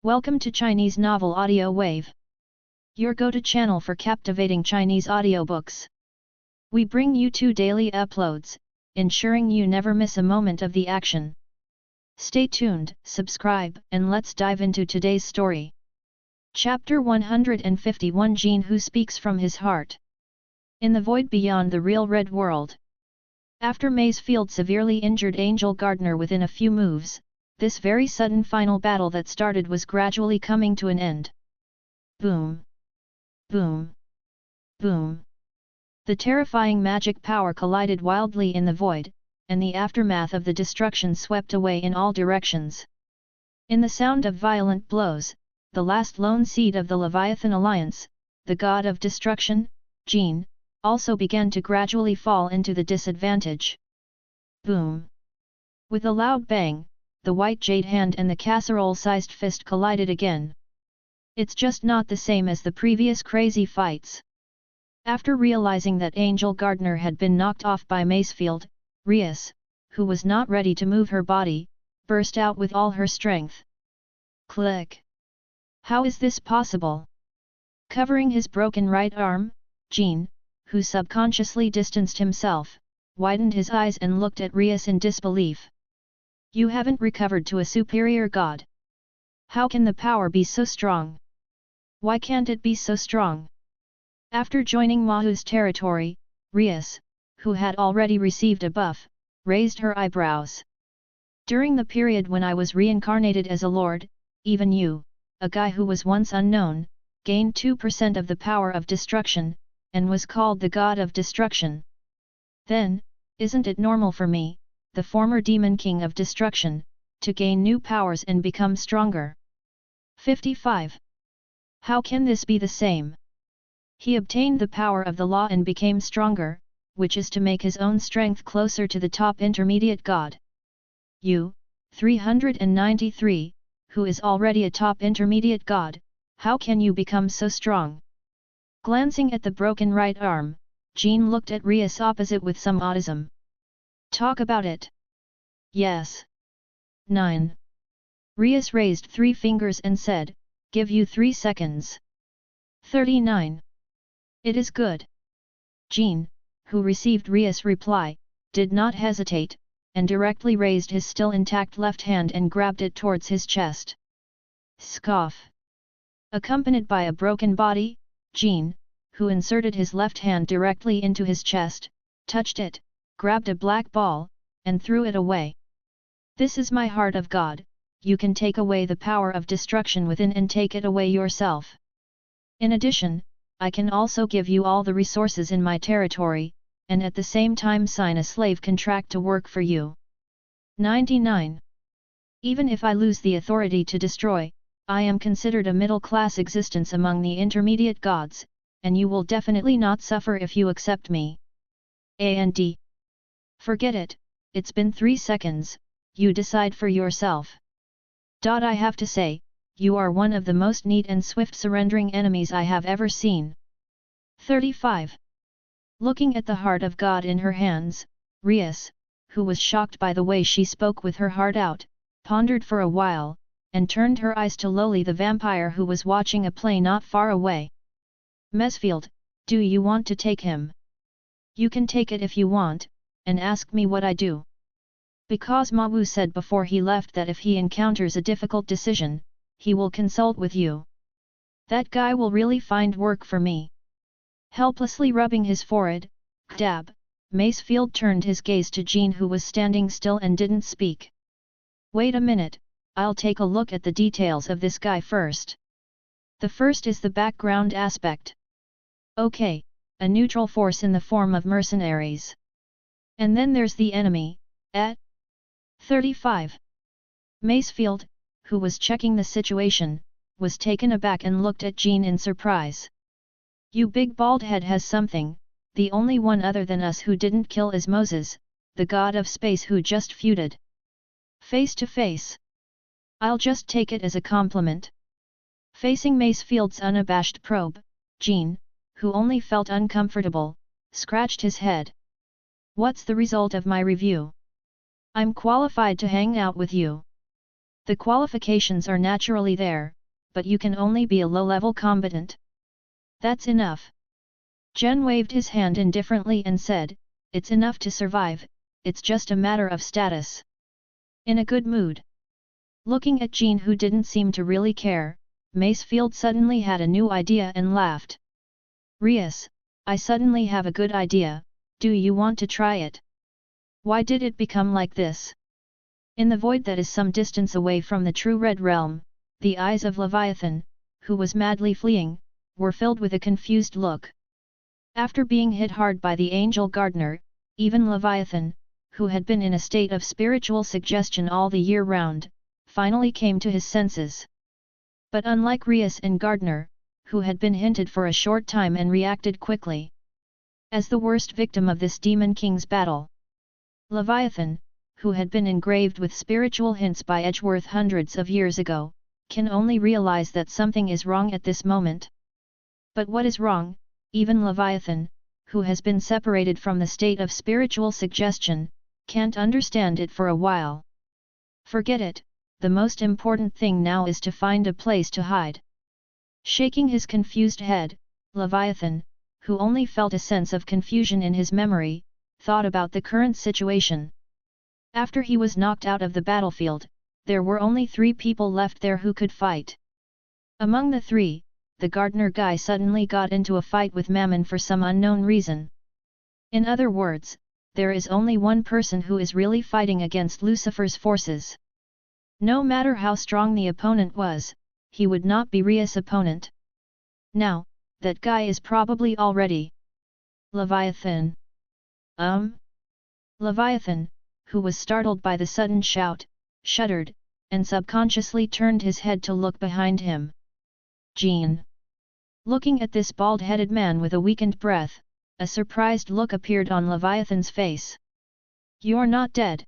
Welcome to Chinese Novel Audio Wave, your go-to channel for captivating Chinese audiobooks. We bring you 2 daily uploads, ensuring you never miss a moment of the action. Stay tuned, subscribe, and let's dive into today's story. Chapter 151, Jean Who Speaks from His Heart. In the void beyond the real red world. After Maysfield severely injured Angel Gardner within a few moves, this very sudden final battle that started was gradually coming to an end. Boom! Boom! Boom! The terrifying magic power collided wildly in the void, and the aftermath of the destruction swept away in all directions. In the sound of violent blows, the last lone seed of the Leviathan Alliance, the god of destruction, Jean, also began to gradually fall into the disadvantage. Boom! With a loud bang, the white jade hand and the casserole-sized fist collided again. It's just not the same as the previous crazy fights. After realizing that Angel Gardner had been knocked off by Maysfield, Rias, who was not ready to move her body, burst out with all her strength. Click! How is this possible? Covering his broken right arm, Jean, who subconsciously distanced himself, widened his eyes and looked at Rias in disbelief. You haven't recovered to a superior god. How can the power be so strong? Why can't it be so strong? After joining Mahu's territory, Rias, who had already received a buff, raised her eyebrows. During the period when I was reincarnated as a lord, even you, a guy who was once unknown, gained 2% of the power of destruction, and was called the god of destruction. Then, isn't it normal for me, the former demon king of destruction, to gain new powers and become stronger? 55. How can this be the same? He obtained the power of the law and became stronger, which is to make his own strength closer to the top intermediate god. You, 393, who is already a top intermediate god, how can you become so strong? Glancing at the broken right arm, Jean looked at Rias opposite with some autism. Talk about it. Yes. 9. Rias raised 3 fingers and said, give you 3 seconds. 39. It is good. Jean, who received Rias' reply, did not hesitate, and directly raised his still intact left hand and grabbed it towards his chest. Scoff. Accompanied by a broken body, Jean, who inserted his left hand directly into his chest, touched it, grabbed a black ball, and threw it away. This is my heart of God, you can take away the power of destruction within and take it away yourself. In addition, I can also give you all the resources in my territory, and at the same time sign a slave contract to work for you. 99. Even if I lose the authority to destroy, I am considered a middle-class existence among the intermediate gods, and you will definitely not suffer if you accept me. And forget it, it's been 3 seconds, you decide for yourself. I have to say, you are one of the most neat and swift surrendering enemies I have ever seen. 35. Looking at the heart of God in her hands, Rias, who was shocked by the way she spoke with her heart out, pondered for a while, and turned her eyes to Loli the vampire who was watching a play not far away. Maysfield, do you want to take him? You can take it if you want, and ask me what I do. Because Ma Wu said before he left that if he encounters a difficult decision, he will consult with you. That guy will really find work for me. Helplessly rubbing his forehead, dab, Maysfield turned his gaze to Jean who was standing still and didn't speak. Wait a minute, I'll take a look at the details of this guy first. The first is the background aspect. Okay, a neutral force in the form of mercenaries. And then there's the enemy, at 35. Maysfield, who was checking the situation, was taken aback and looked at Jean in surprise. You big bald head has something, the only one other than us who didn't kill is Moses, the god of space who just feuded. Face to face. I'll just take it as a compliment. Facing Macefield's unabashed probe, Jean, who only felt uncomfortable, scratched his head. What's the result of my review? I'm qualified to hang out with you. The qualifications are naturally there, but you can only be a low-level combatant. That's enough. Zhen waved his hand indifferently and said, it's enough to survive, it's just a matter of status. In a good mood. Looking at Jean, who didn't seem to really care, Macefield suddenly had a new idea and laughed. Rias, I suddenly have a good idea, do you want to try it? Why did it become like this? In the void that is some distance away from the true Red Realm, the eyes of Leviathan, who was madly fleeing, were filled with a confused look. After being hit hard by the Angel Gardener, even Leviathan, who had been in a state of spiritual suggestion all the year round, finally came to his senses. But unlike Rias and Gardener, who had been hinted for a short time and reacted quickly, as the worst victim of this Demon King's battle, Leviathan, who had been engraved with spiritual hints by Edgeworth hundreds of years ago, can only realize that something is wrong at this moment. But what is wrong? Even Leviathan, who has been separated from the state of spiritual suggestion, can't understand it for a while. Forget it, the most important thing now is to find a place to hide. Shaking his confused head, Leviathan, who only felt a sense of confusion in his memory, thought about the current situation. After he was knocked out of the battlefield, there were only 3 people left there who could fight. Among the 3, the gardener guy suddenly got into a fight with Mammon for some unknown reason. In other words, there is only one person who is really fighting against Lucifer's forces. No matter how strong the opponent was, he would not be Rias' opponent. Now, that guy is probably already Leviathan. Leviathan, who was startled by the sudden shout, shuddered, and subconsciously turned his head to look behind him. Jean. Looking at this bald-headed man with a weakened breath, a surprised look appeared on Leviathan's face. You're not dead.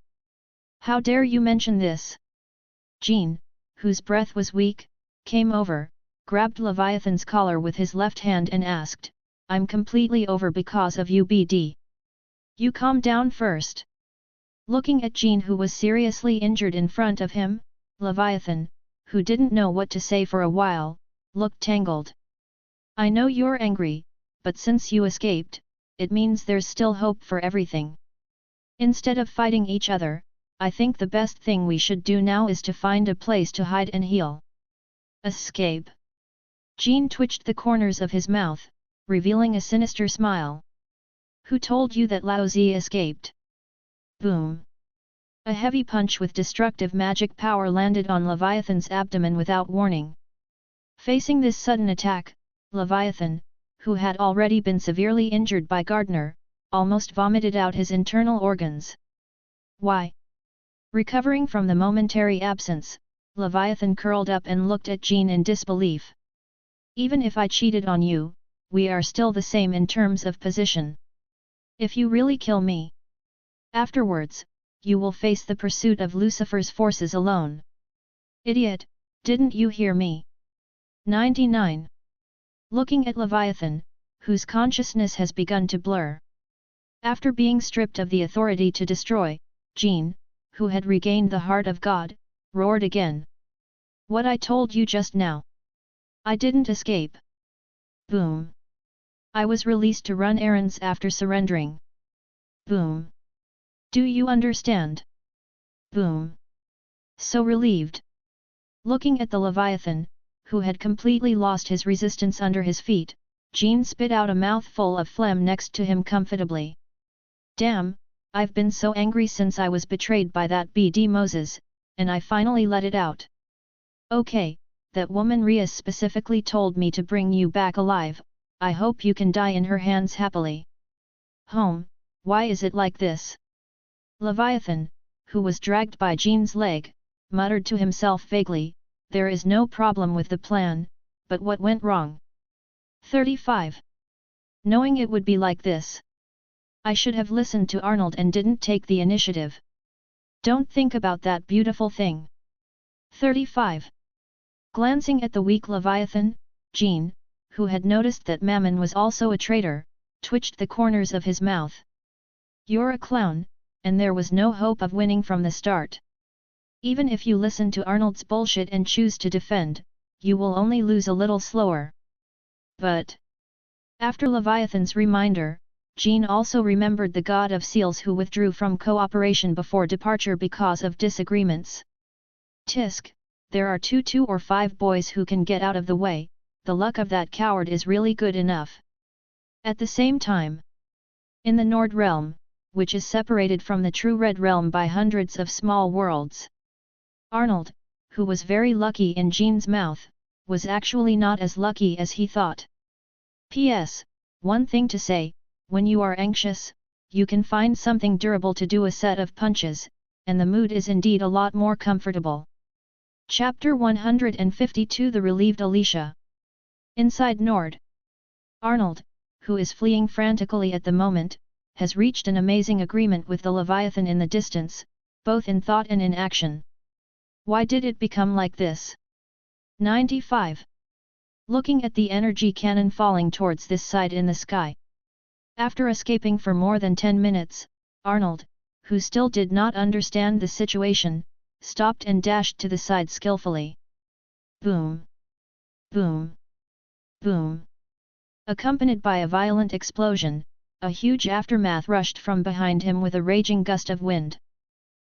How dare you mention this? Jean, whose breath was weak, came over, grabbed Leviathan's collar with his left hand and asked, I'm completely over because of you, BD. You calm down first. Looking at Jean, who was seriously injured in front of him, Leviathan, who didn't know what to say for a while, looked tangled. I know you're angry, but since you escaped, it means there's still hope for everything. Instead of fighting each other, I think the best thing we should do now is to find a place to hide and heal. Escape. Jean twitched the corners of his mouth, revealing a sinister smile. Who told you that Lao Zi escaped? Boom. A heavy punch with destructive magic power landed on Leviathan's abdomen without warning. Facing this sudden attack, Leviathan, who had already been severely injured by Gardener, almost vomited out his internal organs. Why? Recovering from the momentary absence, Leviathan curled up and looked at Jean in disbelief. Even if I cheated on you, we are still the same in terms of position. If you really kill me, afterwards, you will face the pursuit of Lucifer's forces alone. Idiot, didn't you hear me? 99. Looking at Leviathan, whose consciousness has begun to blur. After being stripped of the authority to destroy, Jean, who had regained the heart of God, roared again. What I told you just now. I didn't escape. Boom. I was released to run errands after surrendering. Boom. Do you understand? Boom. So relieved. Looking at the Leviathan, who had completely lost his resistance under his feet, Jean spit out a mouthful of phlegm next to him comfortably. Damn, I've been so angry since I was betrayed by that BD Moses, and I finally let it out. Okay, that woman Rias specifically told me to bring you back alive, I hope you can die in her hands happily. Home, why is it like this? Leviathan, who was dragged by Jean's leg, muttered to himself vaguely, there is no problem with the plan, but what went wrong? 35. Knowing it would be like this. I should have listened to Arnold and didn't take the initiative. Don't think about that beautiful thing. 35. Glancing at the weak Leviathan, Jean, who had noticed that Mammon was also a traitor, twitched the corners of his mouth. You're a clown, and there was no hope of winning from the start. Even if you listen to Arnold's bullshit and choose to defend, you will only lose a little slower. But after Leviathan's reminder, Jean also remembered the god of seals who withdrew from cooperation before departure because of disagreements. Tisk, there are 2 or 5 boys who can get out of the way, the luck of that coward is really good enough. At the same time, in the Nord realm, which is separated from the true Red realm by hundreds of small worlds, Arnold, who was very lucky in Jean's mouth, was actually not as lucky as he thought. P.S. One thing to say, when you are anxious, you can find something durable to do a set of punches, and the mood is indeed a lot more comfortable. Chapter 152 The Relieved Alicia. Inside Nord, Arnold, who is fleeing frantically at the moment, has reached an amazing agreement with the Leviathan in the distance, both in thought and in action. Why did it become like this? 95. Looking at the energy cannon falling towards this side in the sky. After escaping for more than 10 minutes, Arnold, who still did not understand the situation, stopped and dashed to the side skillfully. Boom! Boom! Boom! Accompanied by a violent explosion, a huge aftermath rushed from behind him with a raging gust of wind.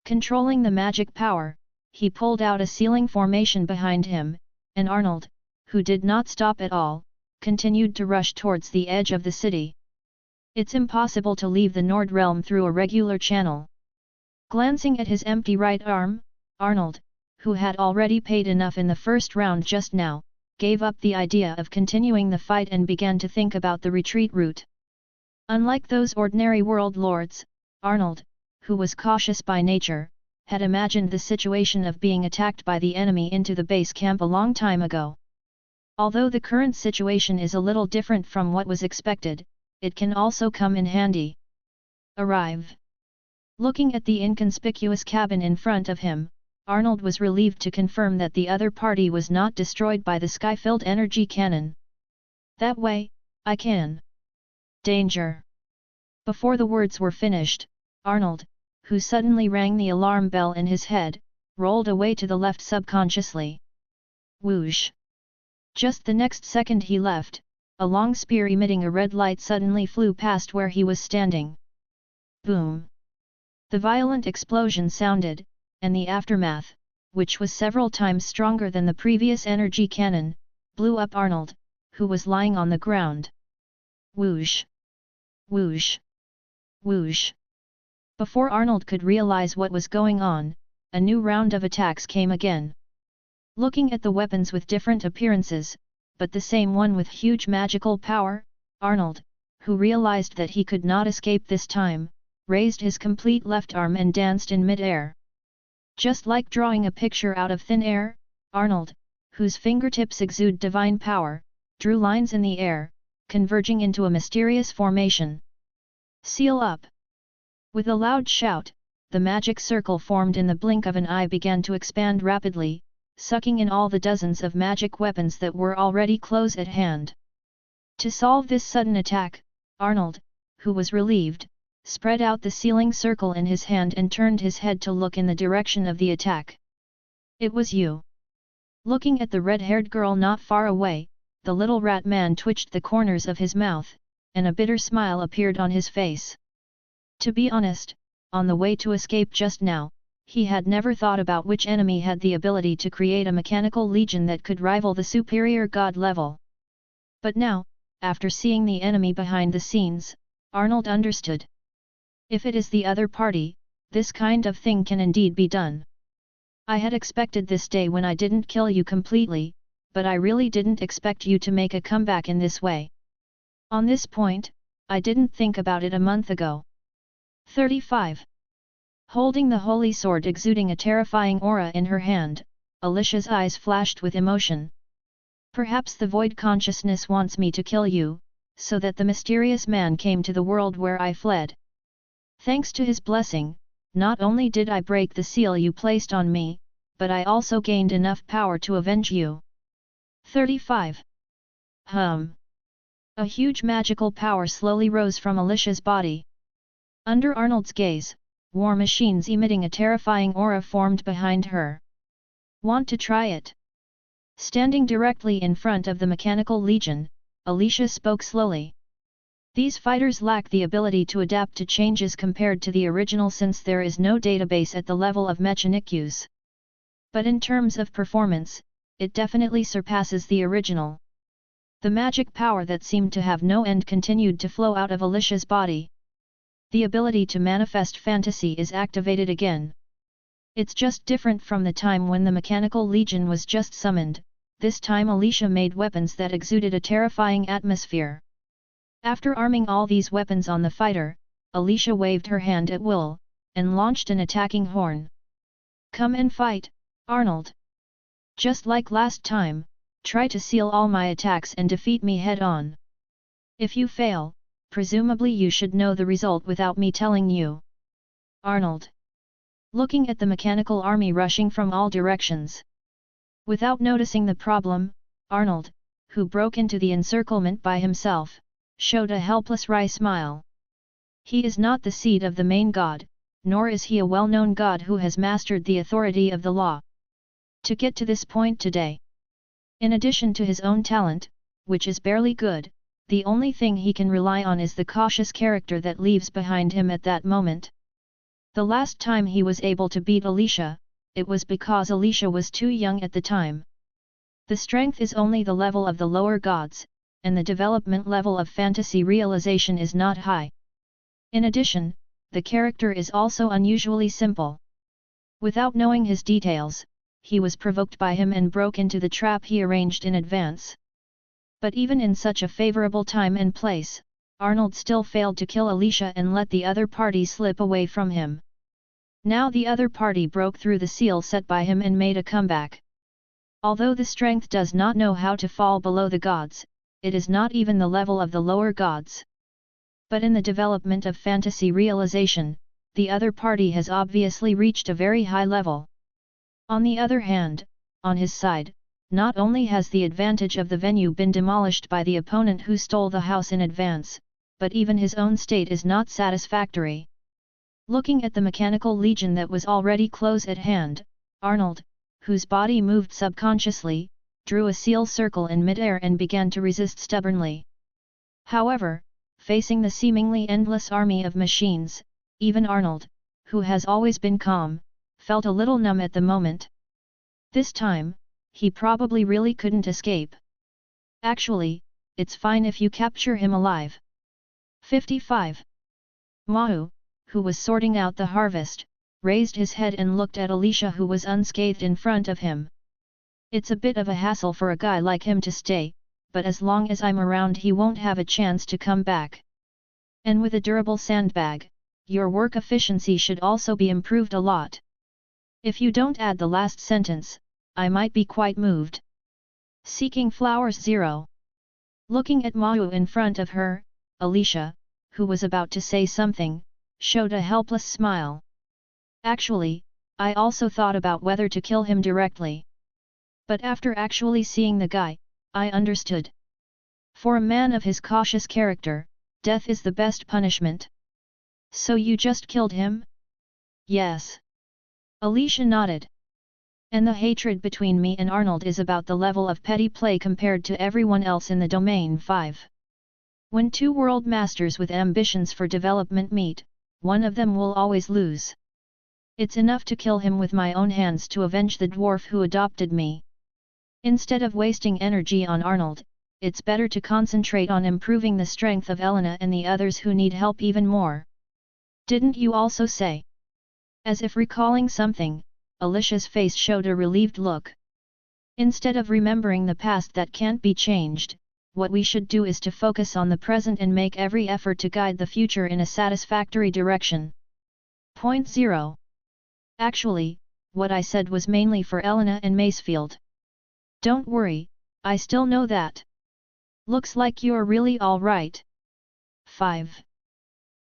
Controlling the magic power, he pulled out a ceiling formation behind him, and Arnold, who did not stop at all, continued to rush towards the edge of the city. It's impossible to leave the Nord realm through a regular channel. Glancing at his empty right arm, Arnold, who had already paid enough in the first round just now, gave up the idea of continuing the fight and began to think about the retreat route. Unlike those ordinary world lords, Arnold, who was cautious by nature, had imagined the situation of being attacked by the enemy into the base camp a long time ago. Although the current situation is a little different from what was expected, it can also come in handy. Arrive. Looking at the inconspicuous cabin in front of him, Arnold was relieved to confirm that the other party was not destroyed by the sky-filled energy cannon. That way, I can. Danger! Before the words were finished, Arnold, who suddenly rang the alarm bell in his head, rolled away to the left subconsciously. Whoosh! Just the next second he left, a long spear emitting a red light suddenly flew past where he was standing. Boom! The violent explosion sounded, and the aftermath, which was several times stronger than the previous energy cannon, blew up Arnold, who was lying on the ground. Whoosh! Whoosh! Whoosh! Before Arnold could realize what was going on, a new round of attacks came again. Looking at the weapons with different appearances, but the same one with huge magical power, Arnold, who realized that he could not escape this time, raised his complete left arm and danced in mid-air. Just like drawing a picture out of thin air, Arnold, whose fingertips exude divine power, drew lines in the air, converging into a mysterious formation. Seal up! With a loud shout, the magic circle formed in the blink of an eye began to expand rapidly, sucking in all the dozens of magic weapons that were already close at hand. To solve this sudden attack, Arnold, who was relieved, spread out the sealing circle in his hand and turned his head to look in the direction of the attack. It was you. Looking at the red-haired girl not far away, the little rat man twitched the corners of his mouth, and a bitter smile appeared on his face. To be honest, on the way to escape just now, he had never thought about which enemy had the ability to create a mechanical legion that could rival the superior god level. But now, after seeing the enemy behind the scenes, Arnold understood. If it is the other party, this kind of thing can indeed be done. I had expected this day when I didn't kill you completely, but I really didn't expect you to make a comeback in this way. On this point, I didn't think about it a month ago. 35. Holding the holy sword exuding a terrifying aura in her hand, Alicia's eyes flashed with emotion. Perhaps the void consciousness wants me to kill you, so that the mysterious man came to the world where I fled. Thanks to his blessing, not only did I break the seal you placed on me, but I also gained enough power to avenge you. 35. A huge magical power slowly rose from Alicia's body. Under Arnold's gaze, war machines emitting a terrifying aura formed behind her. Want to try it? Standing directly in front of the Mechanical Legion, Alicia spoke slowly. These fighters lack the ability to adapt to changes compared to the original since there is no database at the level of Mechanic-Use. But in terms of performance, it definitely surpasses the original. The magic power that seemed to have no end continued to flow out of Alicia's body. The ability to manifest fantasy is activated again. It's just different from the time when the Mechanical Legion was just summoned. This time Alicia made weapons that exuded a terrifying atmosphere. After arming all these weapons on the fighter, Alicia waved her hand at will, and launched an attacking horn. Come and fight, Arnold! Just like last time, try to seal all my attacks and defeat me head-on. If you fail, presumably you should know the result without me telling you. Arnold. Looking at the mechanical army rushing from all directions. Without noticing the problem, Arnold, who broke into the encirclement by himself, showed a helpless wry smile. He is not the seed of the main god, nor is he a well-known god who has mastered the authority of the law. To get to this point today, in addition to his own talent, which is barely good, the only thing he can rely on is the cautious character that leaves behind him at that moment. The last time he was able to beat Alicia, it was because Alicia was too young at the time. The strength is only the level of the lower gods, and the development level of fantasy realization is not high. In addition, the character is also unusually simple. Without knowing his details, he was provoked by him and broke into the trap he arranged in advance. But even in such a favorable time and place, Arnold still failed to kill Alicia and let the other party slip away from him. Now the other party broke through the seal set by him and made a comeback. Although the strength does not know how to fall below the gods, it is not even the level of the lower gods. But in the development of fantasy realization, the other party has obviously reached a very high level. On the other hand, on his side, not only has the advantage of the venue been demolished by the opponent who stole the house in advance, but even his own state is not satisfactory. Looking at the Mechanical Legion that was already close at hand, Arnold, whose body moved subconsciously, drew a seal circle in midair and began to resist stubbornly. However, facing the seemingly endless army of machines, even Arnold, who has always been calm, felt a little numb at the moment. This time, he probably really couldn't escape. Actually, it's fine if you capture him alive. 55. Mahu, who was sorting out the harvest, raised his head and looked at Alicia who was unscathed in front of him. It's a bit of a hassle for a guy like him to stay, but as long as I'm around he won't have a chance to come back. And with a durable sandbag, your work efficiency should also be improved a lot. If you don't add the last sentence, I might be quite moved. Seeking flowers 0. Looking at Mahu in front of her, Alicia, who was about to say something, showed a helpless smile. Actually, I also thought about whether to kill him directly. But after actually seeing the guy, I understood. For a man of his cautious character, death is the best punishment. So you just killed him? Yes. Alicia nodded. And the hatred between me and Arnold is about the level of petty play compared to everyone else in the Domain 5. When two world masters with ambitions for development meet, one of them will always lose. It's enough to kill him with my own hands to avenge the dwarf who adopted me. Instead of wasting energy on Arnold, it's better to concentrate on improving the strength of Elena and the others who need help even more. Didn't you also say? As if recalling something, Alicia's face showed a relieved look. Instead of remembering the past that can't be changed, what we should do is to focus on the present and make every effort to guide the future in a satisfactory direction. Point 0. Actually, what I said was mainly for Elena and Macefield. Don't worry, I still know that. Looks like you're really all right. 5.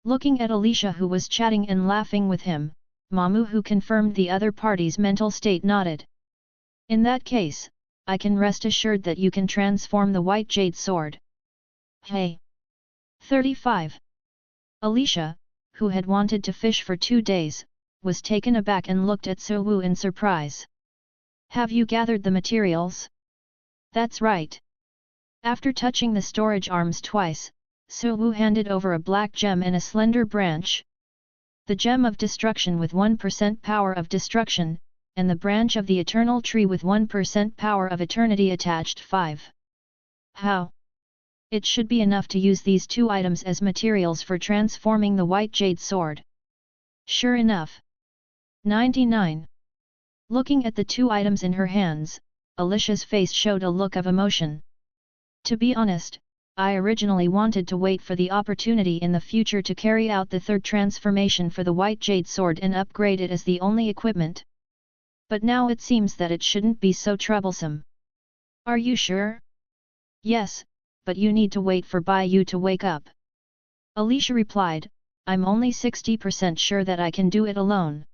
Looking at Alicia who was chatting and laughing with him, Mamu who confirmed the other party's mental state nodded. In that case, I can rest assured that you can transform the white jade sword. Hey! 35. Alicia, who had wanted to fish for 2 days, was taken aback and looked at Su Wu in surprise. Have you gathered the materials? That's right. After touching the storage arms twice, Su Wu handed over a black gem and a slender branch. The gem of destruction with 1% power of destruction, and the branch of the eternal tree with 1% power of eternity attached 5. How? It should be enough to use these 2 items as materials for transforming the white jade sword. Sure enough. 99. Looking at the 2 items in her hands, Alicia's face showed a look of emotion. To be honest, I originally wanted to wait for the opportunity in the future to carry out the 3rd transformation for the white jade sword and upgrade it as the only equipment. But now it seems that it shouldn't be so troublesome. Are you sure? Yes, but you need to wait for Bai Yu to wake up. Alicia replied, I'm only 60% sure that I can do it alone.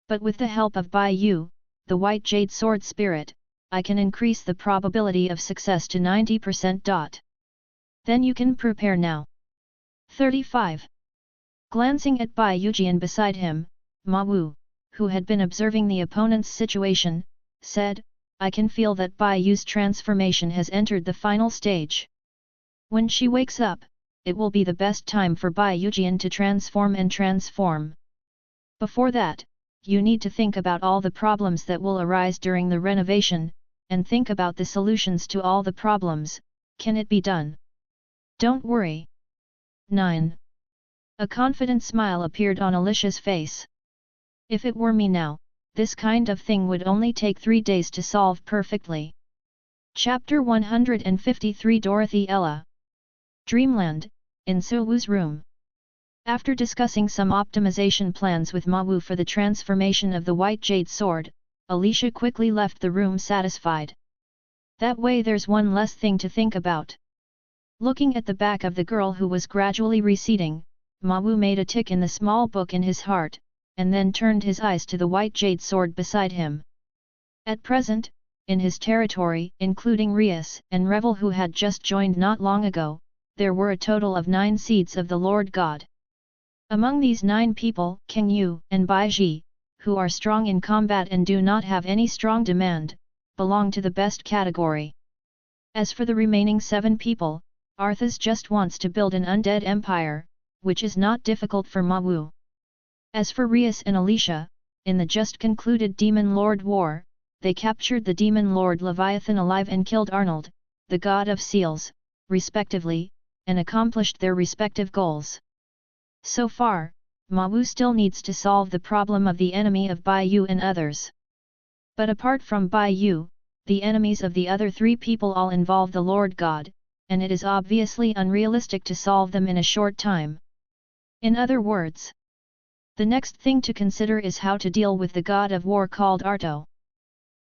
But with the help of Bai Yu, the white jade sword spirit, I can increase the probability of success to 90%. Then you can prepare now. 35. Glancing at Bai Yujian beside him, Ma Wu, who had been observing the opponent's situation, said, I can feel that Bai Yu's transformation has entered the final stage. When she wakes up, it will be the best time for Bai Yujian to transform. Before that, you need to think about all the problems that will arise during the renovation, and think about the solutions to all the problems. Can it be done? Don't worry. 9. A confident smile appeared on Alicia's face. If it were me now, this kind of thing would only take 3 days to solve perfectly. Chapter 153 Dorothy Ella. Dreamland, in Su Wu's room. After discussing some optimization plans with Ma Wu for the transformation of the white jade sword, Alicia quickly left the room satisfied. That way there's one less thing to think about. Looking at the back of the girl who was gradually receding, Ma Wu made a tick in the small book in his heart, and then turned his eyes to the white jade sword beside him. At present, in his territory, including Rias and Revel who had just joined not long ago, there were a total of 9 seeds of the Lord God. Among these 9 people, Kang Yu and Bai Ji, who are strong in combat and do not have any strong demand, belong to the best category. As for the remaining 7 people, Arthas just wants to build an undead empire, which is not difficult for Ma Wu. As for Rias and Alicia, in the just concluded Demon Lord War, they captured the Demon Lord Leviathan alive and killed Arnold, the god of seals, respectively, and accomplished their respective goals. So far, Ma Wu still needs to solve the problem of the enemy of Bai Yu and others. But apart from Bai Yu, the enemies of the other 3 people all involve the Lord God, and it is obviously unrealistic to solve them in a short time. In other words, the next thing to consider is how to deal with the god of war called Arto.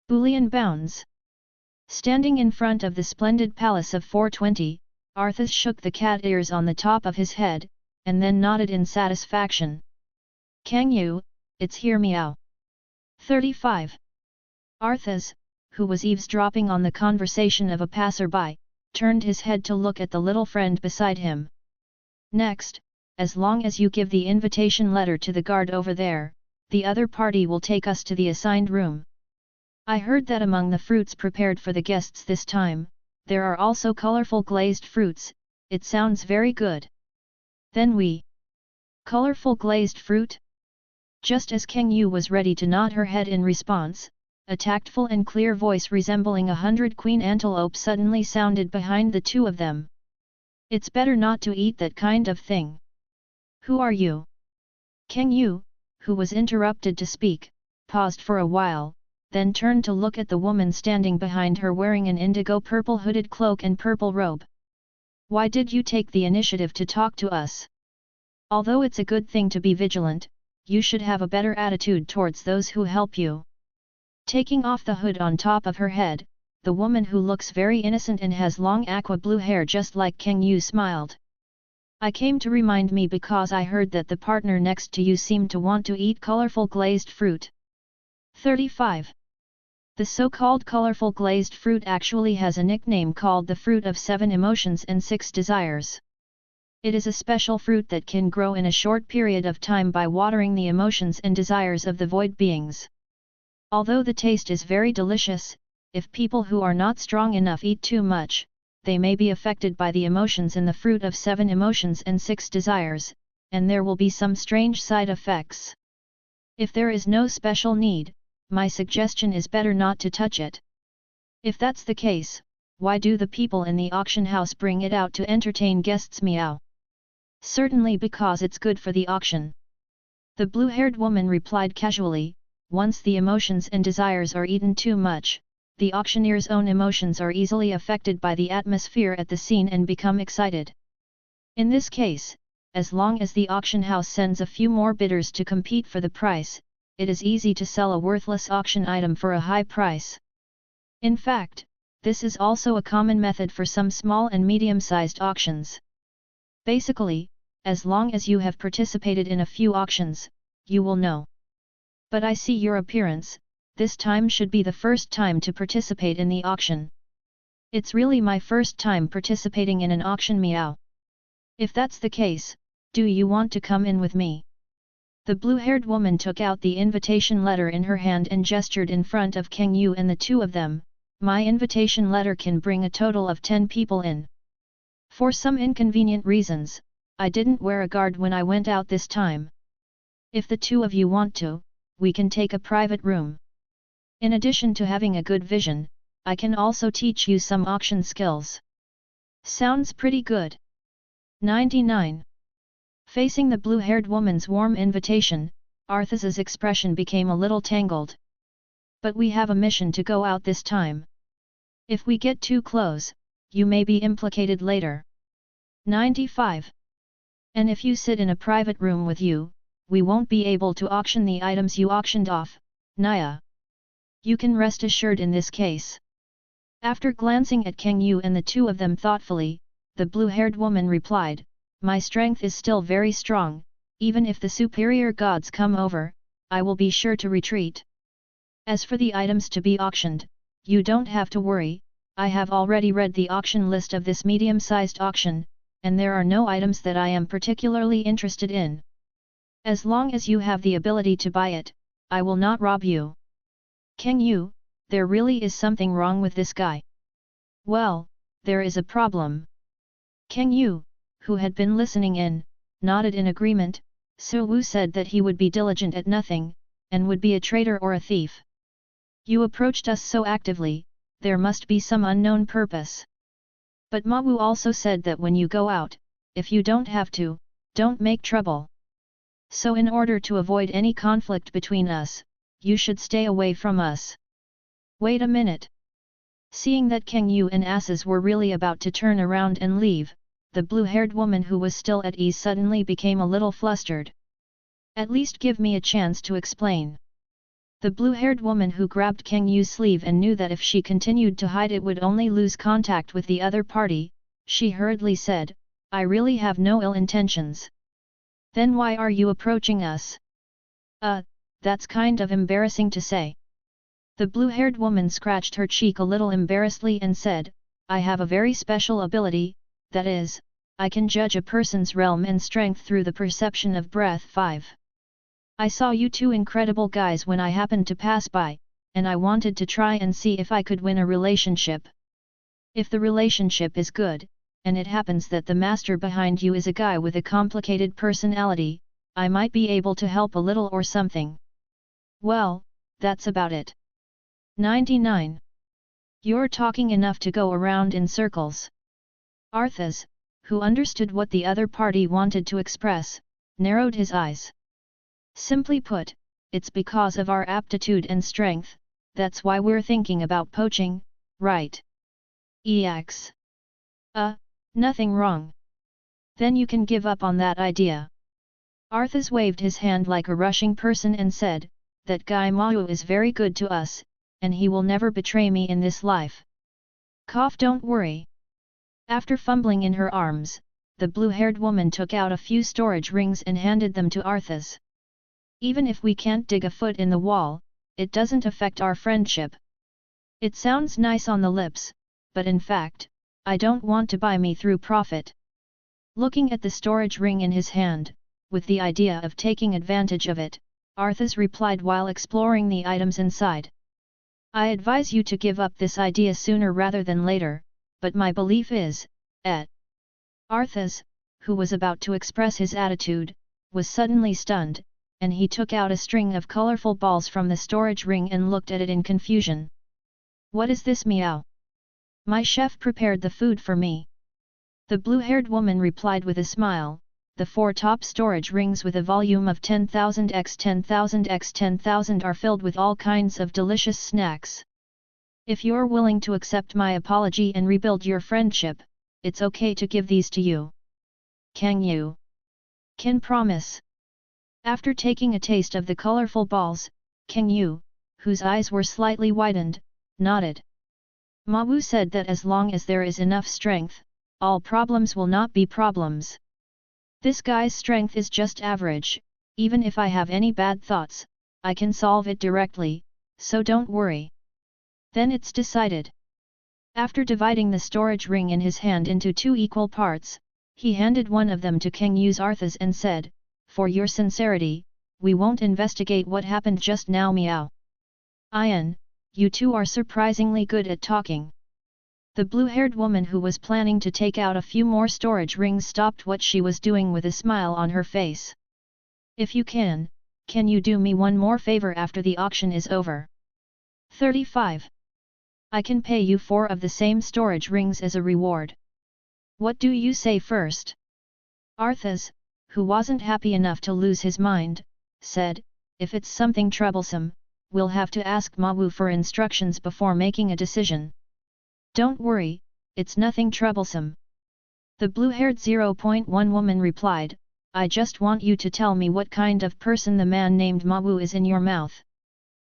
Boolean bounds. Standing in front of the splendid palace of 420, Arthas shook the cat ears on the top of his head, and then nodded in satisfaction. Kang Yu, it's here meow. 35. Arthas, who was eavesdropping on the conversation of a passerby, turned his head to look at the little friend beside him. Next, as long as you give the invitation letter to the guard over there, the other party will take us to the assigned room. I heard that among the fruits prepared for the guests this time, there are also colorful glazed fruits. It sounds very good. Then we. Colorful glazed fruit? Just as Kang Yu was ready to nod her head in response, a tactful and clear voice resembling 100 queen antelope suddenly sounded behind the 2 of them. It's better not to eat that kind of thing. Who are you? Kang Yu, who was interrupted to speak, paused for a while, then turned to look at the woman standing behind her wearing an indigo purple hooded cloak and purple robe. Why did you take the initiative to talk to us? Although it's a good thing to be vigilant, you should have a better attitude towards those who help you. Taking off the hood on top of her head, the woman who looks very innocent and has long aqua blue hair just like Kang Yu smiled. I came to remind me because I heard that the partner next to you seemed to want to eat colorful glazed fruit. 35. The so-called colorful glazed fruit actually has a nickname called the fruit of 7 emotions and 6 desires. It is a special fruit that can grow in a short period of time by watering the emotions and desires of the void beings. Although the taste is very delicious, if people who are not strong enough eat too much, they may be affected by the emotions in the fruit of 7 emotions and 6 desires, and there will be some strange side effects. If there is no special need, my suggestion is better not to touch it. If that's the case, why do the people in the auction house bring it out to entertain guests? Meow. Certainly because it's good for the auction. The blue-haired woman replied casually, once the emotions and desires are eaten too much, the auctioneer's own emotions are easily affected by the atmosphere at the scene and become excited. In this case, as long as the auction house sends a few more bidders to compete for the price, it is easy to sell a worthless auction item for a high price. In fact, this is also a common method for some small and medium-sized auctions. Basically, as long as you have participated in a few auctions, you will know. But I see your appearance, this time should be the first time to participate in the auction. It's really my first time participating in an auction. Meow. If that's the case, do you want to come in with me? The blue-haired woman took out the invitation letter in her hand and gestured in front of Kang Yu and the two of them. My invitation letter can bring a total of 10 people in. For some inconvenient reasons, I didn't wear a guard when I went out this time. If the two of you want to, we can take a private room. In addition to having a good vision, I can also teach you some auction skills. Sounds pretty good. 99. Facing the blue-haired woman's warm invitation, Arthas's expression became a little tangled. But we have a mission to go out this time. If we get too close, you may be implicated later. 95. And if you sit in a private room with you, we won't be able to auction the items you auctioned off, Naya. You can rest assured in this case. After glancing at Kang Yu and the two of them thoughtfully, the blue-haired woman replied, my strength is still very strong, even if the superior gods come over, I will be sure to retreat. As for the items to be auctioned, you don't have to worry, I have already read the auction list of this medium-sized auction, and there are no items that I am particularly interested in. As long as you have the ability to buy it, I will not rob you. Kang Yu, there really is something wrong with this guy. Well, there is a problem. Kang Yu, who had been listening in, nodded in agreement. Su Wu said that he would be diligent at nothing, and would be a traitor or a thief. You approached us so actively, there must be some unknown purpose. But Ma Wu also said that when you go out, if you don't have to, don't make trouble. So in order to avoid any conflict between us, you should stay away from us. Wait a minute. Seeing that Kang Yu and asses were really about to turn around and leave, the blue-haired woman who was still at ease suddenly became a little flustered. At least give me a chance to explain. The blue-haired woman who grabbed Kang Yu's sleeve and knew that if she continued to hide it would only lose contact with the other party, she hurriedly said, I really have no ill intentions. Then why are you approaching us? That's kind of embarrassing to say. The blue-haired woman scratched her cheek a little embarrassedly and said, I have a very special ability, that is, I can judge a person's realm and strength through the perception of breath. 5. I saw you two incredible guys when I happened to pass by, and I wanted to try and see if I could win a relationship. If the relationship is good, and it happens that the master behind you is a guy with a complicated personality, I might be able to help a little or something. Well, that's about it. 99. You're talking enough to go around in circles. Arthas, who understood what the other party wanted to express, narrowed his eyes. Simply put, it's because of our aptitude and strength, that's why we're thinking about poaching, right? Ex. Nothing wrong. Then you can give up on that idea. Arthas waved his hand like a rushing person and said, that guy Mao is very good to us, and he will never betray me in this life. Cough, don't worry. After fumbling in her arms, the blue-haired woman took out a few storage rings and handed them to Arthas. Even if we can't dig a foot in the wall, it doesn't affect our friendship. It sounds nice on the lips, but in fact, I don't want to buy me through profit. Looking at the storage ring in his hand, with the idea of taking advantage of it, Arthas replied while exploring the items inside. I advise you to give up this idea sooner rather than later, but my belief is, Arthas, who was about to express his attitude, was suddenly stunned, and he took out a string of colorful balls from the storage ring and looked at it in confusion. What is this, meow? My chef prepared the food for me. The blue-haired woman replied with a smile. The 4 top storage rings with a volume of 10,000 x 10,000 x 10,000 are filled with all kinds of delicious snacks. If you're willing to accept my apology and rebuild your friendship, it's okay to give these to you. Can you? Can promise? After taking a taste of the colorful balls, Kang Yu, whose eyes were slightly widened, nodded. Ma Wu said that as long as there is enough strength, all problems will not be problems. This guy's strength is just average, even if I have any bad thoughts, I can solve it directly, so don't worry. Then it's decided. After dividing the storage ring in his hand into 2 equal parts, he handed one of them to Kang Yu's Arthas and said, for your sincerity, we won't investigate what happened just now, meow. Ian, you two are surprisingly good at talking. The blue-haired woman who was planning to take out a few more storage rings stopped what she was doing with a smile on her face. If you can you do me one more favor after the auction is over? 35. I can pay you 4 of the same storage rings as a reward. What do you say first? Arthas, who wasn't happy enough to lose his mind, said, if it's something troublesome, we'll have to ask Ma Wu for instructions before making a decision. Don't worry, it's nothing troublesome. The blue-haired 0.1 woman replied, I just want you to tell me what kind of person the man named Ma Wu is in your mouth.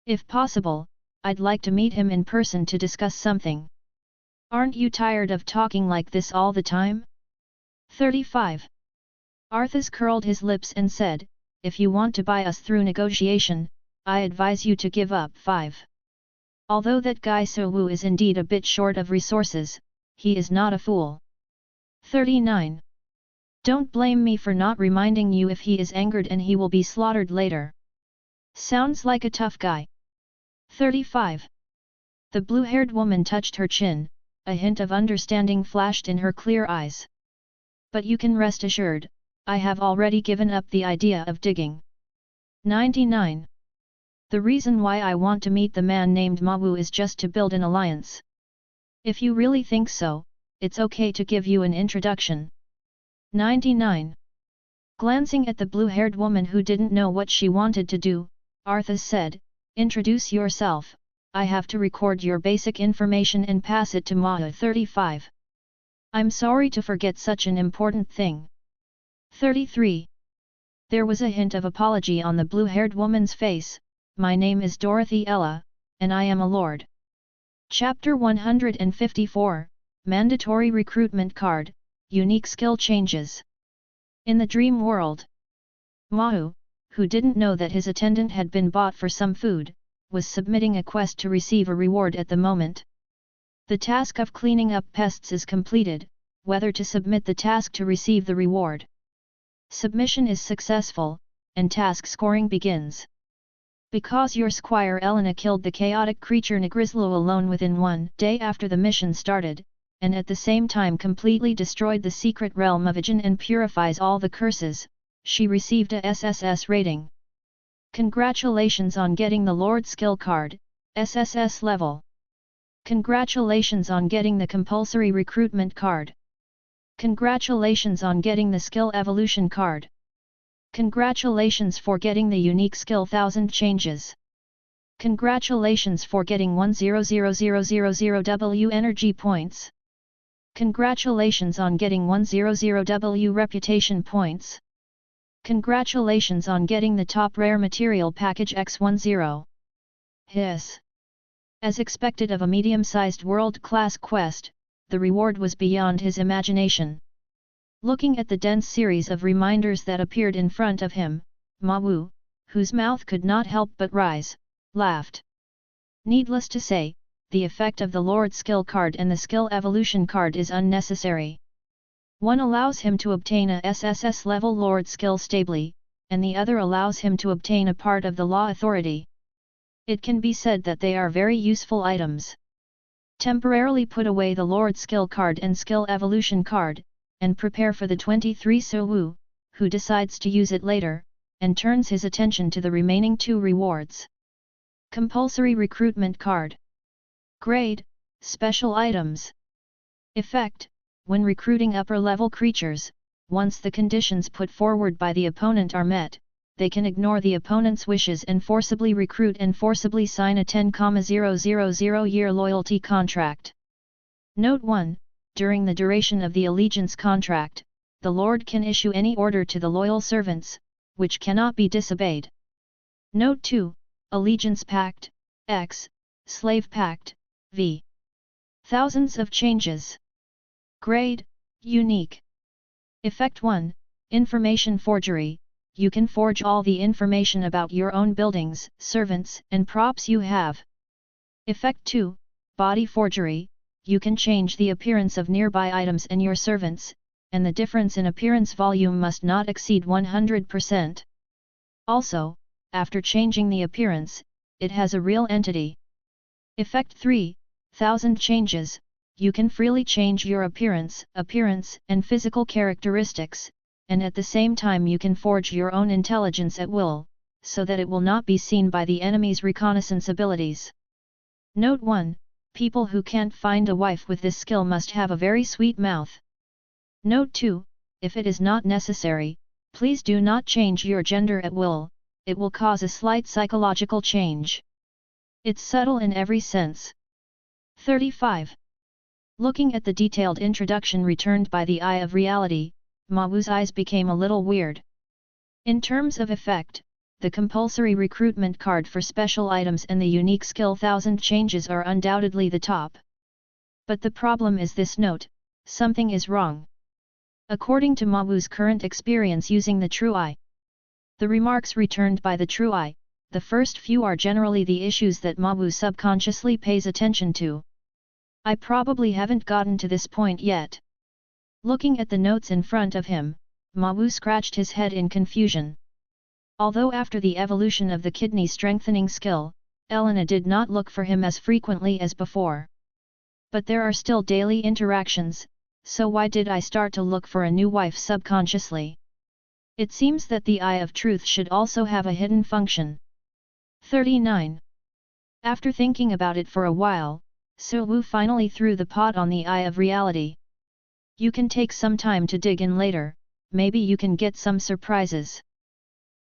If possible, I'd like to meet him in person to discuss something. Aren't you tired of talking like this all the time? 35. Arthas curled his lips and said, if you want to buy us through negotiation, I advise you to give up 5. Although that guy So Wu is indeed a bit short of resources, he is not a fool. 39. Don't blame me for not reminding you if he is angered and he will be slaughtered later. Sounds like a tough guy. 35. The blue-haired woman touched her chin, a hint of understanding flashed in her clear eyes. But you can rest assured, I have already given up the idea of digging. 99. The reason why I want to meet the man named Ma Wu is just to build an alliance. If you really think so, it's okay to give you an introduction. 99. Glancing at the blue-haired woman who didn't know what she wanted to do, Arthas said, introduce yourself, I have to record your basic information and pass it to Ma Wu. 35. I'm sorry to forget such an important thing. 33. There was a hint of apology on the blue-haired woman's face. My name is Dorothy Ella, and I am a lord. Chapter 154, Mandatory Recruitment Card, Unique Skill Changes. In the dream world, Ma Wu, who didn't know that his attendant had been bought for some food, was submitting a quest to receive a reward at the moment. The task of cleaning up pests is completed, whether to submit the task to receive the reward. Submission is successful, and task scoring begins. Because your squire Elena killed the chaotic creature Nagrislu alone within 1 day after the mission started, and at the same time completely destroyed the secret realm of Ajin and purifies all the curses, she received a SSS rating. Congratulations on getting the Lord Skill Card, SSS level. Congratulations on getting the Compulsory Recruitment Card. Congratulations on getting the Skill Evolution Card. Congratulations for getting the unique skill 1000 changes. Congratulations for getting 100,000 energy points. Congratulations on getting 100 reputation points. Congratulations on getting the top rare material package X10. Hiss. As expected of a medium-sized world-class quest, the reward was beyond his imagination. Looking at the dense series of reminders that appeared in front of him, Ma Wu, whose mouth could not help but rise, laughed. Needless to say, the effect of the Lord Skill Card and the Skill Evolution Card is unnecessary. One allows him to obtain a sss-level lord skill stably, and the other allows him to obtain a part of the law authority. It can be said that they are very useful items. Temporarily put away the lord skill card and skill evolution card, and prepare for the 23 Suwu, who decides to use it later, and turns his attention to the remaining 2 rewards. Compulsory recruitment card. Grade, special items. Effect, when recruiting upper-level creatures, once the conditions put forward by the opponent are met, they can ignore the opponent's wishes and forcibly recruit and forcibly sign a 10,000-year loyalty contract. Note 1, during the duration of the allegiance contract, the Lord can issue any order to the loyal servants, which cannot be disobeyed. Note 2, Allegiance Pact, X, Slave Pact, V. Thousands of changes. Grade, unique. Effect 1, Information Forgery. You can forge all the information about your own buildings, servants, and props you have. Effect 2, Body Forgery. You can change the appearance of nearby items and your servants, and the difference in appearance volume must not exceed 100%. Also, after changing the appearance, it has a real entity. Effect 3, 1000 Changes. You can freely change your appearance, and physical characteristics, and at the same time you can forge your own intelligence at will, so that it will not be seen by the enemy's reconnaissance abilities. Note 1, people who can't find a wife with this skill must have a very sweet mouth. Note 2, if it is not necessary, please do not change your gender at will, it will cause a slight psychological change. It's subtle in every sense. 35. Looking at the detailed introduction returned by the Eye of Reality, Mawu's eyes became a little weird. In terms of effect, the compulsory recruitment card for special items and the unique skill 1000 changes are undoubtedly the top. But the problem is this note, something is wrong. According to Mawu's current experience using the True Eye. The remarks returned by the True Eye, the first few are generally the issues that Mawu subconsciously pays attention to. I probably haven't gotten to this point yet. Looking at the notes in front of him, Mawu scratched his head in confusion. Although after the evolution of the kidney strengthening skill, Elena did not look for him as frequently as before. But there are still daily interactions, so why did I start to look for a new wife subconsciously? It seems that the Eye of Truth should also have a hidden function. 39. After thinking about it for a while, Suwu finally threw the pot on the Eye of Reality. You can take some time to dig in later, maybe you can get some surprises.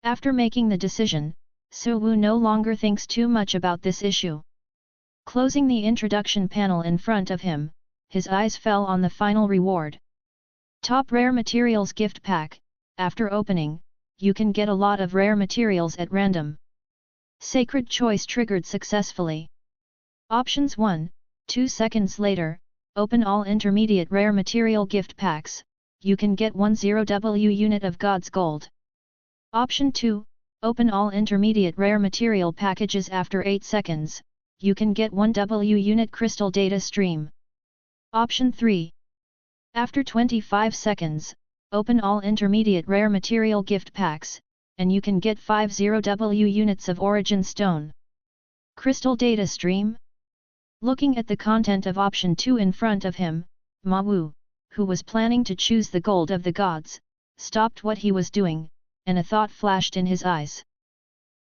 After making the decision, Suwu no longer thinks too much about this issue. Closing the introduction panel in front of him, his eyes fell on the final reward. Top Rare Materials Gift Pack. After opening, you can get a lot of rare materials at random. Sacred Choice triggered successfully. Options 1, 2 seconds later, open all intermediate rare material gift packs, you can get 10W unit of God's Gold. Option 2, open all intermediate rare material packages after 8 seconds, you can get 1W unit crystal data stream. Option 3. After 25 seconds, open all intermediate rare material gift packs, and you can get 50W units of Origin Stone. Crystal data stream? Looking at the content of option 2 in front of him, Mawu, who was planning to choose the gold of the gods, stopped what he was doing, and a thought flashed in his eyes.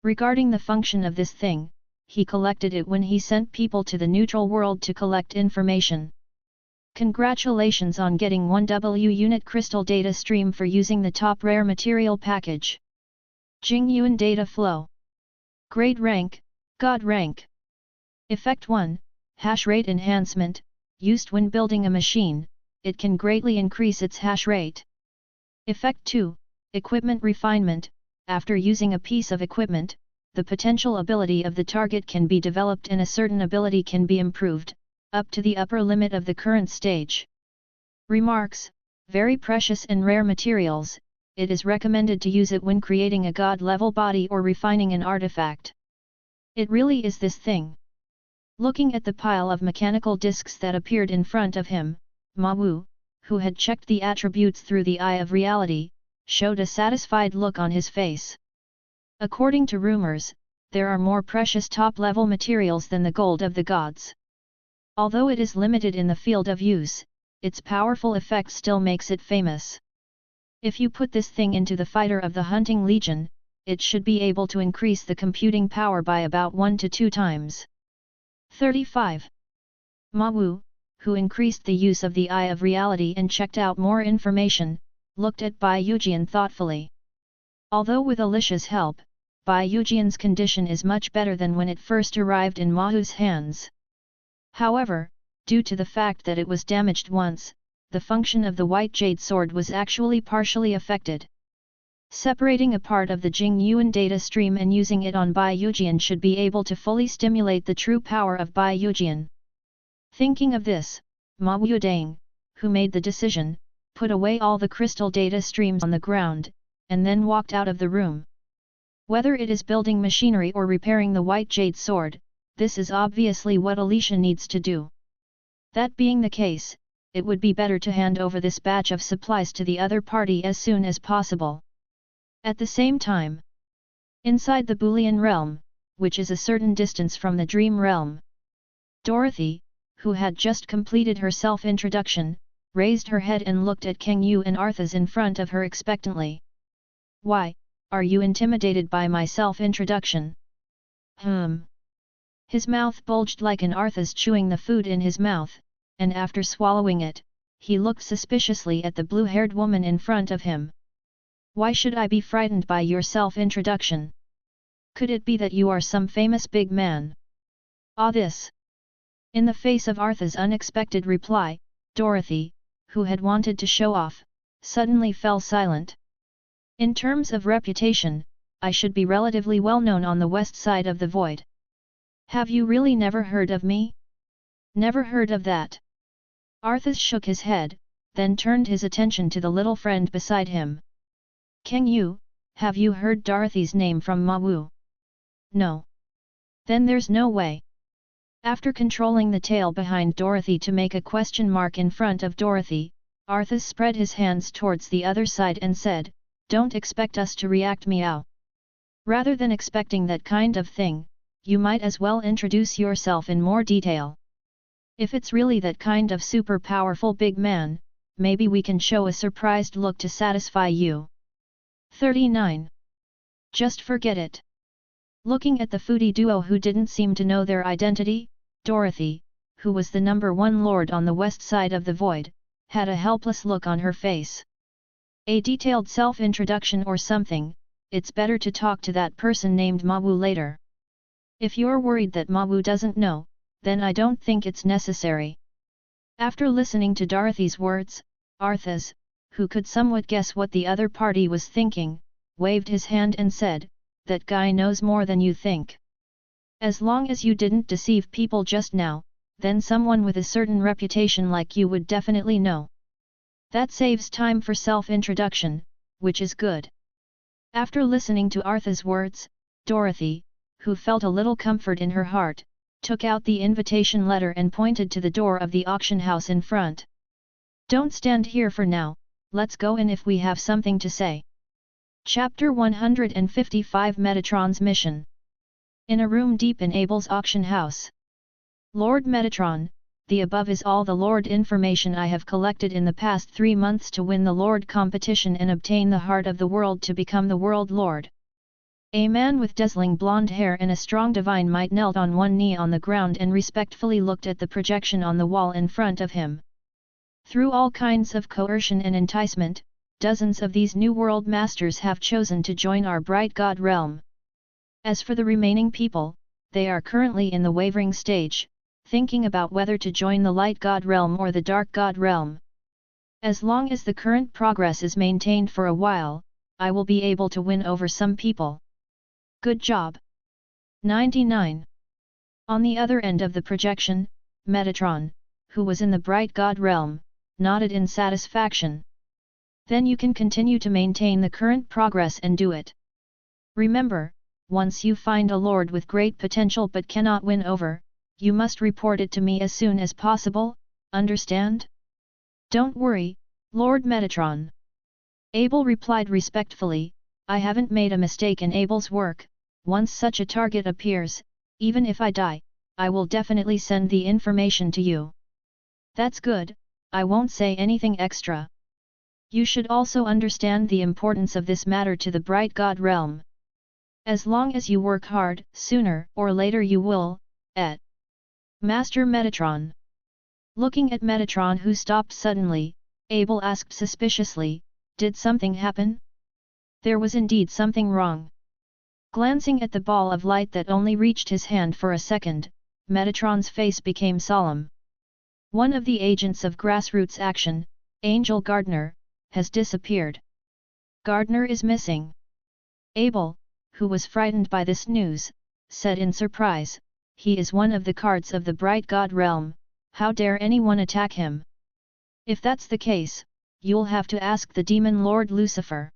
Regarding the function of this thing, he collected it when he sent people to the neutral world to collect information. Congratulations on getting 1W unit crystal data stream for using the top rare material package. Jingyuan data flow. Grade rank, God rank. Effect 1, hash rate enhancement, used when building a machine, it can greatly increase its hash rate. Effect 2, equipment refinement, after using a piece of equipment, the potential ability of the target can be developed and a certain ability can be improved, up to the upper limit of the current stage. Remarks, very precious and rare materials, it is recommended to use it when creating a god-level body or refining an artifact. It really is this thing. Looking at the pile of mechanical discs that appeared in front of him, Mawu, who had checked the attributes through the eye of reality, showed a satisfied look on his face. According to rumors, there are more precious top-level materials than the gold of the gods. Although it is limited in the field of use, its powerful effect still makes it famous. If you put this thing into the fighter of the hunting legion, it should be able to increase the computing power by about 1 to 2 times. 35. Ma Wu, who increased the use of the eye of reality and checked out more information, looked at Bai Yujian thoughtfully. Although with Alicia's help, Bai Yujian's condition is much better than when it first arrived in Ma Wu's hands. However, due to the fact that it was damaged once, the function of the white jade sword was actually partially affected. Separating a part of the Jing Yuan data stream and using it on Bai Yujian should be able to fully stimulate the true power of Bai Yujian. Thinking of this, Ma Wudang, who made the decision, put away all the crystal data streams on the ground, and then walked out of the room. Whether it is building machinery or repairing the white jade sword, this is obviously what Alicia needs to do. That being the case, it would be better to hand over this batch of supplies to the other party as soon as possible. At the same time, inside the Boolean realm, which is a certain distance from the dream realm, Dorothy, who had just completed her self-introduction, raised her head and looked at Kang Yu and Arthas in front of her expectantly. "Why, are you intimidated by my self-introduction?" His mouth bulged like an Arthas chewing the food in his mouth, and after swallowing it, he looked suspiciously at the blue-haired woman in front of him. "Why should I be frightened by your self-introduction? Could it be that you are some famous big man?" This. In the face of Arthas' unexpected reply, Dorothy, who had wanted to show off, suddenly fell silent. "In terms of reputation, I should be relatively well known on the west side of the void. Have you really never heard of me?" "Never heard of that." Arthas shook his head, then turned his attention to the little friend beside him. "Kang Yu, have you heard Dorothy's name from Ma Wu?" "No." "Then there's no way." After controlling the tail behind Dorothy to make a question mark in front of Dorothy, Arthas spread his hands towards the other side and said, "Don't expect us to react meow. Rather than expecting that kind of thing, you might as well introduce yourself in more detail. If it's really that kind of super powerful big man, maybe we can show a surprised look to satisfy you." 39. Just forget it. Looking at the foodie duo who didn't seem to know their identity, Dorothy, who was the number 1 lord on the west side of the void, had a helpless look on her face. "A detailed self-introduction or something, it's better to talk to that person named Ma Wu later. If you're worried that Ma Wu doesn't know, then I don't think it's necessary." After listening to Dorothy's words, Arthas, who could somewhat guess what the other party was thinking, waved his hand and said, "That guy knows more than you think. As long as you didn't deceive people just now, then someone with a certain reputation like you would definitely know. That saves time for self-introduction, which is good." After listening to Arthas' words, Dorothy, who felt a little comfort in her heart, took out the invitation letter and pointed to the door of the auction house in front. "Don't stand here for now, let's go in if we have something to say." Chapter 155 Metatron's Mission. In a room deep in Abel's auction house. "Lord Metatron, the above is all the Lord information I have collected in the past 3 months to win the Lord competition and obtain the heart of the world to become the World Lord." A man with dazzling blonde hair and a strong divine might knelt on one knee on the ground and respectfully looked at the projection on the wall in front of him. Through all kinds of coercion and enticement, dozens of these new world masters have chosen to join our bright god realm. As for the remaining people, they are currently in the wavering stage, thinking about whether to join the light god realm or the dark god realm. As long as the current progress is maintained for a while, I will be able to win over some people. Good job. 99. On the other end of the projection, Metatron, who was in the bright god realm, nodded in satisfaction. "Then you can continue to maintain the current progress and do it. Remember, once you find a lord with great potential but cannot win over, you must report it to me as soon as possible, understand?" Don't worry, Lord Metatron. Abel replied respectfully, I haven't made a mistake in Abel's work. Once such a target appears, even if I die, I will definitely send the information to you. That's good, I won't say anything extra. You should also understand the importance of this matter to the bright god realm. As long as you work hard, sooner or later you will, Master Metatron. Looking at Metatron, who stopped suddenly, Abel asked suspiciously, did something happen? There was indeed something wrong. Glancing at the ball of light that only reached his hand for a second, Metatron's face became solemn. One of the agents of Grassroots Action, Angel Gardener, has disappeared. Gardener is missing. Abel, who was frightened by this news, said in surprise, he is one of the cards of the bright god realm, how dare anyone attack him? If that's the case, you'll have to ask the demon lord Lucifer.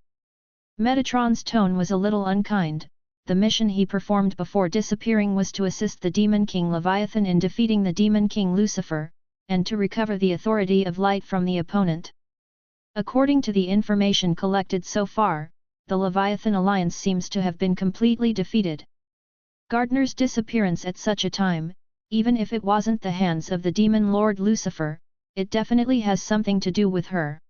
Metatron's tone was a little unkind. The mission he performed before disappearing was to assist the Demon King Leviathan in defeating the Demon King Lucifer, and to recover the authority of light from the opponent. According to the information collected so far, the Leviathan alliance seems to have been completely defeated. Gardener's disappearance at such a time, even if it wasn't the hands of the Demon Lord Lucifer, it definitely has something to do with her.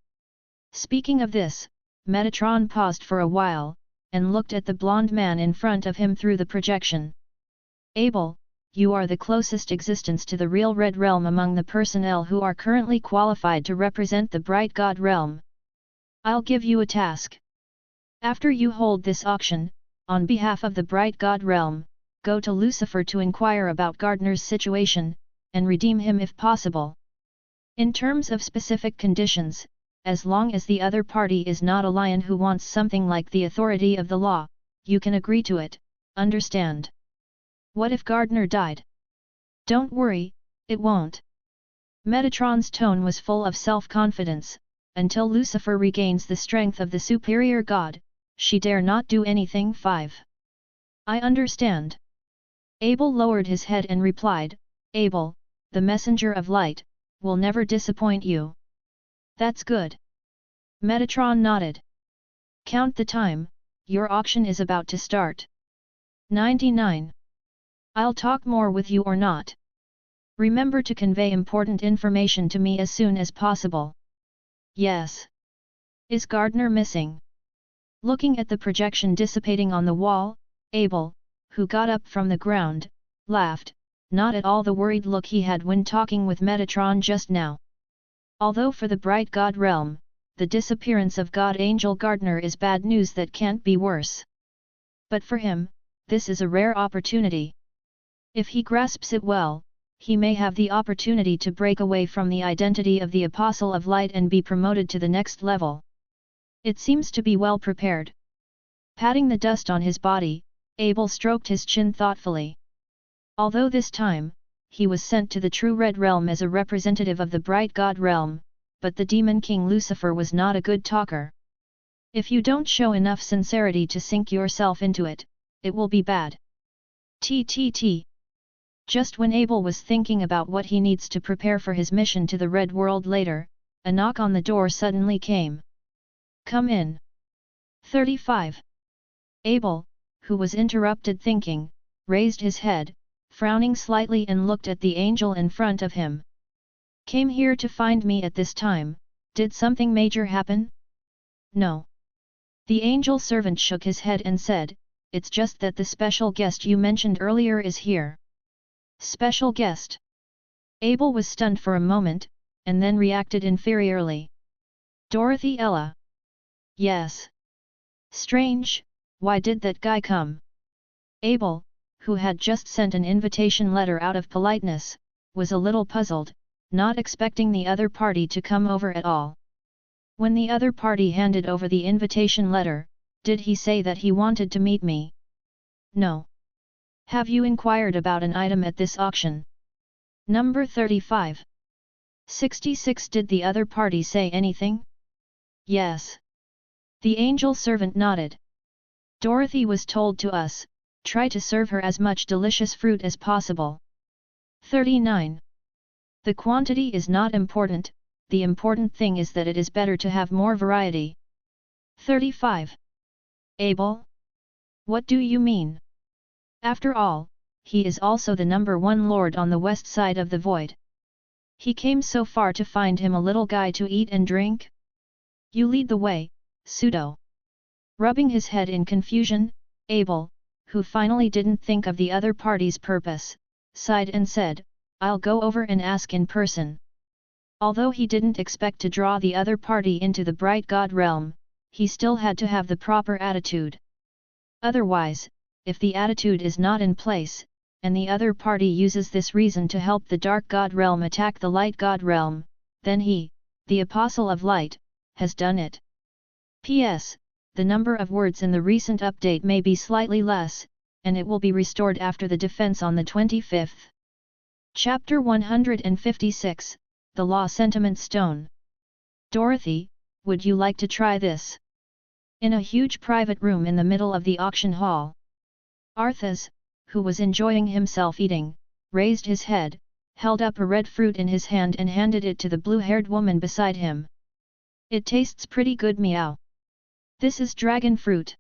Speaking of this, Metatron paused for a while, and looked at the blonde man in front of him through the projection. Abel, you are the closest existence to the real Red Realm among the personnel who are currently qualified to represent the Bright God Realm. I'll give you a task. After you hold this auction, on behalf of the Bright God Realm, go to Lucifer to inquire about Gardener's situation, and redeem him if possible. In terms of specific conditions, as long as the other party is not a lion who wants something like the authority of the law, you can agree to it, understand? What if Gardener died? Don't worry, it won't. Metatron's tone was full of self-confidence. Until Lucifer regains the strength of the superior god, she dare not do anything. 5. I understand. Abel lowered his head and replied, Abel, the messenger of light, will never disappoint you. That's good. Metatron nodded. Count the time, your auction is about to start. 99. I'll talk more with you or not. Remember to convey important information to me as soon as possible. Yes. Is Gardener missing? Looking at the projection dissipating on the wall, Abel, who got up from the ground, laughed, not at all the worried look he had when talking with Metatron just now. Although for the Bright God Realm, the disappearance of God Angel Gardener is bad news that can't be worse. But for him, this is a rare opportunity. If he grasps it well, he may have the opportunity to break away from the identity of the Apostle of Light and be promoted to the next level. It seems to be well prepared. Patting the dust on his body, Abel stroked his chin thoughtfully. Although this time, he was sent to the true Red Realm as a representative of the Bright God Realm, but the Demon King Lucifer was not a good talker. If you don't show enough sincerity to sink yourself into it, it will be bad. Just when Abel was thinking about what he needs to prepare for his mission to the Red World later, a knock on the door suddenly came. Come in. 35. Abel, who was interrupted thinking, raised his head, frowning slightly and looked at the angel in front of him. Came here to find me at this time, did something major happen? No. The angel servant shook his head and said, it's just that the special guest you mentioned earlier is here. Special guest? Abel was stunned for a moment, and then reacted inferiorly. Dorothy Ella. Yes. Strange, why did that guy come? Abel, who had just sent an invitation letter out of politeness, was a little puzzled, not expecting the other party to come over at all. When the other party handed over the invitation letter, did he say that he wanted to meet me? No. Have you inquired about an item at this auction? Number 35. 66. Did the other party say anything? Yes. The angel servant nodded. Dorothy was told to us, try to serve her as much delicious fruit as possible. 39. The quantity is not important, the important thing is that it is better to have more variety. 35. Abel? What do you mean? After all, he is also the number one lord on the west side of the void. He came so far to find him a little guy to eat and drink? You lead the way, pseudo. Rubbing his head in confusion, Abel, who finally didn't think of the other party's purpose, sighed and said, I'll go over and ask in person. Although he didn't expect to draw the other party into the bright god realm, he still had to have the proper attitude. Otherwise, if the attitude is not in place, and the other party uses this reason to help the dark god realm attack the light god realm, then he, the apostle of light, has done it. P.S. The number of words in the recent update may be slightly less, and it will be restored after the defense on the 25th. Chapter 156, The Law Sentiment Stone. Dorothy, would you like to try this? In a huge private room in the middle of the auction hall. Arthas, who was enjoying himself eating, raised his head, held up a red fruit in his hand and handed it to the blue-haired woman beside him. It tastes pretty good, meow. This is dragon fruit.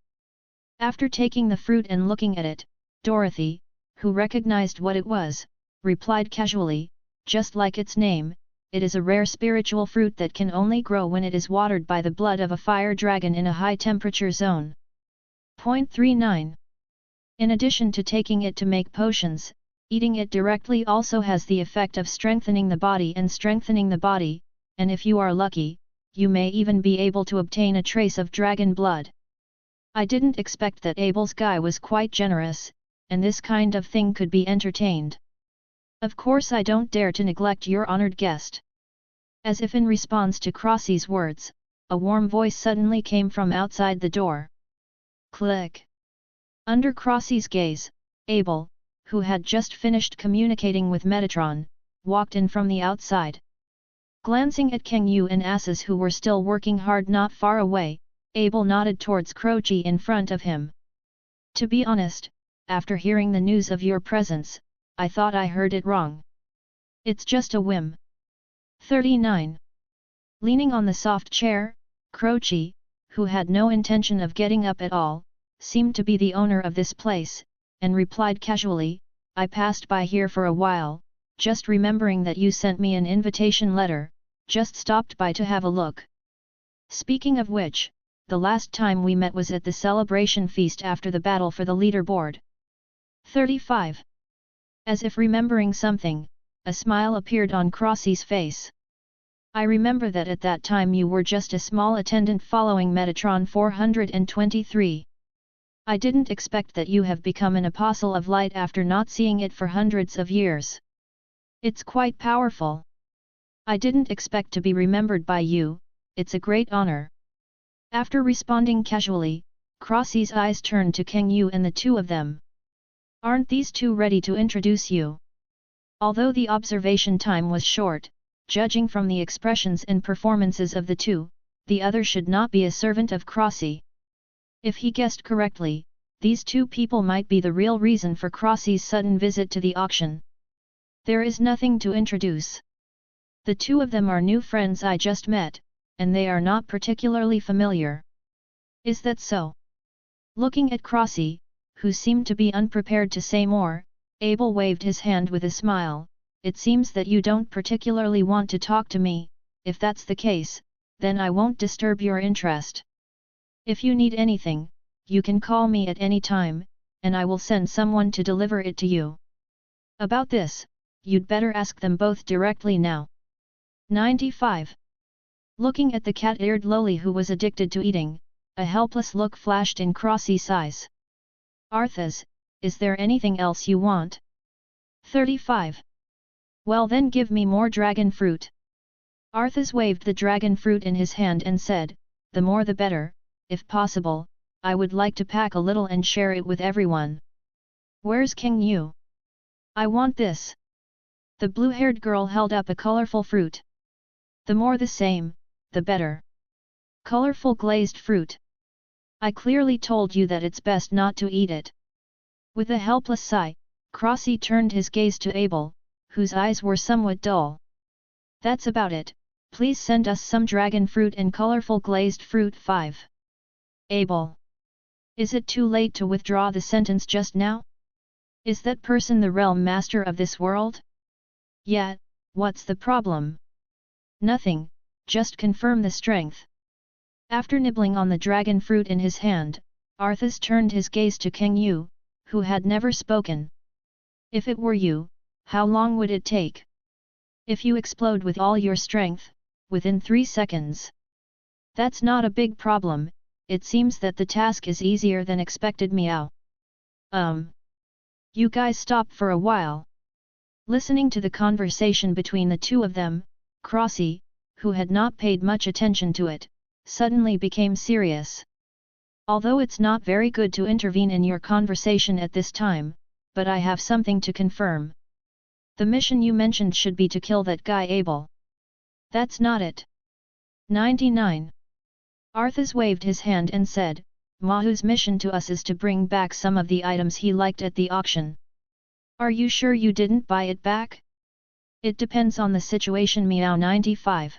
After taking the fruit and looking at it, Dorothy, who recognized what it was, replied casually, just like its name, it is a rare spiritual fruit that can only grow when it is watered by the blood of a fire dragon in a high-temperature zone. 39. In addition to taking it to make potions, eating it directly also has the effect of strengthening the body, and if you are lucky, you may even be able to obtain a trace of dragon blood. I didn't expect that Abel's guy was quite generous, and this kind of thing could be entertained. Of course I don't dare to neglect your honored guest. As if in response to Crossy's words, a warm voice suddenly came from outside the door. Click. Under Crossy's gaze, Abel, who had just finished communicating with Metatron, walked in from the outside. Glancing at Kang Yu and Asses who were still working hard not far away, Abel nodded towards Croci in front of him. To be honest, after hearing the news of your presence, I thought I heard it wrong. It's just a whim. 39. Leaning on the soft chair, Croci, who had no intention of getting up at all, seemed to be the owner of this place, and replied casually, I passed by here for a while, just remembering that you sent me an invitation letter, just stopped by to have a look. Speaking of which, the last time we met was at the celebration feast after the battle for the leaderboard. 35. As if remembering something, a smile appeared on Crossy's face. I remember that at that time you were just a small attendant following Metatron 423. I didn't expect that you have become an apostle of light after not seeing it for hundreds of years. It's quite powerful. I didn't expect to be remembered by you, it's a great honor. After responding casually, Crossy's eyes turned to Kang Yu and the two of them. Aren't these two ready to introduce you? Although the observation time was short, judging from the expressions and performances of the two, the other should not be a servant of Crossy. If he guessed correctly, these two people might be the real reason for Crossy's sudden visit to the auction. There is nothing to introduce. The two of them are new friends I just met, and they are not particularly familiar. Is that so? Looking at Crossy, who seemed to be unprepared to say more, Abel waved his hand with a smile. It seems that you don't particularly want to talk to me. If that's the case, then I won't disturb your interest. If you need anything, you can call me at any time, and I will send someone to deliver it to you. About this, you'd better ask them both directly now. 95. Looking at the cat-eared lowly who was addicted to eating, a helpless look flashed in Crossy's eyes. Arthas, is there anything else you want? 35. Well then give me more dragon fruit. Arthas waved the dragon fruit in his hand and said, the more the better, if possible, I would like to pack a little and share it with everyone. Where's Kang Yu? I want this. The blue-haired girl held up a colorful fruit. The more the same, the better. Colorful glazed fruit. I clearly told you that it's best not to eat it. With a helpless sigh, Crossy turned his gaze to Abel, whose eyes were somewhat dull. That's about it, Please send us some dragon fruit and colorful glazed fruit 5. Able. Is it too late to withdraw the sentence just now? Is that person the realm master of this world? Yeah, what's the problem? Nothing, just confirm the strength. After nibbling on the dragon fruit in his hand, Arthas turned his gaze to Kang Yu, who had never spoken. If it were you, how long would it take? If you explode with all your strength, within 3 seconds. That's not a big problem, it seems that the task is easier than expected. Meow. You guys stop for a while. Listening to the conversation between the two of them, Crossy, who had not paid much attention to it, suddenly became serious. Although it's not very good to intervene in your conversation at this time, but I have something to confirm. The mission you mentioned should be to kill that guy Abel. That's not it. 99. Arthas waved his hand and said, Mahu's mission to us is to bring back some of the items he liked at the auction. Are you sure you didn't buy it back? It depends on the situation. Meow. 95.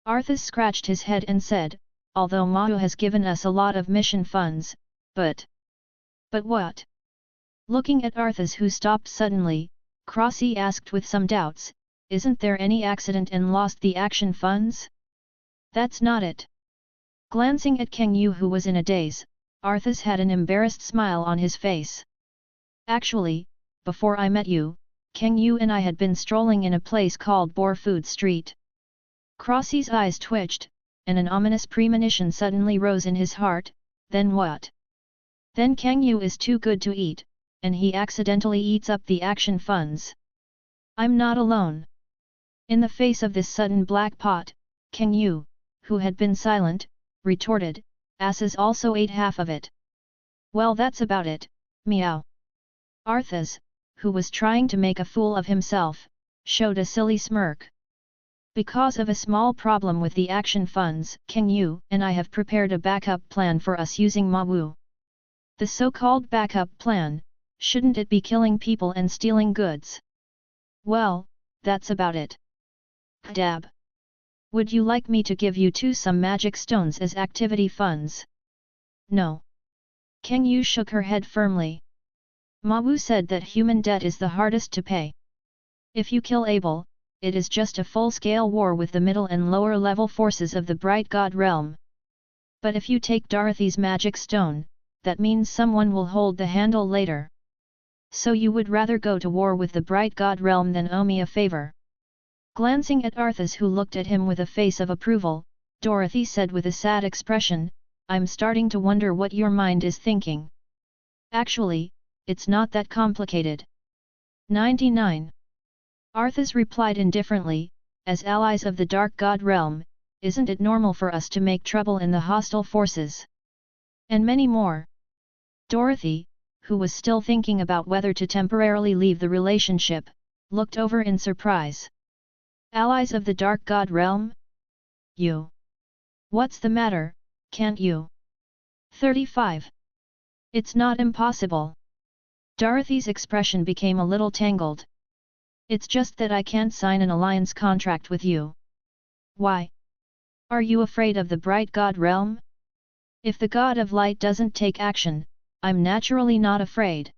Arthas scratched his head and said, although Mahu has given us a lot of mission funds, but what? Looking at Arthas, who stopped suddenly, Crossy asked with some doubts, isn't there any accident and lost the action funds? That's not it. Glancing at Kang Yu, who was in a daze, Arthas had an embarrassed smile on his face. Actually, before I met you, Kang Yu and I had been strolling in a place called Boar Food Street. Crossy's eyes twitched, and an ominous premonition suddenly rose in his heart. Then what? Then Kang Yu is too good to eat, and he accidentally eats up the action funds. I'm not alone. In the face of this sudden black pot, Kang Yu, who had been silent, retorted, asses also ate half of it. Well, that's about it, meow. Arthas, who was trying to make a fool of himself, showed a silly smirk. Because of a small problem with the action funds, Kang Yu and I have prepared a backup plan for us using Mawu. The so-called backup plan, shouldn't it be killing people and stealing goods? Well, that's about it. Dab. Would you like me to give you some magic stones as activity funds? No. Kang Yu shook her head firmly. Mawu said that human debt is the hardest to pay. If you kill Abel, it is just a full-scale war with the middle and lower level forces of the Bright God realm. But if you take Dorothy's magic stone, that means someone will hold the handle later. So you would rather go to war with the Bright God realm than owe me a favor? Glancing at Arthas, who looked at him with a face of approval, Dorothy said with a sad expression, I'm starting to wonder what your mind is thinking. Actually, it's not that complicated. 99. Arthas replied indifferently, as allies of the Dark God realm, isn't it normal for us to make trouble in the hostile forces? And many more. Dorothy, who was still thinking about whether to temporarily leave the relationship, looked over in surprise. Allies of the Dark God realm? You. What's the matter, can't you? 35. It's not impossible. Dorothy's expression became a little tangled. It's just that I can't sign an alliance contract with you. Why? Are you afraid of the Bright God realm? If the God of Light doesn't take action, I'm naturally not afraid.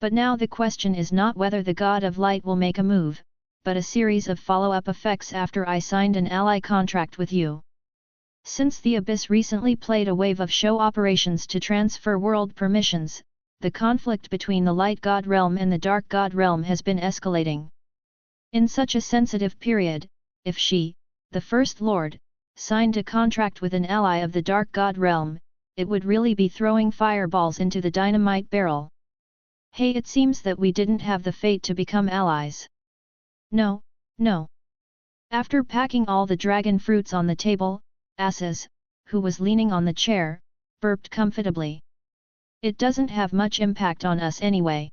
But now the question is not whether the God of Light will make a move, but a series of follow-up effects after I signed an ally contract with you. Since the Abyss recently played a wave of show operations to transfer world permissions, the conflict between the Light God realm and the Dark God realm has been escalating. In such a sensitive period, if she, the First Lord, signed a contract with an ally of the Dark God realm, it would really be throwing fireballs into the dynamite barrel. Hey, it seems that we didn't have the fate to become allies. No, no. After packing all the dragon fruits on the table, Asses, who was leaning on the chair, burped comfortably. It doesn't have much impact on us anyway.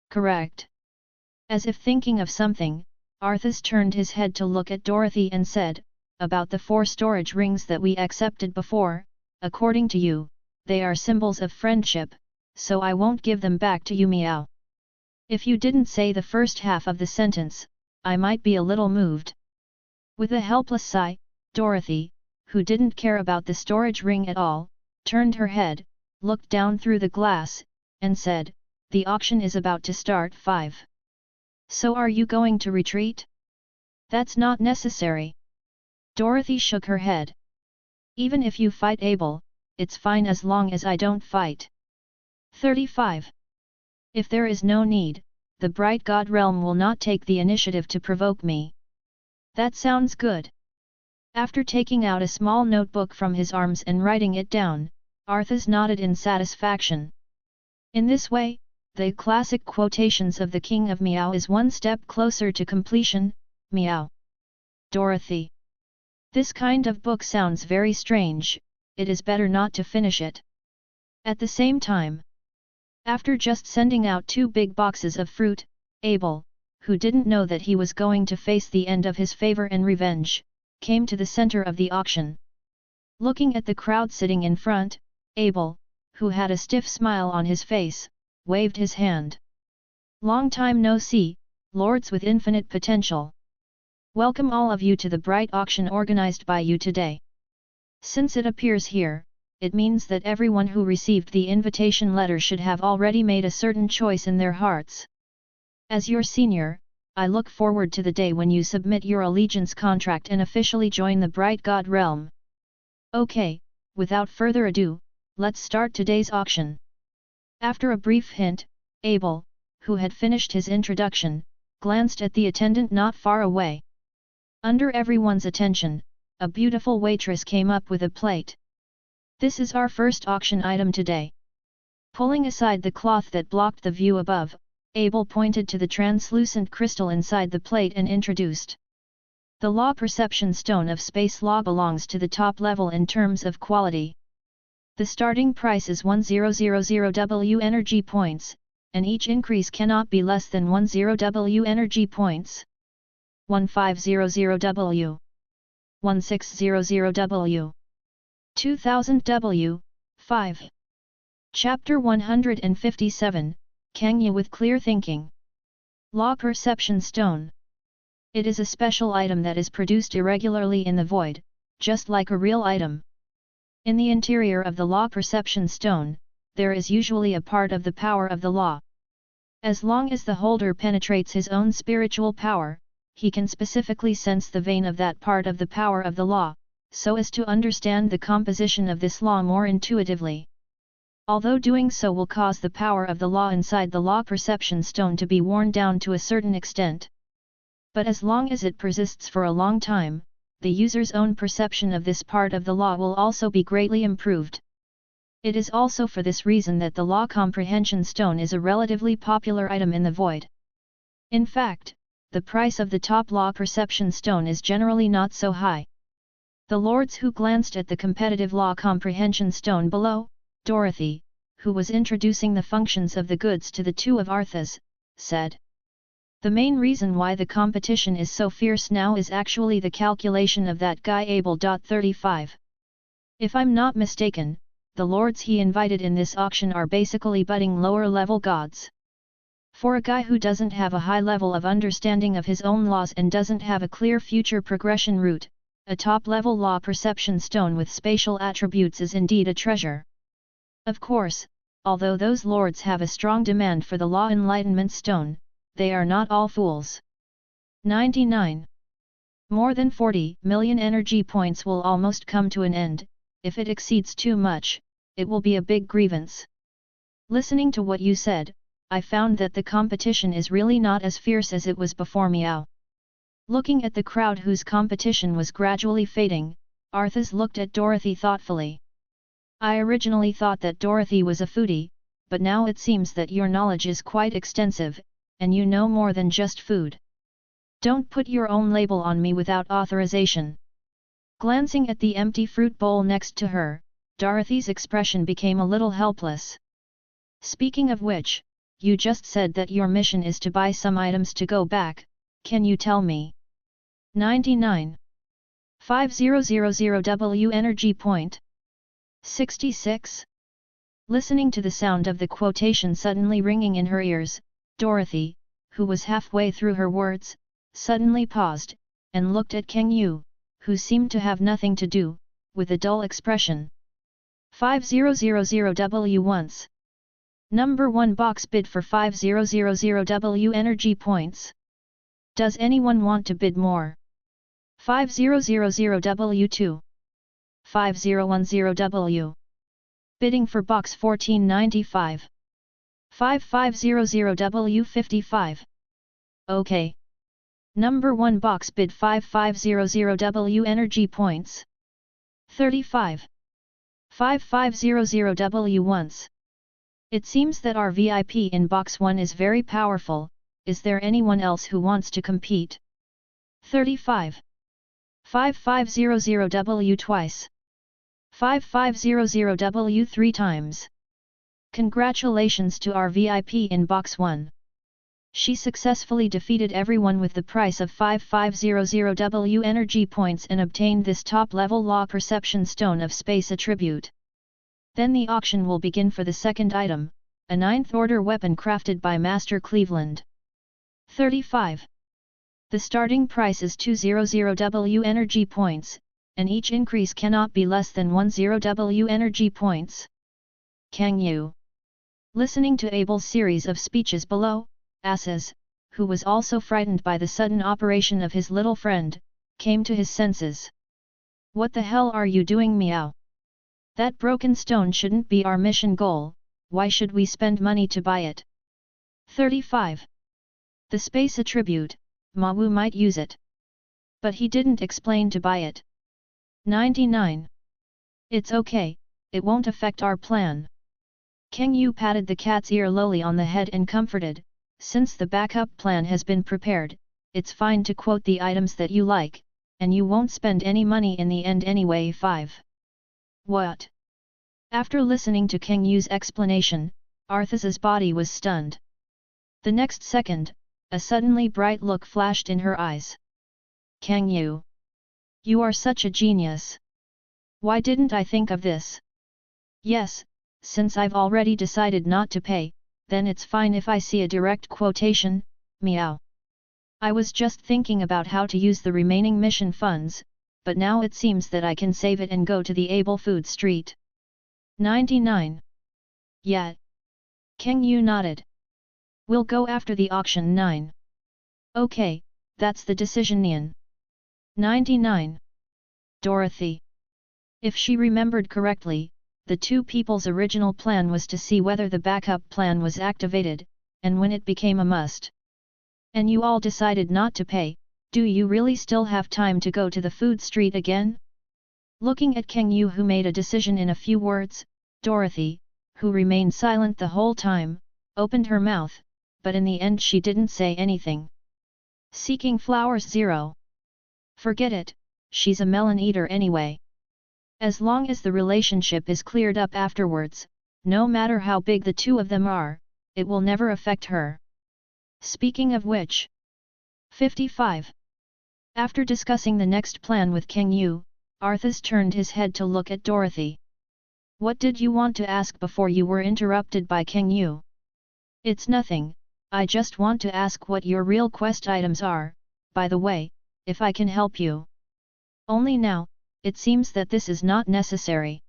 Correct. As if thinking of something, Arthas turned his head to look at Dorothy and said, about the 4 storage rings that we accepted before, according to you, they are symbols of friendship, so I won't give them back to you, meow. If you didn't say the first half of the sentence, I might be a little moved. With a helpless sigh, Dorothy, who didn't care about the storage ring at all, turned her head, looked down through the glass, and said, "The auction is about to start 5. So are you going to retreat?" "That's not necessary." Dorothy shook her head. "Even if you fight Abel, it's fine as long as I don't fight." 35. If there is no need, the bright god realm will not take the initiative to provoke me. That sounds good. After taking out a small notebook from his arms and writing it down, Arthas nodded in satisfaction. In this way, the classic quotations of the King of Meow is one step closer to completion. Meow. Dorothy. This kind of book sounds very strange, it is better not to finish it. At the same time, after just sending out 2 big boxes of fruit, Abel, who didn't know that he was going to face the end of his favor and revenge, came to the center of the auction. Looking at the crowd sitting in front, Abel, who had a stiff smile on his face, waved his hand. "Long time no see, lords with infinite potential. Welcome all of you to the bright auction organized by you today. Since it appears here, it means that everyone who received the invitation letter should have already made a certain choice in their hearts. As your senior, I look forward to the day when you submit your allegiance contract and officially join the bright god realm. Okay, without further ado, let's start today's auction." After a brief hint, Abel, who had finished his introduction, glanced at the attendant not far away. Under everyone's attention, a beautiful waitress came up with a plate. "This is our first auction item today." Pulling aside the cloth that blocked the view above, Abel pointed to the translucent crystal inside the plate and introduced. "The Law Perception Stone of Space Law belongs to the top level in terms of quality. The starting price is 1000 W energy points, and each increase cannot be less than 10 W energy points. 1500 W. 1600 W. 2000 W. 5. Chapter 157, Kangya with Clear Thinking. Law Perception Stone. It is a special item that is produced irregularly in the void, just like a real item. In the interior of the Law Perception Stone, there is usually a part of the power of the law. As long as the holder penetrates his own spiritual power, he can specifically sense the vein of that part of the power of the law, so as to understand the composition of this law more intuitively. Although doing so will cause the power of the law inside the Law Perception Stone to be worn down to a certain extent. But as long as it persists for a long time, the user's own perception of this part of the law will also be greatly improved. It is also for this reason that the Law Comprehension Stone is a relatively popular item in the void. In fact, the price of the top Law Perception Stone is generally not so high. The lords who glanced at the competitive Law Comprehension Stone below, Dorothy, who was introducing the functions of the goods to the 2 of Arthas, said. The main reason why the competition is so fierce now is actually the calculation of that guy Abel. 35. If I'm not mistaken, the lords he invited in this auction are basically budding lower-level gods. For a guy who doesn't have a high level of understanding of his own laws and doesn't have a clear future progression route, a top-level Law Perception Stone with spatial attributes is indeed a treasure. Of course, although those lords have a strong demand for the Law Enlightenment Stone, they are not all fools. 99. More than 40 million energy points will almost come to an end. If it exceeds too much, it will be a big grievance. Listening to what you said, I found that the competition is really not as fierce as it was before. Meow. Looking at the crowd whose competition was gradually fading, Arthas looked at Dorothy thoughtfully. I originally thought that Dorothy was a foodie, but now it seems that your knowledge is quite extensive, and you know more than just food. Don't put your own label on me without authorization. Glancing at the empty fruit bowl next to her, Dorothy's expression became a little helpless. Speaking of which, you just said that your mission is to buy some items to go back, can you tell me? 99. 5000 W energy point. 66. Listening to the sound of the quotation suddenly ringing in her ears, Dorothy, who was halfway through her words, suddenly paused, and looked at Kang Yu, who seemed to have nothing to do, with a dull expression. 5000W once. Number 1 box bid for 5000W energy points. Does anyone want to bid more? 5000W2. 5010W. Bidding for box 1495. 5500W55. OK. Number 1 box bid 5500W energy points. 35. 5500W once. It seems that our VIP in box 1 is very powerful. Is there anyone else who wants to compete? 35. 5500W twice. 5500W 3 times. Congratulations to our VIP in box 1. She successfully defeated everyone with the price of 5500W energy points and obtained this top-level law perception stone of space attribute. Then the auction will begin for the second item, a 9th order weapon crafted by Master Cleveland. 35. The starting price is 200W energy points, and each increase cannot be less than 10W energy points. Kang Yu. Listening to Abel's series of speeches below, Asses, who was also frightened by the sudden operation of his little friend, came to his senses. What the hell are you doing, Meow? That broken stone shouldn't be our mission goal, why should we spend money to buy it? 35. The space attribute, Ma Wu might use it. But he didn't explain to buy it. 99. It's okay, it won't affect our plan. Kang Yu patted the cat's ear lowly on the head and comforted, since the backup plan has been prepared, it's fine to quote the items that you like, and you won't spend any money in the end anyway. 5. What? After listening to Kang Yu's explanation, Arthas's body was stunned. The next second, a suddenly bright look flashed in her eyes. Kang Yu. You are such a genius. Why didn't I think of this? Yes, since I've already decided not to pay, then it's fine if I see a direct quotation, meow. I was just thinking about how to use the remaining mission funds, but now it seems that I can save it and go to the Able Food Street. 99. Yeah. Kang Yu nodded. We'll go after the auction. 9. Okay, that's the decision. Nian. 99. Dorothy. If she remembered correctly, the two people's original plan was to see whether the backup plan was activated, and when it became a must. And you all decided not to pay, do you really still have time to go to the food street again? Looking at Kang Yu, who made a decision in a few words, Dorothy, who remained silent the whole time, opened her mouth, but in the end she didn't say anything. Seeking flowers. 0. Forget it, she's a melon eater anyway. As long as the relationship is cleared up afterwards, no matter how big the two of them are, it will never affect her. Speaking of which. 55. After discussing the next plan with Kang Yu, Arthas turned his head to look at Dorothy. What did you want to ask before you were interrupted by Kang Yu? It's nothing, I just want to ask what your real quest items are, by the way, if I can help you. Only now, it seems that this is not necessary.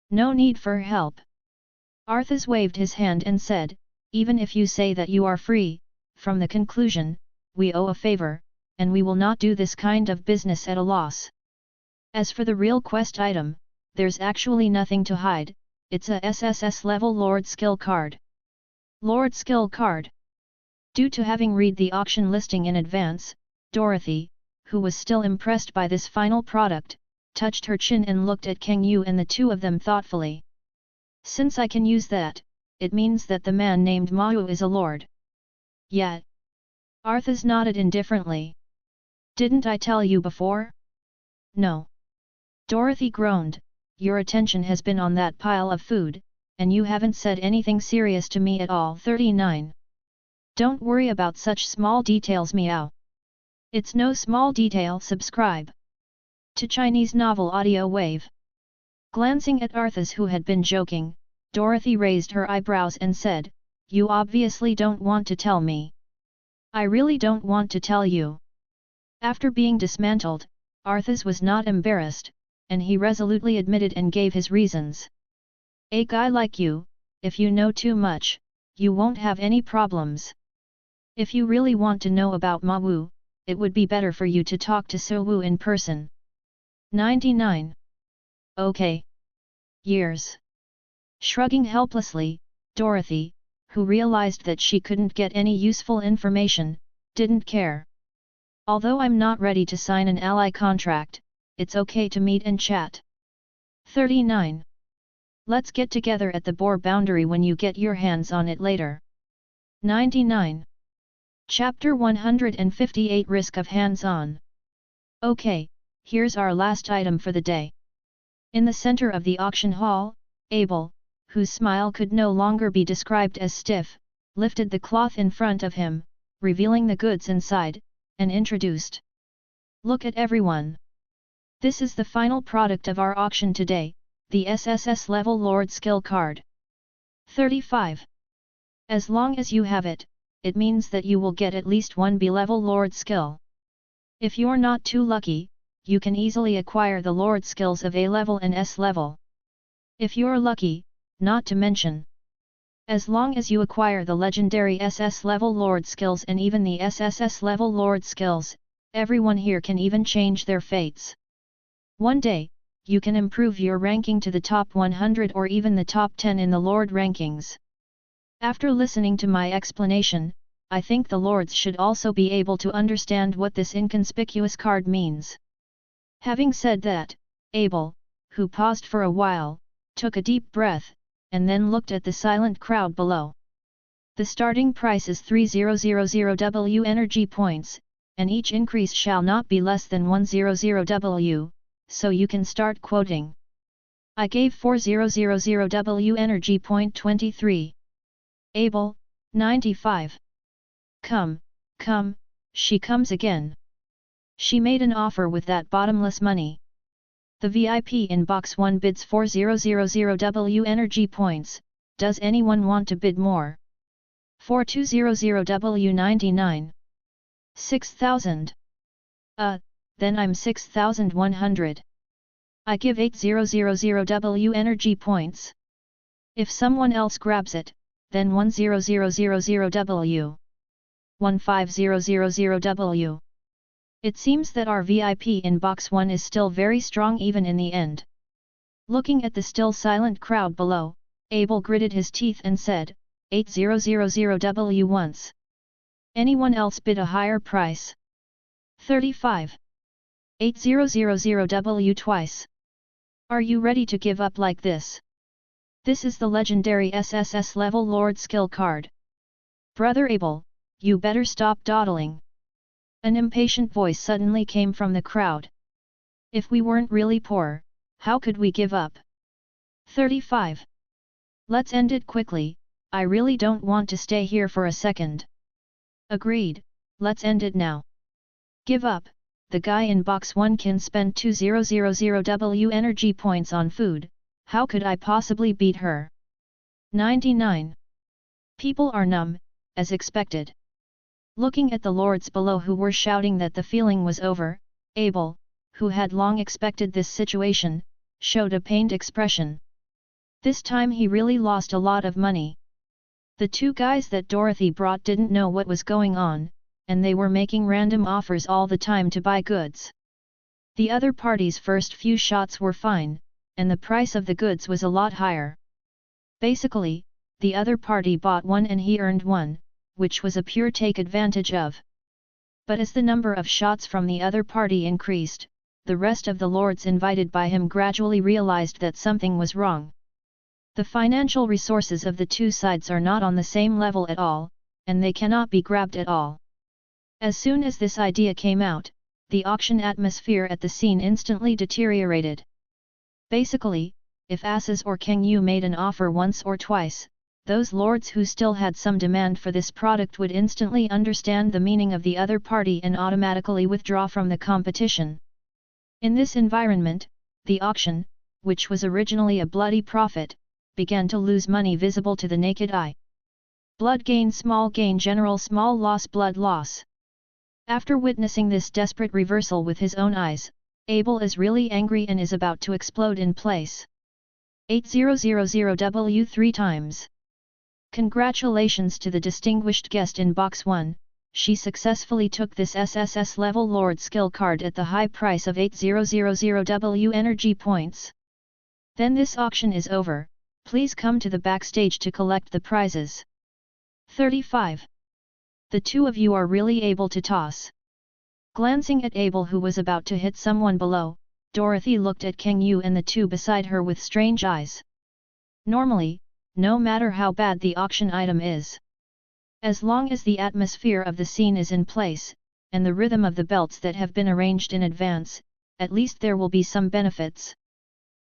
No need for help. Arthas waved his hand and said, even if you say that you are free, from the conclusion, we owe a favor, and we will not do this kind of business at a loss. As for the real quest item, there's actually nothing to hide, it's a sss-level Lord Skill card. Lord Skill card. Due to having read the auction listing in advance, Dorothy, who was still impressed by this final product, touched her chin and looked at Kang Yu and the two of them thoughtfully. Since I can use that, it means that the man named Ma Wu is a lord. Yeah. Arthas nodded indifferently. Didn't I tell you before? No. Dorothy groaned, your attention has been on that pile of food, and you haven't said anything serious to me at all. 39. Don't worry about such small details, meow. It's no small detail. Subscribe to Chinese Novel Audio Wave. Glancing at Arthas, who had been joking, Dorothy raised her eyebrows and said, you obviously don't want to tell me. I really don't want to tell you. After being dismantled, Arthas was not embarrassed, and he resolutely admitted and gave his reasons. A guy like you, if you know too much, you won't have any problems. If you really want to know about Ma Wu, it would be better for you to talk to So Wu in person. 99. Okay. Years. Shrugging helplessly, Dorothy, who realized that she couldn't get any useful information, didn't care. Although I'm not ready to sign an ally contract, it's okay to meet and chat. 39. Let's get together at the Boar boundary when you get your hands on it later. 99. Chapter 158 Risk of Hands-on. Okay, here's our last item for the day. In the center of the auction hall, Abel, whose smile could no longer be described as stiff, lifted the cloth in front of him, revealing the goods inside, and introduced. Look at everyone. This is the final product of our auction today, the sss-level Lord Skill Card. 35. As long as you have it, it means that you will get at least one B-level Lord Skill. If you're not too lucky, you can easily acquire the Lord Skills of A-level and S-level. If you're lucky, not to mention. As long as you acquire the legendary SS-level Lord Skills and even the SSS-level Lord Skills, everyone here can even change their fates. One day, you can improve your ranking to the top 100 or even the top 10 in the Lord rankings. After listening to my explanation, I think the Lords should also be able to understand what this inconspicuous card means. Having said that, Abel, who paused for a while, took a deep breath, and then looked at the silent crowd below. The starting price is 3000 energy points, and each increase shall not be less than 100 so you can start quoting. I gave 4000 energy point 23. Abel, 95. Come, she comes again. She made an offer with that bottomless money. The VIP in box 1 bids 4000 energy points, does anyone want to bid more? 4200 99. 6000. Then I'm 6100. I give 8000 energy points. If someone else grabs it, then 10000 15000. It seems that our VIP in box 1 is still very strong even in the end. Looking at the still silent crowd below, Abel gritted his teeth and said, 8000 once. Anyone else bid a higher price? 35. 8000 twice. Are you ready to give up like this? This is the legendary SSS level Lord Skill Card. Brother Abel, you better stop dawdling. An impatient voice suddenly came from the crowd. If we weren't really poor, how could we give up? 35. Let's end it quickly, I really don't want to stay here for a second. Agreed, let's end it now. Give up, the guy in box 1 can spend 2000 energy points on food, how could I possibly beat her? 99. People are numb, as expected. Looking at the lords below who were shouting that the feeling was over, Abel, who had long expected this situation, showed a pained expression. This time he really lost a lot of money. The two guys that Dorothy brought didn't know what was going on, and they were making random offers all the time to buy goods. The other party's first few shots were fine, and the price of the goods was a lot higher. Basically, the other party bought one and he earned one, which was a pure take advantage of. But as the number of shots from the other party increased, the rest of the lords invited by him gradually realized that something was wrong. The financial resources of the two sides are not on the same level at all, and they cannot be grabbed at all. As soon as this idea came out, the auction atmosphere at the scene instantly deteriorated. Basically, if Asses or Kang Yu made an offer once or twice, those lords who still had some demand for this product would instantly understand the meaning of the other party and automatically withdraw from the competition. In this environment, the auction, which was originally a bloody profit, began to lose money visible to the naked eye. Blood gain, small gain, general small loss, blood loss. After witnessing this desperate reversal with his own eyes, Abel is really angry and is about to explode in place. 8000W 3 times. Congratulations to the distinguished guest in box 1, she successfully took this sss-level Lord skill card at the high price of 8000W energy points. Then this auction is over, please come to the backstage to collect the prizes. 35. The two of you are really able to toss. Glancing at Abel who was about to hit someone below, Dorothy looked at Kang Yu and the two beside her with strange eyes. Normally, no matter how bad the auction item is, as long as the atmosphere of the scene is in place, and the rhythm of the belts that have been arranged in advance, at least there will be some benefits.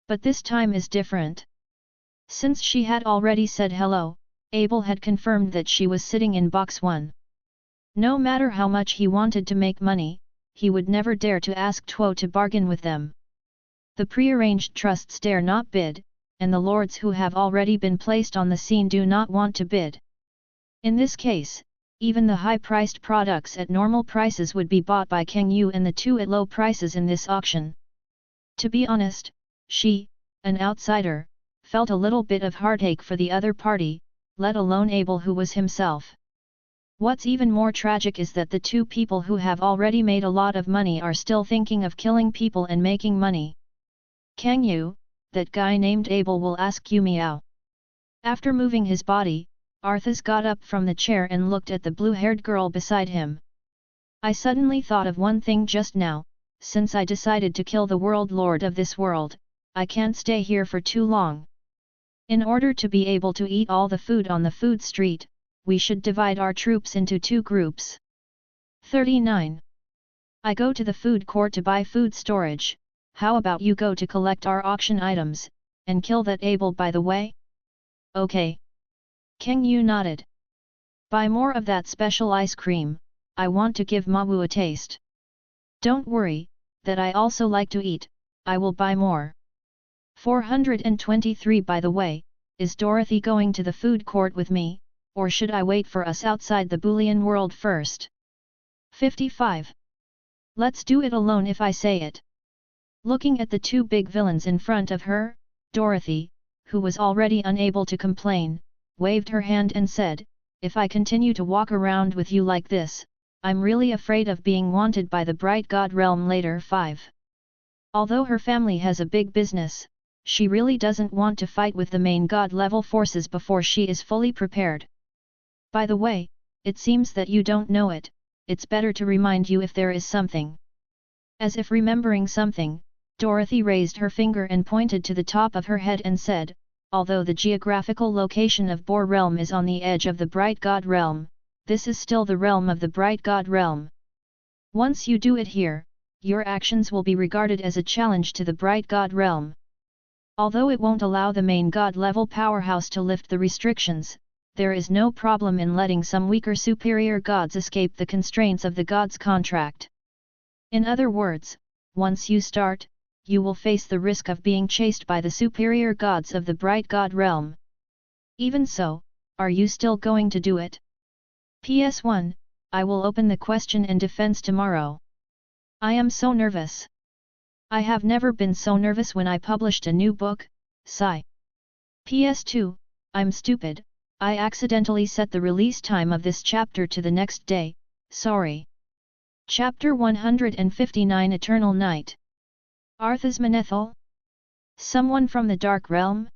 But this time is different. Since she had already said hello, Abel had confirmed that she was sitting in box 1. No matter how much he wanted to make money, he would never dare to ask Tuo to bargain with them. The prearranged trusts dare not bid, and the lords who have already been placed on the scene do not want to bid. In this case, even the high-priced products at normal prices would be bought by Kang Yu and the two at low prices in this auction. To be honest, she, an outsider, felt a little bit of heartache for the other party, let alone Abel who was himself. What's even more tragic is that the two people who have already made a lot of money are still thinking of killing people and making money. Kang Yu, that guy named Abel will ask you meow. After moving his body, Arthas got up from the chair and looked at the blue-haired girl beside him. I suddenly thought of one thing just now, since I decided to kill the world lord of this world, I can't stay here for too long. In order to be able to eat all the food on the food street, we should divide our troops into 2 groups. 39. I go to the food court to buy food storage, how about you go to collect our auction items, and kill that Abel by the way? Okay. Kang Yu nodded. Buy more of that special ice cream, I want to give Mawu a taste. Don't worry, that I also like to eat, I will buy more. 423 By the way, is Dorothy going to the food court with me, or should I wait for us outside the Boolean world first? 55. Let's do it alone if I say it. Looking at the two big villains in front of her, Dorothy, who was already unable to complain, waved her hand and said, if I continue to walk around with you like this, I'm really afraid of being wanted by the Bright God Realm later. 5. Although her family has a big business, she really doesn't want to fight with the main God level forces before she is fully prepared. By the way, it seems that you don't know it, it's better to remind you if there is something. As if remembering something, Dorothy raised her finger and pointed to the top of her head and said, although the geographical location of Boar Realm is on the edge of the Bright God Realm, this is still the realm of the Bright God Realm. Once you do it here, your actions will be regarded as a challenge to the Bright God Realm. Although it won't allow the main God level powerhouse to lift the restrictions, there is no problem in letting some weaker superior gods escape the constraints of the gods' contract. In other words, once you start, you will face the risk of being chased by the superior gods of the Bright God Realm. Even so, are you still going to do it? PS1, I will open the question and defense tomorrow. I am so nervous. I have never been so nervous when I published a new book, sigh. PS2, I'm stupid, I accidentally set the release time of this chapter to the next day, sorry. Chapter 159 Eternal Night. Arthas Manethal? Someone from the Dark Realm?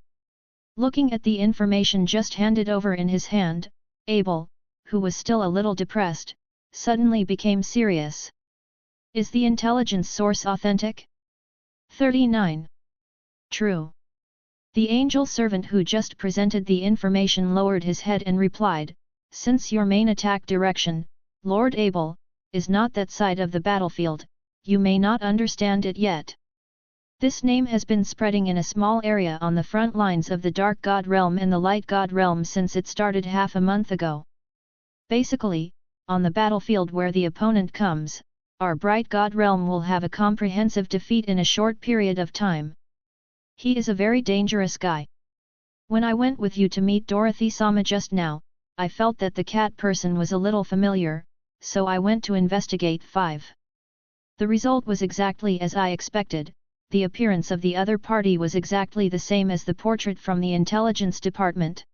Looking at the information just handed over in his hand, Abel, who was still a little depressed, suddenly became serious. Is the intelligence source authentic? 39. True. The angel servant who just presented the information lowered his head and replied, since your main attack direction, Lord Abel, is not that side of the battlefield, you may not understand it yet. This name has been spreading in a small area on the front lines of the Dark God Realm and the Light God Realm since it started half a month ago. Basically, on the battlefield where the opponent comes, our Bright God Realm will have a comprehensive defeat in a short period of time. He is a very dangerous guy. When I went with you to meet Dorothy Sama just now, I felt that the cat person was a little familiar, so I went to investigate. 5. The result was exactly as I expected. The appearance of the other party was exactly the same as the portrait from the intelligence department.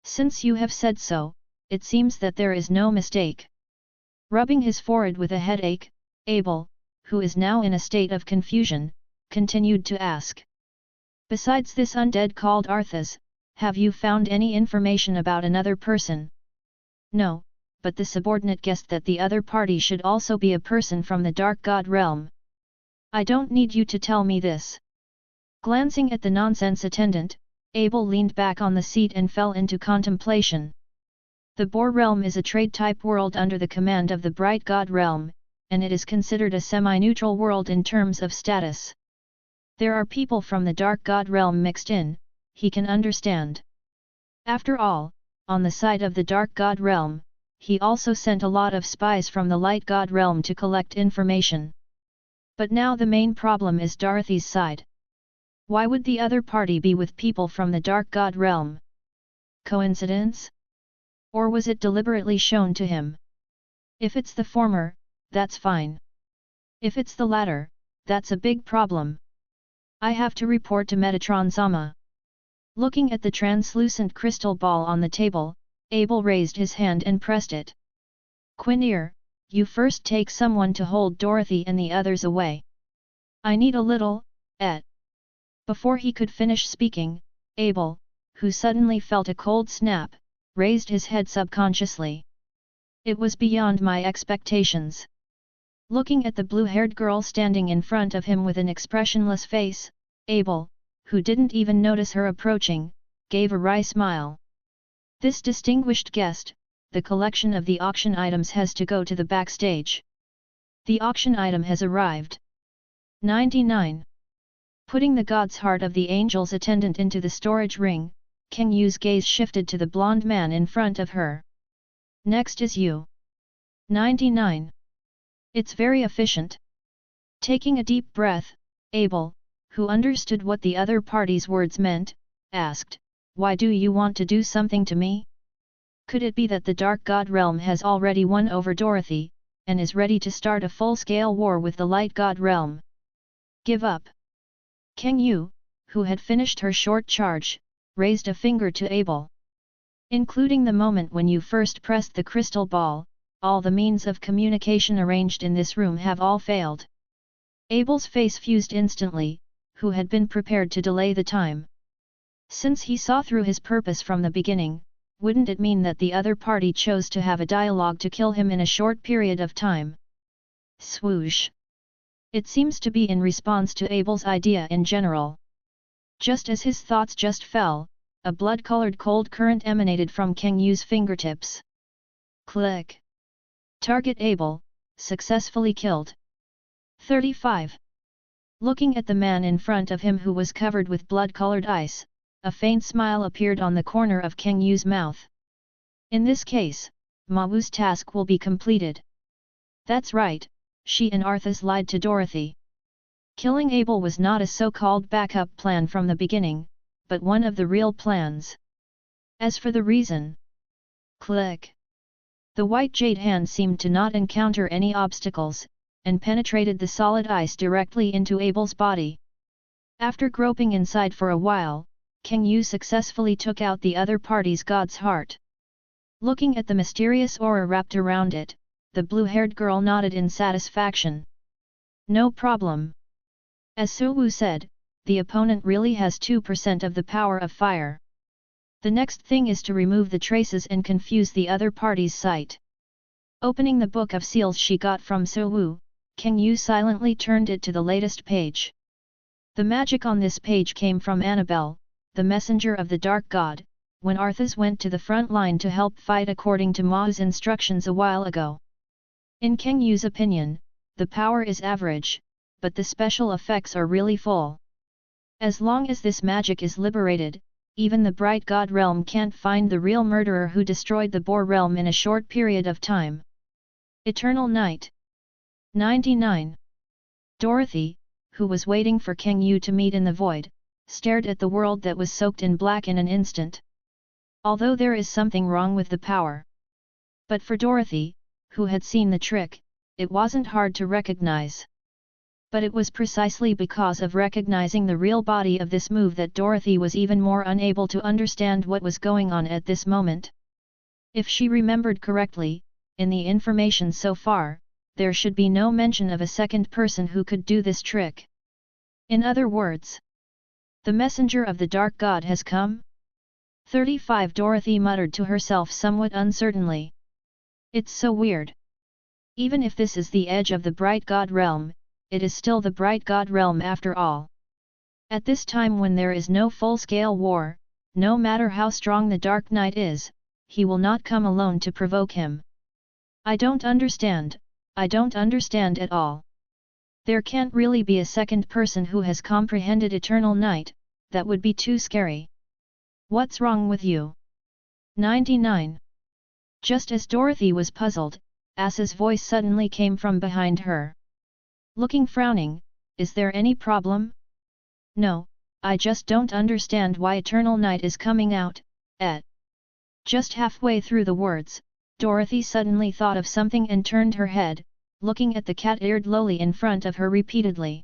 Since you have said so, it seems that there is no mistake. Rubbing his forehead with a headache, Abel, who is now in a state of confusion, continued to ask. Besides this undead called Arthas, have you found any information about another person? No, but the subordinate guessed that the other party should also be a person from the Dark God realm. I don't need you to tell me this. Glancing at the nonsense attendant, Abel leaned back on the seat and fell into contemplation. The Boar realm is a trade-type world under the command of the Bright God realm, and it is considered a semi-neutral world in terms of status. There are people from the Dark God realm mixed in, he can understand. After all, on the side of the Dark God realm, he also sent a lot of spies from the Light God realm to collect information. But now the main problem is Dorothy's side. Why would the other party be with people from the Dark God realm? Coincidence? Or was it deliberately shown to him? If it's the former, that's fine. If it's the latter, that's a big problem. I have to report to Metatron-sama. Looking at the translucent crystal ball on the table, Abel raised his hand and pressed it. Quinir, you first take someone to hold Dorothy and the others away. I need a little, Before he could finish speaking, Abel, who suddenly felt a cold snap, raised his head subconsciously. It was beyond my expectations. Looking at the blue-haired girl standing in front of him with an expressionless face, Abel, who didn't even notice her approaching, gave a wry smile. This distinguished guest, the collection of the auction items has to go to the backstage. The auction item has arrived. 99. Putting the god's heart of the angel's attendant into the storage ring, King Yu's gaze shifted to the blonde man in front of her. Next is you. 99. It's very efficient. Taking a deep breath, Abel, who understood what the other party's words meant, asked, why do you want to do something to me? Could it be that the Dark God realm has already won over Dorothy, and is ready to start a full-scale war with the Light God realm? Give up. King Yu, who had finished her short charge, raised a finger to Abel. Including the moment when you first pressed the crystal ball, all the means of communication arranged in this room have all failed. Abel's face fused instantly, who had been prepared to delay the time. Since he saw through his purpose from the beginning, wouldn't it mean that the other party chose to have a dialogue to kill him in a short period of time? Swoosh! It seems to be in response to Abel's idea in general. Just as his thoughts just fell, a blood-colored cold current emanated from King Yu's fingertips. Click! Target Abel, successfully killed. 35. Looking at the man in front of him who was covered with blood-colored ice, a faint smile appeared on the corner of King Yu's mouth. In this case, Ma Wu's task will be completed. That's right, she and Arthas lied to Dorothy. Killing Abel was not a so-called backup plan from the beginning, but one of the real plans. As for the reason... Click! The white jade hand seemed to not encounter any obstacles, and penetrated the solid ice directly into Abel's body. After groping inside for a while, King Yu successfully took out the other party's god's heart. Looking at the mysterious aura wrapped around it, the blue-haired girl nodded in satisfaction. No problem. As Su Wu said, the opponent really has 2% of the power of fire. The next thing is to remove the traces and confuse the other party's sight. Opening the book of seals she got from Su Wu, King Yu silently turned it to the latest page. The magic on this page came from Annabelle, the messenger of the Dark God, when Arthas went to the front line to help fight according to Ma's instructions a while ago. In King Yu's opinion, the power is average, but the special effects are really full. As long as this magic is liberated, even the Bright God realm can't find the real murderer who destroyed the Boar realm in a short period of time. Eternal Night. 99. Dorothy, who was waiting for King Yu to meet in the void, stared at the world that was soaked in black in an instant. Although there is something wrong with the power. But for Dorothy, who had seen the trick, it wasn't hard to recognize. But it was precisely because of recognizing the real body of this move that Dorothy was even more unable to understand what was going on at this moment. If she remembered correctly, in the information so far, there should be no mention of a second person who could do this trick. In other words, the messenger of the dark god has come? 35 Dorothy muttered to herself somewhat uncertainly. It's so weird. Even if this is the edge of the bright god realm, it is still the bright god realm after all. At this time when there is no full-scale war, no matter how strong the Dark Knight is, he will not come alone to provoke him. I don't understand at all. There can't really be a second person who has comprehended Eternal Night, that would be too scary. What's wrong with you? 99. Just as Dorothy was puzzled, Asa's voice suddenly came from behind her. Looking frowning, is there any problem? No, I just don't understand why Eternal Night is coming out, Just halfway through the words, Dorothy suddenly thought of something and turned her head, looking at the cat-eared loli in front of her repeatedly.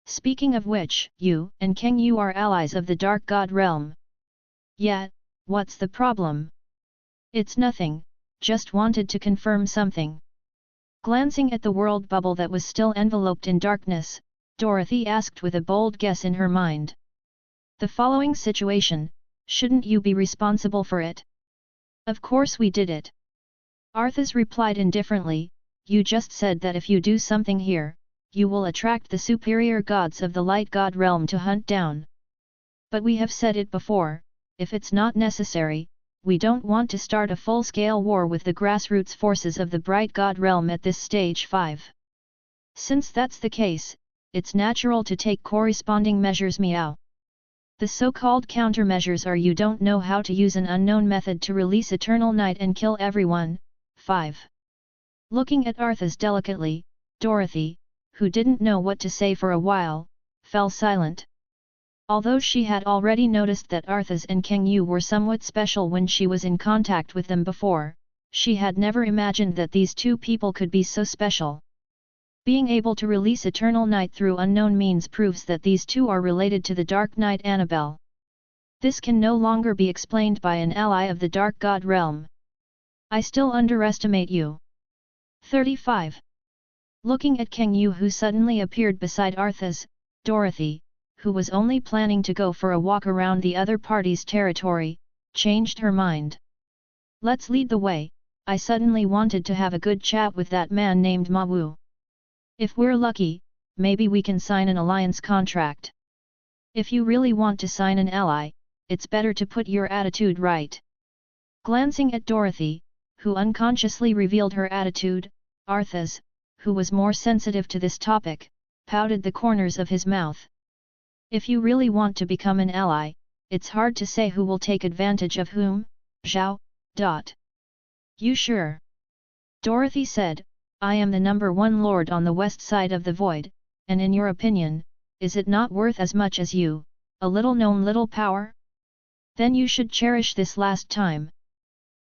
Speaking of which, you and Kang Yu are allies of the Dark God realm. Yeah, what's the problem? It's nothing, just wanted to confirm something. Glancing at the world bubble that was still enveloped in darkness, Dorothy asked with a bold guess in her mind. The following situation, shouldn't you be responsible for it? Of course we did it. Arthas replied indifferently, you just said that if you do something here, you will attract the superior gods of the light god realm to hunt down. But we have said it before, if it's not necessary, we don't want to start a full-scale war with the grassroots forces of the bright god realm at this stage 5. Since that's the case, it's natural to take corresponding measures. Meow. The so-called countermeasures are you don't know how to use an unknown method to release Eternal Night and kill everyone. 5. Looking at Arthas delicately, Dorothy, who didn't know what to say for a while, fell silent. Although she had already noticed that Arthas and Kang Yu were somewhat special when she was in contact with them before, she had never imagined that these two people could be so special. Being able to release Eternal Night through unknown means proves that these two are related to the Dark Knight Annabelle. This can no longer be explained by an ally of the Dark God realm. I still underestimate you. 35. Looking at Kang Yu who suddenly appeared beside Arthas, Dorothy, who was only planning to go for a walk around the other party's territory, changed her mind. Let's lead the way, I suddenly wanted to have a good chat with that man named Ma Wu. If we're lucky, maybe we can sign an alliance contract. If you really want to sign an ally, it's better to put your attitude right. Glancing at Dorothy, who unconsciously revealed her attitude, Arthas, who was more sensitive to this topic, pouted the corners of his mouth. If you really want to become an ally, it's hard to say who will take advantage of whom. Zhao. You sure? Dorothy said, I am the #1 lord on the west side of the void, and in your opinion, is it not worth as much as you, a little known little power? Then you should cherish this last time.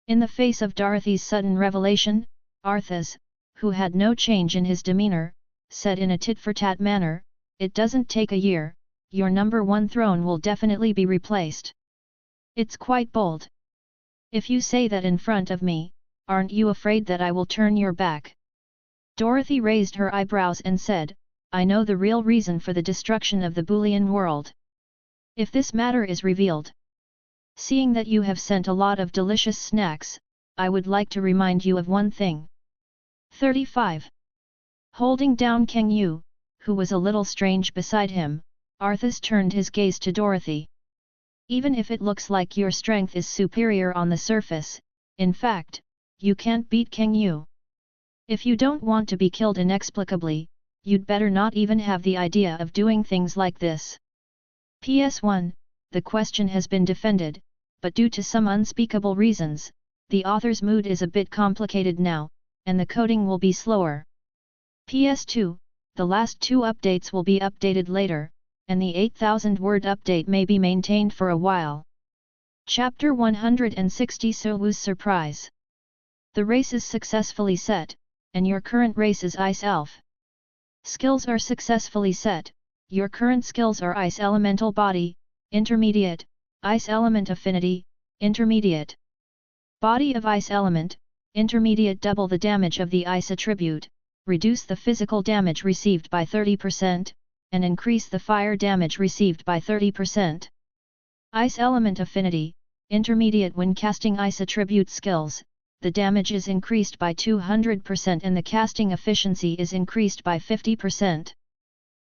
In the face of Dorothy's sudden revelation, Arthas, who had no change in his demeanor, said in a tit-for-tat manner, it doesn't take a year, your #1 throne will definitely be replaced. It's quite bold. If you say that in front of me, aren't you afraid that I will turn your back? Dorothy raised her eyebrows and said, I know the real reason for the destruction of the Boolean world. If this matter is revealed, seeing that you have sent a lot of delicious snacks, I would like to remind you of one thing. 35. Holding down Kang Yu, who was a little strange beside him, Arthas turned his gaze to Dorothy. Even if it looks like your strength is superior on the surface, in fact, you can't beat Kang Yu. If you don't want to be killed inexplicably, you'd better not even have the idea of doing things like this. PS1, the question has been defended, but due to some unspeakable reasons, the author's mood is a bit complicated now, and the coding will be slower. PS2, the last 2 updates will be updated later, and the 8,000-word update may be maintained for a while. Chapter 160 Sewu's Surprise. The race is successfully set, and your current race is Ice Elf. Skills are successfully set, your current skills are Ice Elemental Body, Intermediate, Ice Element Affinity, Intermediate. Body of Ice Element, Intermediate. Double the damage of the Ice attribute, reduce the physical damage received by 30%, and increase the fire damage received by 30%. Ice Element Affinity, Intermediate. When casting Ice attribute skills, the damage is increased by 200% and the casting efficiency is increased by 50%.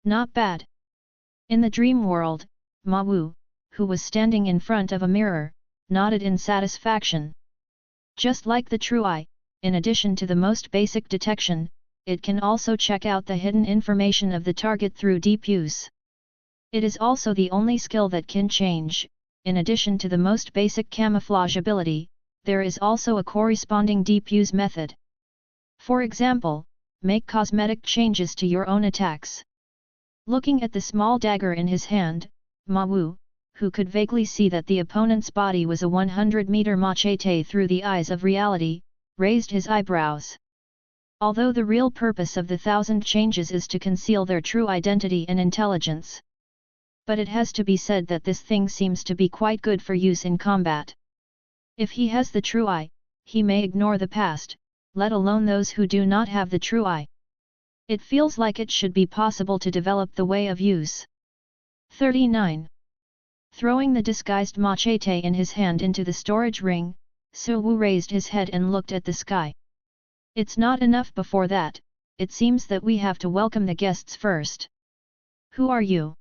Not bad. In the dream world, Ma Wu, who was standing in front of a mirror, nodded in satisfaction. Just like the True Eye, in addition to the most basic detection, it can also check out the hidden information of the target through deep use. It is also the only skill that can change. In addition to the most basic camouflage ability, there is also a corresponding deep use method. For example, make cosmetic changes to your own attacks. Looking at the small dagger in his hand, Ma Wu, who could vaguely see that the opponent's body was a 100-meter machete through the eyes of reality, raised his eyebrows. Although the real purpose of the 1,000 changes is to conceal their true identity and intelligence. But it has to be said that this thing seems to be quite good for use in combat. If he has the True Eye, he may ignore the past, let alone those who do not have the True Eye. It feels like it should be possible to develop the way of use. 39. Throwing the disguised machete in his hand into the storage ring, Su Wu raised his head and looked at the sky. It's not enough before that, it seems that we have to welcome the guests first. Who are you?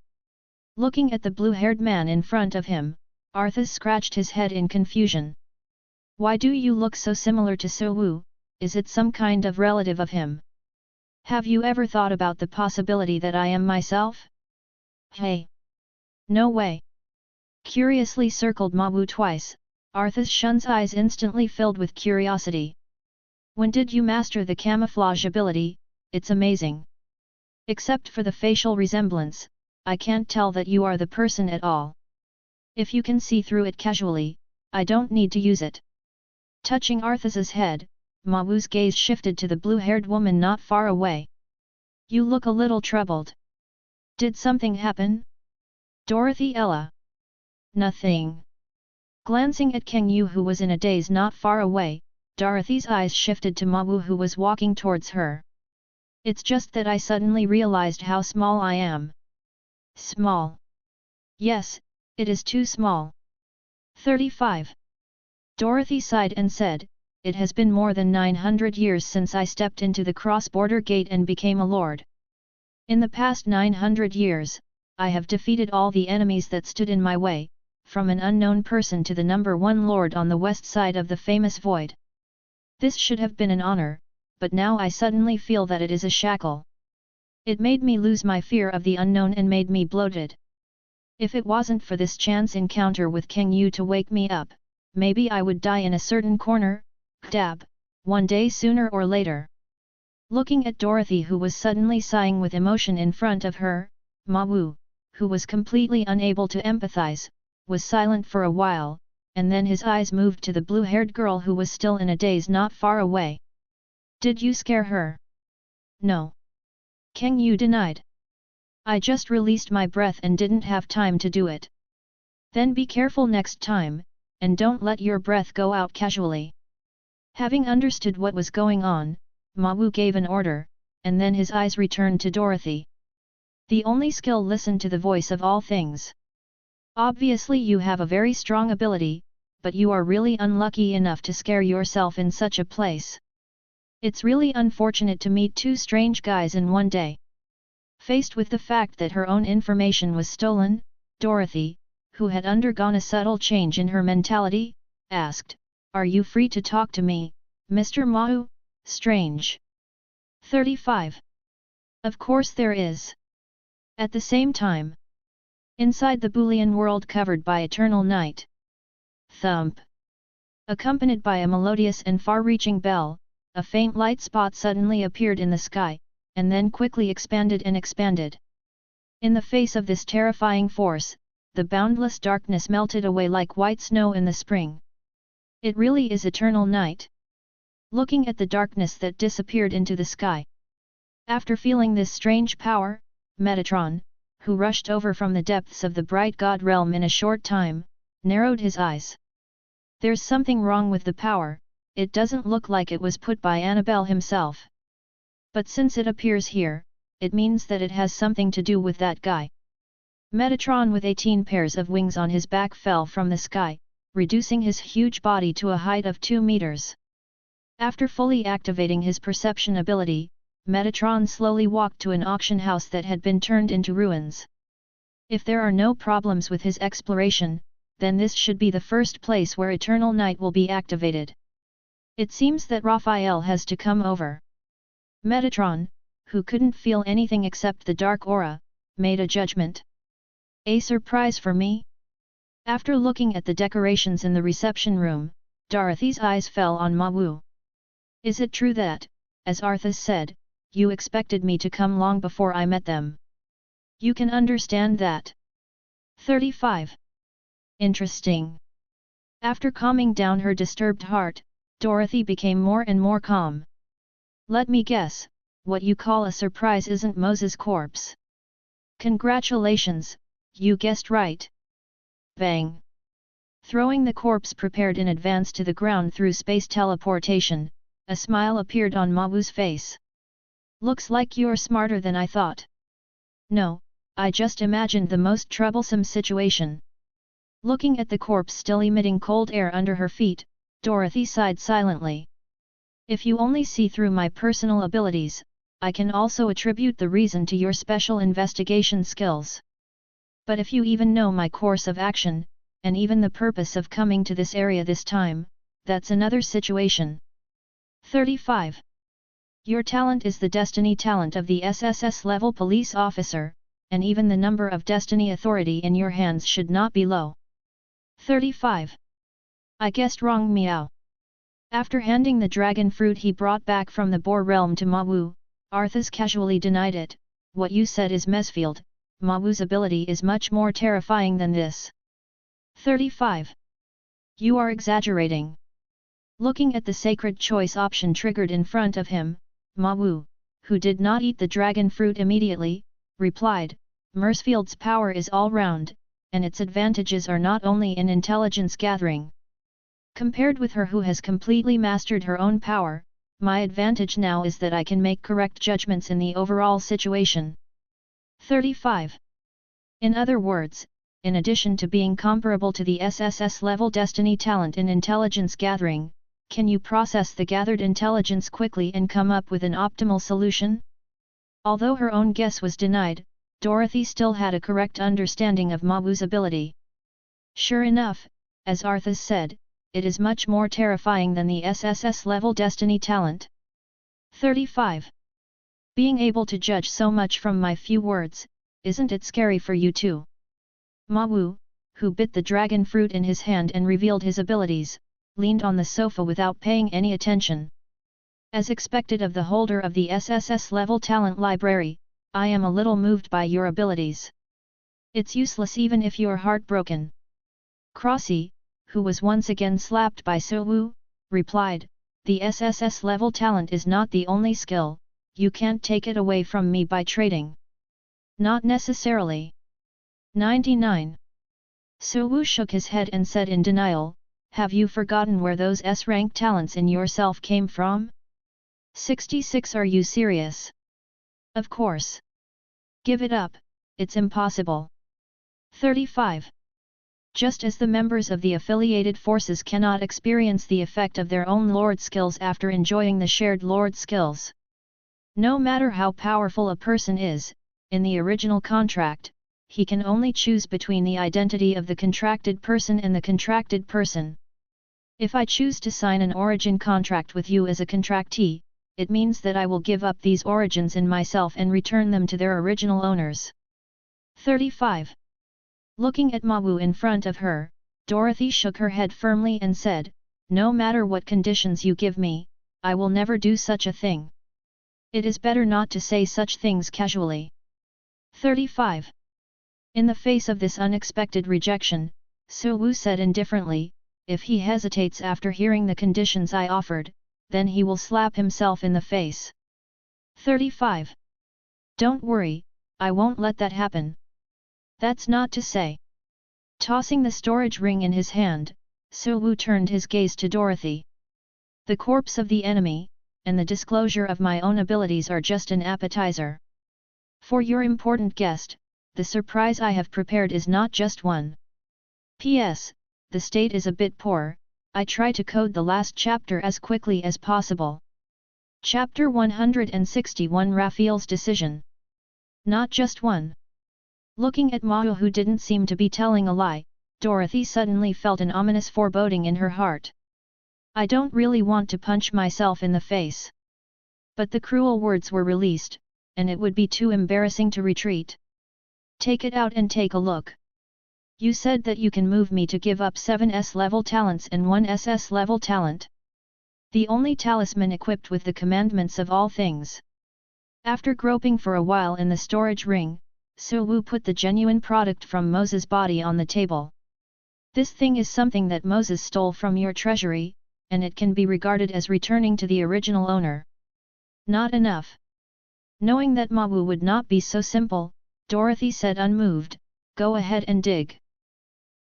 Looking at the blue-haired man in front of him, Arthas scratched his head in confusion. Why do you look so similar to Su Wu? Is it some kind of relative of him? Have you ever thought about the possibility that I am myself? Hey! No way! Curiously circled Ma Wu twice, Arthas Shun's eyes instantly filled with curiosity. When did you master the camouflage ability? It's amazing. Except for the facial resemblance, I can't tell that you are the person at all. If you can see through it casually, I don't need to use it. Touching Arthas's head, Ma Wu's gaze shifted to the blue-haired woman not far away. You look a little troubled. Did something happen? Dorothy Ella. Nothing. Glancing at Kang Yu who was in a daze not far away, Dorothy's eyes shifted to Ma Wu who was walking towards her. It's just that I suddenly realized how small I am. Small. Yes, it is too small. 35. Dorothy sighed and said, it has been more than 900 years since I stepped into the cross-border gate and became a lord. In the past 900 years, I have defeated all the enemies that stood in my way, from an unknown person to the #1 lord on the west side of the famous void. This should have been an honor, but now I suddenly feel that it is a shackle. It made me lose my fear of the unknown and made me bloated. If it wasn't for this chance encounter with Kang Yu to wake me up, maybe I would die in a certain corner, dab, one day sooner or later. Looking at Dorothy who was suddenly sighing with emotion in front of her, Ma Wu, who was completely unable to empathize, was silent for a while, and then his eyes moved to the blue-haired girl who was still in a daze not far away. Did you scare her? No. Kang Yu denied. I just released my breath and didn't have time to do it. Then be careful next time, and don't let your breath go out casually. Having understood what was going on, Ma Wu gave an order, and then his eyes returned to Dorothy. The only skill listen to the voice of all things. Obviously you have a very strong ability, but you are really unlucky enough to scare yourself in such a place. It's really unfortunate to meet two strange guys in one day. Faced with the fact that her own information was stolen, Dorothy, who had undergone a subtle change in her mentality, asked, Are you free to talk to me, Mr. Ma Wu? Strange. 35. Of course there is. At the same time. Inside the Boolean world covered by eternal night. Thump. Accompanied by a melodious and far-reaching bell, a faint light spot suddenly appeared in the sky, and then quickly expanded and expanded. In the face of this terrifying force, the boundless darkness melted away like white snow in the spring. It really is eternal night. looking at the darkness that disappeared into the sky. After feeling this strange power, Metatron, who rushed over from the depths of the bright god realm in a short time, narrowed his eyes. There's something wrong with the power, it doesn't look like it was put by Annabelle himself. But since it appears here, it means that it has something to do with that guy. Metatron with 18 pairs of wings on his back fell from the sky, reducing his huge body to a height of 2 meters. After fully activating his perception ability, Metatron slowly walked to an auction house that had been turned into ruins. If there are no problems with his exploration, then this should be the first place where Eternal Night will be activated. It seems that Raphael has to come over. Metatron, who couldn't feel anything except the dark aura, made a judgment. A surprise for me? After looking at the decorations in the reception room, Dorothy's eyes fell on Ma Wu. Is it true that, as Arthas said, you expected me to come long before I met them? You can understand that. 35. Interesting. After calming down her disturbed heart, Dorothy became more and more calm. Let me guess, what you call a surprise isn't Moses' corpse. Congratulations, you guessed right. Bang! Throwing the corpse prepared in advance to the ground through space teleportation, a smile appeared on Ma Wu's face. Looks like you're smarter than I thought. No, I just imagined the most troublesome situation. Looking at the corpse still emitting cold air under her feet, Dorothy sighed silently. If you only see through my personal abilities, I can also attribute the reason to your special investigation skills. But if you even know my course of action, and even the purpose of coming to this area this time, that's another situation. 35. Your talent is the destiny talent of the sss-level police officer, and even the number of destiny authority in your hands should not be low. 35. I guessed wrong, meow. After handing the dragon fruit he brought back from the Boar realm to Ma Wu, Arthas casually denied it. What you said is Mesfield, Ma Wu's ability is much more terrifying than this. 35. You are exaggerating. Looking at the sacred choice option triggered in front of him, Ma Wu, who did not eat the dragon fruit immediately, replied, Mersfield's power is all-round, and its advantages are not only in intelligence gathering. Compared with her who has completely mastered her own power, my advantage now is that I can make correct judgments in the overall situation. 35. In other words, in addition to being comparable to the sss-level destiny talent in intelligence gathering, can you process the gathered intelligence quickly and come up with an optimal solution? Although her own guess was denied, Dorothy still had a correct understanding of Ma Wu's ability. Sure enough, as Arthas said, it is much more terrifying than the sss-level destiny talent. 35. Being able to judge so much from my few words, isn't it scary for you too? Ma Wu, who bit the dragon fruit in his hand and revealed his abilities, leaned on the sofa without paying any attention. As expected of the holder of the sss-level talent library, I am a little moved by your abilities. It's useless even if you're heartbroken. Crossy, who was once again slapped by Su Wu, replied, the sss-level talent is not the only skill, you can't take it away from me by trading. Not necessarily. 99. Su Wu shook his head and said in denial, have you forgotten where those S-rank talents in yourself came from? 66. Are you serious? Of course. Give it up, it's impossible. 35. Just as the members of the affiliated forces cannot experience the effect of their own Lord skills after enjoying the shared Lord skills. No matter how powerful a person is, in the original contract, he can only choose between the identity of the contracted person and the contracted person. If I choose to sign an origin contract with you as a contractee, it means that I will give up these origins in myself and return them to their original owners. 35. Looking at Ma Wu in front of her, Dorothy shook her head firmly and said, no matter what conditions you give me, I will never do such a thing. It is better not to say such things casually. 35. In the face of this unexpected rejection, Su Wu said indifferently, if he hesitates after hearing the conditions I offered, then he will slap himself in the face. 35. Don't worry, I won't let that happen. That's not to say. Tossing the storage ring in his hand, Suwu turned his gaze to Dorothy. The corpse of the enemy, and the disclosure of my own abilities are just an appetizer. For your important guest, the surprise I have prepared is not just one. P.S. The state is a bit poor, I try to code the last chapter as quickly as possible. Chapter 161 Raphael's Decision. Not just one. Looking at Mao who didn't seem to be telling a lie, Dorothy suddenly felt an ominous foreboding in her heart. I don't really want to punch myself in the face. But the cruel words were released, and it would be too embarrassing to retreat. Take it out and take a look. You said that you can move me to give up 7 S-level talents and 1 SS-level talent. The only talisman equipped with the commandments of all things. After groping for a while in the storage ring, Suwu put the genuine product from Moses' body on the table. This thing is something that Moses stole from your treasury, and it can be regarded as returning to the original owner. Not enough. Knowing that Mawu would not be so simple, Dorothy said unmoved, go ahead and dig.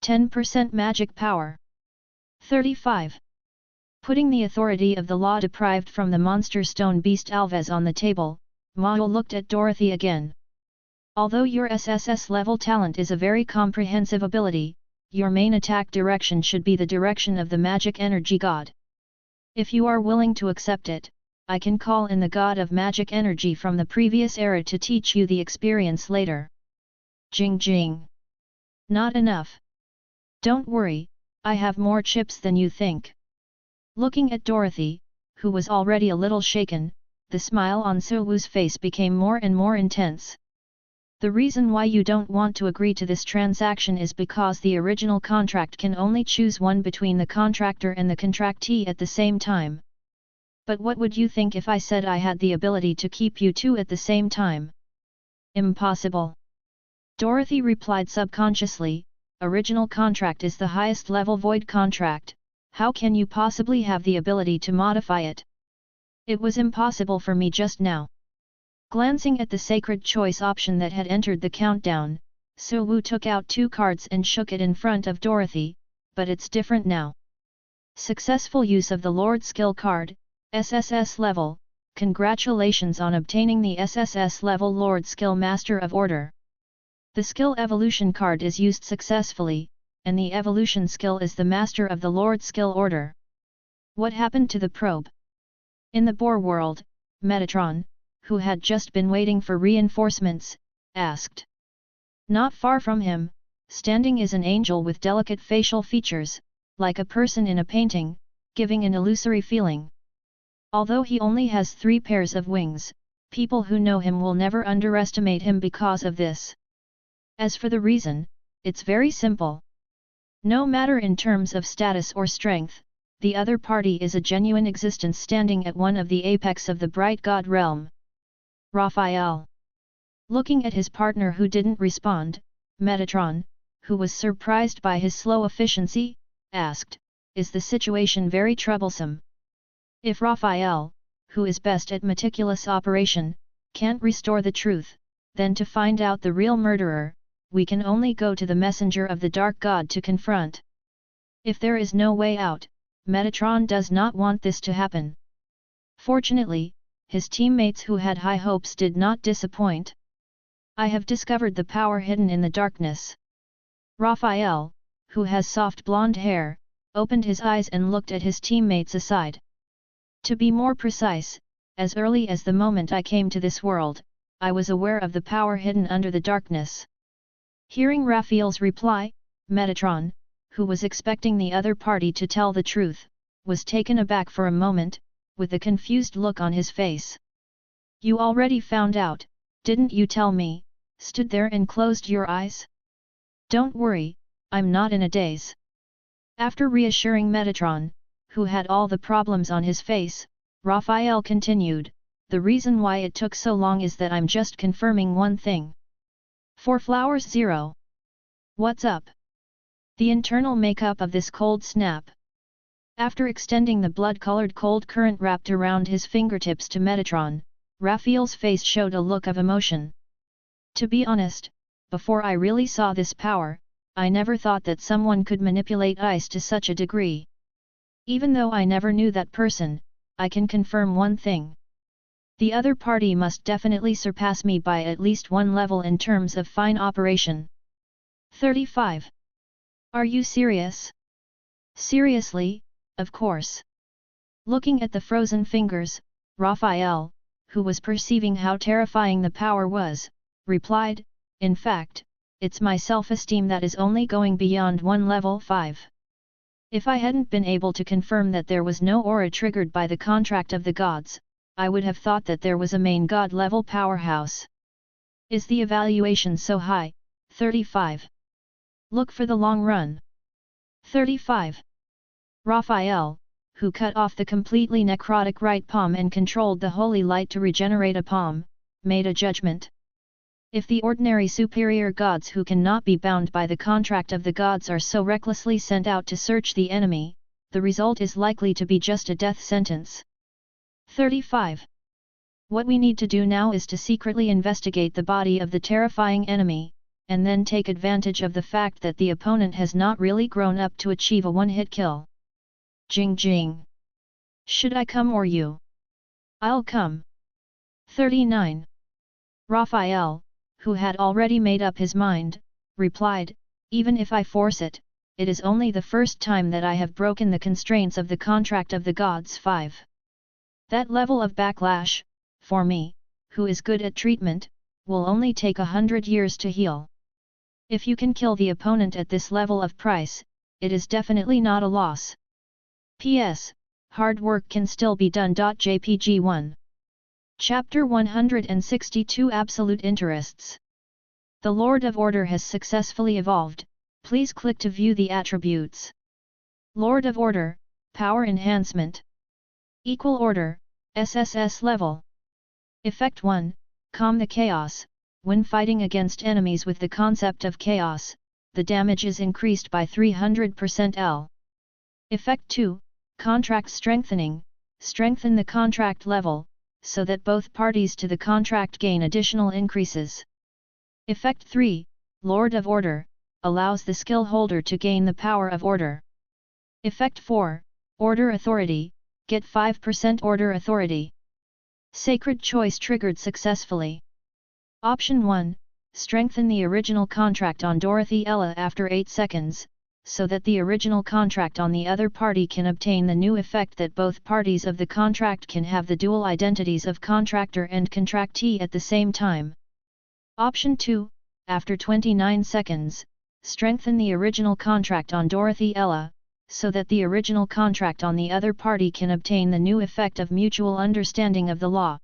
10% magic power. 35. Putting the authority of the law deprived from the monster stone beast Alves on the table, Mawu looked at Dorothy again. Although your SSS level talent is a very comprehensive ability, your main attack direction should be the direction of the magic energy god. If you are willing to accept it, I can call in the god of magic energy from the previous era to teach you the experience later. Jing jing. Not enough. Don't worry, I have more chips than you think. Looking at Dorothy, who was already a little shaken, the smile on Suwu's face became more and more intense. The reason why you don't want to agree to this transaction is because the original contract can only choose one between the contractor and the contractee at the same time. But what would you think if I said I had the ability to keep you two at the same time? Impossible. Dorothy replied subconsciously, original contract is the highest level void contract, how can you possibly have the ability to modify it? It was impossible for me just now. Glancing at the sacred choice option that had entered the countdown, Suwu took out 2 cards and shook it in front of Dorothy, but it's different now. Successful use of the Lord Skill card, SSS level, congratulations on obtaining the SSS level Lord Skill Master of Order. The skill evolution card is used successfully, and the evolution skill is the Master of the Lord Skill Order. What happened to the probe? In the Boar world, Metatron, who had just been waiting for reinforcements, asked. Not far from him, standing is an angel with delicate facial features, like a person in a painting, giving an illusory feeling. Although he only has 3 pairs of wings, people who know him will never underestimate him because of this. As for the reason, it's very simple. No matter in terms of status or strength, the other party is a genuine existence standing at one of the apex of the bright god realm. Raphael. Looking at his partner who didn't respond, Metatron, who was surprised by his slow efficiency, asked, is the situation very troublesome? If Raphael, who is best at meticulous operation, can't restore the truth, then to find out the real murderer, we can only go to the messenger of the dark god to confront. If there is no way out, Metatron does not want this to happen. Fortunately, his teammates who had high hopes did not disappoint. I have discovered the power hidden in the darkness. Raphael, who has soft blonde hair, opened his eyes and looked at his teammates aside. To be more precise, as early as the moment I came to this world, I was aware of the power hidden under the darkness. Hearing Raphael's reply, Metatron, who was expecting the other party to tell the truth, was taken aback for a moment, with a confused look on his face. You already found out, didn't you tell me? Stood there and closed your eyes? Don't worry, I'm not in a daze. After reassuring Metatron, who had all the problems on his face, Raphael continued, the reason why it took so long is that I'm just confirming one thing. 4 Flowers 0. What's up? The internal makeup of this cold snap. After extending the blood-colored cold current wrapped around his fingertips to Metatron, Raphael's face showed a look of emotion. To be honest, before I really saw this power, I never thought that someone could manipulate ice to such a degree. Even though I never knew that person, I can confirm one thing. The other party must definitely surpass me by at least one level in terms of fine operation. 35. Are you serious? Seriously, of course. Looking at the frozen fingers, Raphael, who was perceiving how terrifying the power was, replied, in fact, it's my self-esteem that is only going beyond one level 5. If I hadn't been able to confirm that there was no aura triggered by the contract of the gods, I would have thought that there was a main god level powerhouse. Is the evaluation so high? 35. Look for the long run. 35. Raphael, who cut off the completely necrotic right palm and controlled the holy light to regenerate a palm, made a judgment. If the ordinary superior gods who cannot be bound by the contract of the gods are so recklessly sent out to search the enemy, the result is likely to be just a death sentence. 35. What we need to do now is to secretly investigate the body of the terrifying enemy, and then take advantage of the fact that the opponent has not really grown up to achieve a one-hit kill. Jing jing. Should I come or you? I'll come. 39. Raphael, who had already made up his mind, replied, even if I force it, it is only the first time that I have broken the constraints of the contract of the gods 5. That level of backlash, for me, who is good at treatment, will only take 100 years to heal. If you can kill the opponent at this level of price, it is definitely not a loss. P.S. Hard work can still be done. JPG 1. Chapter 162 Absolute Interests. The Lord of Order has successfully evolved. Please click to view the attributes. Lord of Order, Power Enhancement. Equal Order, sss-level. Effect 1, Calm the Chaos. When fighting against enemies with the concept of chaos, the damage is increased by 300%. L. Effect 2, Contract Strengthening. Strengthen the contract level, so that both parties to the contract gain additional increases. Effect 3, Lord of Order, allows the skill holder to gain the power of order. Effect 4, Order Authority, get 5% order authority. Sacred Choice triggered successfully. Option 1, strengthen the original contract on Dorothy Ella after 8 seconds, so that the original contract on the other party can obtain the new effect that both parties of the contract can have the dual identities of contractor and contractee at the same time. Option 2, after 29 seconds, strengthen the original contract on Dorothy Ella, so that the original contract on the other party can obtain the new effect of mutual understanding of the law.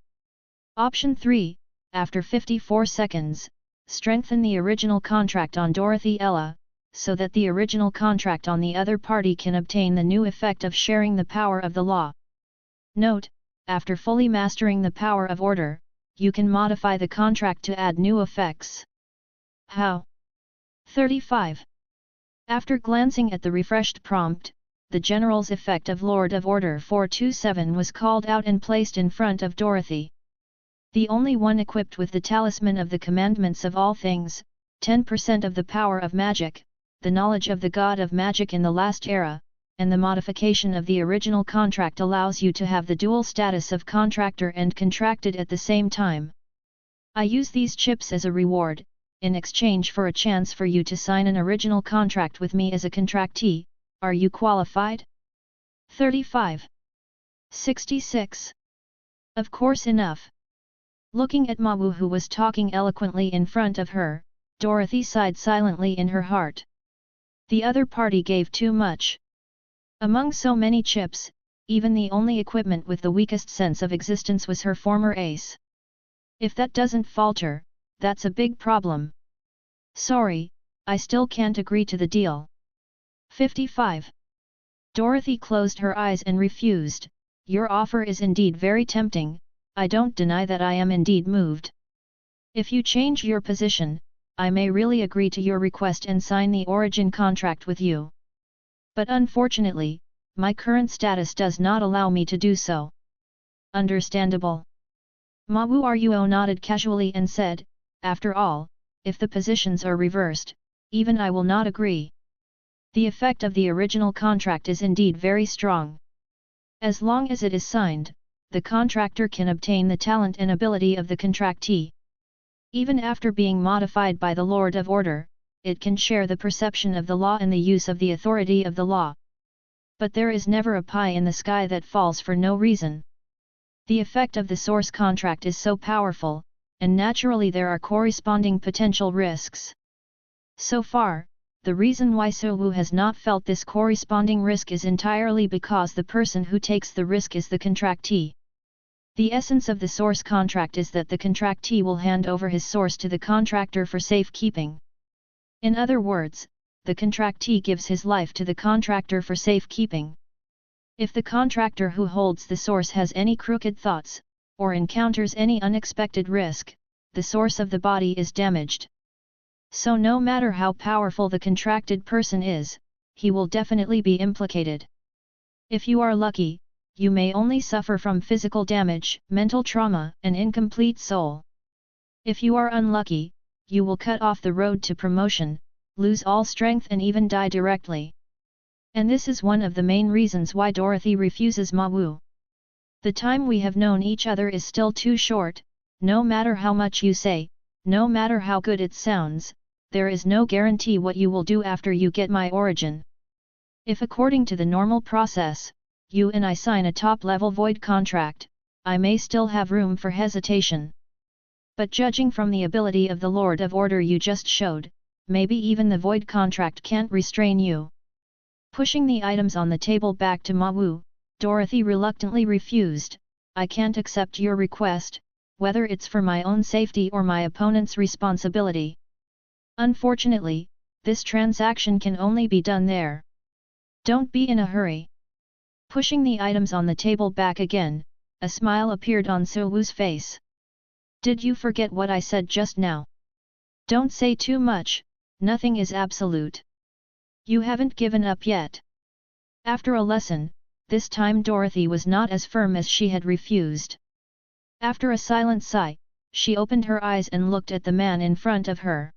Option 3, after 54 seconds, strengthen the original contract on Dorothy Ella, so that the original contract on the other party can obtain the new effect of sharing the power of the law. Note, after fully mastering the power of order, you can modify the contract to add new effects. How? 35. After glancing at the refreshed prompt, the general's effect of Lord of Order 427 was called out and placed in front of Dorothy. The only one equipped with the talisman of the commandments of all things, 10% of the power of magic, the knowledge of the god of magic in the last era, and the modification of the original contract allows you to have the dual status of contractor and contracted at the same time. I use these chips as a reward, in exchange for a chance for you to sign an original contract with me as a contractee. Are you qualified? 35. 66. Of course enough. Looking at Mawu who was talking eloquently in front of her, Dorothy sighed silently in her heart. The other party gave too much. Among so many chips, even the only equipment with the weakest sense of existence was her former ace. If that doesn't falter, that's a big problem. Sorry, I still can't agree to the deal. 55. Dorothy closed her eyes and refused. Your offer is indeed very tempting, I don't deny that I am indeed moved. If you change your position, I may really agree to your request and sign the origin contract with you. But unfortunately, my current status does not allow me to do so. Understandable. Ma Wuruo nodded casually and said, after all, if the positions are reversed, even I will not agree. The effect of the original contract is indeed very strong. As long as it is signed, the contractor can obtain the talent and ability of the contractee. Even after being modified by the Lord of Order, it can share the perception of the law and the use of the authority of the law. But there is never a pie in the sky that falls for no reason. The effect of the source contract is so powerful, and naturally there are corresponding potential risks. So far, the reason why Suwu has not felt this corresponding risk is entirely because the person who takes the risk is the contractee. The essence of the source contract is that the contractee will hand over his source to the contractor for safekeeping. In other words, the contractee gives his life to the contractor for safekeeping. If the contractor who holds the source has any crooked thoughts, or encounters any unexpected risk, the source of the body is damaged. So no matter how powerful the contracted person is, he will definitely be implicated. If you are lucky, you may only suffer from physical damage, mental trauma, and incomplete soul. If you are unlucky, you will cut off the road to promotion, lose all strength and even die directly. And this is one of the main reasons why Dorothy refuses Ma Wu. The time we have known each other is still too short, no matter how much you say, no matter how good it sounds, there is no guarantee what you will do after you get my origin. If according to the normal process, you and I sign a top-level void contract, I may still have room for hesitation. But judging from the ability of the Lord of Order you just showed, maybe even the void contract can't restrain you. Pushing the items on the table back to Ma Wu, Dorothy reluctantly refused, I can't accept your request, whether it's for my own safety or my opponent's responsibility. Unfortunately, this transaction can only be done there. Don't be in a hurry. Pushing the items on the table back again, a smile appeared on Suwu's face. Did you forget what I said just now? Don't say too much, nothing is absolute. You haven't given up yet. After a lesson, this time Dorothy was not as firm as she had refused. After a silent sigh, she opened her eyes and looked at the man in front of her.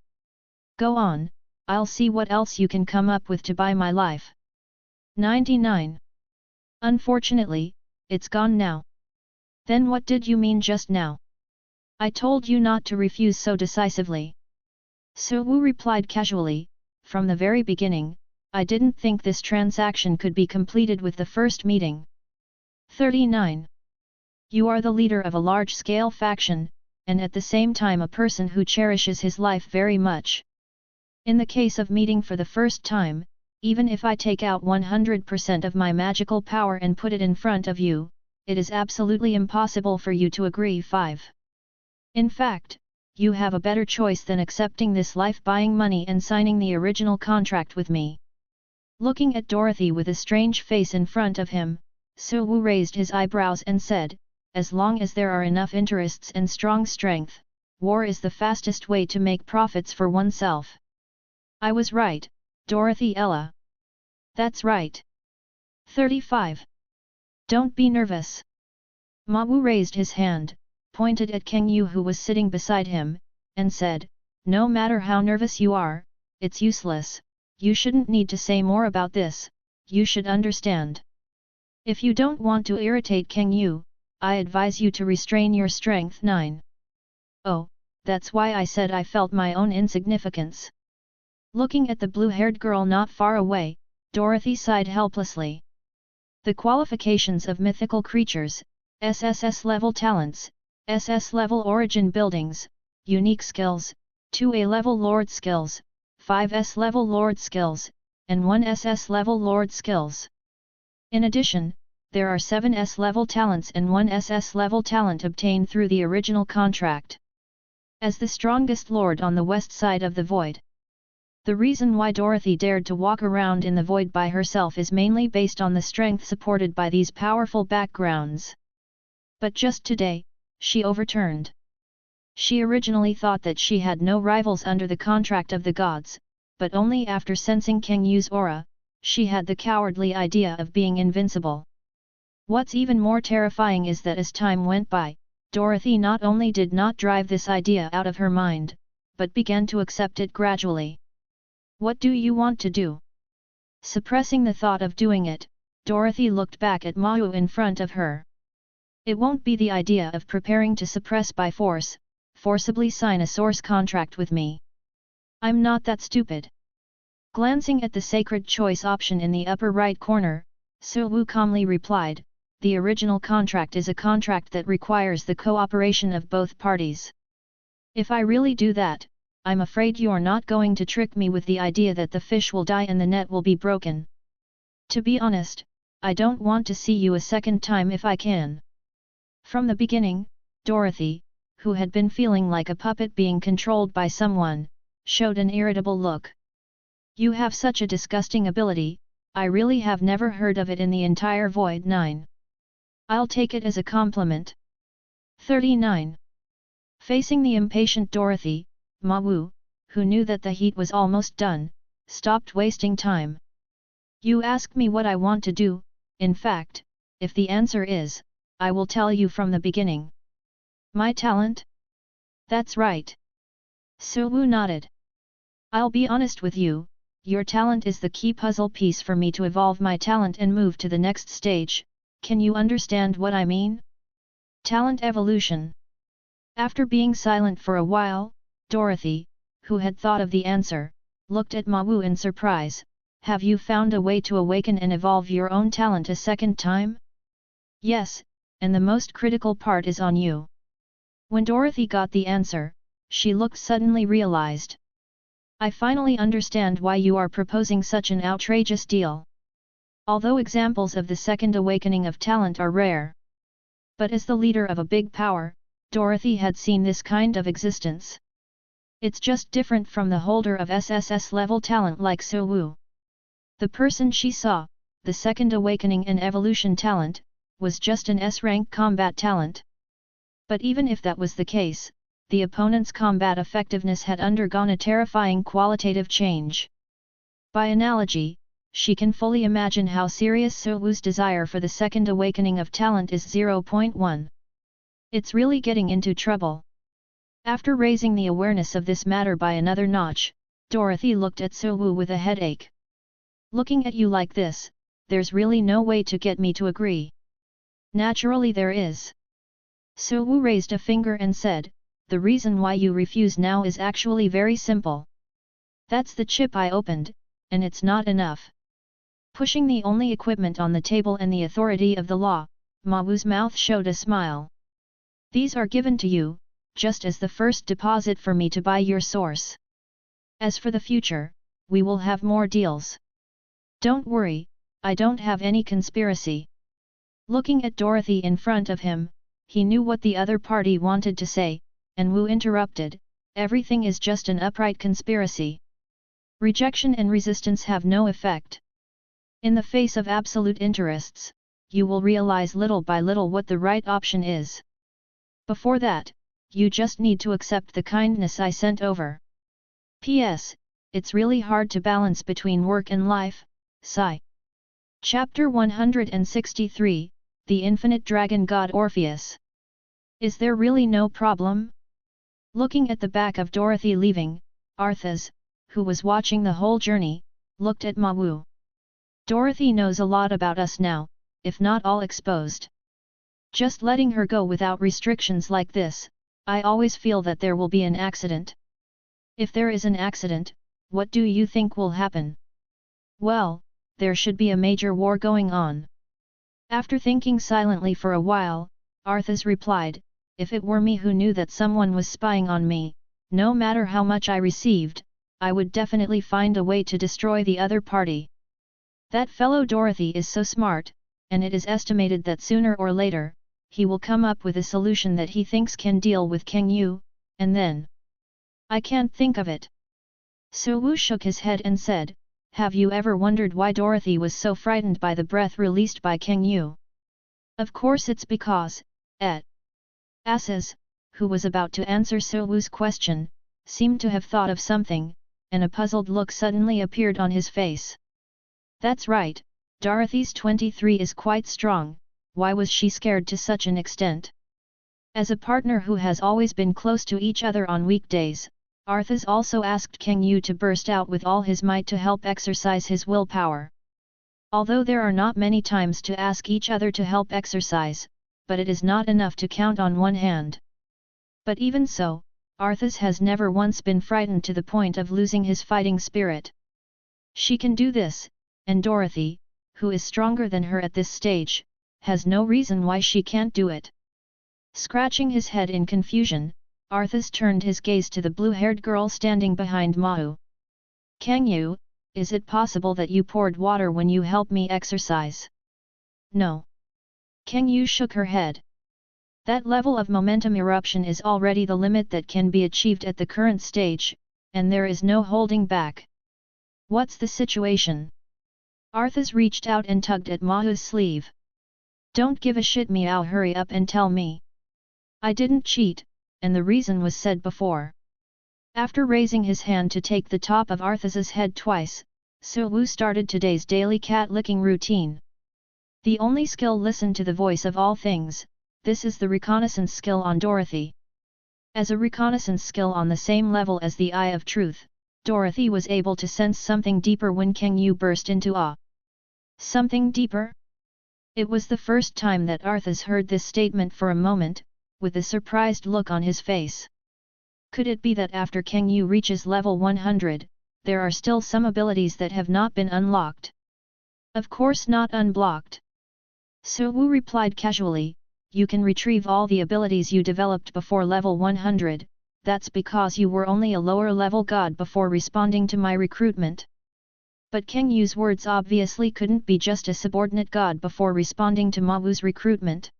Go on, I'll see what else you can come up with to buy my life. 99. Unfortunately, it's gone now. Then what did you mean just now? I told you not to refuse so decisively. Suwu replied casually, from the very beginning, I didn't think this transaction could be completed with the first meeting. 39. You are the leader of a large-scale faction, and at the same time a person who cherishes his life very much. In the case of meeting for the first time, even if I take out 100% of my magical power and put it in front of you, it is absolutely impossible for you to agree. 5. In fact, you have a better choice than accepting this life-buying money and signing the original contract with me. Looking at Dorothy with a strange face in front of him, Suwu raised his eyebrows and said, as long as there are enough interests and strong strength, war is the fastest way to make profits for oneself. I was right, Dorothy Ella. That's right. 35. Don't be nervous. Ma Wu raised his hand, pointed at Kang Yu who was sitting beside him, and said, no matter how nervous you are, it's useless, you shouldn't need to say more about this, you should understand. If you don't want to irritate Kang Yu, I advise you to restrain your strength. 9. Oh, that's why I said I felt my own insignificance. Looking at the blue-haired girl not far away, Dorothy sighed helplessly. The qualifications of mythical creatures, sss-level talents, ss-level origin buildings, unique skills, 2A-level lord skills, 5S-level lord skills, and 1SS-level lord skills. In addition, there are 7S-level talents and 1 SS-level talent obtained through the original contract. As the strongest lord on the west side of the void. The reason why Dorothy dared to walk around in the void by herself is mainly based on the strength supported by these powerful backgrounds. But just today, she overturned. She originally thought that she had no rivals under the contract of the gods, but only after sensing Kang Yu's aura, she had the cowardly idea of being invincible. What's even more terrifying is that as time went by, Dorothy not only did not drive this idea out of her mind, but began to accept it gradually. What do you want to do? Suppressing the thought of doing it, Dorothy looked back at Ma Wu in front of her. It won't be the idea of preparing to suppress by force, forcibly sign a source contract with me. I'm not that stupid. Glancing at the sacred choice option in the upper right corner, Su Wu calmly replied, the original contract is a contract that requires the cooperation of both parties. If I really do that, I'm afraid you're not going to trick me with the idea that the fish will die and the net will be broken. To be honest, I don't want to see you a second time if I can. From the beginning, Dorothy, who had been feeling like a puppet being controlled by someone, showed an irritable look. You have such a disgusting ability, I really have never heard of it in the entire Void 9. I'll take it as a compliment. 39. Facing the impatient Dorothy, Ma Wu, who knew that the heat was almost done, stopped wasting time. You ask me what I want to do, in fact, if the answer is, I will tell you from the beginning. My talent? That's right. Su Wu nodded. I'll be honest with you, your talent is the key puzzle piece for me to evolve my talent and move to the next stage, can you understand what I mean? Talent evolution. After being silent for a while, Dorothy, who had thought of the answer, looked at Ma Wu in surprise. Have you found a way to awaken and evolve your own talent a second time? Yes, and the most critical part is on you. When Dorothy got the answer, she looked suddenly realized. I finally understand why you are proposing such an outrageous deal. Although examples of the second awakening of talent are rare. But as the leader of a big power, Dorothy had seen this kind of existence. It's just different from the holder of sss-level talent like Su Wu. The person she saw, the second awakening and evolution talent, was just an S-rank combat talent. But even if that was the case, the opponent's combat effectiveness had undergone a terrifying qualitative change. By analogy, she can fully imagine how serious Su Wu's desire for the second awakening of talent is. 0.1. It's really getting into trouble. After raising the awareness of this matter by another notch, Dorothy looked at Su Wu with a headache. Looking at you like this, there's really no way to get me to agree. Naturally there is. Su Wu raised a finger and said, the reason why you refuse now is actually very simple. That's the chip I opened, and it's not enough. Pushing the only equipment on the table and the authority of the law, Ma Wu's mouth showed a smile. These are given to you, just as the first deposit for me to buy your source. As for the future, we will have more deals. Don't worry, I don't have any conspiracy. Looking at Dorothy in front of him, he knew what the other party wanted to say, and Wu interrupted, everything is just an upright conspiracy. Rejection and resistance have no effect. In the face of absolute interests, you will realize little by little what the right option is. Before that, you just need to accept the kindness I sent over. P.S. It's really hard to balance between work and life, sigh. Chapter 163, The Infinite Dragon God Orpheus. Is there really no problem? Looking at the back of Dorothy leaving, Arthas, who was watching the whole journey, looked at Ma Wu. Dorothy knows a lot about us now, if not all exposed. Just letting her go without restrictions like this, I always feel that there will be an accident. If there is an accident, what do you think will happen? Well, there should be a major war going on. After thinking silently for a while, Arthas replied, if it were me who knew that someone was spying on me, no matter how much I received, I would definitely find a way to destroy the other party. That fellow Dorothy is so smart, and it is estimated that sooner or later, he will come up with a solution that he thinks can deal with Kang Yu, and then… I can't think of it. Su Wu shook his head and said, have you ever wondered why Dorothy was so frightened by the breath released by Kang Yu? Of course it's because, Asses, who was about to answer Su Wu's question, seemed to have thought of something, and a puzzled look suddenly appeared on his face. That's right, Dorothy's 23 is quite strong, why was she scared to such an extent? As a partner who has always been close to each other on weekdays, Arthas also asked Kang Yu to burst out with all his might to help exercise his willpower. Although there are not many times to ask each other to help exercise, but it is not enough to count on one hand. But even so, Arthas has never once been frightened to the point of losing his fighting spirit. She can do this, and Dorothy, who is stronger than her at this stage, has no reason why she can't do it. Scratching his head in confusion, Arthas turned his gaze to the blue-haired girl standing behind Mahu. Kang Yu, is it possible that you poured water when you helped me exercise? No. Kang Yu shook her head. That level of momentum eruption is already the limit that can be achieved at the current stage, and there is no holding back. What's the situation? Arthas reached out and tugged at Mahu's sleeve. Don't give a shit, meow, hurry up and tell me. I didn't cheat, and the reason was said before. After raising his hand to take the top of Arthas's head twice, Su Wu started today's daily cat-licking routine. The only skill listen to the voice of all things, this is the reconnaissance skill on Dorothy. As a reconnaissance skill on the same level as the Eye of Truth, Dorothy was able to sense something deeper when Kang Yu burst into awe. Something deeper? It was the first time that Arthas heard this statement for a moment, with a surprised look on his face. Could it be that after Kang Yu reaches level 100, there are still some abilities that have not been unlocked? Of course not unblocked. Su Wu replied casually, you can retrieve all the abilities you developed before level 100, that's because you were only a lower level god before responding to my recruitment. But Kang Yu's words obviously couldn't be just a subordinate god before responding to Ma Wu's recruitment.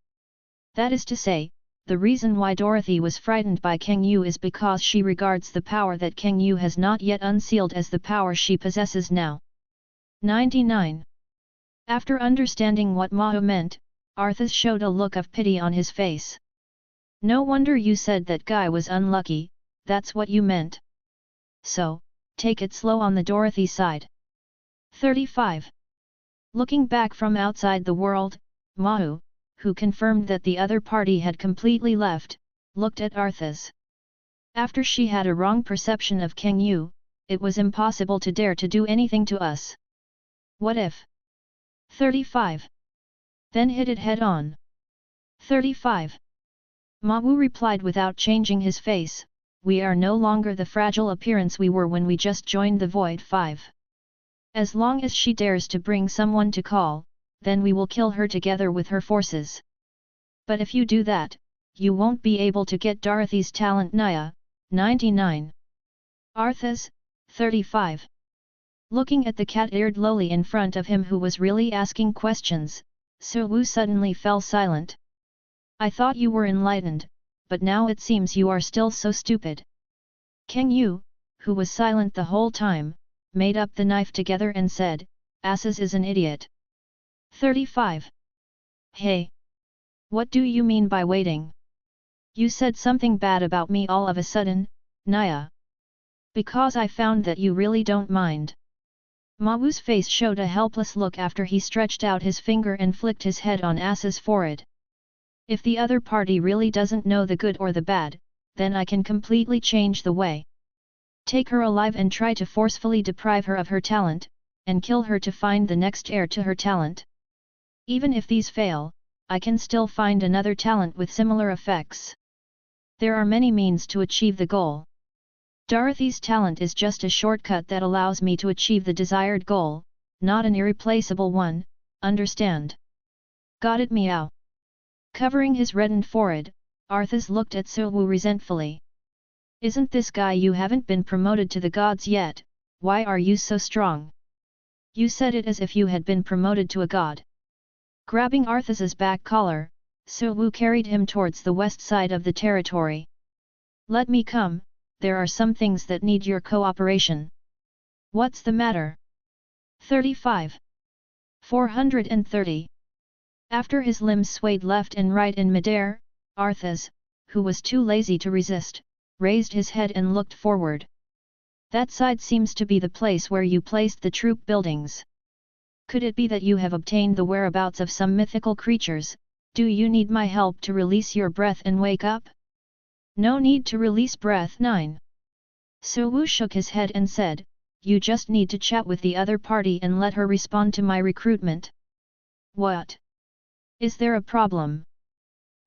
That is to say, the reason why Dorothy was frightened by Kang Yu is because she regards the power that Kang Yu has not yet unsealed as the power she possesses now. 99. After understanding what Ma Wu meant, Arthas showed a look of pity on his face. No wonder you said that guy was unlucky, that's what you meant. So, take it slow on the Dorothy side. 35. Looking back from outside the world, Ma Wu, who confirmed that the other party had completely left, looked at Arthas. After she had a wrong perception of Kang Yu, it was impossible to dare to do anything to us. What if? 35. Then hit it head on. 35. Ma Wu replied without changing his face, we are no longer the fragile appearance we were when we just joined the Void 5. As long as she dares to bring someone to call, then we will kill her together with her forces. But if you do that, you won't be able to get Dorothy's talent Naya, 99. Arthas, 35. Looking at the cat-eared lowly in front of him who was really asking questions, Su Wu suddenly fell silent. I thought you were enlightened, but now it seems you are still so stupid. Kang Yu, who was silent the whole time, made up the knife together and said, Asses is an idiot. 35. Hey! What do you mean by waiting? You said something bad about me all of a sudden, Naya. Because I found that you really don't mind. Ma Wu's face showed a helpless look after he stretched out his finger and flicked his head on Ass's forehead. If the other party really doesn't know the good or the bad, then I can completely change the way. Take her alive and try to forcefully deprive her of her talent, and kill her to find the next heir to her talent. Even if these fail, I can still find another talent with similar effects. There are many means to achieve the goal. Dorothy's talent is just a shortcut that allows me to achieve the desired goal, not an irreplaceable one, understand? Got it, meow? Covering his reddened forehead, Arthas looked at Su Wu resentfully. Isn't this guy you haven't been promoted to the gods yet, why are you so strong? You said it as if you had been promoted to a god. Grabbing Arthas's back collar, Su Wu carried him towards the west side of the territory. Let me come, there are some things that need your cooperation. What's the matter? 35. 430. After his limbs swayed left and right in midair, Arthas, who was too lazy to resist, raised his head and looked forward. That side seems to be the place where you placed the troop buildings. Could it be that you have obtained the whereabouts of some mythical creatures? Do you need my help to release your breath and wake up? No need to release breath. 9. Su Wu shook his head and said, you just need to chat with the other party and let her respond to my recruitment. What? Is there a problem?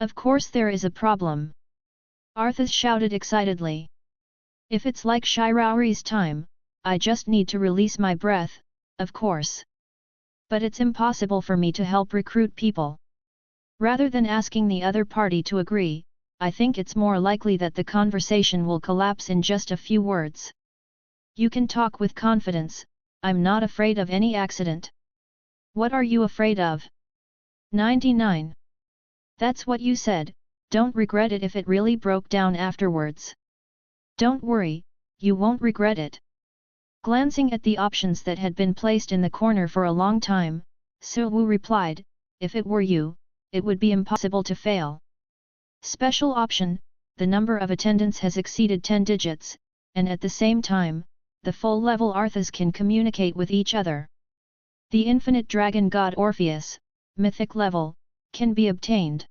Of course there is a problem. Arthas shouted excitedly. If it's like Shiraori's time, I just need to release my breath, of course. But it's impossible for me to help recruit people. Rather than asking the other party to agree, I think it's more likely that the conversation will collapse in just a few words. You can talk with confidence, I'm not afraid of any accident. What are you afraid of? 99. That's what you said, don't regret it if it really broke down afterwards. Don't worry, you won't regret it. Glancing at the options that had been placed in the corner for a long time, Su Wu replied, if it were you, it would be impossible to fail. Special option, the number of attendants has exceeded 10 digits, and at the same time, the full-level Arthas can communicate with each other. The infinite dragon god Orpheus, mythic level, can be obtained.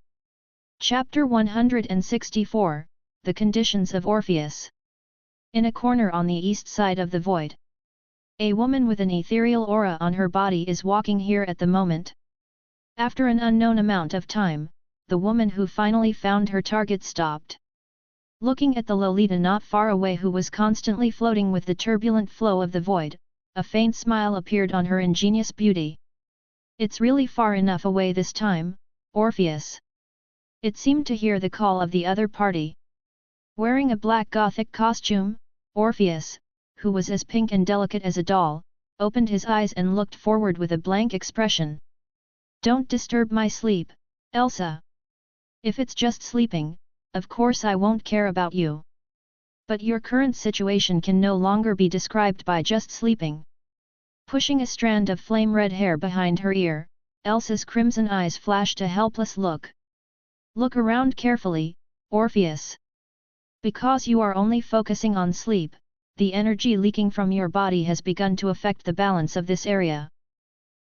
Chapter 164, The Conditions of Orpheus. In a corner on the east side of the void, a woman with an ethereal aura on her body is walking here at the moment. After an unknown amount of time, the woman who finally found her target stopped. Looking at the Lolita not far away who was constantly floating with the turbulent flow of the void, a faint smile appeared on her ingenious beauty. It's really far enough away this time, Orpheus. It seemed to hear the call of the other party. Wearing a black gothic costume, Orpheus, who was as pink and delicate as a doll, opened his eyes and looked forward with a blank expression. Don't disturb my sleep, Elsa. If it's just sleeping, of course I won't care about you. But your current situation can no longer be described by just sleeping. Pushing a strand of flame-red hair behind her ear, Elsa's crimson eyes flashed a helpless look. Look around carefully, Orpheus. Because you are only focusing on sleep, the energy leaking from your body has begun to affect the balance of this area.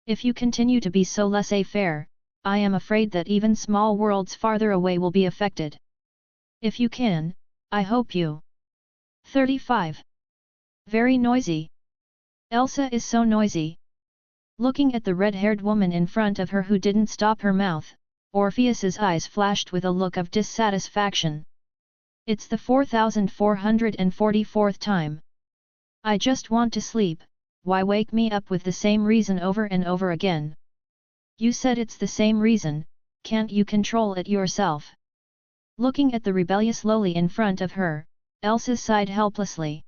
If you continue to be so laissez-faire, I am afraid that even small worlds farther away will be affected. If you can, I hope you. 35. Very noisy. Elsa is so noisy. Looking at the red-haired woman in front of her who didn't stop her mouth, Orpheus's eyes flashed with a look of dissatisfaction. It's the 4444th time. I just want to sleep, why wake me up with the same reason over and over again? You said it's the same reason, can't you control it yourself? Looking at the rebellious lowly in front of her, Elsa sighed helplessly.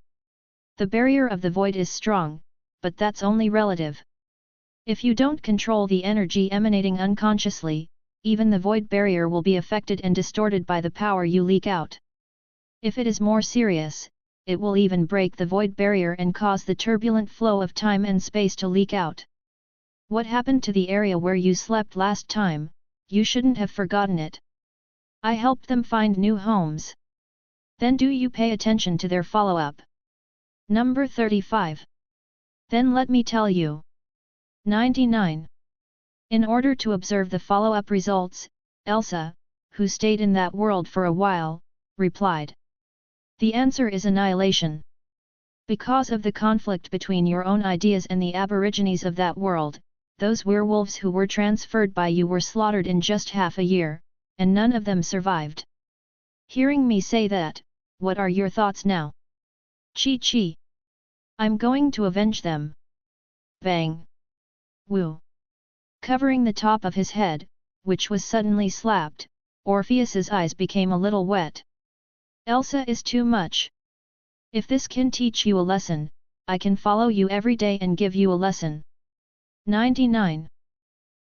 The barrier of the void is strong, but that's only relative. If you don't control the energy emanating unconsciously, even the void barrier will be affected and distorted by the power you leak out. If it is more serious, it will even break the void barrier and cause the turbulent flow of time and space to leak out. What happened to the area where you slept last time? You shouldn't have forgotten it. I helped them find new homes. Then do you pay attention to their follow-up? Number 35. Then let me tell you. 99. In order to observe the follow-up results, Elsa, who stayed in that world for a while, replied. The answer is annihilation. Because of the conflict between your own ideas and the aborigines of that world, those werewolves who were transferred by you were slaughtered in just half a year, and none of them survived. Hearing me say that, what are your thoughts now? Chi. I'm going to avenge them. Bang. Woo. Covering the top of his head, which was suddenly slapped, Orpheus's eyes became a little wet. Elsa is too much. If this can teach you a lesson, I can follow you every day and give you a lesson. 99.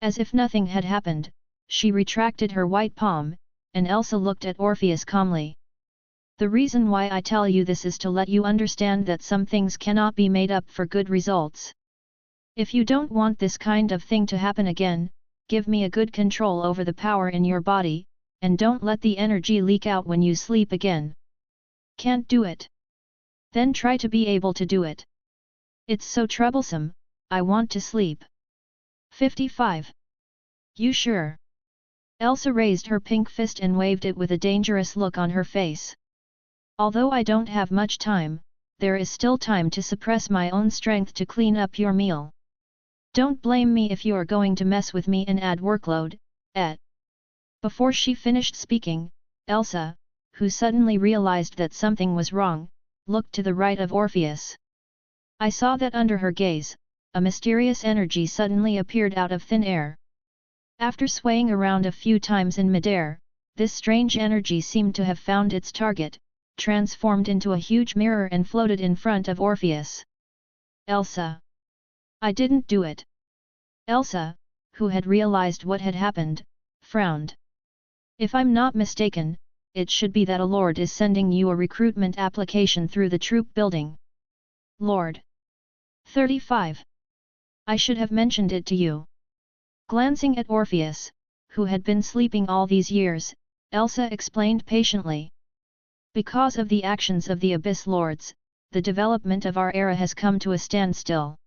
As if nothing had happened, she retracted her white palm, and Elsa looked at Orpheus calmly. The reason why I tell you this is to let you understand that some things cannot be made up for good results. If you don't want this kind of thing to happen again, give me a good control over the power in your body, and don't let the energy leak out when you sleep again. Can't do it? Then try to be able to do it. It's so troublesome, I want to sleep. 55. You sure? Elsa raised her pink fist and waved it with a dangerous look on her face. Although I don't have much time, there is still time to suppress my own strength to clean up your meal. Don't blame me if you are going to mess with me and add workload, et. Before she finished speaking, Elsa, who suddenly realized that something was wrong, looked to the right of Orpheus. I saw that under her gaze, a mysterious energy suddenly appeared out of thin air. After swaying around a few times in midair, this strange energy seemed to have found its target, transformed into a huge mirror and floated in front of Orpheus. Elsa! I didn't do it. Elsa, who had realized what had happened, frowned. If I'm not mistaken, it should be that a lord is sending you a recruitment application through the troop building. Lord. 35. I should have mentioned it to you. Glancing at Orpheus, who had been sleeping all these years, Elsa explained patiently. Because of the actions of the Abyss Lords, the development of our era has come to a standstill.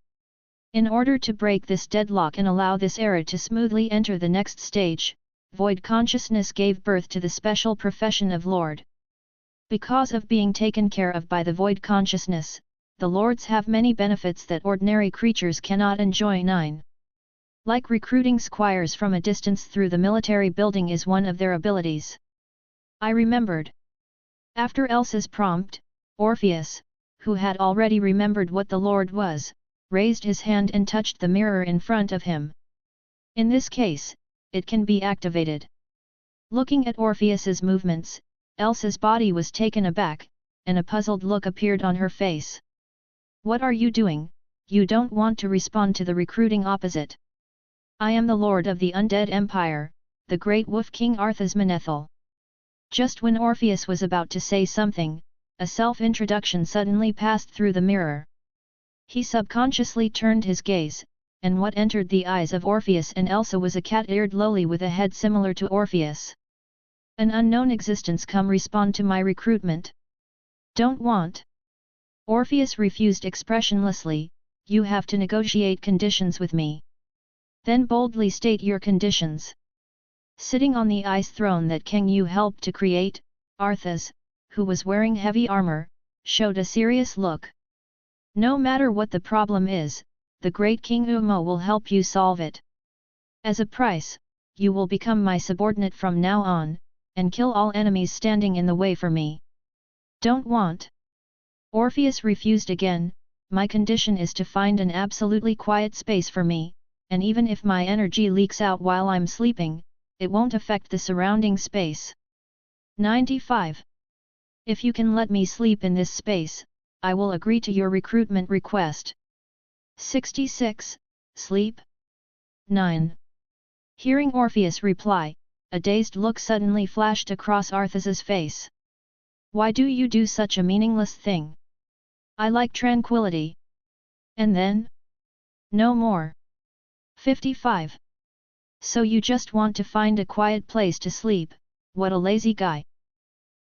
In order to break this deadlock and allow this era to smoothly enter the next stage, void consciousness gave birth to the special profession of Lord. Because of being taken care of by the void consciousness, the Lords have many benefits that ordinary creatures cannot enjoy. 9. Like recruiting squires from a distance through the military building is one of their abilities. I remembered. After Elsa's prompt, Orpheus, who had already remembered what the Lord was, raised his hand and touched the mirror in front of him. In this case, it can be activated. Looking at Orpheus's movements, Elsa's body was taken aback, and a puzzled look appeared on her face. What are you doing? You don't want to respond to the recruiting opposite. I am the Lord of the Undead Empire, the Great Wolf King Arthasmenethil. Just when Orpheus was about to say something, a self-introduction suddenly passed through the mirror. He subconsciously turned his gaze, and what entered the eyes of Orpheus and Elsa was a cat-eared lowly with a head similar to Orpheus. An unknown existence, come respond to my recruitment. Don't want. Orpheus refused expressionlessly, you have to negotiate conditions with me. Then boldly state your conditions. Sitting on the ice throne that king you helped to create, Arthas, who was wearing heavy armor, showed a serious look. No matter what the problem is, the great King Umo will help you solve it. As a price, you will become my subordinate from now on, and kill all enemies standing in the way for me. Don't want. Orpheus refused again, my condition is to find an absolutely quiet space for me, and even if my energy leaks out while I'm sleeping, it won't affect the surrounding space. 95. If you can let me sleep in this space, I will agree to your recruitment request. 66. Sleep? 9. Hearing Orpheus reply, a dazed look suddenly flashed across Arthas's face. Why do you do such a meaningless thing? I like tranquility. And then? No more. 55. So you just want to find a quiet place to sleep, what a lazy guy.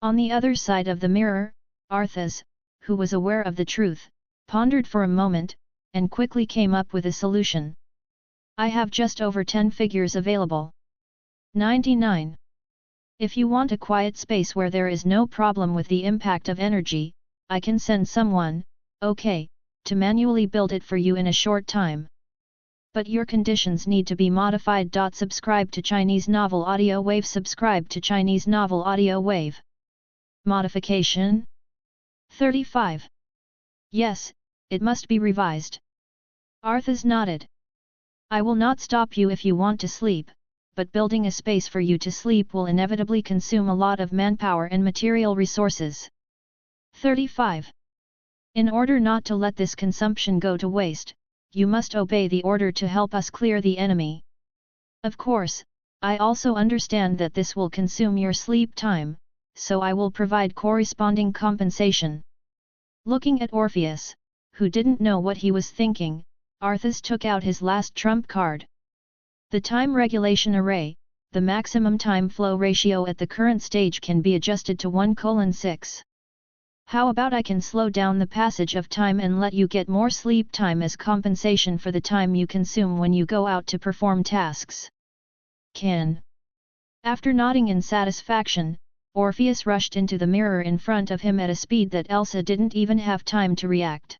On the other side of the mirror, Arthas, who was aware of the truth, pondered for a moment, and quickly came up with a solution. I have just over 10 figures available. 99. If you want a quiet space where there is no problem with the impact of energy, I can send someone, okay, to manually build it for you in a short time. But your conditions need to be modified. Subscribe to Chinese Novel Audio Wave. Subscribe to Chinese Novel Audio Wave. Modification? 35. Yes, it must be revised. Arthas nodded. I will not stop you if you want to sleep, but building a space for you to sleep will inevitably consume a lot of manpower and material resources. 35. In order not to let this consumption go to waste, you must obey the order to help us clear the enemy. Of course, I also understand that this will consume your sleep time, so I will provide corresponding compensation. Looking at Orpheus, who didn't know what he was thinking, Arthas took out his last trump card. The time regulation array, the maximum time flow ratio at the current stage can be adjusted to 1:6. How about I can slow down the passage of time and let you get more sleep time as compensation for the time you consume when you go out to perform tasks? Can. After nodding in satisfaction, Orpheus rushed into the mirror in front of him at a speed that Elsa didn't even have time to react.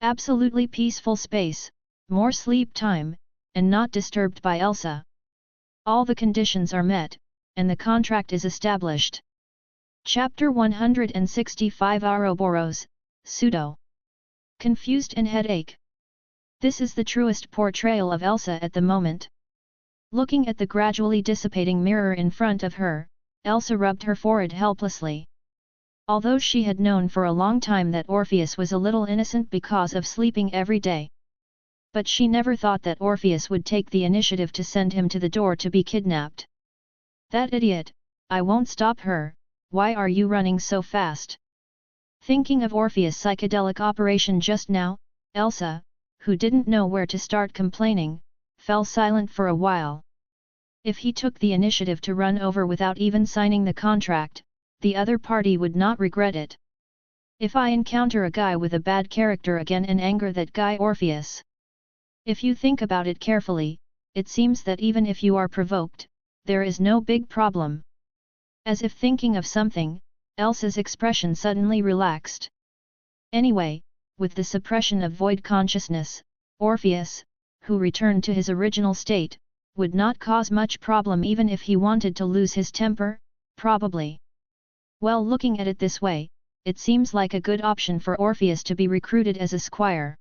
Absolutely peaceful space, more sleep time, and not disturbed by Elsa. All the conditions are met, and the contract is established. Chapter 165 Ouroboros, Pseudo. Confused and headache. This is the truest portrayal of Elsa at the moment. Looking at the gradually dissipating mirror in front of her, Elsa rubbed her forehead helplessly. Although she had known for a long time that Orpheus was a little innocent because of sleeping every day. But she never thought that Orpheus would take the initiative to send him to the door to be kidnapped. That idiot, I won't stop her, why are you running so fast? Thinking of Orpheus' psychedelic operation just now, Elsa, who didn't know where to start complaining, fell silent for a while. If he took the initiative to run over without even signing the contract, the other party would not regret it. If I encounter a guy with a bad character again and anger that guy Orpheus. If you think about it carefully, it seems that even if you are provoked, there is no big problem. As if thinking of something, Elsa's expression suddenly relaxed. Anyway, with the suppression of void consciousness, Orpheus, who returned to his original state, would not cause much problem even if he wanted to lose his temper, probably. Well, looking at it this way, it seems like a good option for Orpheus to be recruited as a squire.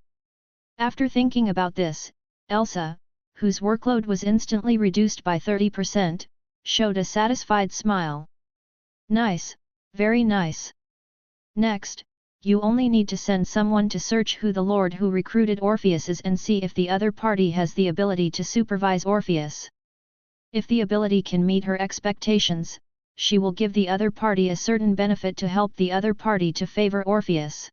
After thinking about this, Elsa, whose workload was instantly reduced by 30%, showed a satisfied smile. Nice, very nice. Next, you only need to send someone to search who the lord who recruited Orpheus is and see if the other party has the ability to supervise Orpheus. If the ability can meet her expectations, she will give the other party a certain benefit to help the other party to favor Orpheus.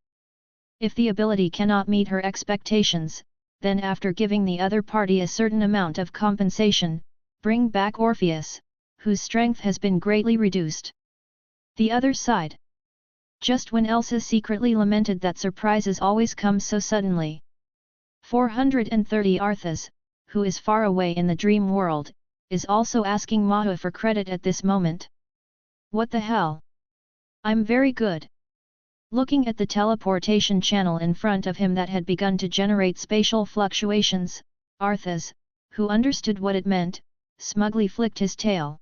If the ability cannot meet her expectations, then after giving the other party a certain amount of compensation, bring back Orpheus, whose strength has been greatly reduced. The other side. Just when Elsa secretly lamented that surprises always come so suddenly. 430 Arthas, who is far away in the dream world, is also asking Mahu for credit at this moment. What the hell? I'm very good. Looking at the teleportation channel in front of him that had begun to generate spatial fluctuations, Arthas, who understood what it meant, smugly flicked his tail.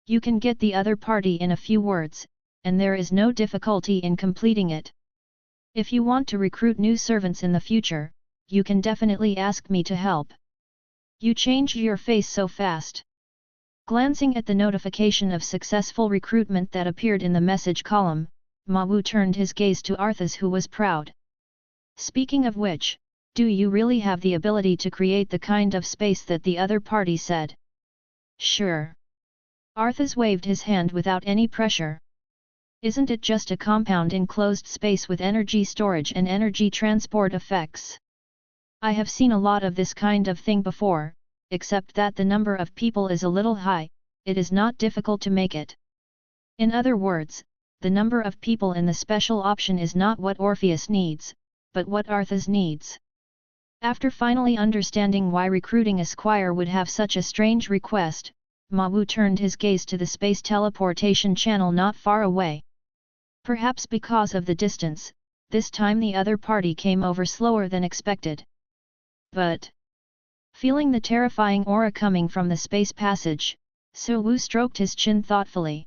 You can get the other party in a few words, and there is no difficulty in completing it. If you want to recruit new servants in the future, you can definitely ask me to help. You changed your face so fast. Glancing at the notification of successful recruitment that appeared in the message column, Mawu turned his gaze to Arthas, who was proud. Speaking of which, do you really have the ability to create the kind of space that the other party said? Sure. Arthas waved his hand without any pressure. Isn't it just a compound enclosed space with energy storage and energy transport effects? I have seen a lot of this kind of thing before, except that the number of people is a little high, it is not difficult to make it. In other words, the number of people in the special option is not what Orpheus needs, but what Arthas needs. After finally understanding why recruiting a squire would have such a strange request, Mawu turned his gaze to the space teleportation channel not far away. Perhaps because of the distance, this time the other party came over slower than expected. But, feeling the terrifying aura coming from the space passage, Su stroked his chin thoughtfully.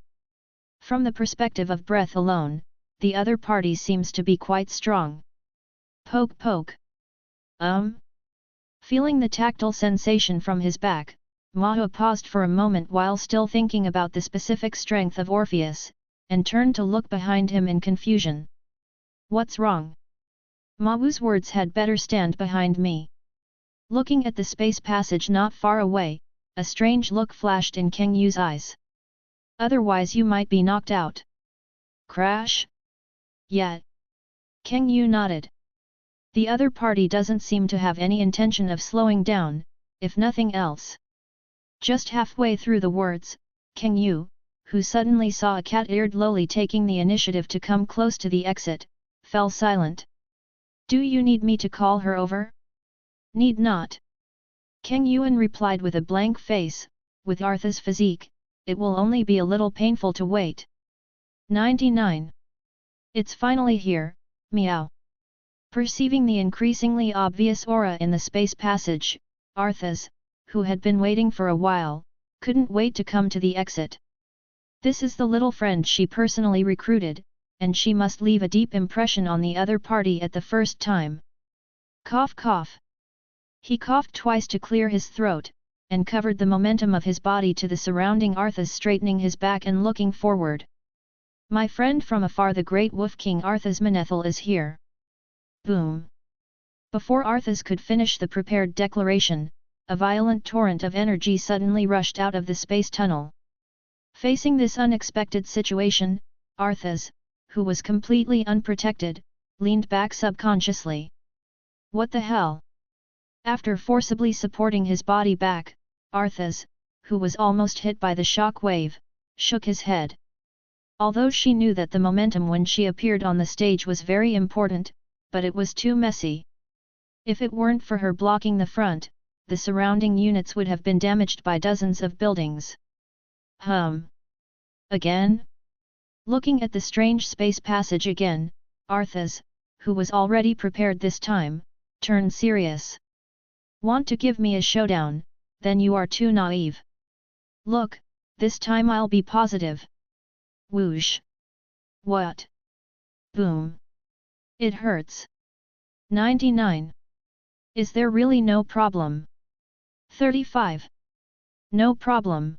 From the perspective of breath alone, the other party seems to be quite strong. Poke poke. Feeling the tactile sensation from his back, Mahu paused for a moment while still thinking about the specific strength of Orpheus, and turned to look behind him in confusion. What's wrong? Mawu's words had better stand behind me. Looking at the space passage not far away, a strange look flashed in Kang Yu's eyes. Otherwise you might be knocked out. Crash? Yeah. Kang Yu nodded. The other party doesn't seem to have any intention of slowing down, if nothing else. Just halfway through the words, Kang Yu, who suddenly saw a cat-eared lowly taking the initiative to come close to the exit, fell silent. Do you need me to call her over? Need not. Kang Yuan replied with a blank face, with Artha's physique, it will only be a little painful to wait. 99. It's finally here, meow. Perceiving the increasingly obvious aura in the space passage, Arthas, who had been waiting for a while, couldn't wait to come to the exit. This is the little friend she personally recruited, and she must leave a deep impression on the other party at the first time. Cough cough. He coughed twice to clear his throat, and covered the momentum of his body to the surrounding Arthas, straightening his back and looking forward. My friend from afar, the great Wolf King Arthas Manethil is here. Boom. Before Arthas could finish the prepared declaration, a violent torrent of energy suddenly rushed out of the space tunnel. Facing this unexpected situation, Arthas, who was completely unprotected, leaned back subconsciously. What the hell? After forcibly supporting his body back, Arthas, who was almost hit by the shock wave, shook his head. Although she knew that the momentum when she appeared on the stage was very important, but it was too messy. If it weren't for her blocking the front, the surrounding units would have been damaged by dozens of buildings. Again? Looking at the strange space passage again, Arthas, who was already prepared this time, turned serious. Want to give me a showdown? Then you are too naive. Look, this time I'll be positive. Whoosh. What? Boom. It hurts. 99. Is there really no problem? 35. No problem.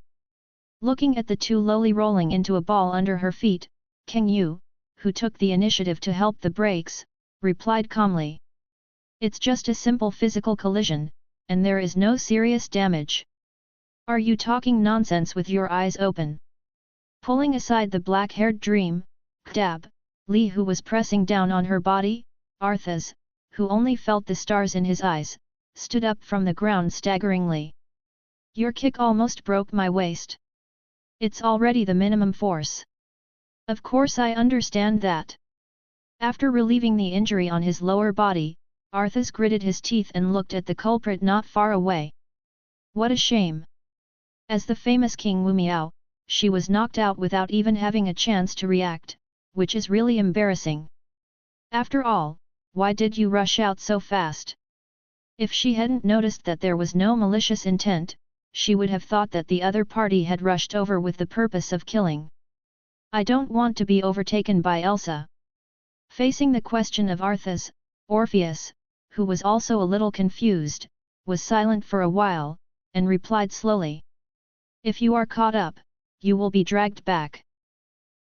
Looking at the two lowly rolling into a ball under her feet, Kang Yu, who took the initiative to help the brakes, replied calmly. It's just a simple physical collision, and there is no serious damage. Are you talking nonsense with your eyes open? Pulling aside the black-haired dream, Dab, Li, who was pressing down on her body, Arthas, who only felt the stars in his eyes, stood up from the ground staggeringly. Your kick almost broke my waist. It's already the minimum force. Of course I understand that. After relieving the injury on his lower body, Arthas gritted his teeth and looked at the culprit not far away. What a shame! As the famous King Wu Miao, she was knocked out without even having a chance to react, which is really embarrassing. After all, why did you rush out so fast? If she hadn't noticed that there was no malicious intent, she would have thought that the other party had rushed over with the purpose of killing. I don't want to be overtaken by Elsa. Facing the question of Arthas, Orpheus, who was also a little confused, was silent for a while, and replied slowly. If you are caught up, you will be dragged back.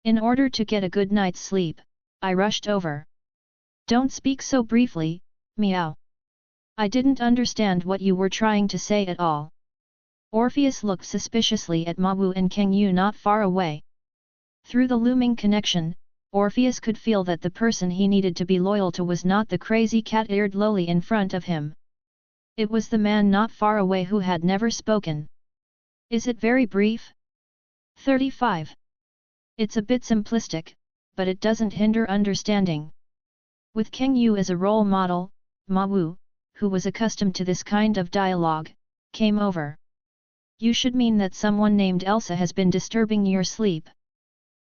In order to get a good night's sleep, I rushed over. Don't speak so briefly, meow. I didn't understand what you were trying to say at all. Orpheus looked suspiciously at Ma Wu and Kang Yu not far away. Through the looming connection, Orpheus could feel that the person he needed to be loyal to was not the crazy cat-eared lowly in front of him. It was the man not far away who had never spoken. Is it very brief? 35. It's a bit simplistic, but it doesn't hinder understanding. With Kang Yu as a role model, Ma Wu, who was accustomed to this kind of dialogue, came over. You should mean that someone named Elsa has been disturbing your sleep.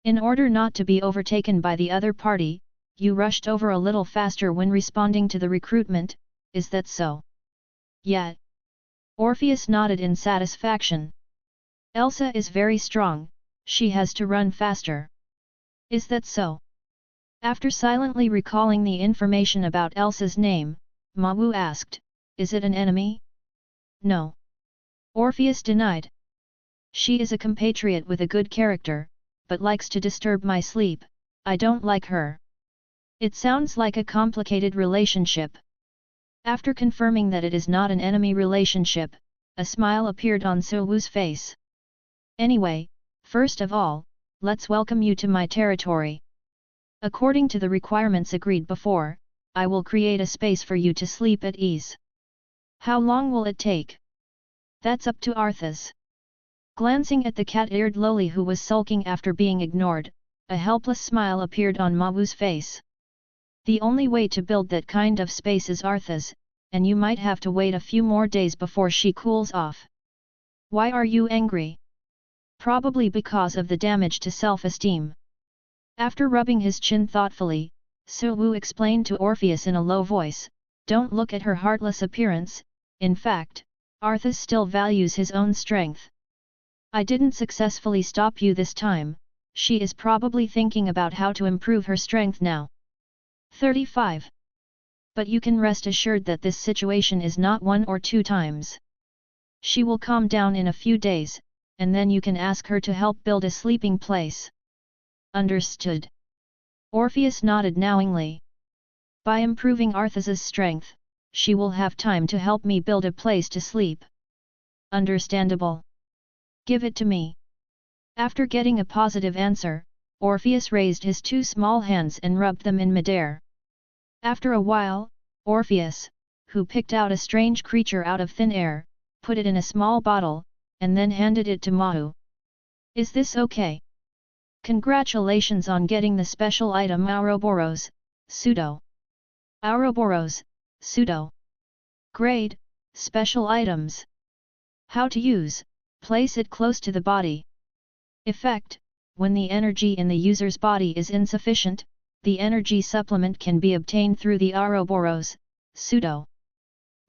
In order not to be overtaken by the other party, you rushed over a little faster when responding to the recruitment, is that so? Yeah. Orpheus nodded in satisfaction. Elsa is very strong, she has to run faster. Is that so? After silently recalling the information about Elsa's name, Ma Wu asked, is it an enemy? No. Orpheus denied. She is a compatriot with a good character, but likes to disturb my sleep. I don't like her. It sounds like a complicated relationship. After confirming that it is not an enemy relationship, a smile appeared on So Wu's face. Anyway, first of all, let's welcome you to my territory. According to the requirements agreed before, I will create a space for you to sleep at ease. How long will it take? That's up to Arthas. Glancing at the cat-eared lowly who was sulking after being ignored, a helpless smile appeared on Mawu's face. The only way to build that kind of space is Artha's, and you might have to wait a few more days before she cools off. Why are you angry? Probably because of the damage to self-esteem. After rubbing his chin thoughtfully, Suwu explained to Orpheus in a low voice, don't look at her heartless appearance, in fact, Arthas still values his own strength. I didn't successfully stop you this time, she is probably thinking about how to improve her strength now. 35. But you can rest assured that this situation is not 1 or 2 times. She will calm down in a few days, and then you can ask her to help build a sleeping place. Understood. Orpheus nodded knowingly. By improving Arthas's strength, she will have time to help me build a place to sleep. Understandable. Give it to me. After getting a positive answer, Orpheus raised his 2 small hands and rubbed them in midair. After a while, Orpheus, who picked out a strange creature out of thin air, put it in a small bottle, and then handed it to Mahu. Is this okay? Congratulations on getting the special item Ouroboros, pseudo. Ouroboros, pseudo. Grade, special items. How to use, place it close to the body. Effect, when the energy in the user's body is insufficient, the energy supplement can be obtained through the Ouroboros, pseudo.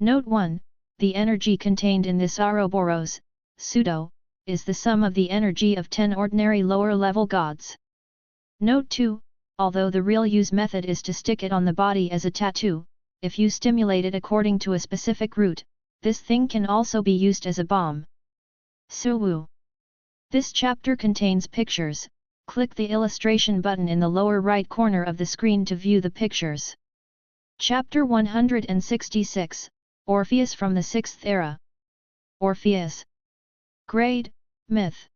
Note 1, the energy contained in this Ouroboros, pseudo, is the sum of the energy of 10 ordinary lower-level gods. Note 2, although the real use method is to stick it on the body as a tattoo, if you stimulate it according to a specific route, this thing can also be used as a bomb. Suwu. This chapter contains pictures, click the illustration button in the lower right corner of the screen to view the pictures. Chapter 166, Orpheus from the 6th Era. Orpheus. Grade, Myth.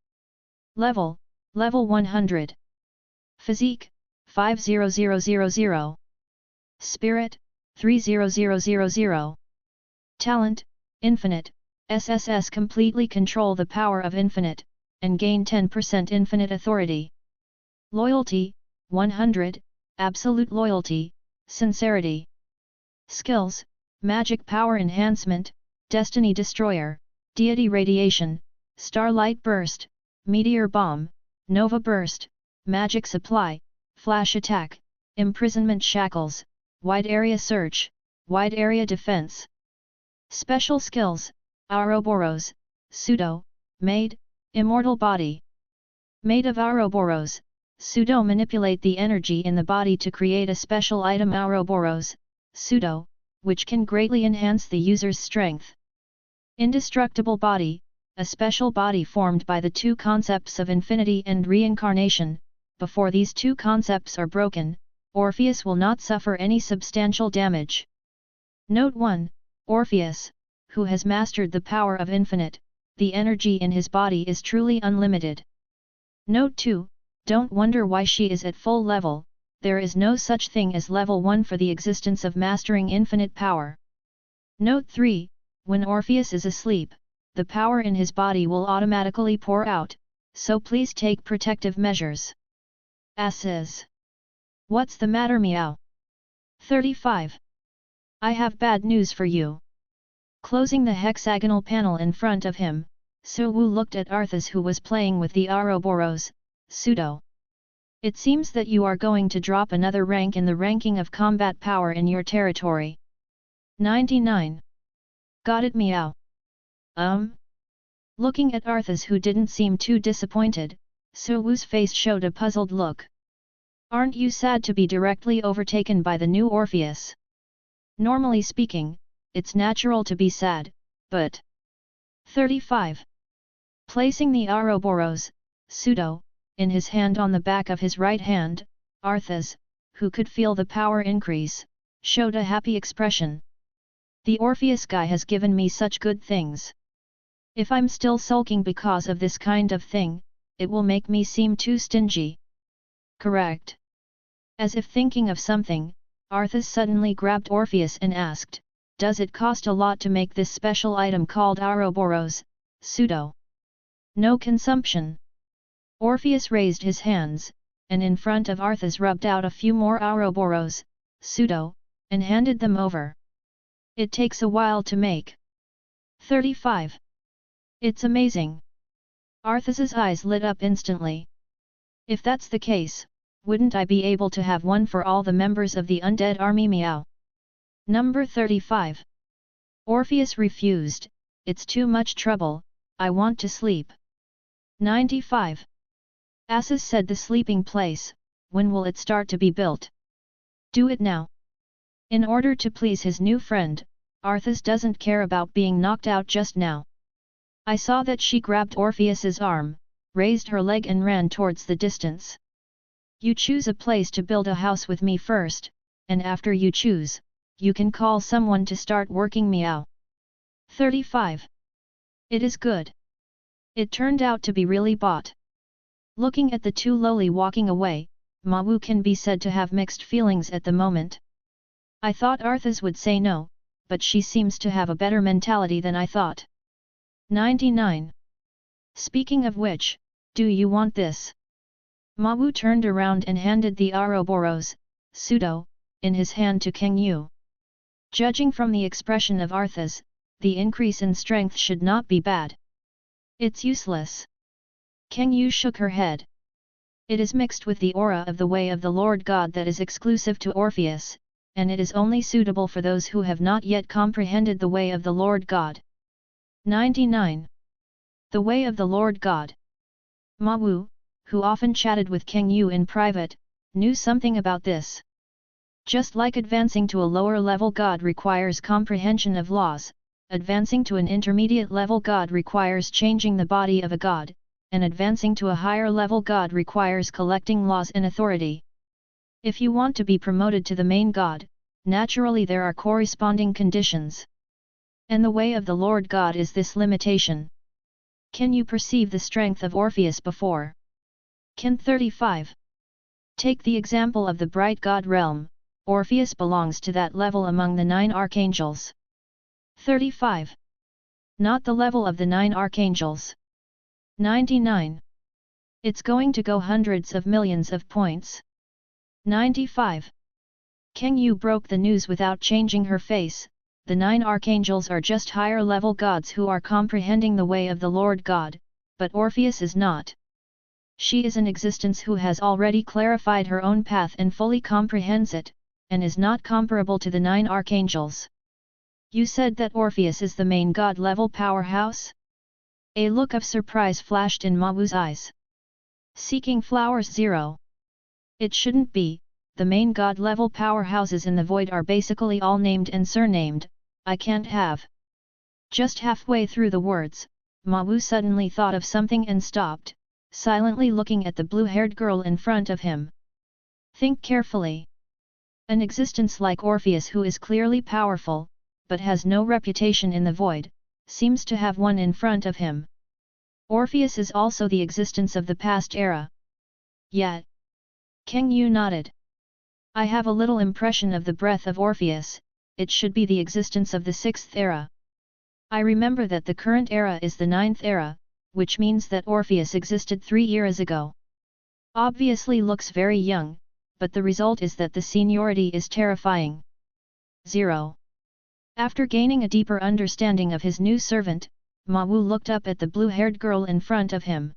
Level, Level 100. Physique, 50000. Spirit, 30000. Talent, Infinite, SSS completely control the power of Infinite, and gain 10% Infinite Authority. Loyalty, 100, Absolute Loyalty, Sincerity. Skills, Magic Power Enhancement, Destiny Destroyer, Deity Radiation, Starlight Burst, Meteor Bomb, Nova Burst, Magic Supply, Flash Attack, Imprisonment Shackles, Wide Area Search, Wide Area Defense. Special Skills, Ouroboros, Pseudo, Made, Immortal Body. Made of Ouroboros, Pseudo manipulate the energy in the body to create a special item Ouroboros, Pseudo, which can greatly enhance the user's strength. Indestructible Body, a special body formed by the 2 concepts of infinity and reincarnation. Before these 2 concepts are broken, Orpheus will not suffer any substantial damage. Note 1, Orpheus, who has mastered the power of infinite, the energy in his body is truly unlimited. Note 2, don't wonder why she is at full level, there is no such thing as level 1 for the existence of mastering infinite power. Note 3, when Orpheus is asleep, the power in his body will automatically pour out, so please take protective measures. Asses. What's the matter, meow? 35. I have bad news for you. Closing the hexagonal panel in front of him, Suwu looked at Arthas who was playing with the Ouroboros, pseudo. It seems that you are going to drop another rank in the ranking of combat power in your territory. 99. Got it, meow? Looking at Arthas who didn't seem too disappointed, Suwu's face showed a puzzled look. Aren't you sad to be directly overtaken by the new Orpheus? Normally speaking, it's natural to be sad, but... 35. Placing the Ouroboros, pseudo, in his hand on the back of his right hand, Arthas, who could feel the power increase, showed a happy expression. The Orpheus guy has given me such good things. If I'm still sulking because of this kind of thing, it will make me seem too stingy. Correct. As if thinking of something, Arthas suddenly grabbed Orpheus and asked, does it cost a lot to make this special item called Ouroboros, pseudo? No consumption. Orpheus raised his hands, and in front of Arthas rubbed out a few more Ouroboros, pseudo, and handed them over. It takes a while to make. 35. It's amazing. Arthas's eyes lit up instantly. If that's the case, wouldn't I be able to have one for all the members of the undead army? Meow. Number 35. Orpheus refused, it's too much trouble, I want to sleep. 95. Asses said the sleeping place, when will it start to be built? Do it now. In order to please his new friend, Arthas doesn't care about being knocked out just now. I saw that she grabbed Orpheus's arm, raised her leg and ran towards the distance. You choose a place to build a house with me first, and after you choose, you can call someone to start working. Meow. 35. It is good. It turned out to be really bought. Looking at the two lowly walking away, Ma Wu can be said to have mixed feelings at the moment. I thought Arthas would say no, but she seems to have a better mentality than I thought. 99. Speaking of which, do you want this? Ma Wu turned around and handed the Ouroboros, pseudo, in his hand to Kang Yu. Judging from the expression of Arthas, the increase in strength should not be bad. It's useless. Kang Yu shook her head. It is mixed with the aura of the way of the Lord God that is exclusive to Orpheus, and it is only suitable for those who have not yet comprehended the way of the Lord God. 99. The way of the Lord God. Ma Wu, who often chatted with Kang Yu in private, knew something about this. Just like advancing to a lower level God requires comprehension of laws, advancing to an intermediate level God requires changing the body of a God, and advancing to a higher level God requires collecting laws and authority. If you want to be promoted to the main God, naturally there are corresponding conditions. And the way of the Lord God is this limitation. Can you perceive the strength of Orpheus before? Can 35. Take the example of the bright God realm, Orpheus belongs to that level among the 9 archangels. 35. Not the level of the 9 archangels. 99. It's going to go hundreds of millions of points. 95. Kang Yu broke the news without changing her face. The 9 archangels are just higher level gods who are comprehending the way of the Lord God, but Orpheus is not. She is an existence who has already clarified her own path and fully comprehends it, and is not comparable to the 9 archangels. You said that Orpheus is the main God level powerhouse? A look of surprise flashed in Ma Wu's eyes. Seeking flowers 0. It shouldn't be. The main God level powerhouses in the void are basically all named and surnamed. I can't have. Just halfway through the words, Ma Wu suddenly thought of something and stopped, silently looking at the blue-haired girl in front of him. Think carefully. An existence like Orpheus, who is clearly powerful, but has no reputation in the void, seems to have one in front of him. Orpheus is also the existence of the past era. Yet. Kang Yu nodded. I have a little impression of the breath of Orpheus. It should be the existence of the 6th era. I remember that the current era is the 9th era, which means that Orpheus existed 3 eras ago. Obviously looks very young, but the result is that the seniority is terrifying. 0. After gaining a deeper understanding of his new servant, Ma Wu looked up at the blue-haired girl in front of him.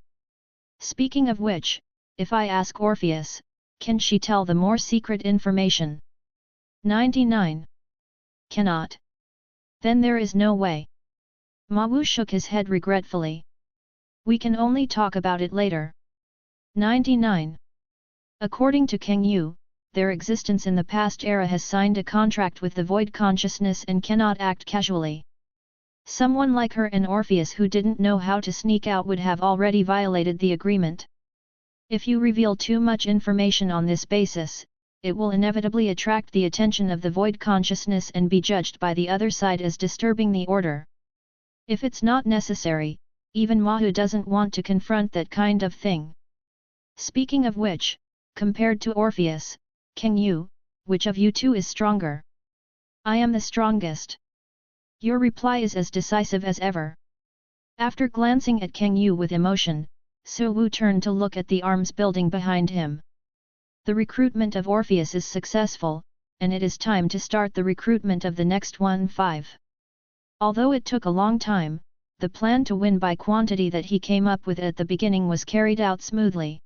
Speaking of which, if I ask Orpheus, can she tell the more secret information? 99. Cannot. Then there is no way. Ma Wu shook his head regretfully. We can only talk about it later. 99. According to Kang Yu, their existence in the past era has signed a contract with the void consciousness and cannot act casually. Someone like her and Orpheus who didn't know how to sneak out would have already violated the agreement. If you reveal too much information on this basis, it will inevitably attract the attention of the void consciousness and be judged by the other side as disturbing the order. If it's not necessary, even Ma Wu doesn't want to confront that kind of thing. Speaking of which, compared to Orpheus, Kang Yu, which of you two is stronger? I am the strongest. Your reply is as decisive as ever. After glancing at Kang Yu with emotion, Su Wu turned to look at the arms building behind him. The recruitment of Orpheus is successful, and it is time to start the recruitment of the next 1-5. Although it took a long time, the plan to win by quantity that he came up with at the beginning was carried out smoothly.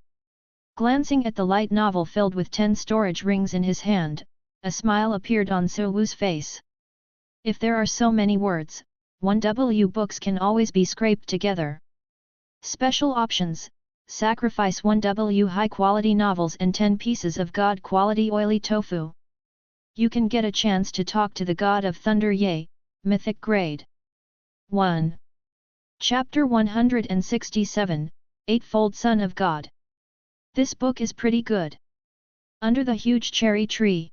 Glancing at the light novel filled with 10 storage rings in his hand, a smile appeared on Su Wu's face. If there are so many words, 1W books can always be scraped together. Special options: sacrifice 1W high-quality novels and 10 pieces of god-quality oily tofu. You can get a chance to talk to the God of Thunder Ye, Mythic Grade 1. Chapter 167, Eightfold Son of God. This book is pretty good. Under the huge cherry tree,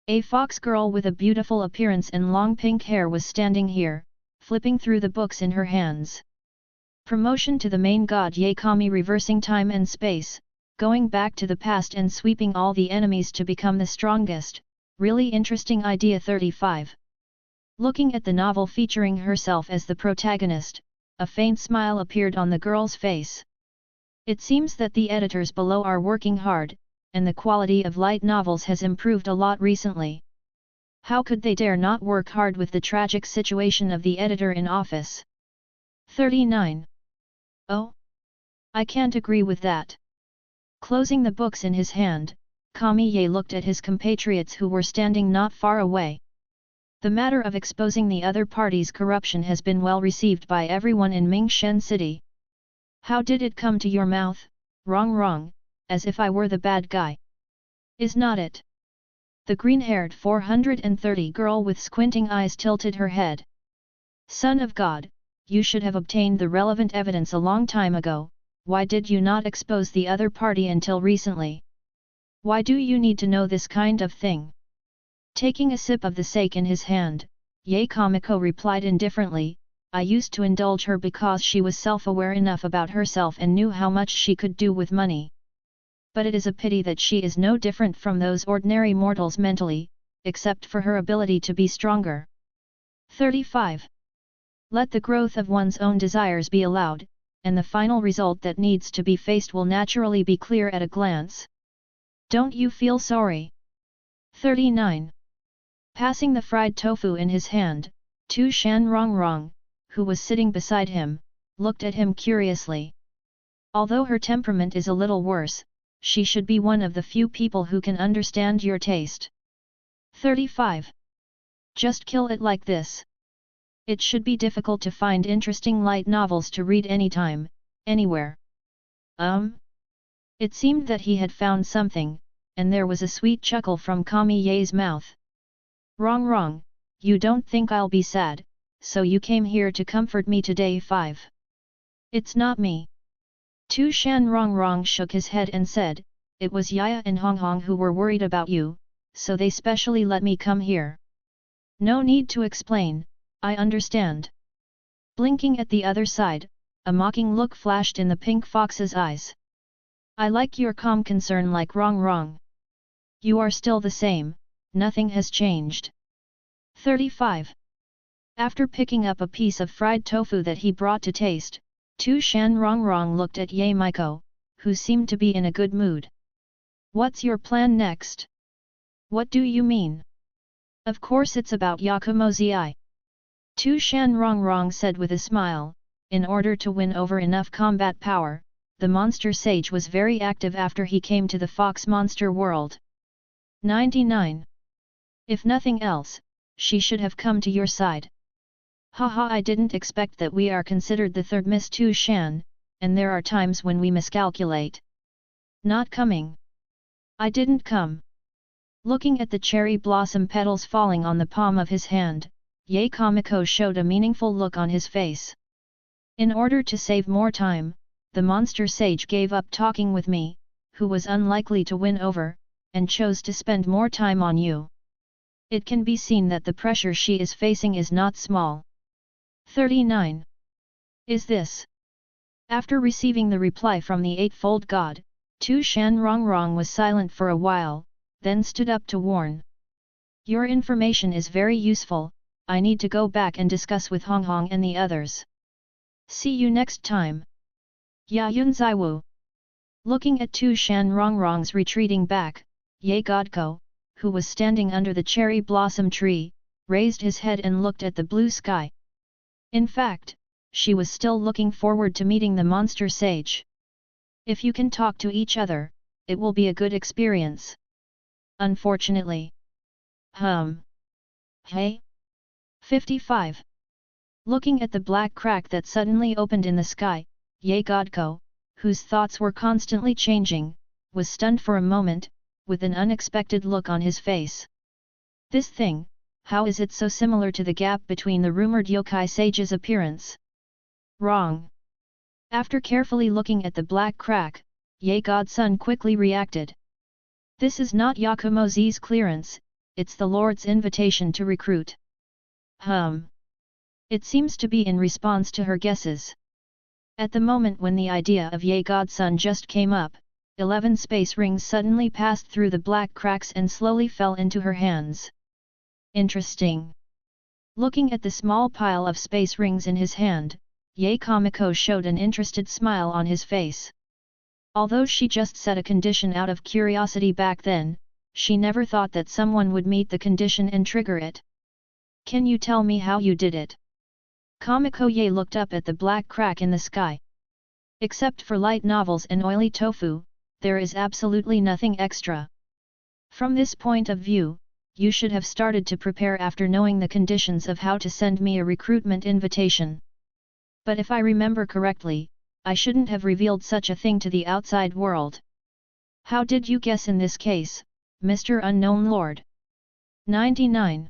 a fox girl with a beautiful appearance and long pink hair was standing here, flipping through the books in her hands. Promotion to the main god Ye Kami, reversing time and space, going back to the past and sweeping all the enemies to become the strongest. Really interesting idea. 35. Looking at the novel featuring herself as the protagonist, a faint smile appeared on the girl's face. It seems that the editors below are working hard, and the quality of light novels has improved a lot recently. How could they dare not work hard with the tragic situation of the editor in office? 39. Oh? I can't agree with that. Closing the books in his hand, Kami Ye looked at his compatriots who were standing not far away. The matter of exposing the other party's corruption has been well received by everyone in Mingshen City. How did it come to your mouth? Wrong, as if I were the bad guy. Is not it? The green-haired 430 girl with squinting eyes tilted her head. Son of God, you should have obtained the relevant evidence a long time ago. Why did you not expose the other party until recently? Why do you need to know this kind of thing? Taking a sip of the sake in his hand, Ye Kamiko replied indifferently, I used to indulge her because she was self-aware enough about herself and knew how much she could do with money. But it is a pity that she is no different from those ordinary mortals mentally, except for her ability to be stronger. 35. Let the growth of one's own desires be allowed, and the final result that needs to be faced will naturally be clear at a glance. Don't you feel sorry? 39. Passing the fried tofu in his hand, Tu Shan Rongrong, who was sitting beside him, looked at him curiously. Although her temperament is a little worse, she should be one of the few people who can understand your taste. 35. Just kill it like this. It should be difficult to find interesting light novels to read anytime, anywhere. It seemed that he had found something, and there was a sweet chuckle from Kami Ye's mouth. Wrong, you don't think I'll be sad, so you came here to comfort me today. 5. It's not me. Tu Shan Rongrong shook his head and said, it was Yaya and Hong Hong who were worried about you, so they specially let me come here. No need to explain, I understand. Blinking at the other side, a mocking look flashed in the pink fox's eyes. I like your calm concern like Wrong. You are still the same, nothing has changed. 35. After picking up a piece of fried tofu that he brought to taste, Tu Shan Rongrong looked at Ye Miko, who seemed to be in a good mood. What's your plan next? What do you mean? Of course it's about Yakumozi. Tu Shan Rongrong said with a smile, in order to win over enough combat power, the monster sage was very active after he came to the fox monster world. 99. If nothing else, she should have come to your side. Haha, I didn't expect that we are considered the third Miss Tu Shan, and there are times when we miscalculate. Not coming. I didn't come. Looking at the cherry blossom petals falling on the palm of his hand, Ye Kamiko showed a meaningful look on his face. In order to save more time, the monster sage gave up talking with me, who was unlikely to win over, and chose to spend more time on you. It can be seen that the pressure she is facing is not small. 39. Is this? After receiving the reply from the Eightfold God, Tu Shan Rongrong was silent for a while, then stood up to warn. Your information is very useful, I need to go back and discuss with Hong Hong and the others. See you next time. Ya Yun Zaiwu. Looking at two Shanrongrong's retreating back, Ye Godko, who was standing under the cherry blossom tree, raised his head and looked at the blue sky. In fact, she was still looking forward to meeting the monster sage. If you can talk to each other, it will be a good experience. Unfortunately. Hey? 55. Looking at the black crack that suddenly opened in the sky, Ye Godko, whose thoughts were constantly changing, was stunned for a moment, with an unexpected look on his face. This thing, how is it so similar to the gap between the rumored yokai sage's appearance? Wrong. After carefully looking at the black crack, Ye Godson quickly reacted. This is not Yakumozi's clearance, it's the Lord's invitation to recruit. It seems to be in response to her guesses. At the moment when the idea of Ye Godson just came up, 11 space rings suddenly passed through the black cracks and slowly fell into her hands. Interesting. Looking at the small pile of space rings in his hand, Ye Kamiko showed an interested smile on his face. Although she just set a condition out of curiosity back then, she never thought that someone would meet the condition and trigger it. Can you tell me how you did it? Kamiko Ye looked up at the black crack in the sky. Except for light novels and oily tofu, there is absolutely nothing extra. From this point of view, you should have started to prepare after knowing the conditions of how to send me a recruitment invitation. But if I remember correctly, I shouldn't have revealed such a thing to the outside world. How did you guess in this case, Mr. Unknown Lord? 99.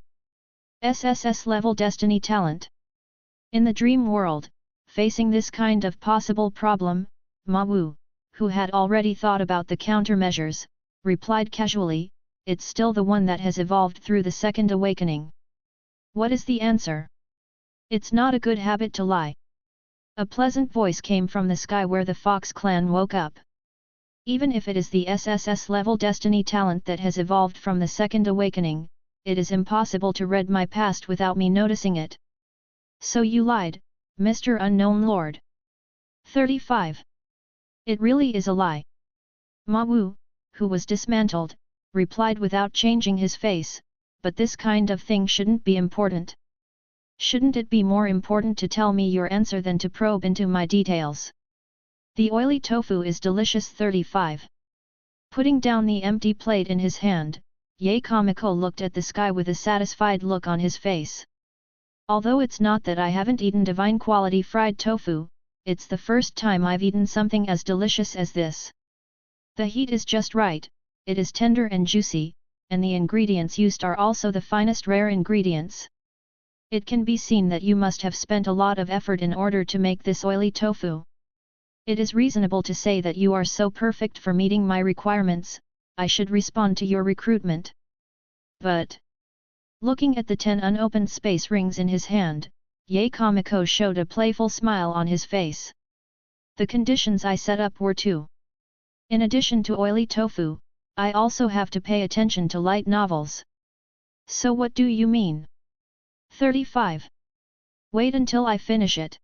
sss-level destiny talent. In the dream world, facing this kind of possible problem, Ma Wu, who had already thought about the countermeasures, replied casually, it's still the one that has evolved through the second awakening. What is the answer? It's not a good habit to lie. A pleasant voice came from the sky where the Fox clan woke up. Even if it is the sss-level destiny talent that has evolved from the second awakening, it is impossible to read my past without me noticing it. So you lied, Mr. Unknown Lord. 35. It really is a lie. Ma Wu, who was dismantled, replied without changing his face, but this kind of thing shouldn't be important. Shouldn't it be more important to tell me your answer than to probe into my details? The oily tofu is delicious. 35. Putting down the empty plate in his hand, Ye Kamiko looked at the sky with a satisfied look on his face. Although it's not that I haven't eaten divine quality fried tofu, it's the first time I've eaten something as delicious as this. The heat is just right, it is tender and juicy, and the ingredients used are also the finest rare ingredients. It can be seen that you must have spent a lot of effort in order to make this oily tofu. It is reasonable to say that you are so perfect for meeting my requirements, I should respond to your recruitment. But, looking at the 10 unopened space rings in his hand, Ye Kamiko showed a playful smile on his face. The conditions I set up were 2. In addition to oily tofu, I also have to pay attention to light novels. So what do you mean? 35. Wait until I finish it.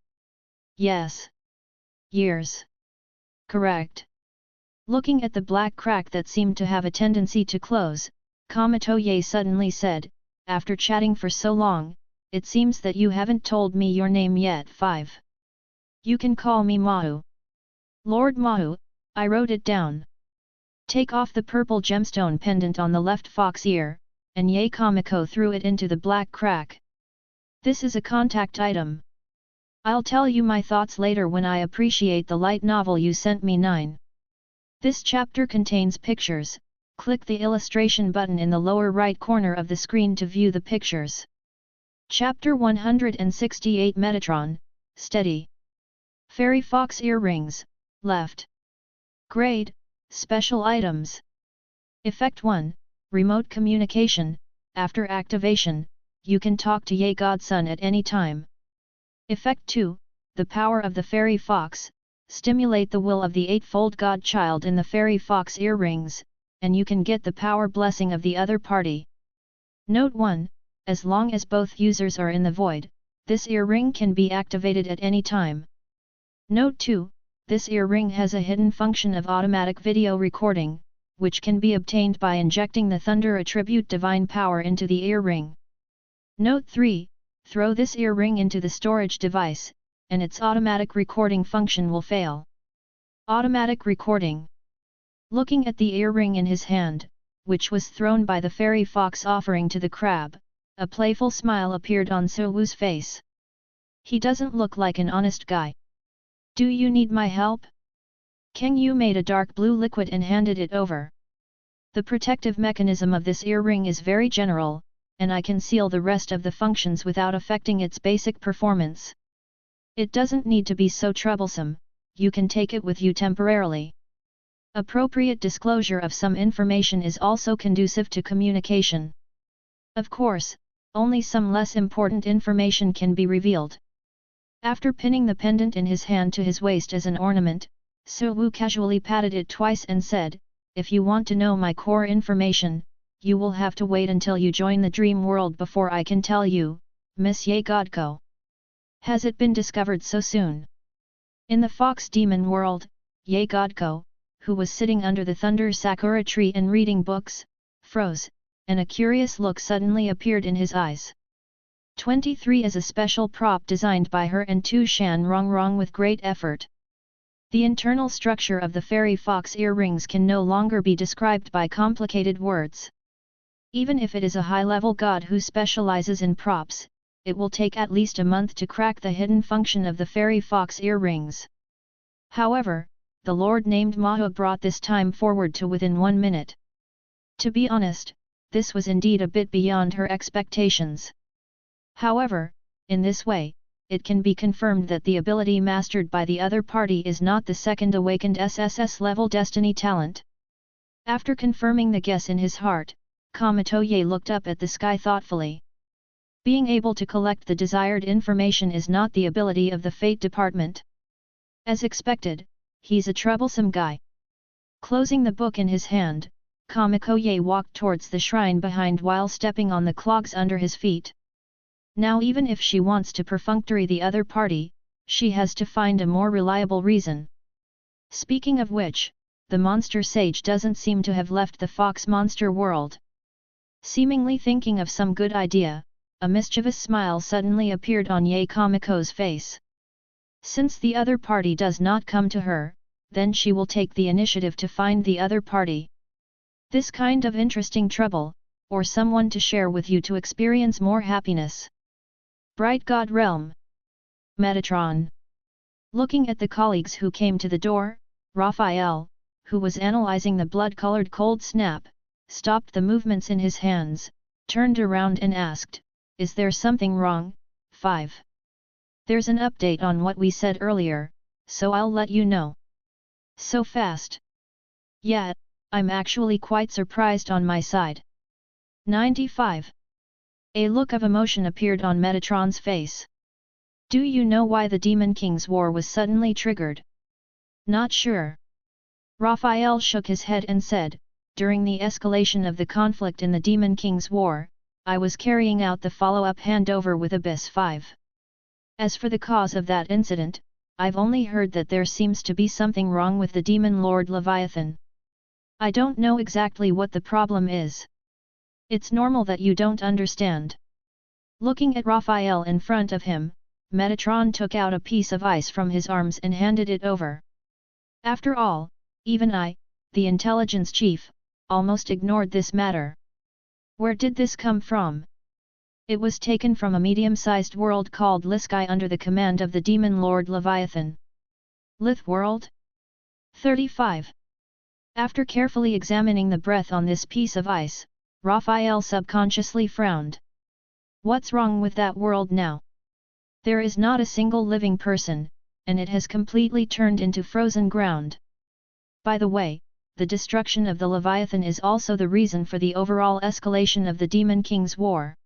Yes. Years. Correct. Looking at the black crack that seemed to have a tendency to close, Kamito Ye suddenly said, after chatting for so long, it seems that you haven't told me your name yet. 5. You can call me Mahu. Lord Mahu, I wrote it down. Take off the purple gemstone pendant on the left fox ear, and Ye Kamiko threw it into the black crack. This is a contact item. I'll tell you my thoughts later when I appreciate the light novel you sent me. 9. This chapter contains pictures. Click the illustration button in the lower right corner of the screen to view the pictures. Chapter 168 Metatron, Steady. Fairy Fox Earrings, Left. Grade, Special Items. Effect 1, Remote Communication. After activation, you can talk to Ye Godson at any time. Effect 2, The Power of the Fairy Fox. Stimulate the will of the eightfold godchild in the Fairy Fox earrings, and you can get the power blessing of the other party. Note 1, as long as both users are in the void, this earring can be activated at any time. Note 2, this earring has a hidden function of automatic video recording, which can be obtained by injecting the thunder attribute divine power into the earring. Note 3, throw this earring into the storage device, and its automatic recording function will fail. Automatic recording. Looking at the earring in his hand, which was thrown by the fairy fox offering to the crab, a playful smile appeared on Suwu's face. He doesn't look like an honest guy. Do you need my help? Kang Yu made a dark blue liquid and handed it over. The protective mechanism of this earring is very general, and I can seal the rest of the functions without affecting its basic performance. It doesn't need to be so troublesome, you can take it with you temporarily. Appropriate disclosure of some information is also conducive to communication. Of course, only some less important information can be revealed. After pinning the pendant in his hand to his waist as an ornament, Suwu casually patted it twice and said, "If you want to know my core information, you will have to wait until you join the dream world before I can tell you, Monsieur Godko. Has it been discovered so soon?" In the fox demon world, Ye Godko, who was sitting under the thunder sakura tree and reading books, froze, and a curious look suddenly appeared in his eyes. 23 is a special prop designed by her and Tu Shan Rongrong with great effort. The internal structure of the fairy fox earrings can no longer be described by complicated words. Even if it is a high-level god who specializes in props, it will take at least a month to crack the hidden function of the fairy fox earrings. However, the lord named Maho brought this time forward to within 1 minute. To be honest, this was indeed a bit beyond her expectations. However, in this way, it can be confirmed that the ability mastered by the other party is not the second awakened sss-level destiny talent. After confirming the guess in his heart, Kamitoye looked up at the sky thoughtfully. Being able to collect the desired information is not the ability of the Fate Department. As expected, he's a troublesome guy. Closing the book in his hand, Kamikoye walked towards the shrine behind while stepping on the clogs under his feet. Now even if she wants to perfunctory the other party, she has to find a more reliable reason. Speaking of which, the monster sage doesn't seem to have left the fox monster world. Seemingly thinking of some good idea, a mischievous smile suddenly appeared on Ye Kamiko's face. Since the other party does not come to her, then she will take the initiative to find the other party. This kind of interesting trouble, or someone to share with you to experience more happiness. Bright God Realm. Metatron. Looking at the colleagues who came to the door, Raphael, who was analyzing the blood-colored cold snap, stopped the movements in his hands, turned around and asked, "Is there something wrong, 5? There's an update on what we said earlier, so I'll let you know." "So fast?" "Yeah, I'm actually quite surprised on my side." 95. A look of emotion appeared on Metatron's face. "Do you know why the Demon King's war was suddenly triggered?" "Not sure." Raphael shook his head and said, "During the escalation of the conflict in the Demon King's war, I was carrying out the follow-up handover with Abyss 5. As for the cause of that incident, I've only heard that there seems to be something wrong with the Demon Lord Leviathan. I don't know exactly what the problem is. It's normal that you don't understand." Looking at Raphael in front of him, Metatron took out a piece of ice from his arms and handed it over. "After all, even I, the intelligence chief, almost ignored this matter. Where did this come from?" "It was taken from a medium-sized world called Liskai under the command of the Demon Lord Leviathan." "Lith world?" 35. After carefully examining the breath on this piece of ice, Raphael subconsciously frowned. "What's wrong with that world now? There is not a single living person, and it has completely turned into frozen ground. By the way, the destruction of the Leviathan is also the reason for the overall escalation of the Demon King's war."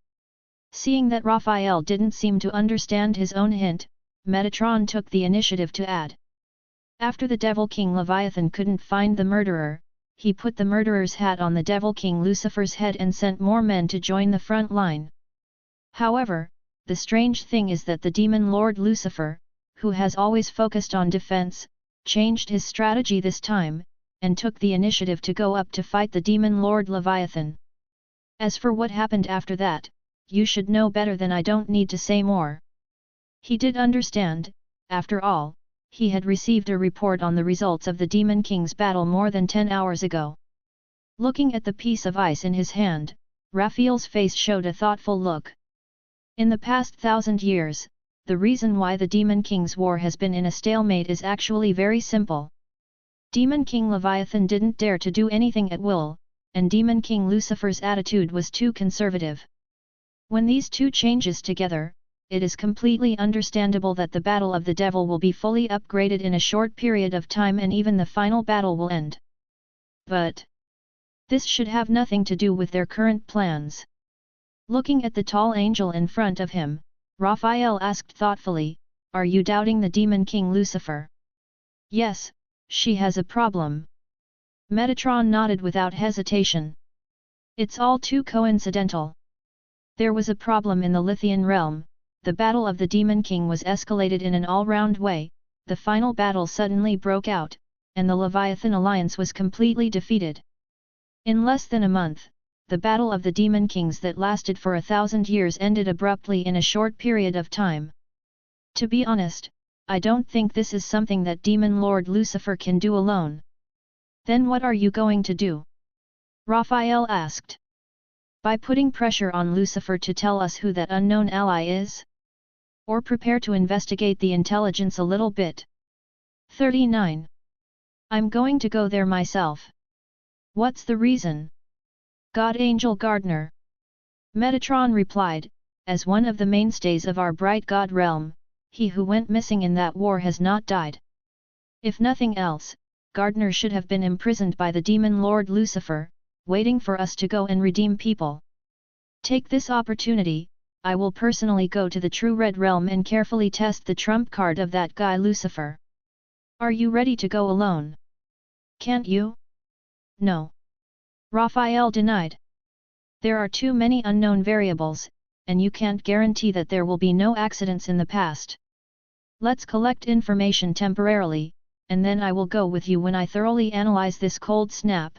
Seeing that Raphael didn't seem to understand his own hint, Metatron took the initiative to add. "After the Devil King Leviathan couldn't find the murderer, he put the murderer's hat on the Devil King Lucifer's head and sent more men to join the front line. However, the strange thing is that the Demon Lord Lucifer, who has always focused on defense, changed his strategy this time, and took the initiative to go up to fight the demon lord Leviathan. As for what happened after that, you should know better than I don't need to say more. He did understand, after all, he had received a report on the results of the Demon King's battle more than 10 hours ago. Looking at the piece of ice in his hand, Raphael's face showed a thoughtful look. In the past 1,000 years, the reason why the Demon King's war has been in a stalemate is actually very simple. Demon King Leviathan didn't dare to do anything at will, and Demon King Lucifer's attitude was too conservative. When these two changes together, it is completely understandable that the battle of the devil will be fully upgraded in a short period of time and even the final battle will end. But this should have nothing to do with their current plans. Looking at the tall angel in front of him, Raphael asked thoughtfully, "Are you doubting the Demon King Lucifer?" "Yes, she has a problem." Metatron nodded without hesitation. "It's all too coincidental. There was a problem in the Lithian realm, the battle of the Demon King was escalated in an all-round way, the final battle suddenly broke out, and the Leviathan alliance was completely defeated. In less than a month, the battle of the Demon Kings that lasted for 1,000 years ended abruptly in a short period of time. To be honest, I don't think this is something that Demon Lord Lucifer can do alone." "Then what are you going to do?" Raphael asked. "By putting pressure on Lucifer to tell us who that unknown ally is? Or prepare to investigate the intelligence a little bit?" 39. "I'm going to go there myself." "What's the reason?" "God Angel Gardener," Metatron replied, "as one of the mainstays of our bright god realm, he who went missing in that war has not died. If nothing else, Gardener should have been imprisoned by the demon lord Lucifer, waiting for us to go and redeem people. Take this opportunity, I will personally go to the true red realm and carefully test the trump card of that guy Lucifer." "Are you ready to go alone?" "Can't you?" "No," Raphael denied. "There are too many unknown variables, and you can't guarantee that there will be no accidents in the past. Let's collect information temporarily, and then I will go with you when I thoroughly analyze this cold snap."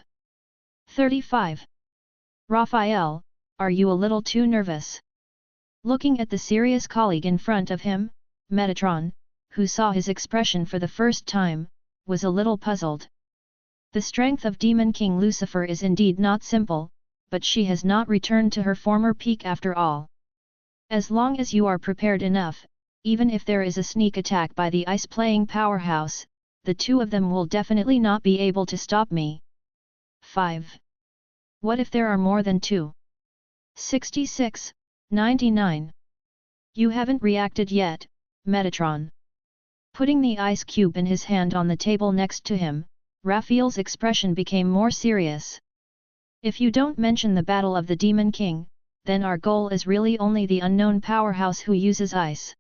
35. "Raphael, are you a little too nervous?" Looking at the serious colleague in front of him, Metatron, who saw his expression for the first time, was a little puzzled. The strength of Demon King Lucifer is indeed not simple, but she has not returned to her former peak after all. As long as you are prepared enough, even if there is a sneak attack by the ice-playing powerhouse, the two of them will definitely not be able to stop me. 5. What if there are more than two? 66, 99. You haven't reacted yet, Metatron. Putting the ice cube in his hand on the table next to him, Raphael's expression became more serious. "If you don't mention the battle of the Demon King, then our goal is really only the unknown powerhouse who uses ice.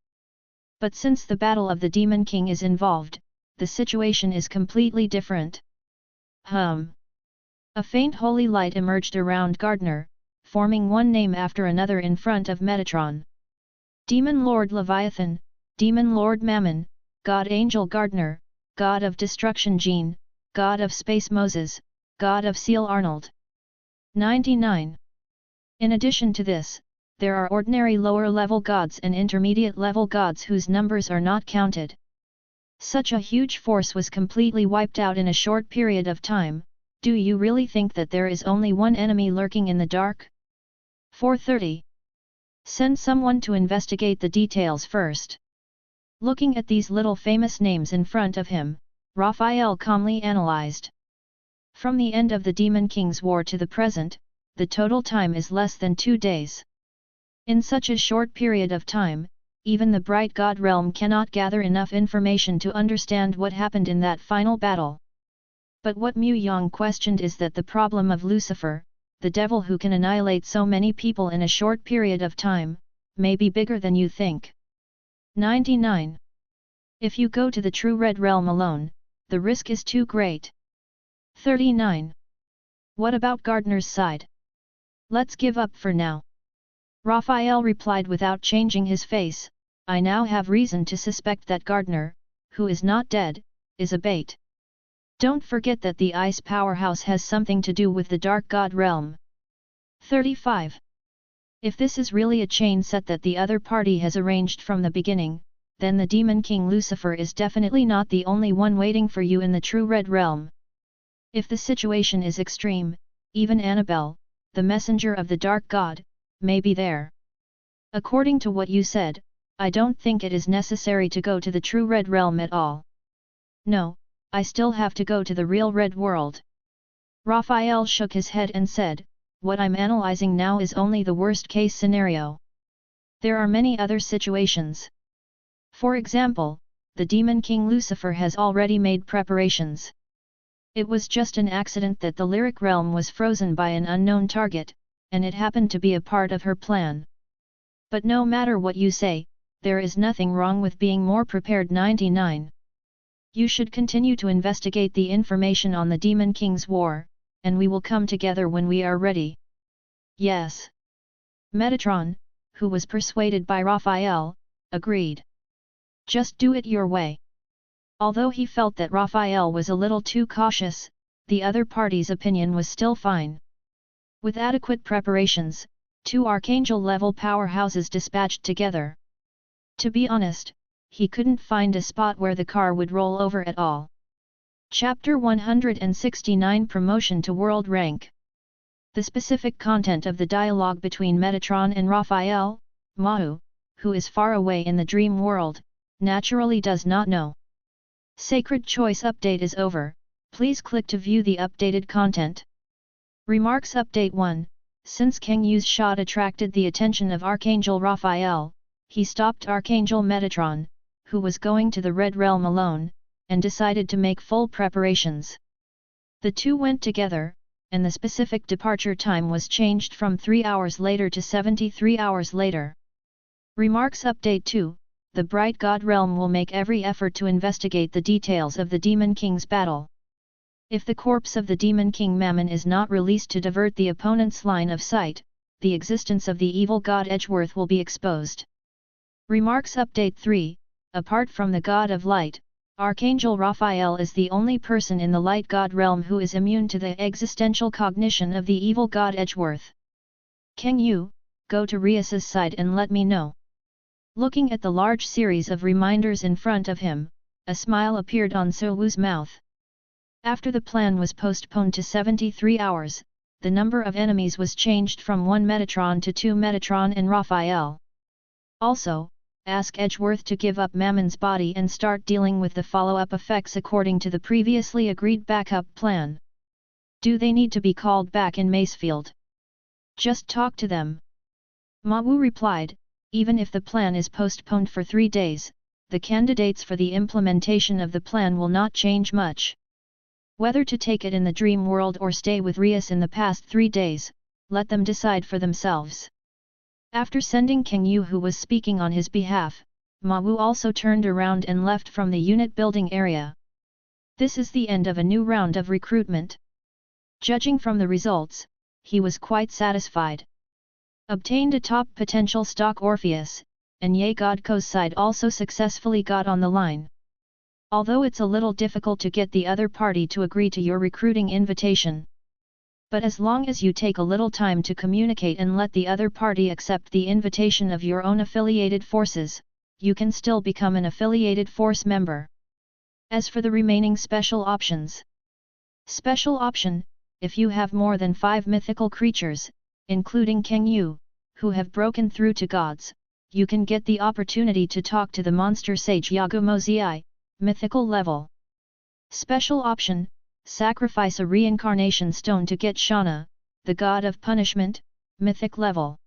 But since the battle of the Demon King is involved, the situation is completely different." A faint holy light emerged around Gardener, forming one name after another in front of Metatron. Demon Lord Leviathan, Demon Lord Mammon, God Angel Gardener, God of Destruction Jean, God of Space Moses, God of Seal Arnold. 99. In addition to this, there are ordinary lower-level gods and intermediate-level gods whose numbers are not counted. Such a huge force was completely wiped out in a short period of time. Do you really think that there is only one enemy lurking in the dark? 430. Send someone to investigate the details first. Looking at these little famous names in front of him, Raphael calmly analyzed. From the end of the Demon King's war to the present, the total time is less than 2 days. In such a short period of time, even the bright god realm cannot gather enough information to understand what happened in that final battle. But what Mu Yang questioned is that the problem of Lucifer, the devil who can annihilate so many people in a short period of time, may be bigger than you think. 99. If you go to the true red realm alone, the risk is too great. 39. What about Gardener's side? Let's give up for now. Raphael replied without changing his face, I now have reason to suspect that Gardener, who is not dead, is a bait. Don't forget that the ice powerhouse has something to do with the Dark God realm. 35. If this is really a chain set that the other party has arranged from the beginning, then the Demon King Lucifer is definitely not the only one waiting for you in the true Red realm. If the situation is extreme, even Annabelle, the messenger of the Dark God, may be there. According to what you said, I don't think it is necessary to go to the true Red realm at all. No, I still have to go to the real Red world. Raphael shook his head and said, what I'm analyzing now is only the worst case scenario. There are many other situations. For example, the Demon King Lucifer has already made preparations. It was just an accident that the lyric realm was frozen by an unknown target, and it happened to be a part of her plan. But no matter what you say, there is nothing wrong with being more prepared. 99. You should continue to investigate the information on the Demon King's war, and we will come together when we are ready. Yes. Metatron, who was persuaded by Raphael, agreed. Just do it your way. Although he felt that Raphael was a little too cautious, the other party's opinion was still fine. With adequate preparations, 2 Archangel-level powerhouses dispatched together. To be honest, he couldn't find a spot where the car would roll over at all. Chapter 169 Promotion to World Rank. The specific content of the dialogue between Metatron and Raphael, Mahu, who is far away in the dream world, naturally does not know. Sacred Choice update is over, please click to view the updated content. Remarks Update 1. Since Kang Yu's shot attracted the attention of Archangel Raphael, he stopped Archangel Metatron, who was going to the Red Realm alone, and decided to make full preparations. The two went together, and the specific departure time was changed from 3 hours later to 73 hours later. Remarks Update 2. The Bright God Realm will make every effort to investigate the details of the Demon King's battle. If the corpse of the Demon King Mammon is not released to divert the opponent's line of sight, the existence of the evil god Edgeworth will be exposed. Remarks Update 3. Apart from the God of Light, Archangel Raphael is the only person in the Light God realm who is immune to the existential cognition of the evil god Edgeworth. Kang Yu, go to Rias's side and let me know. Looking at the large series of reminders in front of him, a smile appeared on Suwu's mouth. After the plan was postponed to 73 hours, the number of enemies was changed from 1 Metatron to 2 Metatron and Raphael. Also, ask Edgeworth to give up Mammon's body and start dealing with the follow-up effects according to the previously agreed backup plan. Do they need to be called back in Macefield? Just talk to them. Mawu replied, even if the plan is postponed for 3 days, the candidates for the implementation of the plan will not change much. Whether to take it in the dream world or stay with Rias in the past 3 days, let them decide for themselves. After sending Kang Yu, who was speaking on his behalf, Mawu also turned around and left from the unit building area. This is the end of a new round of recruitment. Judging from the results, he was quite satisfied. Obtained a top potential stock Orpheus, and Ye Godko's side also successfully got on the line. Although it's a little difficult to get the other party to agree to your recruiting invitation. But as long as you take a little time to communicate and let the other party accept the invitation of your own affiliated forces, you can still become an affiliated force member. As for the remaining special options. Special option, if you have more than 5 mythical creatures, including Kang Yu, who have broken through to gods, you can get the opportunity to talk to the monster sage Yagumozii, mythical level. Special option, sacrifice a reincarnation stone to get Shana, the god of punishment, mythic level.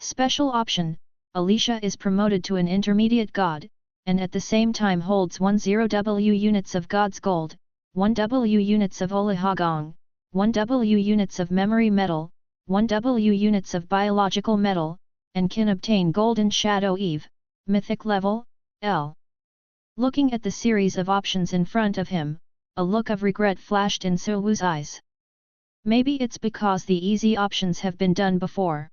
Special option, Alicia is promoted to an intermediate god, and at the same time holds 10W units of God's Gold, 1W units of Olahagong, 1W units of Memory Metal, 1W units of Biological Metal, and can obtain Golden Shadow Eve, mythic level, L. Looking at the series of options in front of him, a look of regret flashed in Suwu's eyes. Maybe it's because the easy options have been done before.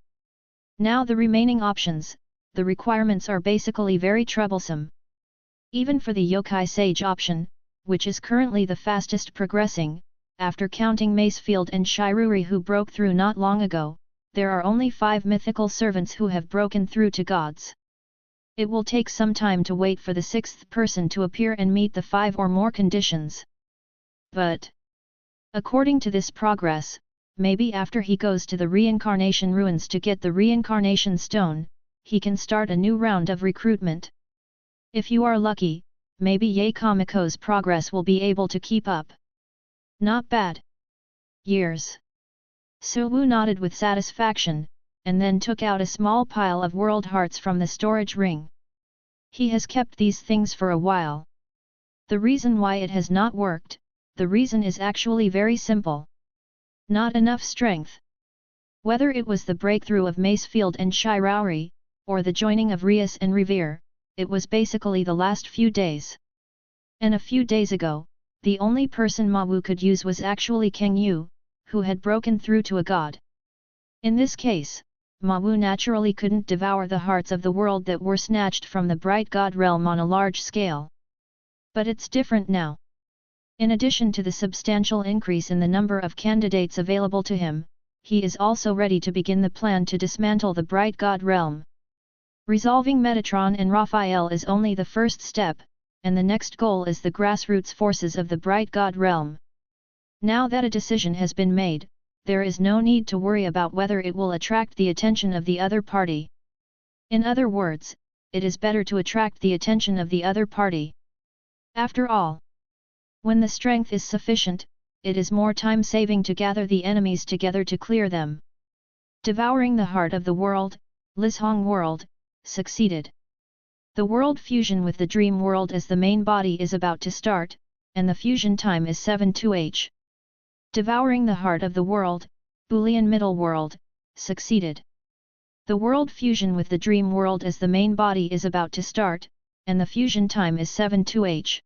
Now the remaining options, the requirements are basically very troublesome. Even for the Yokai Sage option, which is currently the fastest progressing, after counting Macefield and Shiruri who broke through not long ago, there are only 5 mythical servants who have broken through to gods. It will take some time to wait for the 6th person to appear and meet the 5 or more conditions. But, according to this progress, maybe after he goes to the reincarnation ruins to get the reincarnation stone, he can start a new round of recruitment. If you are lucky, maybe Yakamiko's progress will be able to keep up. Not bad. Years. Suwu nodded with satisfaction, and then took out a small pile of world hearts from the storage ring. He has kept these things for a while. The reason why it has not worked, the reason is actually very simple. Not enough strength. Whether it was the breakthrough of Macefield and Shirauri, or the joining of Rias and Revere, it was basically the last few days. And a few days ago, the only person Ma Wu could use was actually Kang Yu, who had broken through to a god. In this case, Ma Wu naturally couldn't devour the hearts of the world that were snatched from the bright god realm on a large scale. But it's different now. In addition to the substantial increase in the number of candidates available to him, he is also ready to begin the plan to dismantle the bright god realm. Resolving Metatron and Raphael is only the first step, and the next goal is the grassroots forces of the bright god realm. Now that a decision has been made, there is no need to worry about whether it will attract the attention of the other party. In other words, it is better to attract the attention of the other party. After all, when the strength is sufficient, it is more time-saving to gather the enemies together to clear them. Devouring the heart of the world, Lishong world, succeeded. The world fusion with the dream world as the main body is about to start, and the fusion time is 7-H. Devouring the heart of the world, Boolean middle world, succeeded. The world fusion with the dream world as the main body is about to start, and the fusion time is 7-H.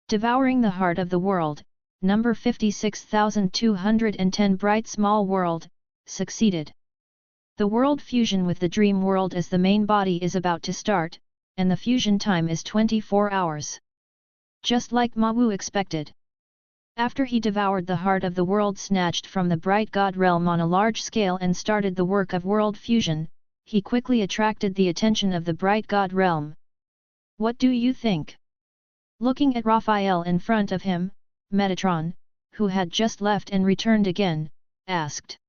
Devouring the heart of the world, number 56,210 bright small world, succeeded. The world fusion with the dream world as the main body is about to start, and the fusion time is 24 hours. Just like Ma Wu expected. After he devoured the heart of the world snatched from the bright god realm on a large scale and started the work of world fusion, he quickly attracted the attention of the bright god realm. What do you think? Looking at Raphael in front of him, Metatron, who had just left and returned again, asked.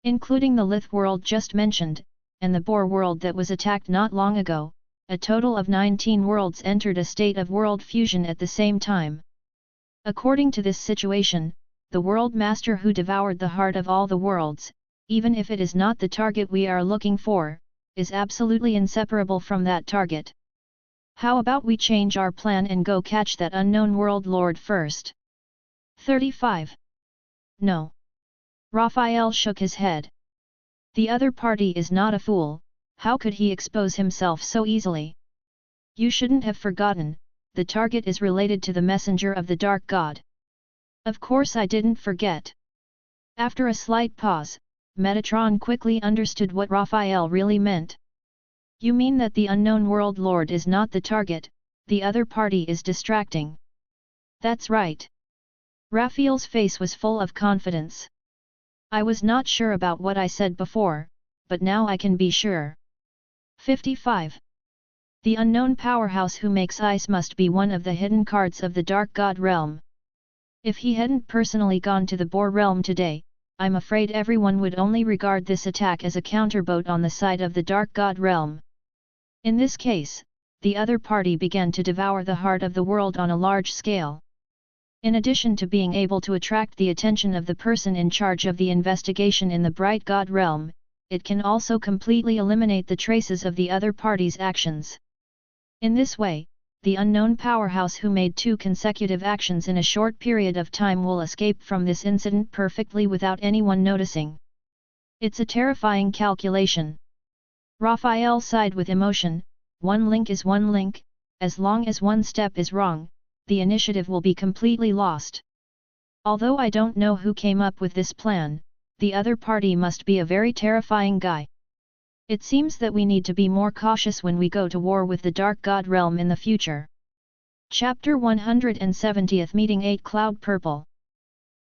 Including the Lith world just mentioned, and the Boar world that was attacked not long ago, a total of 19 worlds entered a state of world fusion at the same time. According to this situation, the World Master who devoured the heart of all the worlds, even if it is not the target we are looking for, is absolutely inseparable from that target. How about we change our plan and go catch that unknown world lord first? 35. No. Raphael shook his head. The other party is not a fool, how could he expose himself so easily? You shouldn't have forgotten, the target is related to the messenger of the dark god. Of course I didn't forget. After a slight pause, Metatron quickly understood what Raphael really meant. You mean that the unknown world lord is not the target, the other party is distracting. That's right. Raphael's face was full of confidence. I was not sure about what I said before, but now I can be sure. 55. The unknown powerhouse who makes ice must be one of the hidden cards of the Dark God realm. If he hadn't personally gone to the Boar realm today, I'm afraid everyone would only regard this attack as a counterboat on the side of the Dark God realm. In this case, the other party began to devour the heart of the world on a large scale. In addition to being able to attract the attention of the person in charge of the investigation in the Bright God realm, it can also completely eliminate the traces of the other party's actions. In this way, the unknown powerhouse who made 2 consecutive actions in a short period of time will escape from this incident perfectly without anyone noticing. It's a terrifying calculation. Raphael sighed with emotion. One link is one link, as long as one step is wrong, the initiative will be completely lost. Although I don't know who came up with this plan, the other party must be a very terrifying guy. It seems that we need to be more cautious when we go to war with the Dark God realm in the future. Chapter 170th Meeting 8 Cloud Purple.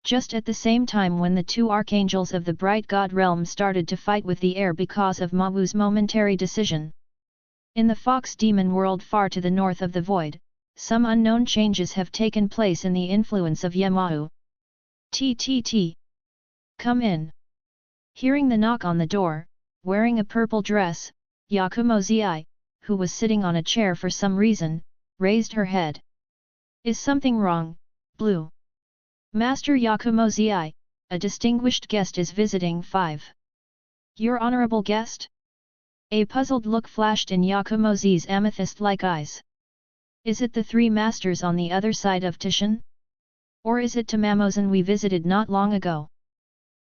Just at the same time when the two archangels of the Bright God realm started to fight with the air because of Mawu's momentary decision. In the Fox Demon world far to the north of the void, some unknown changes have taken place in the influence of Yemawu. TTT. Come in. Hearing the knock on the door, wearing a purple dress, Yakumo Zi, who was sitting on a chair for some reason, raised her head. Is something wrong, Blue? Master Yakumo Zi, a distinguished guest is visiting 5. Your honorable guest? A puzzled look flashed in Yakumo Zi's amethyst-like eyes. Is it the 3 masters on the other side of Tishan? Or is it Tamamozan we visited not long ago?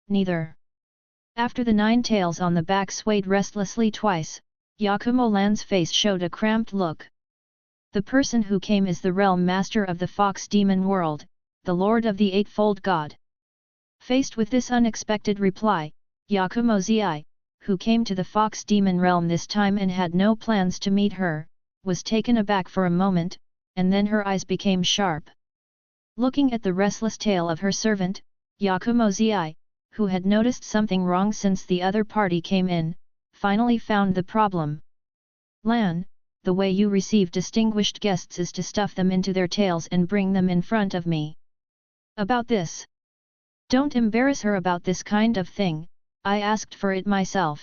Neither. After the 9 tails on the back swayed restlessly twice, Yakumo Lan's face showed a cramped look. The person who came is the realm master of the Fox Demon world, the Lord of the Eightfold God. Faced with this unexpected reply, Yakumo Zi, who came to the Fox Demon realm this time and had no plans to meet her, was taken aback for a moment, and then her eyes became sharp. Looking at the restless tail of her servant, Yakumo Zi, who had noticed something wrong since the other party came in, finally found the problem. Lan, the way you receive distinguished guests is to stuff them into their tails and bring them in front of me. About this. Don't embarrass her about this kind of thing, I asked for it myself.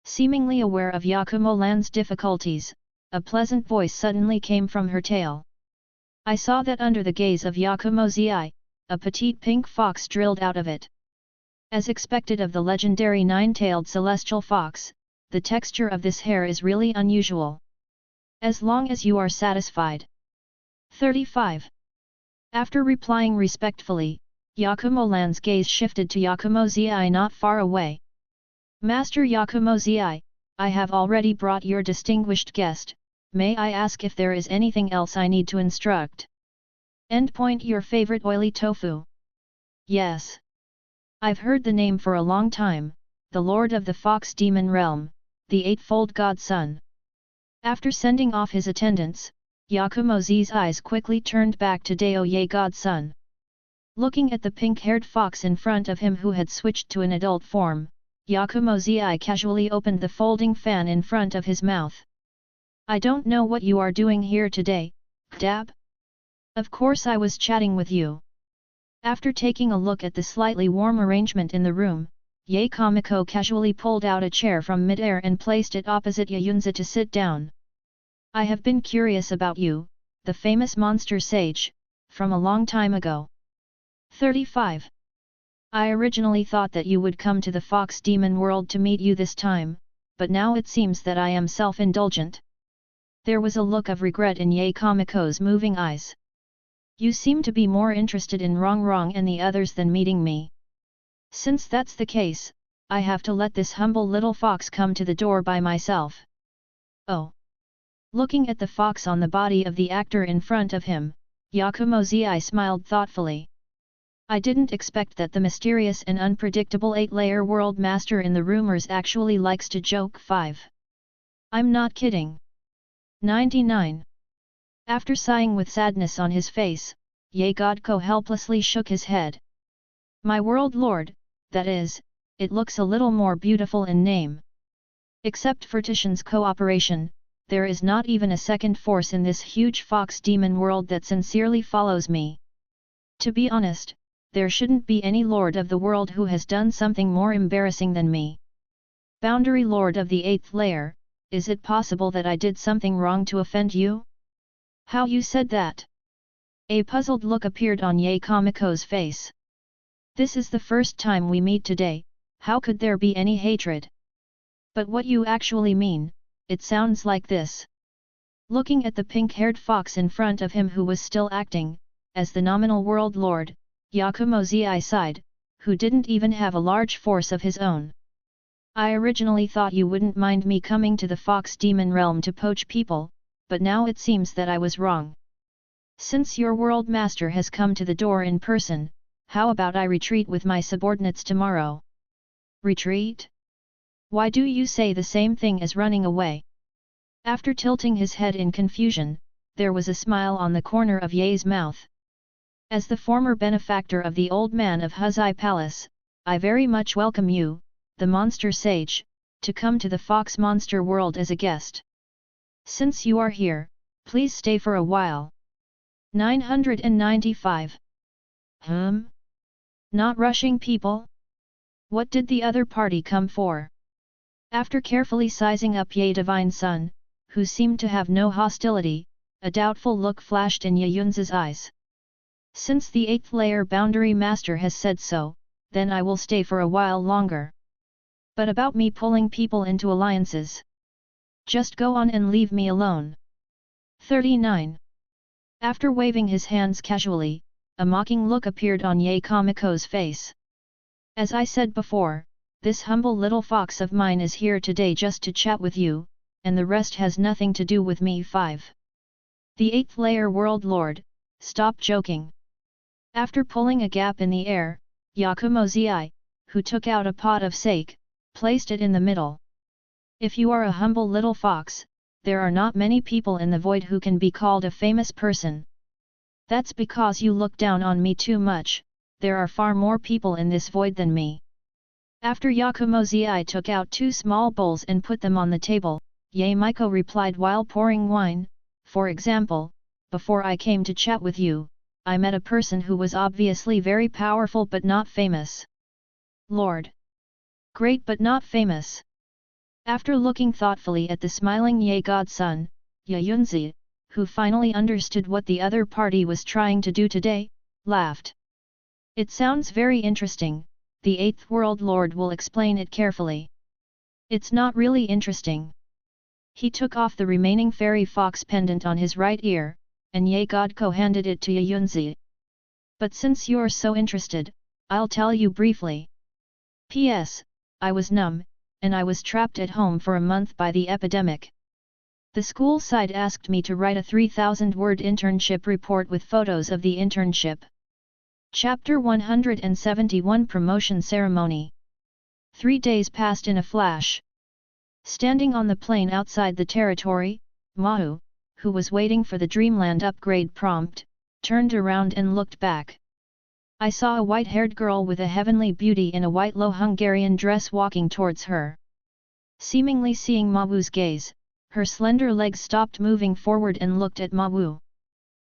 Seemingly aware of Yakumo Lan's difficulties, a pleasant voice suddenly came from her tail. I saw that under the gaze of Yakumo Zi, a petite pink fox drilled out of it. As expected of the legendary 9-tailed celestial fox, the texture of this hair is really unusual. As long as you are satisfied. 35. After replying respectfully, Yakumo Lan's gaze shifted to Yakumo Zi not far away. Master Yakumo Zi, I have already brought your distinguished guest, may I ask if there is anything else I need to instruct? Endpoint your favorite oily tofu. Yes. I've heard the name for a long time, the Lord of the Fox Demon Realm, the Eightfold Godson. After sending off his attendants, Yakumo Zi's eyes quickly turned back to Daoye Godson. Looking at the pink-haired fox in front of him who had switched to an adult form, Yakumo Zi casually opened the folding fan in front of his mouth. I don't know what you are doing here today, Dab? Of course I was chatting with you. After taking a look at the slightly warm arrangement in the room, Ye Kamiko casually pulled out a chair from midair and placed it opposite Yayunza to sit down. I have been curious about you, the famous monster sage, from a long time ago. 35. I originally thought that you would come to the Fox Demon world to meet you this time, but now it seems that I am self-indulgent. There was a look of regret in Ye Kamiko's moving eyes. You seem to be more interested in Rong and the others than meeting me. Since that's the case, I have to let this humble little fox come to the door by myself. Oh. Looking at the fox on the body of the actor in front of him, Yakumo Zi smiled thoughtfully. I didn't expect that the mysterious and unpredictable 8-layer world master in the rumors actually likes to joke. 5. I'm not kidding. 99. After sighing with sadness on his face, Ye Godko helplessly shook his head. My world lord, that is, it looks a little more beautiful in name. Except for Tishan's cooperation, there is not even a second force in this huge fox demon world that sincerely follows me. To be honest, there shouldn't be any lord of the world who has done something more embarrassing than me. Boundary lord of the 8th layer, is it possible that I did something wrong to offend you? How you said that? A puzzled look appeared on Ye Kamiko's face. This is the first time we meet today, how could there be any hatred? But what you actually mean, it sounds like this. Looking at the pink-haired fox in front of him who was still acting, as the nominal world lord, Yakumo Zi sighed, who didn't even have a large force of his own. I originally thought you wouldn't mind me coming to the Fox Demon realm to poach people, but now it seems that I was wrong. Since your world master has come to the door in person, how about I retreat with my subordinates tomorrow? Retreat? Why do you say the same thing as running away? After tilting his head in confusion, there was a smile on the corner of Ye's mouth. As the former benefactor of the old man of Huzai Palace, I very much welcome you, the monster sage, to come to the fox monster world as a guest. Since you are here, please stay for a while. 995. Not rushing people? What did the other party come for? After carefully sizing up Ye Divine Son, who seemed to have no hostility, a doubtful look flashed in Ye Yunzi's eyes. Since the 8th layer boundary master has said so, then I will stay for a while longer. But about me pulling people into alliances? Just go on and leave me alone. 39. After waving his hands casually, a mocking look appeared on Ye Kamiko's face. As I said before, this humble little fox of mine is here today just to chat with you, and the rest has nothing to do with me. 5. The 8th layer world lord, stop joking. After pulling a gap in the air, Yakumo Zi, who took out a pot of sake, placed it in the middle. If you are a humble little fox, there are not many people in the void who can be called a famous person. That's because you look down on me too much, there are far more people in this void than me. After Yakumo Zi took out 2 small bowls and put them on the table, Ye Miko replied while pouring wine, for example, before I came to chat with you, I met a person who was obviously very powerful but not famous. Lord. Great but not famous. After looking thoughtfully at the smiling Ye godson, Ye Yunzi, who finally understood what the other party was trying to do today, laughed. It sounds very interesting, the 8th world lord will explain it carefully. It's not really interesting. He took off the remaining fairy fox pendant on his right ear, and Ye Godko handed it to Ye Yunzi. But since you're so interested, I'll tell you briefly. P.S. I was numb, and I was trapped at home for a month by the epidemic. The school side asked me to write a 3,000-word internship report with photos of the internship. Chapter 171 Promotion Ceremony. 3 days passed in a flash. Standing on the plain outside the territory, Mahu, who was waiting for the Dreamland upgrade prompt, turned around and looked back. I saw a white-haired girl with a heavenly beauty in a white low Hungarian dress walking towards her. Seemingly seeing Mahu's gaze, her slender legs stopped moving forward and looked at Mahu.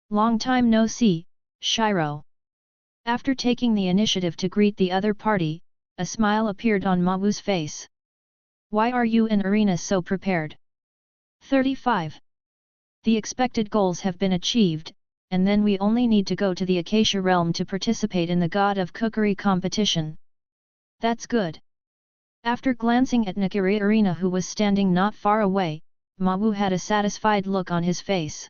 Long time no see, Shiro. After taking the initiative to greet the other party, a smile appeared on Mahu's face. Why are you and Irina so prepared? 35. The expected goals have been achieved, and then we only need to go to the Acacia realm to participate in the God of Cookery competition. That's good. After glancing at Nakiri Irina who was standing not far away, Mahu had a satisfied look on his face.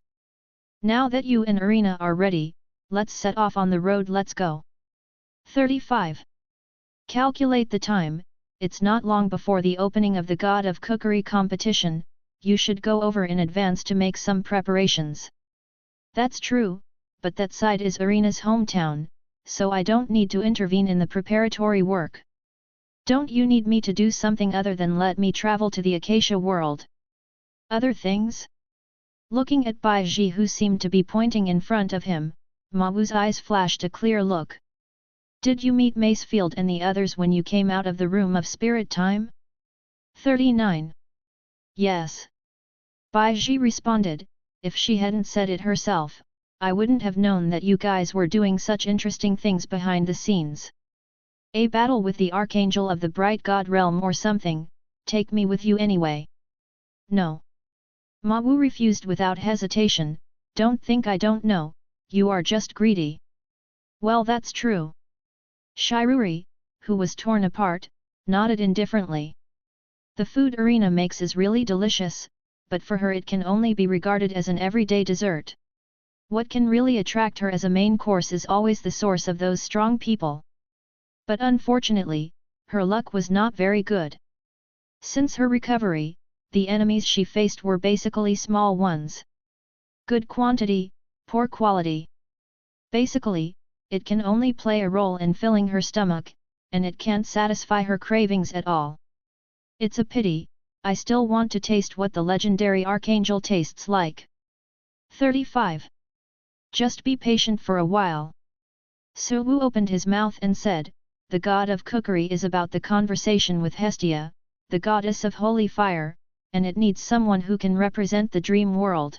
Now that you and Irina are ready, let's set off on the road, let's go. 35. Calculate the time, it's not long before the opening of the God of Cookery competition, you should go over in advance to make some preparations. That's true, but that side is Irina's hometown, so I don't need to intervene in the preparatory work. Don't you need me to do something other than let me travel to the Acacia world? Other things? Looking at Baiji who seemed to be pointing in front of him, Mahu's eyes flashed a clear look. Did you meet Macefield and the others when you came out of the room of spirit time? 39. Yes. Baiji responded, if she hadn't said it herself, I wouldn't have known that you guys were doing such interesting things behind the scenes. A battle with the Archangel of the Bright God Realm or something, take me with you anyway. No. Mahu refused without hesitation, don't think I don't know, you are just greedy. Well, that's true. Shiruri, who was torn apart, nodded indifferently. The food Irina makes is really delicious, but for her it can only be regarded as an everyday dessert. What can really attract her as a main course is always the source of those strong people. But unfortunately, her luck was not very good. Since her recovery, the enemies she faced were basically small ones. Good quantity, poor quality. Basically, it can only play a role in filling her stomach, and it can't satisfy her cravings at all. It's a pity, I still want to taste what the legendary archangel tastes like. 35. Just be patient for a while. Suwu opened his mouth and said, the god of cookery is about the conversation with Hestia, the goddess of holy fire, and it needs someone who can represent the dream world.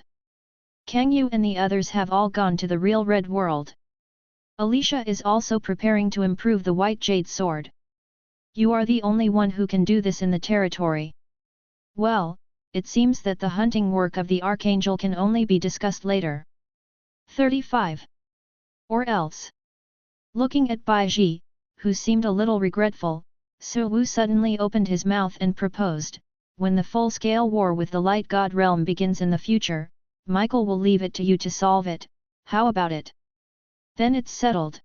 Kang Yu and the others have all gone to the real red world. Alicia is also preparing to improve the white jade sword. You are the only one who can do this in the territory. Well, it seems that the hunting work of the archangel can only be discussed later. 35. Or else. Looking at Bai Ji, who seemed a little regretful, Suwu suddenly opened his mouth and proposed, when the full-scale war with the Light God realm begins in the future, Michael will leave it to you to solve it, how about it? Then it's settled.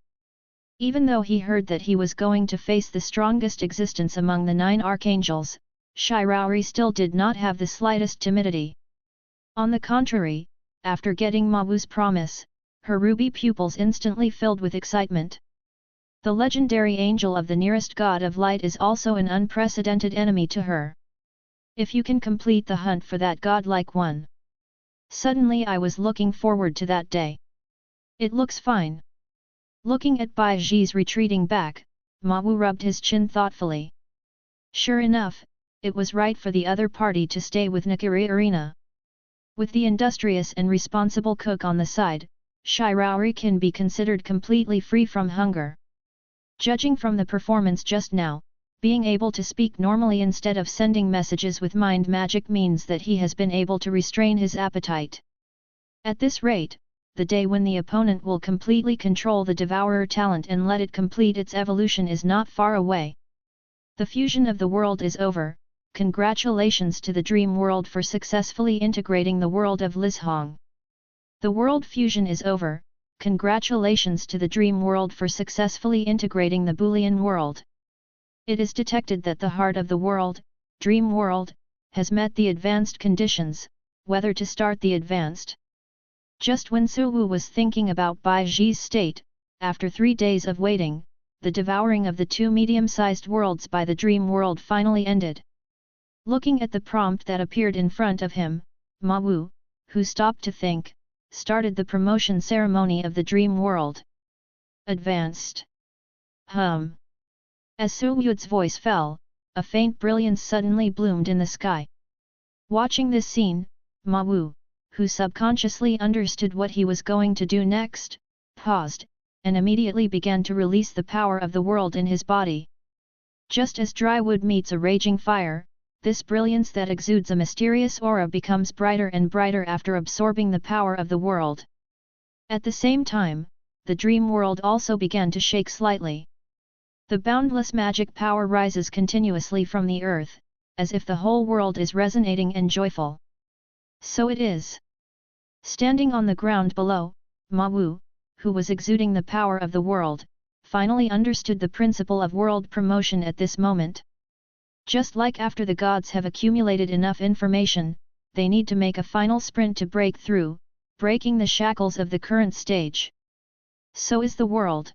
Even though he heard that he was going to face the strongest existence among the 9 archangels, Shiraori still did not have the slightest timidity. On the contrary, after getting Mawu's promise, her ruby pupils instantly filled with excitement. The legendary angel of the nearest god of light is also an unprecedented enemy to her. If you can complete the hunt for that godlike one. Suddenly I was looking forward to that day. It looks fine. Looking at Bai Ji's retreating back, Mawu rubbed his chin thoughtfully. Sure enough, it was right for the other party to stay with Nakiri Arena. With the industrious and responsible cook on the side, Shiraori can be considered completely free from hunger. Judging from the performance just now, being able to speak normally instead of sending messages with mind magic means that he has been able to restrain his appetite. At this rate, the day when the opponent will completely control the devourer talent and let it complete its evolution is not far away. The fusion of the world is over. Congratulations to the dream world for successfully integrating the world of Lizhong. The world fusion is over. Congratulations to the dream world for successfully integrating the Boolean world. It is detected that the heart of the world, dream world, has met the advanced conditions, whether to start the advanced. Just when Suwu was thinking about Bai Ji's state, after 3 days of waiting, the devouring of the 2 medium-sized worlds by the dream world finally ended. Looking at the prompt that appeared in front of him, Mawu, who stopped to think, started the promotion ceremony of the dream world. Advanced. As Suwu's voice fell, a faint brilliance suddenly bloomed in the sky. Watching this scene, Mawu, who subconsciously understood what he was going to do next, paused, and immediately began to release the power of the world in his body. Just as dry wood meets a raging fire, this brilliance that exudes a mysterious aura becomes brighter and brighter after absorbing the power of the world. At the same time, the dream world also began to shake slightly. The boundless magic power rises continuously from the earth, as if the whole world is resonating and joyful. So it is. Standing on the ground below, Mawu, who was exuding the power of the world, finally understood the principle of world promotion at this moment. Just like after the gods have accumulated enough information, they need to make a final sprint to break through, breaking the shackles of the current stage. So is the world.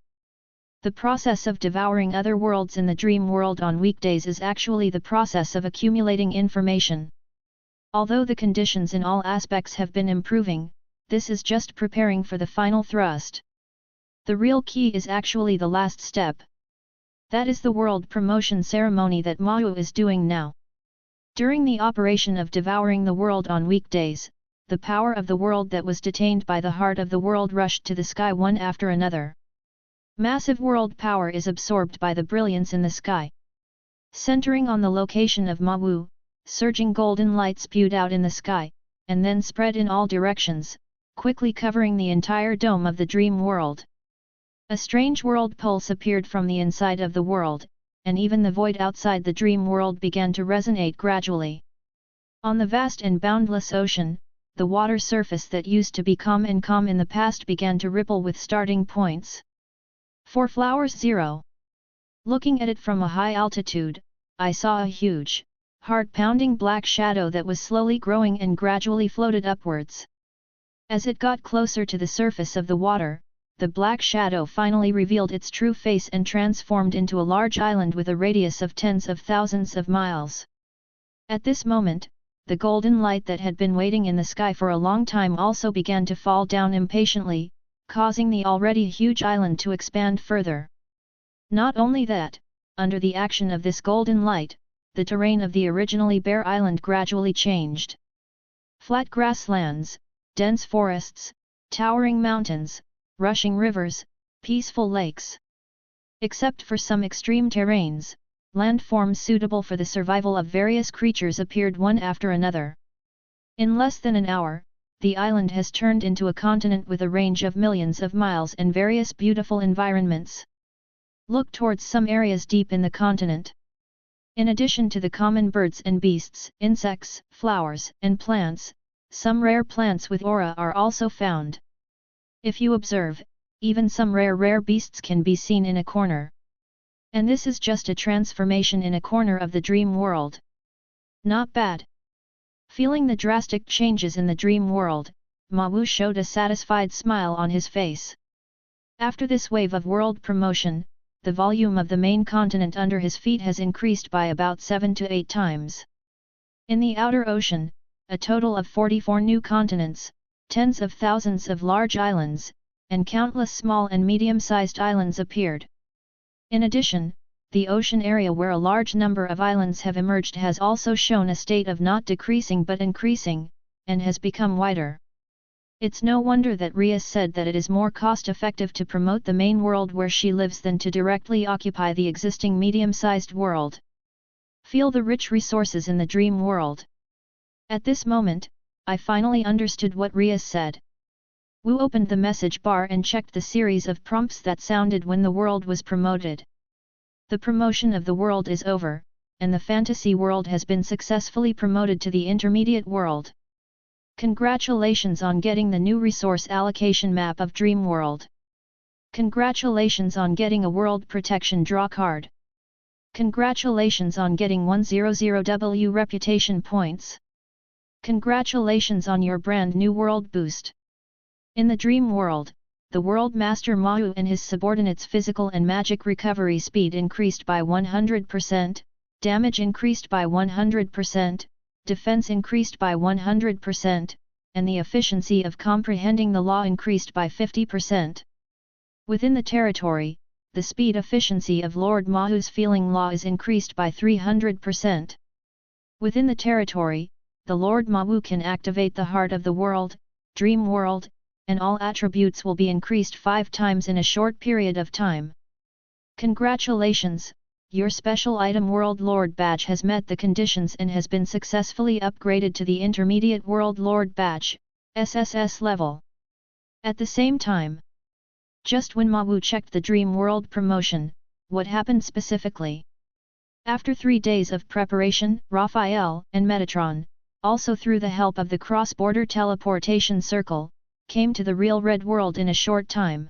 The process of devouring other worlds in the dream world on weekdays is actually the process of accumulating information. Although the conditions in all aspects have been improving, this is just preparing for the final thrust. The real key is actually the last step. That is the world promotion ceremony that Mawu is doing now. During the operation of devouring the world on weekdays, the power of the world that was detained by the heart of the world rushed to the sky one after another. Massive world power is absorbed by the brilliance in the sky. Centering on the location of Mawu, surging golden light spewed out in the sky, and then spread in all directions, quickly covering the entire dome of the dream world. A strange world pulse appeared from the inside of the world, and even the void outside the dream world began to resonate gradually. On the vast and boundless ocean, the water surface that used to be calm in the past began to ripple with starting points. 4 flowers 0. Looking at it from a high altitude, I saw a huge, heart-pounding black shadow that was slowly growing and gradually floated upwards. As it got closer to the surface of the water, the black shadow finally revealed its true face and transformed into a large island with a radius of tens of thousands of miles. At this moment, the golden light that had been waiting in the sky for a long time also began to fall down impatiently, causing the already huge island to expand further. Not only that, under the action of this golden light, the terrain of the originally bare island gradually changed. Flat grasslands, dense forests, towering mountains, rushing rivers, peaceful lakes. Except for some extreme terrains, landforms suitable for the survival of various creatures appeared one after another. In less than an hour, the island has turned into a continent with a range of millions of miles and various beautiful environments. Look towards some areas deep in the continent. In addition to the common birds and beasts, insects, flowers, and plants, some rare plants with aura are also found. If you observe, even some rare beasts can be seen in a corner. And this is just a transformation in a corner of the dream world. Not bad. Feeling the drastic changes in the dream world, Ma Wu showed a satisfied smile on his face. After this wave of world promotion, the volume of the main continent under his feet has increased by about 7 to 8 times. In the outer ocean, a total of 44 new continents, tens of thousands of large islands, and countless small and medium-sized islands appeared. In addition, the ocean area where a large number of islands have emerged has also shown a state of not decreasing but increasing, and has become wider. It's no wonder that Ria said that it is more cost-effective to promote the main world where she lives than to directly occupy the existing medium-sized world. Feel the rich resources in the dream world. At this moment, I finally understood what Ria said. Wu opened the message bar and checked the series of prompts that sounded when the world was promoted. The promotion of the world is over, and the fantasy world has been successfully promoted to the intermediate world. Congratulations on getting the new resource allocation map of Dream World. Congratulations on getting a World Protection draw card. Congratulations on getting 100W reputation points. Congratulations on your brand new world boost. In the Dream World, the World Master Ma Wu and his subordinates' physical and magic recovery speed increased by 100%, damage increased by 100%, defense increased by 100%, and the efficiency of comprehending the law increased by 50%. Within the territory, the speed efficiency of Lord Ma Wu's feeling law is increased by 300%. Within the territory, the Lord Ma Wu can activate the heart of the world, dream world, and all attributes will be increased 5 times in a short period of time. Congratulations! Your special item World Lord Badge has met the conditions and has been successfully upgraded to the Intermediate World Lord Badge, SSS level. At the same time, just when Ma Wu checked the Dream World promotion, what happened specifically? After 3 days of preparation, Raphael and Metatron, also through the help of the cross-border teleportation circle, came to the real Red World in a short time.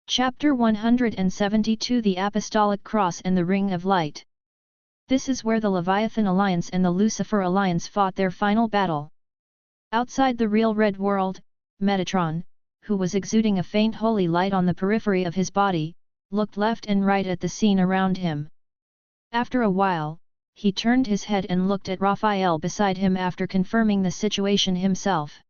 Chapter 172 The Apostolic Cross and the Ring of Light. This is where the Leviathan Alliance and the Lucifer Alliance fought their final battle. Outside the real Red World, Metatron, who was exuding a faint holy light on the periphery of his body, looked left and right at the scene around him. After a while, he turned his head and looked at Raphael beside him after confirming the situation himself.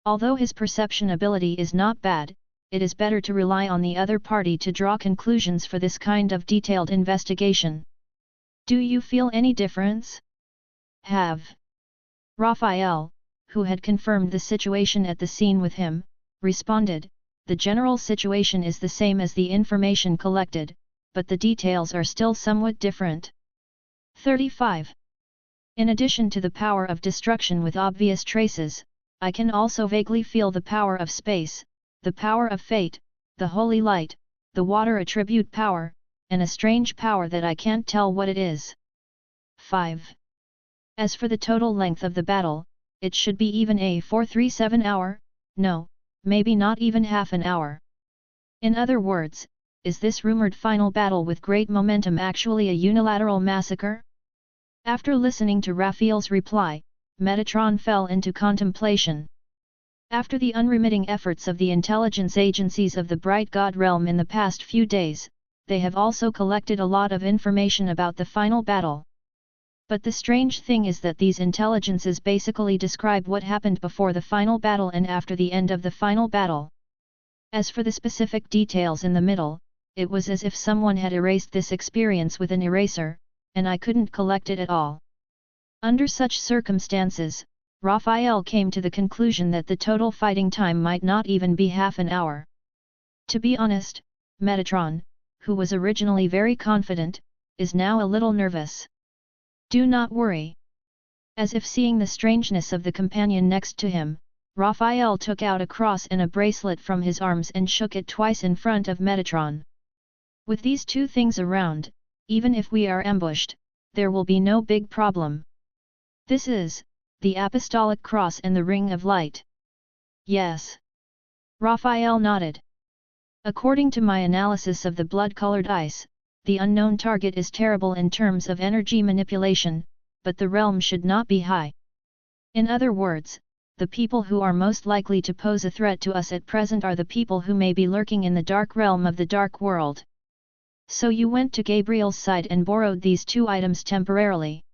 Although his perception ability is not bad, it is better to rely on the other party to draw conclusions for this kind of detailed investigation. Do you feel any difference? Have. Raphael, who had confirmed the situation at the scene with him, responded, the general situation is the same as the information collected, but the details are still somewhat different. 35. In addition to the power of destruction with obvious traces, I can also vaguely feel the power of space, the power of fate, the holy light, the water attribute power, and a strange power that I can't tell what it is. 5. As for the total length of the battle, it should be even a 437 hour, no, maybe not even half an hour. In other words, is this rumored final battle with great momentum actually a unilateral massacre? After listening to Raphael's reply, Metatron fell into contemplation. After the unremitting efforts of the intelligence agencies of the Bright God Realm in the past few days, they have also collected a lot of information about the final battle. But the strange thing is that these intelligences basically describe what happened before the final battle and after the end of the final battle. As for the specific details in the middle, it was as if someone had erased this experience with an eraser, and I couldn't collect it at all. Under such circumstances, Raphael came to the conclusion that the total fighting time might not even be half an hour. To be honest, Metatron, who was originally very confident, is now a little nervous. Do not worry. As if seeing the strangeness of the companion next to him, Raphael took out a cross and a bracelet from his arms and shook it twice in front of Metatron. With these two things around, even if we are ambushed, there will be no big problem. This is the Apostolic Cross and the Ring of Light. Yes. Raphael nodded. According to my analysis of the blood-colored ice, the unknown target is terrible in terms of energy manipulation, but the realm should not be high. In other words, the people who are most likely to pose a threat to us at present are the people who may be lurking in the dark realm of the dark world. So you went to Gabriel's side and borrowed these two items temporarily.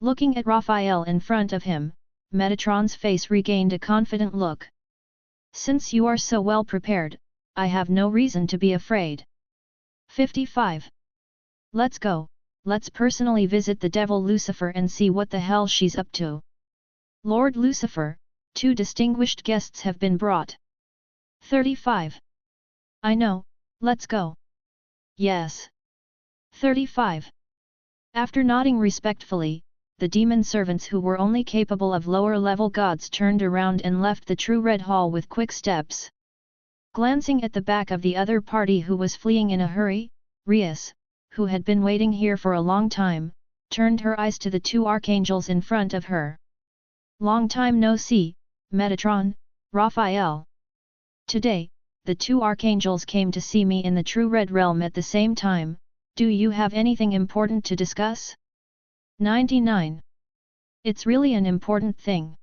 Looking at Raphael in front of him, Metatron's face regained a confident look. Since you are so well prepared, I have no reason to be afraid. 55. Let's go, let's personally visit the devil Lucifer and see what the hell she's up to. Lord Lucifer, 2 distinguished guests have been brought. 35. I know, let's go. Yes. 35. After nodding respectfully, the demon servants who were only capable of lower-level gods turned around and left the true red hall with quick steps. Glancing at the back of the other party who was fleeing in a hurry, Rias, who had been waiting here for a long time, turned her eyes to the 2 archangels in front of her. Long time no see, Metatron, Raphael. Today, the 2 archangels came to see me in the true red realm at the same time. Do you have anything important to discuss? 99. It's really an important thing.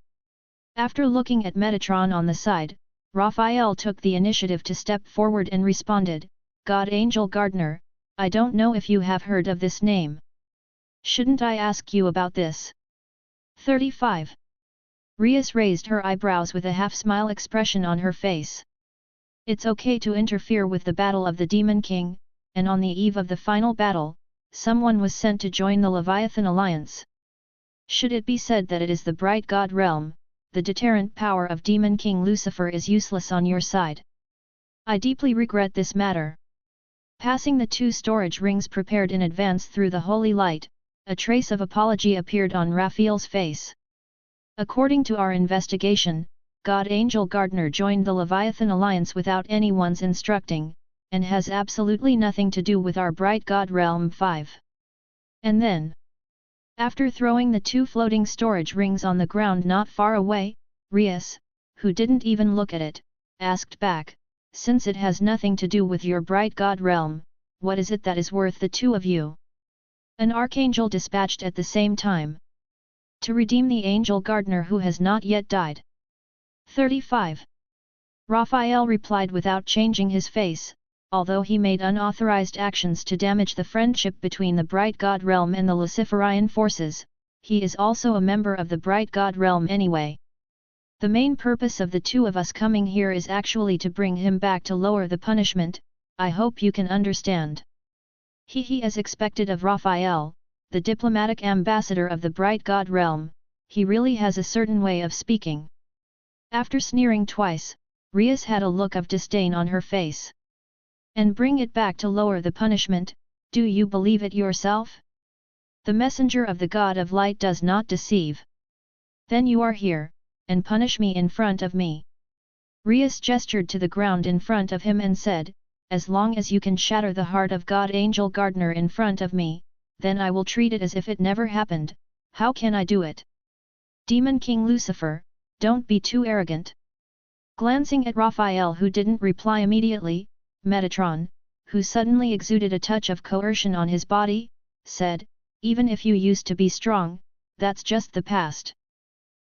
After looking at Metatron on the side, Raphael took the initiative to step forward and responded, God Angel Gardener, I don't know if you have heard of this name. Shouldn't I ask you about this? 35. Rias raised her eyebrows with a half-smile expression on her face. It's okay to interfere with the battle of the Demon King, and on the eve of the final battle, someone was sent to join the Leviathan Alliance. Should it be said that it is the bright god realm, the deterrent power of Demon King Lucifer is useless on your side. I deeply regret this matter. Passing the 2 storage rings prepared in advance through the holy light, a trace of apology appeared on Raphael's face. According to our investigation, God Angel Gardener joined the Leviathan Alliance without anyone's instructing, and has absolutely nothing to do with our bright god realm 5. And then, after throwing the 2 floating storage rings on the ground not far away, Rias, who didn't even look at it, asked back, since it has nothing to do with your bright god realm, what is it that is worth the 2 of you? An archangel dispatched at the same time. To redeem the angel gardener who has not yet died. 35. Raphael replied without changing his face, although he made unauthorized actions to damage the friendship between the Bright God Realm and the Luciferian forces, he is also a member of the Bright God Realm anyway. The main purpose of the 2 of us coming here is actually to bring him back to lower the punishment, I hope you can understand. He as expected of Raphael, the diplomatic ambassador of the Bright God Realm, he really has a certain way of speaking. After sneering twice, Rias had a look of disdain on her face. And bring it back to lower the punishment, do you believe it yourself? The messenger of the God of Light does not deceive. Then you are here, and punish me in front of me. Rias gestured to the ground in front of him and said, as long as you can shatter the heart of God Angel Gardener in front of me, then I will treat it as if it never happened. How can I do it? Demon King Lucifer, don't be too arrogant. Glancing at Raphael who didn't reply immediately, Metatron, who suddenly exuded a touch of coercion on his body, said, even if you used to be strong, that's just the past.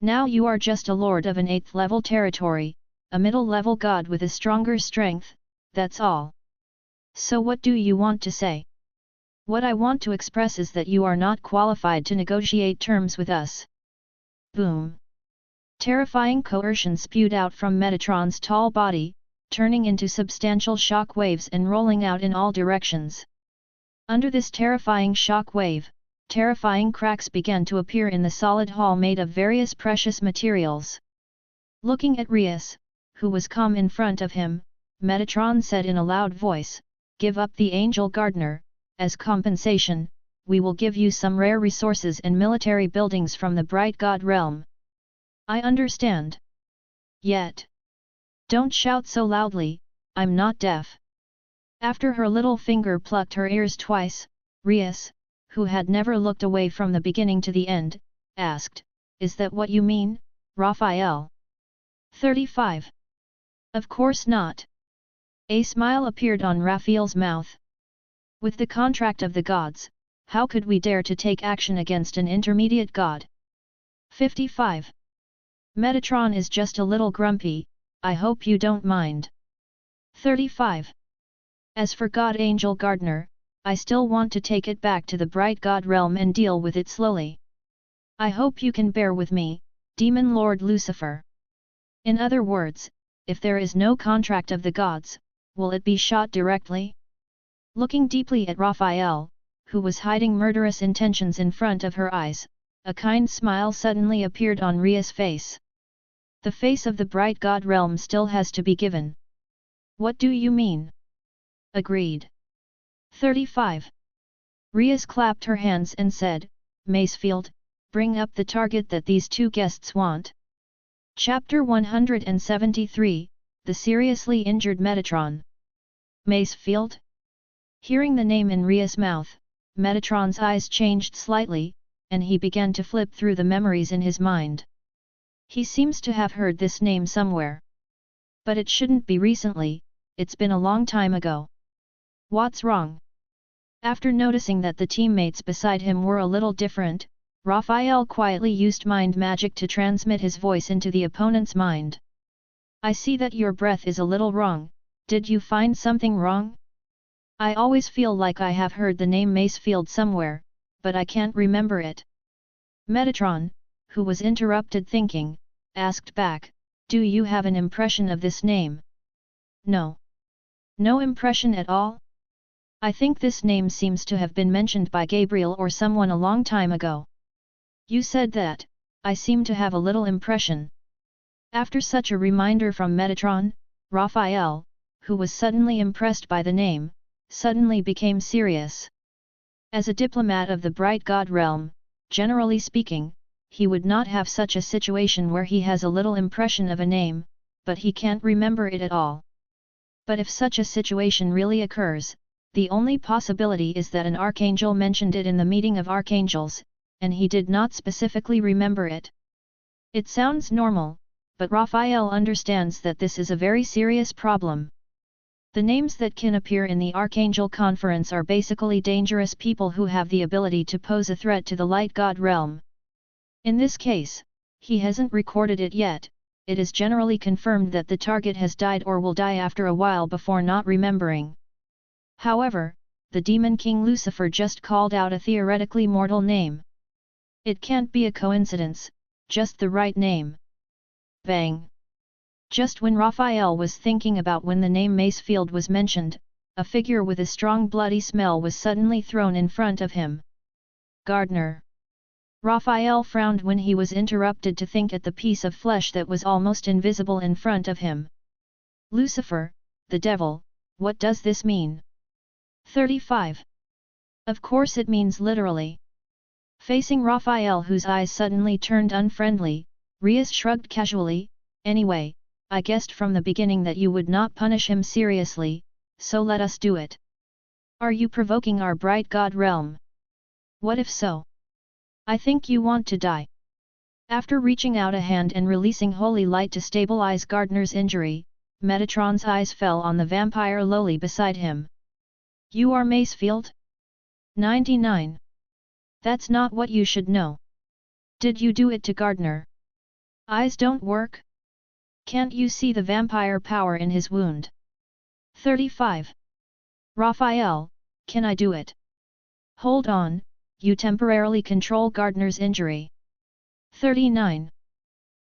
Now you are just a lord of an 8th level territory, a middle level god with a stronger strength, that's all. So what do you want to say? What I want to express is that you are not qualified to negotiate terms with us. Boom! Terrifying coercion spewed out from Metatron's tall body, turning into substantial shock waves and rolling out in all directions. Under this terrifying shock wave, terrifying cracks began to appear in the solid hall made of various precious materials. Looking at Rias, who was calm in front of him, Metatron said in a loud voice, "Give up the Angel Gardener. As compensation, we will give you some rare resources and military buildings from the Bright God realm." "I understand. Yet. Don't shout so loudly, I'm not deaf." After her little finger plucked her ears twice, Rias, who had never looked away from the beginning to the end, asked, "Is that what you mean, Raphael?" 35. Of course not. A smile appeared on Raphael's mouth. With the contract of the gods, how could we dare to take action against an intermediate god? 55. Metatron is just a little grumpy, I hope you don't mind. 35. As for God Angel Gardener, I still want to take it back to the Bright God realm and deal with it slowly. I hope you can bear with me, Demon Lord Lucifer. In other words, if there is no contract of the gods, will it be shot directly? Looking deeply at Raphael, who was hiding murderous intentions in front of her eyes, a kind smile suddenly appeared on Ria's face. The face of the Bright God realm still has to be given. What do you mean? Agreed. 35. Rias clapped her hands and said, "Macefield, bring up the target that these two guests want." Chapter 173, The Seriously Injured Metatron. Macefield? Hearing the name in Ria's mouth, Metatron's eyes changed slightly, and he began to flip through the memories in his mind. He seems to have heard this name somewhere. But it shouldn't be recently, it's been a long time ago. What's wrong? After noticing that the teammates beside him were a little different, Raphael quietly used mind magic to transmit his voice into the opponent's mind. "I see that your breath is a little wrong, did you find something wrong? I always feel like I have heard the name Macefield somewhere, but I can't remember it." Metatron, who was interrupted thinking, asked back, "Do you have an impression of this name?" "No. No impression at all? I think this name seems to have been mentioned by Gabriel or someone a long time ago." "You said that, I seem to have a little impression." After such a reminder from Metatron, Raphael, who was suddenly impressed by the name, suddenly became serious. As a diplomat of the Bright God realm, generally speaking, he would not have such a situation where he has a little impression of a name, but he can't remember it at all. But if such a situation really occurs, the only possibility is that an archangel mentioned it in the meeting of archangels, and he did not specifically remember it. It sounds normal, but Raphael understands that this is a very serious problem. The names that can appear in the Archangel Conference are basically dangerous people who have the ability to pose a threat to the Light God realm. In this case, he hasn't recorded it yet, it is generally confirmed that the target has died or will die after a while before not remembering. However, the Demon King Lucifer just called out a theoretically mortal name. It can't be a coincidence, just the right name. Bang! Just when Raphael was thinking about when the name Macefield was mentioned, a figure with a strong bloody smell was suddenly thrown in front of him. Gardener. Raphael frowned when he was interrupted to think at the piece of flesh that was almost invisible in front of him. Lucifer, the devil, what does this mean? 35. Of course it means literally. Facing Raphael, whose eyes suddenly turned unfriendly, Rias shrugged casually, "Anyway, I guessed from the beginning that you would not punish him seriously, so let us do it. Are you provoking our Bright God realm? What if so? I think you want to die." After reaching out a hand and releasing holy light to stabilize Gardener's injury, Metatron's eyes fell on the vampire lowly beside him. "You are Macefield?" 99. That's not what you should know. Did you do it to Gardener? Eyes don't work? Can't you see the vampire power in his wound? 35. Raphael, can I do it? Hold on, you temporarily control Gardner's injury. 39.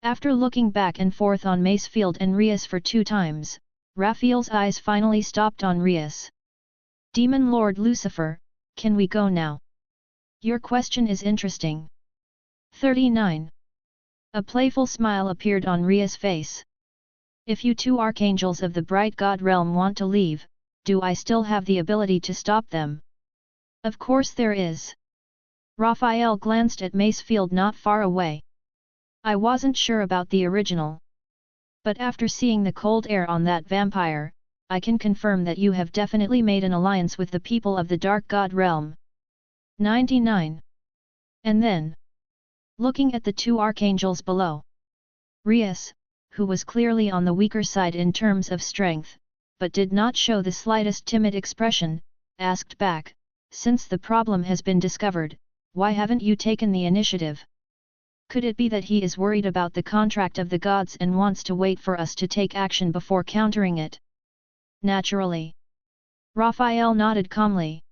After looking back and forth on Macefield and Rias for 2 times, Raphael's eyes finally stopped on Rias. Demon Lord Lucifer, can we go now? Your question is interesting. 39. A playful smile appeared on Rias' face. If you 2 archangels of the bright god realm want to leave, do I still have the ability to stop them? Of course there is. Raphael glanced at Macefield not far away. I wasn't sure about the original. But after seeing the cold air on that vampire, I can confirm that you have definitely made an alliance with the people of the dark god realm. 99. And then, looking at the 2 archangels below, Rias, who was clearly on the weaker side in terms of strength, but did not show the slightest timid expression, asked back, since the problem has been discovered, why haven't you taken the initiative? Could it be that he is worried about the contract of the gods and wants to wait for us to take action before countering it? Naturally. Raphael nodded calmly.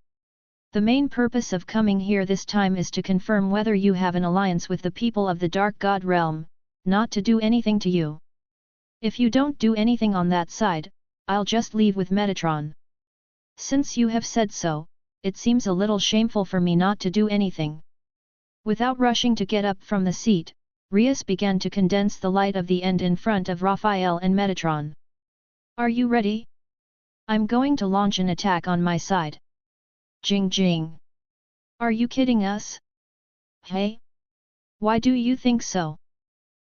The main purpose of coming here this time is to confirm whether you have an alliance with the people of the dark god realm, not to do anything to you. If you don't do anything on that side, I'll just leave with Metatron. Since you have said so, it seems a little shameful for me not to do anything. Without rushing to get up from the seat, Rias began to condense the light of the end in front of Raphael and Metatron. Are you ready? I'm going to launch an attack on my side. Jing jing. Are you kidding us? Hey? Why do you think so?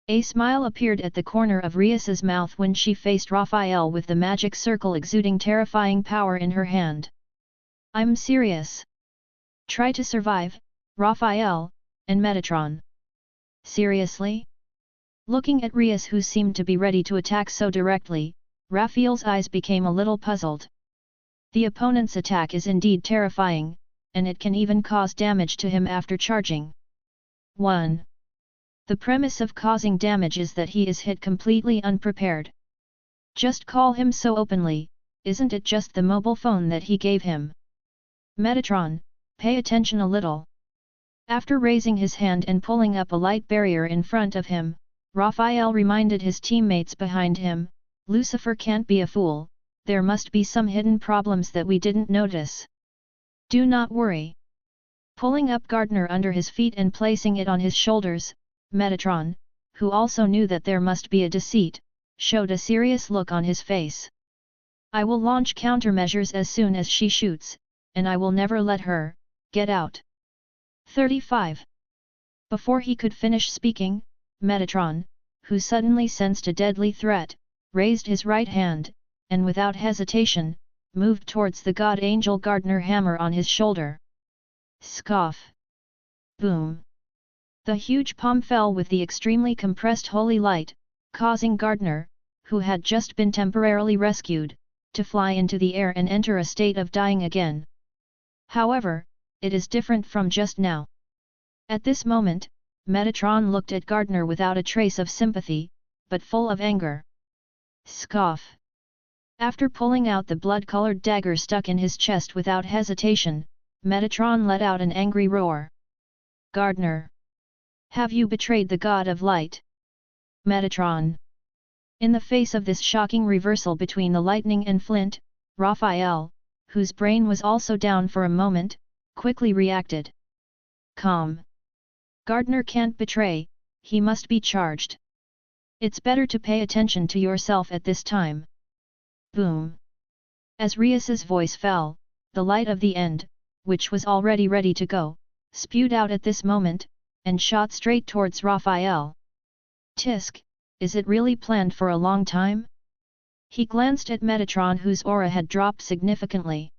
A smile appeared at the corner of Rias's mouth when she faced Raphael with the magic circle exuding terrifying power in her hand. I'm serious. Try to survive, Raphael, and Metatron. Seriously? Looking at Rias, who seemed to be ready to attack so directly, Raphael's eyes became a little puzzled. The opponent's attack is indeed terrifying, and it can even cause damage to him after charging. 1. The premise of causing damage is that he is hit completely unprepared. Just call him so openly, isn't it just the mobile phone that he gave him? Metatron, pay attention a little. After raising his hand and pulling up a light barrier in front of him, Raphael reminded his teammates behind him, Lucifer can't be a fool, there must be some hidden problems that we didn't notice. Do not worry. Pulling up Gardner under his feet and placing it on his shoulders, Metatron, who also knew that there must be a deceit, showed a serious look on his face. I will launch countermeasures as soon as she shoots, and I will never let her get out. 35. Before he could finish speaking, Metatron, who suddenly sensed a deadly threat, raised his right hand, and without hesitation, moved towards the god angel Gardner hammer on his shoulder. Scoff. Boom. The huge palm fell with the extremely compressed holy light, causing Gardner, who had just been temporarily rescued, to fly into the air and enter a state of dying again. However, it is different from just now. At this moment, Metatron looked at Gardner without a trace of sympathy, but full of anger. Scoff. After pulling out the blood-colored dagger stuck in his chest without hesitation, Metatron let out an angry roar. Gardner! Have you betrayed the god of light? Metatron! In the face of this shocking reversal between the lightning and flint, Raphael, whose brain was also down for a moment, quickly reacted. Calm. Gardner can't betray, he must be charged. It's better to pay attention to yourself at this time. Boom. As Rias's voice fell, the light of the end, which was already ready to go, spewed out at this moment, and shot straight towards Raphael. Tisk, is it really planned for a long time? He glanced at Metatron, whose aura had dropped significantly.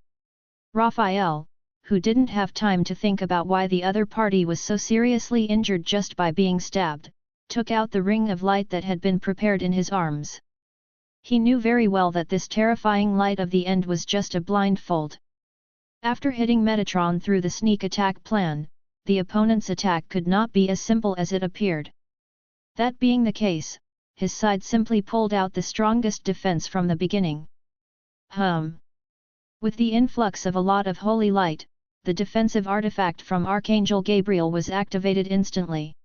Raphael, who didn't have time to think about why the other party was so seriously injured just by being stabbed, took out the ring of light that had been prepared in his arms. He knew very well that this terrifying light of the end was just a blindfold. After hitting Metatron through the sneak attack plan, the opponent's attack could not be as simple as it appeared. That being the case, his side simply pulled out the strongest defense from the beginning. With the influx of a lot of holy light, the defensive artifact from Archangel Gabriel was activated instantly.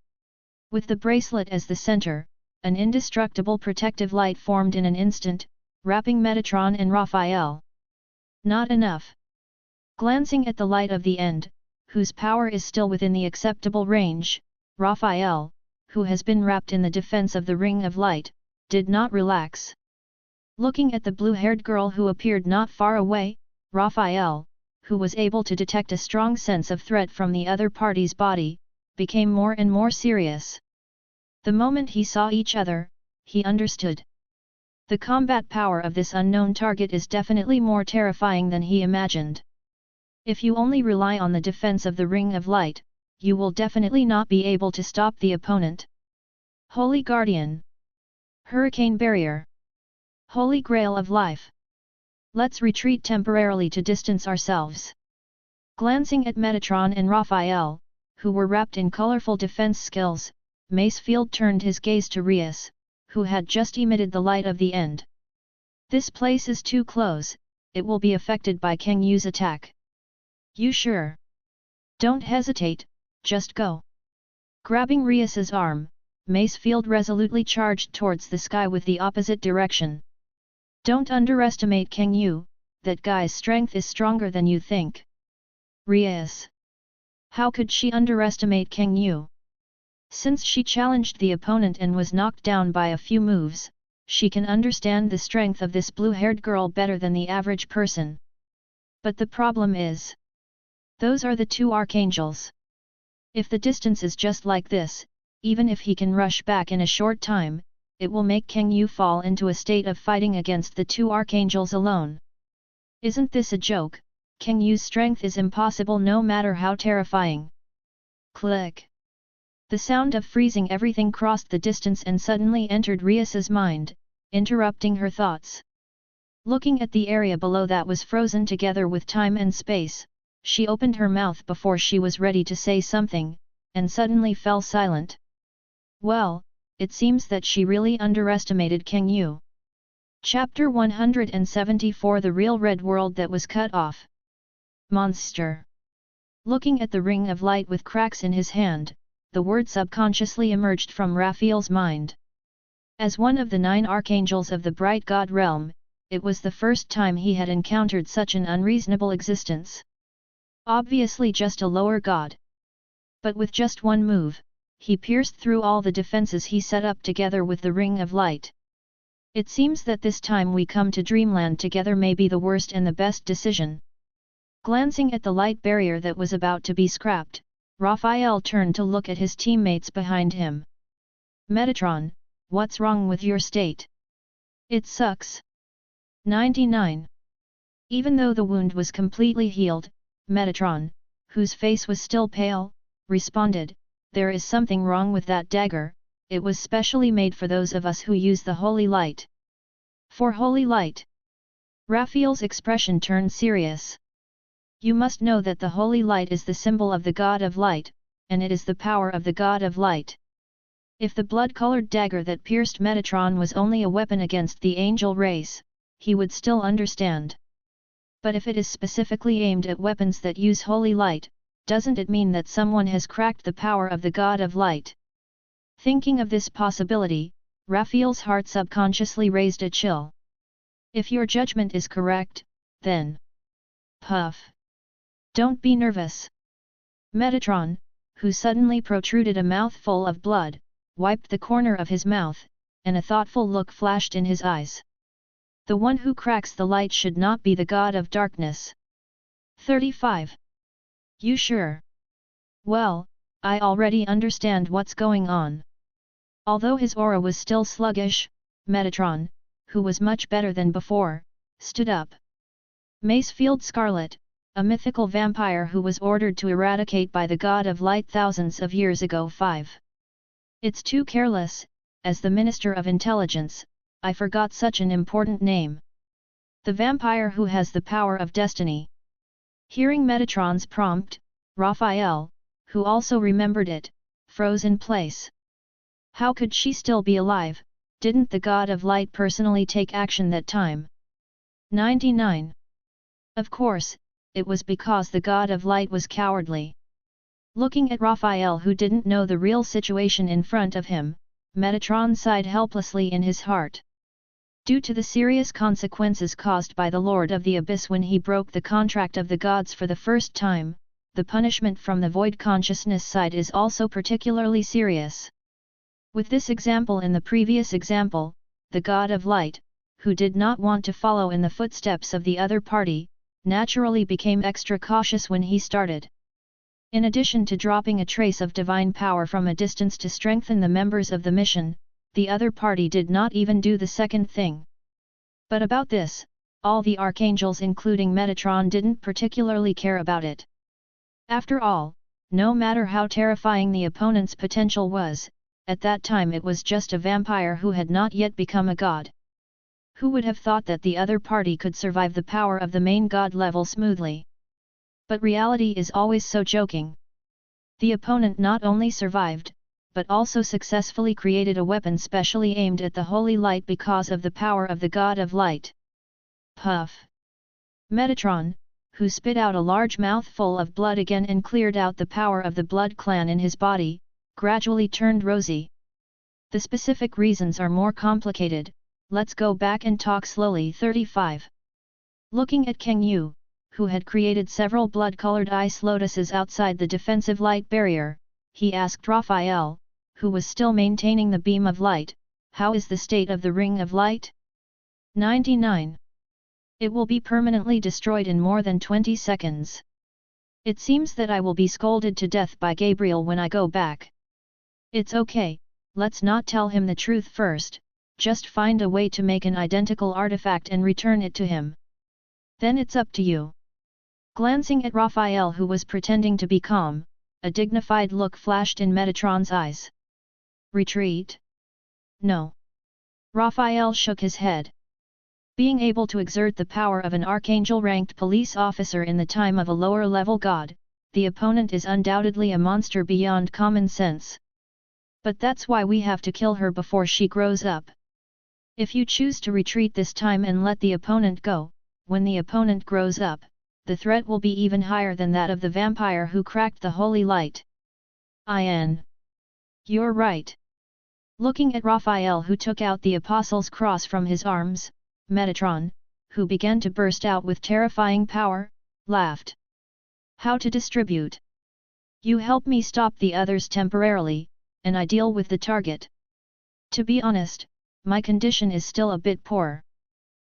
With the bracelet as the center, an indestructible protective light formed in an instant, wrapping Metatron and Raphael. Not enough. Glancing at the light of the end, whose power is still within the acceptable range, Raphael, who has been wrapped in the defense of the Ring of Light, did not relax. Looking at the blue-haired girl who appeared not far away, Raphael, who was able to detect a strong sense of threat from the other party's body, became more and more serious. The moment he saw each other, he understood. The combat power of this unknown target is definitely more terrifying than he imagined. If you only rely on the defense of the Ring of Light, you will definitely not be able to stop the opponent. Holy Guardian. Hurricane Barrier. Holy Grail of Life. Let's retreat temporarily to distance ourselves. Glancing at Metatron and Raphael, who were wrapped in colorful defense skills, Macefield turned his gaze to Rias, who had just emitted the light of the end. This place is too close, it will be affected by Kang Yu's attack. You sure? Don't hesitate, just go. Grabbing Rias's arm, Macefield resolutely charged towards the sky with the opposite direction. Don't underestimate Kang Yu, that guy's strength is stronger than you think. Rias. How could she underestimate Kang Yu? Since she challenged the opponent and was knocked down by a few moves, she can understand the strength of this blue-haired girl better than the average person. But the problem is, those are the two archangels. If the distance is just like this, even if he can rush back in a short time, it will make Kang Yu fall into a state of fighting against the two archangels alone. Isn't this a joke? Kang Yu's strength is impossible no matter how terrifying. Click. The sound of freezing everything crossed the distance and suddenly entered Rias's mind, interrupting her thoughts. Looking at the area below that was frozen together with time and space, she opened her mouth before she was ready to say something, and suddenly fell silent. Well, it seems that she really underestimated Kang Yu. Chapter 174 The Real Red World That Was Cut Off. Monster. Looking at the Ring of Light with cracks in his hand, the word subconsciously emerged from Raphael's mind. As one of the 9 archangels of the Bright God realm, it was the first time he had encountered such an unreasonable existence. Obviously just a lower god. But with just one move, he pierced through all the defenses he set up together with the Ring of Light. It seems that this time we come to Dreamland together may be the worst and the best decision. Glancing at the light barrier that was about to be scrapped, Raphael turned to look at his teammates behind him. Metatron, what's wrong with your state? It sucks. 99. Even though the wound was completely healed, Metatron, whose face was still pale, responded, there is something wrong with that dagger, it was specially made for those of us who use the holy light. For holy light? Raphael's expression turned serious. You must know that the holy light is the symbol of the God of Light, and it is the power of the God of Light. If the blood-colored dagger that pierced Metatron was only a weapon against the angel race, he would still understand. But if it is specifically aimed at weapons that use holy light, doesn't it mean that someone has cracked the power of the God of Light? Thinking of this possibility, Raphael's heart subconsciously raised a chill. If your judgment is correct, then... Puff. Don't be nervous. Metatron, who suddenly protruded a mouthful of blood, wiped the corner of his mouth, and a thoughtful look flashed in his eyes. The one who cracks the light should not be the god of darkness. 35. You sure? Well, I already understand what's going on. Although his aura was still sluggish, Metatron, who was much better than before, stood up. Macefield Scarlet, a mythical vampire who was ordered to eradicate by the God of Light thousands of years ago. 5. It's too careless, as the Minister of Intelligence, I forgot such an important name. The vampire who has the power of destiny. Hearing Metatron's prompt, Raphael, who also remembered it, froze in place. How could she still be alive? Didn't the God of Light personally take action that time? 99. Of course, it was because the god of light was cowardly. Looking at Raphael, who didn't know the real situation in front of him, Metatron sighed helplessly in his heart. Due to the serious consequences caused by the Lord of the Abyss when he broke the contract of the gods for the first time, the punishment from the void consciousness side is also particularly serious. With this example in the previous example, the god of light, who did not want to follow in the footsteps of the other party, naturally became extra cautious when he started. In addition to dropping a trace of divine power from a distance to strengthen the members of the mission, the other party did not even do the second thing. But about this, all the archangels including Metatron didn't particularly care about it. After all, no matter how terrifying the opponent's potential was, at that time it was just a vampire who had not yet become a god. Who would have thought that the other party could survive the power of the main god level smoothly? But reality is always so joking. The opponent not only survived, but also successfully created a weapon specially aimed at the holy light because of the power of the god of light. Puff! Metatron, who spit out a large mouthful of blood again and cleared out the power of the blood clan in his body, gradually turned rosy. The specific reasons are more complicated, let's go back and talk slowly. 35. Looking at Kang Yu, who had created several blood-colored ice lotuses outside the defensive light barrier, he asked Raphael, who was still maintaining the beam of light, "How is the state of the ring of light?" 99. It will be permanently destroyed in more than 20 seconds. It seems that I will be scolded to death by Gabriel when I go back. It's okay, let's not tell him the truth first, just find a way to make an identical artifact and return it to him. Then it's up to you. Glancing at Raphael, who was pretending to be calm, a dignified look flashed in Metatron's eyes. Retreat? No. Raphael shook his head. Being able to exert the power of an archangel-ranked police officer in the time of a lower-level god, the opponent is undoubtedly a monster beyond common sense. But that's why we have to kill her before she grows up. If you choose to retreat this time and let the opponent go, when the opponent grows up, the threat will be even higher than that of the vampire who cracked the holy light. You're right. Looking at Raphael, who took out the Apostle's Cross from his arms, Metatron, who began to burst out with terrifying power, laughed. How to distribute? You help me stop the others temporarily, and I deal with the target. To be honest, my condition is still a bit poor.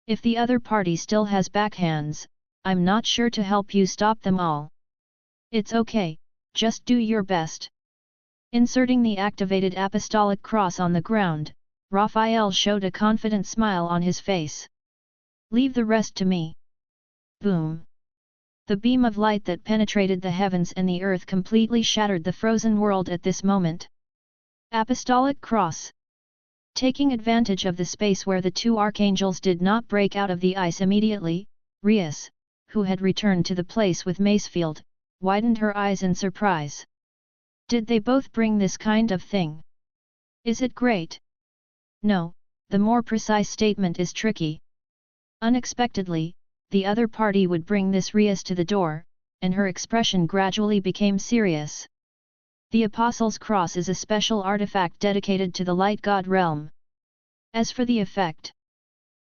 If the other party still has backhands, I'm not sure to help you stop them all. It's okay, just do your best. Inserting the activated apostolic cross on the ground, Raphael showed a confident smile on his face. Leave the rest to me. Boom! The beam of light that penetrated the heavens and the earth completely shattered the frozen world at this moment. Apostolic cross. Taking advantage of the space where the two archangels did not break out of the ice immediately, Rias, who had returned to the place with Macefield, widened her eyes in surprise. Did they both bring this kind of thing? Is it great? No, the more precise statement is tricky. Unexpectedly, the other party would bring this Rias to the door, and her expression gradually became serious. The Apostle's Cross is a special artifact dedicated to the light god realm. As for the effect,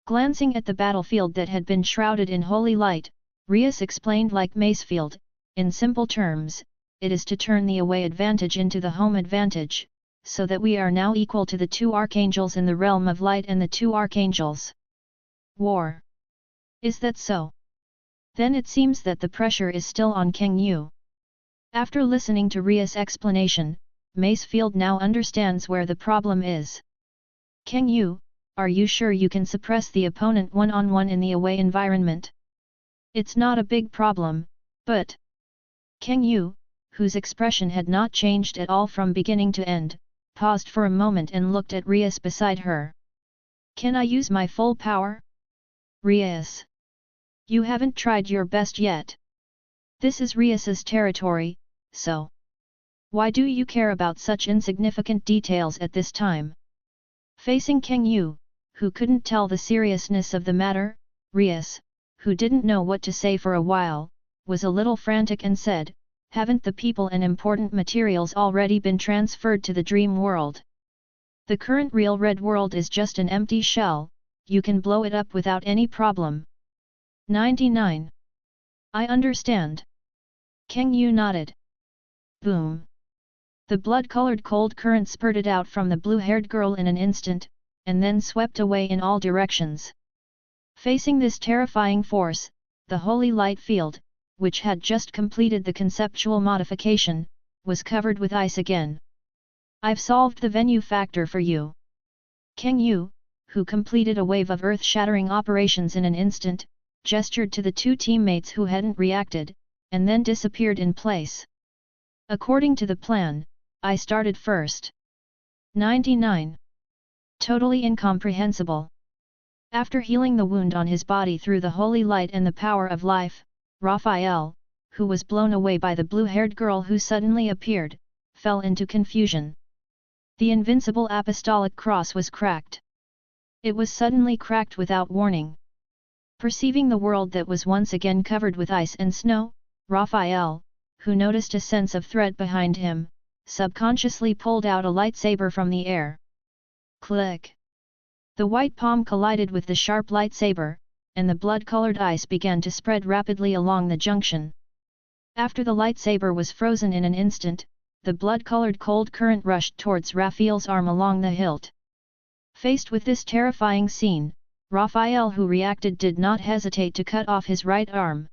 glancing at the battlefield that had been shrouded in holy light, Rias explained like Macefield, in simple terms, it is to turn the away advantage into the home advantage, so that we are now equal to the two archangels in the realm of light and the two archangels. War. Is that so? Then it seems that the pressure is still on Kang Yu. After listening to Rias' explanation, Macefield now understands where the problem is. Kang Yu, are you sure you can suppress the opponent one-on-one in the away environment? It's not a big problem, but... Kang Yu, whose expression had not changed at all from beginning to end, paused for a moment and looked at Rias beside her. Can I use my full power? Rias. You haven't tried your best yet. This is Rias's territory, so... Why do you care about such insignificant details at this time? Facing Kang Yu, who couldn't tell the seriousness of the matter, Rias, who didn't know what to say for a while, was a little frantic and said, "Haven't the people and important materials already been transferred to the dream world? The current real red world is just an empty shell, you can blow it up without any problem." 99. I understand. Kang Yu nodded. Boom. The blood-colored cold current spurted out from the blue-haired girl in an instant, and then swept away in all directions. Facing this terrifying force, the holy light field, which had just completed the conceptual modification, was covered with ice again. "I've solved the venue factor for you." Kang Yu, who completed a wave of earth-shattering operations in an instant, gestured to the two teammates who hadn't reacted, and then disappeared in place. "According to the plan, I started first." 99. Totally incomprehensible. After healing the wound on his body through the holy light and the power of life, Raphael, who was blown away by the blue-haired girl who suddenly appeared, fell into confusion. The invincible apostolic cross was cracked. It was suddenly cracked without warning. Perceiving the world that was once again covered with ice and snow, Raphael, who noticed a sense of threat behind him, subconsciously pulled out a lightsaber from the air. Click! The white palm collided with the sharp lightsaber, and the blood-colored ice began to spread rapidly along the junction. After the lightsaber was frozen in an instant, the blood-colored cold current rushed towards Raphael's arm along the hilt. Faced with this terrifying scene, Raphael, who reacted, did not hesitate to cut off his right arm.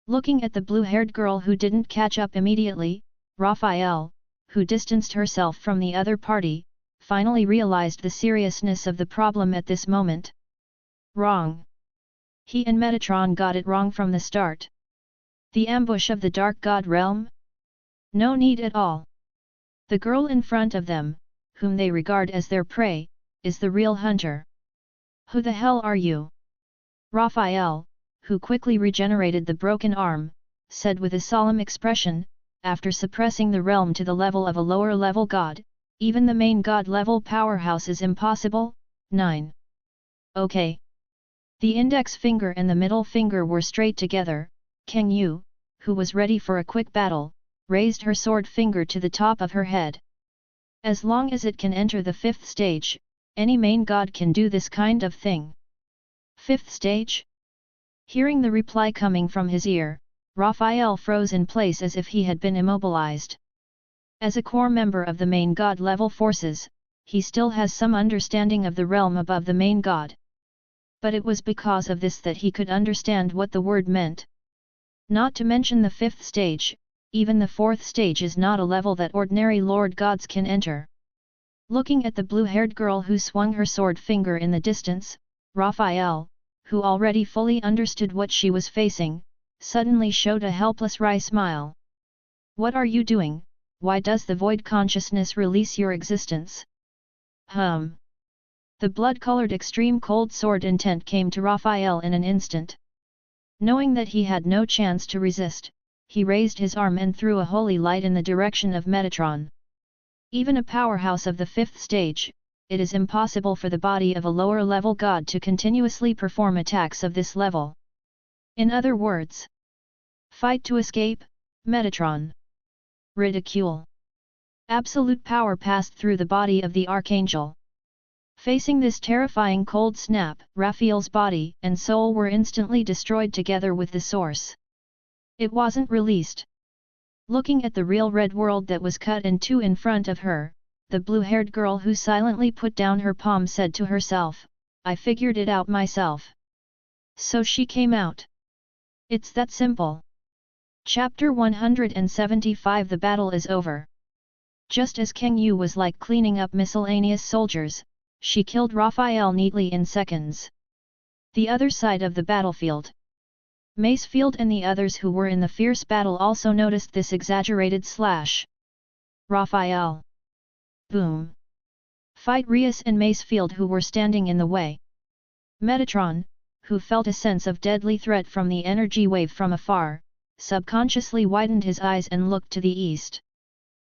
Looking at the blue-haired girl who didn't catch up immediately, Raphael, who distanced herself from the other party, finally realized the seriousness of the problem at this moment. Wrong. He and Metatron got it wrong from the start. The ambush of the Dark God realm? No need at all. The girl in front of them, whom they regard as their prey, is the real hunter. Who the hell are you? Raphael, who quickly regenerated the broken arm, said with a solemn expression, after suppressing the realm to the level of a lower-level god, "Even the main god-level powerhouse is impossible." 9. Okay. The index finger and the middle finger were straight together. Kang Yu, who was ready for a quick battle, raised her sword finger to the top of her head. As long as it can enter the 5th stage, any main god can do this kind of thing. 5th stage? Hearing the reply coming from his ear, Raphael froze in place as if he had been immobilized. As a core member of the main god-level forces, he still has some understanding of the realm above the main god. But it was because of this that he could understand what the word meant. Not to mention the 5th stage, even the 4th stage is not a level that ordinary Lord Gods can enter. Looking at the blue-haired girl who swung her sword finger in the distance, Raphael, who already fully understood what she was facing, suddenly showed a helpless wry smile. "What are you doing? Why does the void consciousness release your existence?" The blood-colored extreme cold sword intent came to Raphael in an instant. Knowing that he had no chance to resist, he raised his arm and threw a holy light in the direction of Metatron. Even a powerhouse of the 5th stage, it is impossible for the body of a lower-level god to continuously perform attacks of this level. In other words, fight to escape, Metatron. Ridicule. Absolute power passed through the body of the Archangel. Facing this terrifying cold snap, Raphael's body and soul were instantly destroyed together with the source. It wasn't released. Looking at the real red world that was cut in two in front of her, the blue-haired girl who silently put down her palm said to herself, "I figured it out myself." So she came out. It's that simple. Chapter 175. The battle is over. Just as Kang Yu was like cleaning up miscellaneous soldiers, she killed Raphael neatly in seconds. The other side of the battlefield. Macefield and the others who were in the fierce battle also noticed this exaggerated slash. Raphael. Boom. Fight Rias and Macefield who were standing in the way. Metatron, who felt a sense of deadly threat from the energy wave from afar, subconsciously widened his eyes and looked to the east.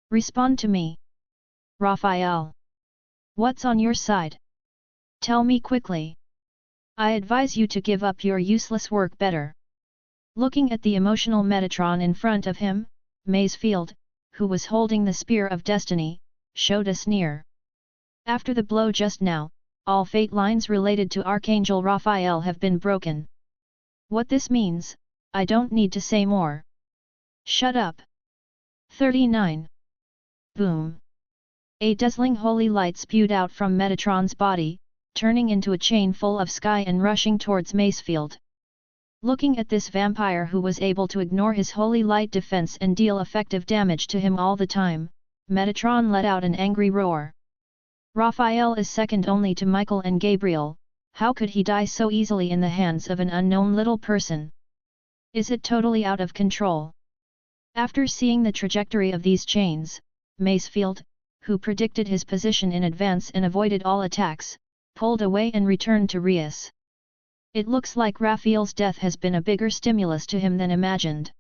Respond to me. Raphael. What's on your side? Tell me quickly. I advise you to give up your useless work better. Looking at the emotional Metatron in front of him, Macefield, who was holding the Spear of Destiny, showed a sneer. After the blow just now, all fate lines related to Archangel Raphael have been broken. What this means, I don't need to say more. Shut up. 39. Boom. A dazzling holy light spewed out from Metatron's body, turning into a chain full of sky and rushing towards Macefield. Looking at this vampire who was able to ignore his holy light defense and deal effective damage to him all the time, Metatron let out an angry roar. Raphael is second only to Michael and Gabriel, how could he die so easily in the hands of an unknown little person? Is it totally out of control? After seeing the trajectory of these chains, Macefield, who predicted his position in advance and avoided all attacks, pulled away and returned to Rias. It looks like Raphael's death has been a bigger stimulus to him than imagined.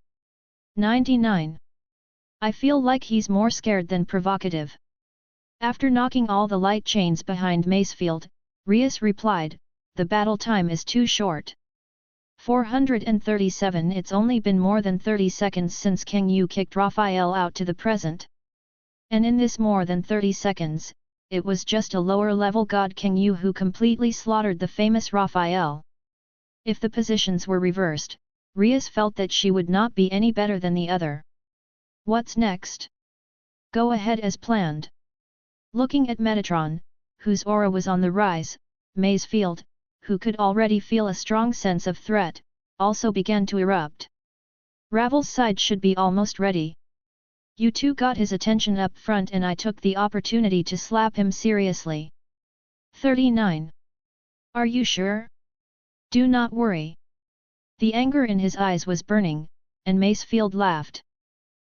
99. I feel like he's more scared than provocative. After knocking all the light chains behind Macefield, Rias replied, the battle time is too short. 437. It's only been more than 30 seconds since King Yu kicked Raphael out to the present. And in this more than 30 seconds, it was just a lower-level god King Yu who completely slaughtered the famous Raphael. If the positions were reversed, Rias felt that she would not be any better than the other. What's next? Go ahead as planned. Looking at Metatron, whose aura was on the rise, Macefield, who could already feel a strong sense of threat, also began to erupt. Ravel's side should be almost ready. You two got his attention up front and I took the opportunity to slap him seriously. 39. Are you sure? Do not worry. The anger in his eyes was burning, and Macefield laughed.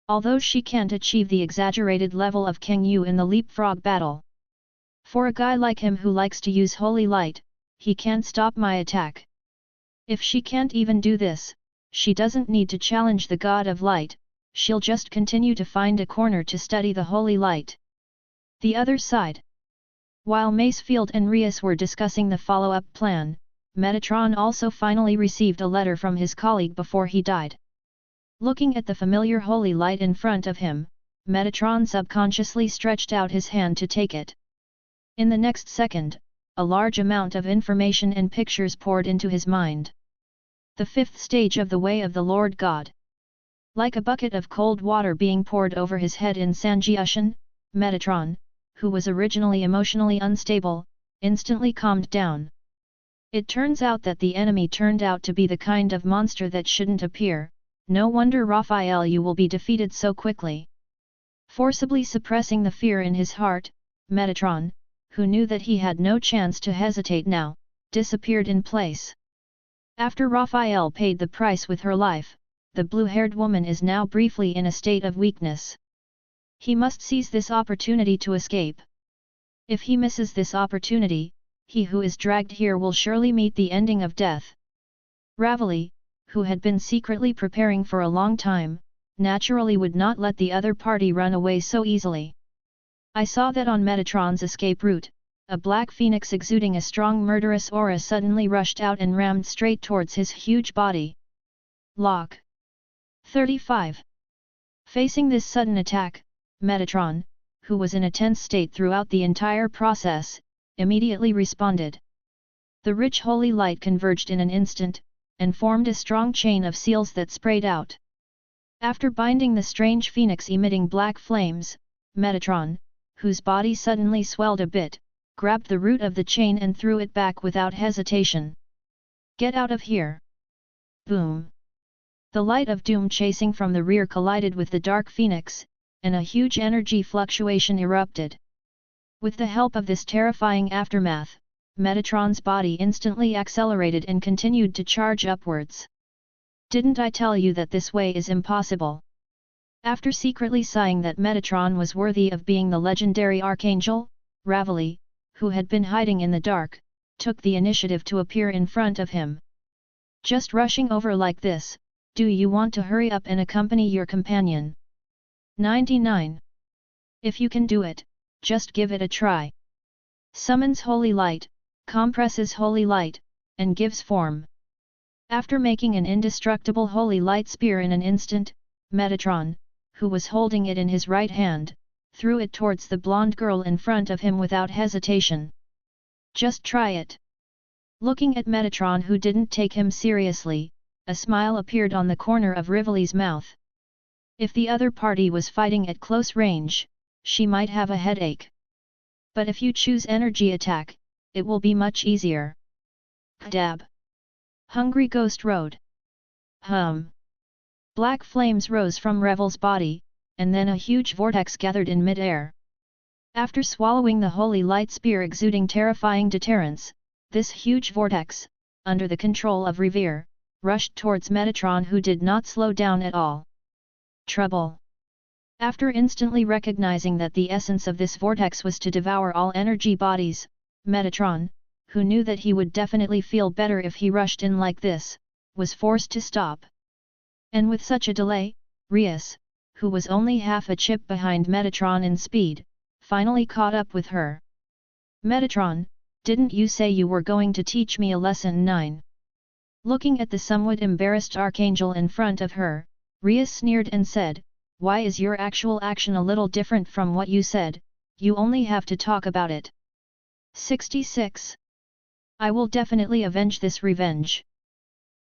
Although she can't achieve the exaggerated level of King Yu in the leapfrog battle. For a guy like him who likes to use holy light, he can't stop my attack. If she can't even do this, she doesn't need to challenge the god of light, she'll just continue to find a corner to study the holy light. The other side. While Macefield and Rias were discussing the follow-up plan, Metatron also finally received a letter from his colleague before he died. Looking at the familiar holy light in front of him, Metatron subconsciously stretched out his hand to take it. In the next second, a large amount of information and pictures poured into his mind. The fifth stage of the way of the Lord God. Like a bucket of cold water being poured over his head in Sanjiushan, Metatron, who was originally emotionally unstable, instantly calmed down. It turns out that the enemy turned out to be the kind of monster that shouldn't appear, no wonder Raphael you will be defeated so quickly. Forcibly suppressing the fear in his heart, Metatron, who knew that he had no chance to hesitate now, disappeared in place. After Raphael paid the price with her life, the blue-haired woman is now briefly in a state of weakness. He must seize this opportunity to escape. If he misses this opportunity, he who is dragged here will surely meet the ending of death. Raveli, who had been secretly preparing for a long time, naturally would not let the other party run away so easily. I saw that on Metatron's escape route, a black phoenix exuding a strong murderous aura suddenly rushed out and rammed straight towards his huge body. Lock. 35. Facing this sudden attack, Metatron, who was in a tense state throughout the entire process, immediately responded. The rich holy light converged in an instant, and formed a strong chain of seals that sprayed out. After binding the strange phoenix emitting black flames, Metatron, whose body suddenly swelled a bit, grabbed the root of the chain and threw it back without hesitation. Get out of here! Boom! The light of doom chasing from the rear collided with the dark phoenix, and a huge energy fluctuation erupted. With the help of this terrifying aftermath, Metatron's body instantly accelerated and continued to charge upwards. Didn't I tell you that this way is impossible? After secretly sighing that Metatron was worthy of being the legendary archangel, Raveli, who had been hiding in the dark, took the initiative to appear in front of him. Just rushing over like this, do you want to hurry up and accompany your companion? 99. If you can do it, just give it a try. Summons holy light, compresses holy light, and gives form. After making an indestructible holy light spear in an instant, Metatron, who was holding it in his right hand, threw it towards the blonde girl in front of him without hesitation. Just try it. Looking at Metatron, who didn't take him seriously, a smile appeared on the corner of Rivali's mouth. If the other party was fighting at close range, she might have a headache. But if you choose energy attack, it will be much easier. Dab. Hungry Ghost Road. Black flames rose from Revel's body, and then a huge vortex gathered in mid-air. After swallowing the holy light spear exuding terrifying deterrence, this huge vortex, under the control of Revere, rushed towards Metatron, who did not slow down at all. Trouble! After instantly recognizing that the essence of this vortex was to devour all energy bodies, Metatron, who knew that he would definitely feel better if he rushed in like this, was forced to stop. And with such a delay, Rias, who was only half a chip behind Metatron in speed, finally caught up with her. Metatron, didn't you say you were going to teach me a lesson? 9. Looking at the somewhat embarrassed Archangel in front of her, Rias sneered and said, "Why is your actual action a little different from what you said? You only have to talk about it." 66. I will definitely avenge this revenge.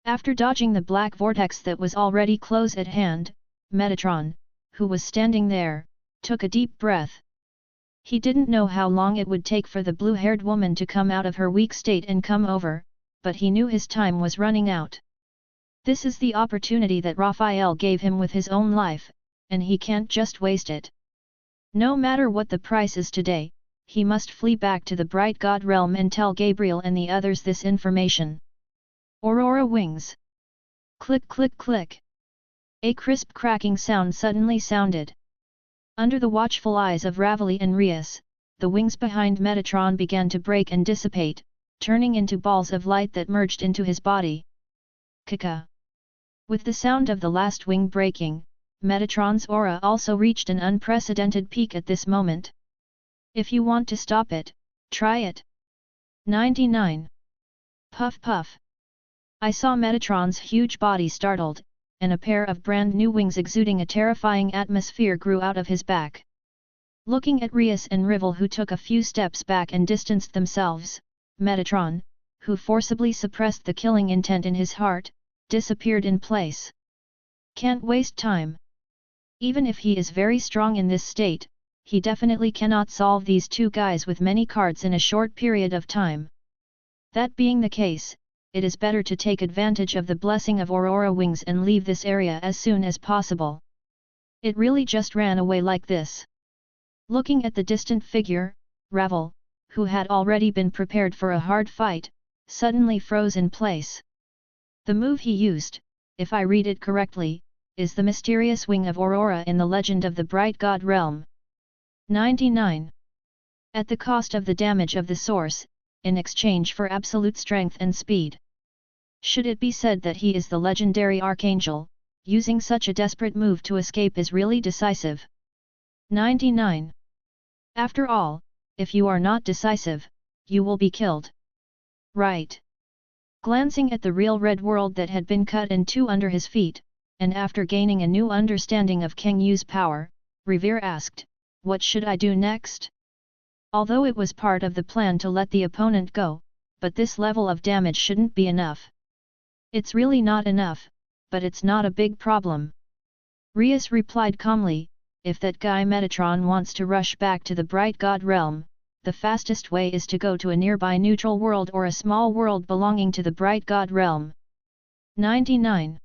After dodging the black vortex that was already close at hand, Metatron, who was standing there, took a deep breath. He didn't know how long it would take for the blue-haired woman to come out of her weak state and come over, but he knew his time was running out. This is the opportunity that Raphael gave him with his own life, and he can't just waste it. No matter what the price is today, he must flee back to the bright god realm and tell Gabriel and the others this information. Aurora wings. Click click click. A crisp cracking sound suddenly sounded. Under the watchful eyes of Ravali and Rias, the wings behind Metatron began to break and dissipate, turning into balls of light that merged into his body. Kaka. With the sound of the last wing breaking, Metatron's aura also reached an unprecedented peak at this moment. If you want to stop it, try it. 99. Puff puff. I saw Metatron's huge body startled, and a pair of brand new wings exuding a terrifying atmosphere grew out of his back. Looking at Rias and Rival, who took a few steps back and distanced themselves, Metatron, who forcibly suppressed the killing intent in his heart, disappeared in place. Can't waste time. Even if he is very strong in this state, he definitely cannot solve these two guys with many cards in a short period of time. That being the case, it is better to take advantage of the blessing of Aurora wings and leave this area as soon as possible. It really just ran away like this. Looking at the distant figure, Ravel, who had already been prepared for a hard fight, suddenly froze in place. The move he used, if I read it correctly, is the mysterious wing of Aurora in the legend of the Bright God Realm. 99. At the cost of the damage of the source, in exchange for absolute strength and speed. Should it be said that he is the legendary Archangel, using such a desperate move to escape is really decisive. 99. After all, if you are not decisive, you will be killed. Right. Glancing at the real red world that had been cut in two under his feet, and after gaining a new understanding of Kang Yu's power, Revere asked, "What should I do next?" Although it was part of the plan to let the opponent go, but this level of damage shouldn't be enough. It's really not enough, but it's not a big problem. Rias replied calmly, "If that guy Metatron wants to rush back to the Bright God Realm, the fastest way is to go to a nearby neutral world or a small world belonging to the Bright God Realm." 99.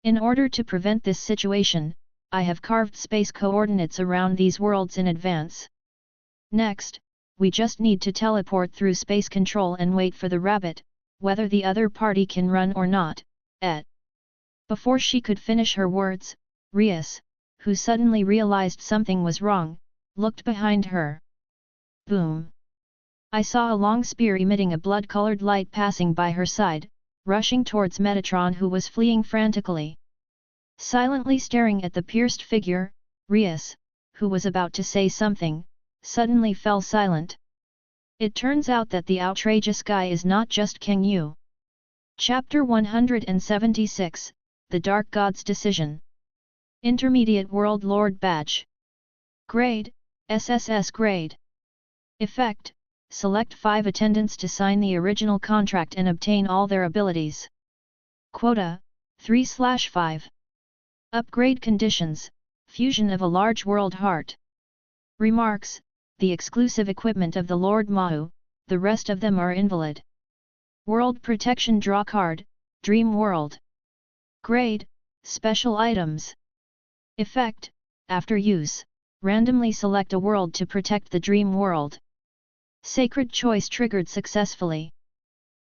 In order to prevent this situation, I have carved space coordinates around these worlds in advance. Next, we just need to teleport through space control and wait for the rabbit, whether the other party can run or not, Before she could finish her words, Rias, who suddenly realized something was wrong, looked behind her. Boom! I saw a long spear emitting a blood-colored light passing by her side, rushing towards Metatron, who was fleeing frantically. Silently staring at the pierced figure, Rias, who was about to say something, suddenly fell silent. It turns out that the outrageous guy is not just Kang Yu. Chapter 176, The Dark God's Decision. Intermediate World Lord Badge. Grade, SSS Grade. Effect, select 5 attendants to sign the original contract and obtain all their abilities. Quota, 3/5. Upgrade conditions, fusion of a large world heart. Remarks, the exclusive equipment of the Lord Mahu, the rest of them are invalid. World Protection Draw Card, Dream World. Grade, Special Items. Effect, after use, randomly select a world to protect the Dream World. Sacred Choice triggered successfully.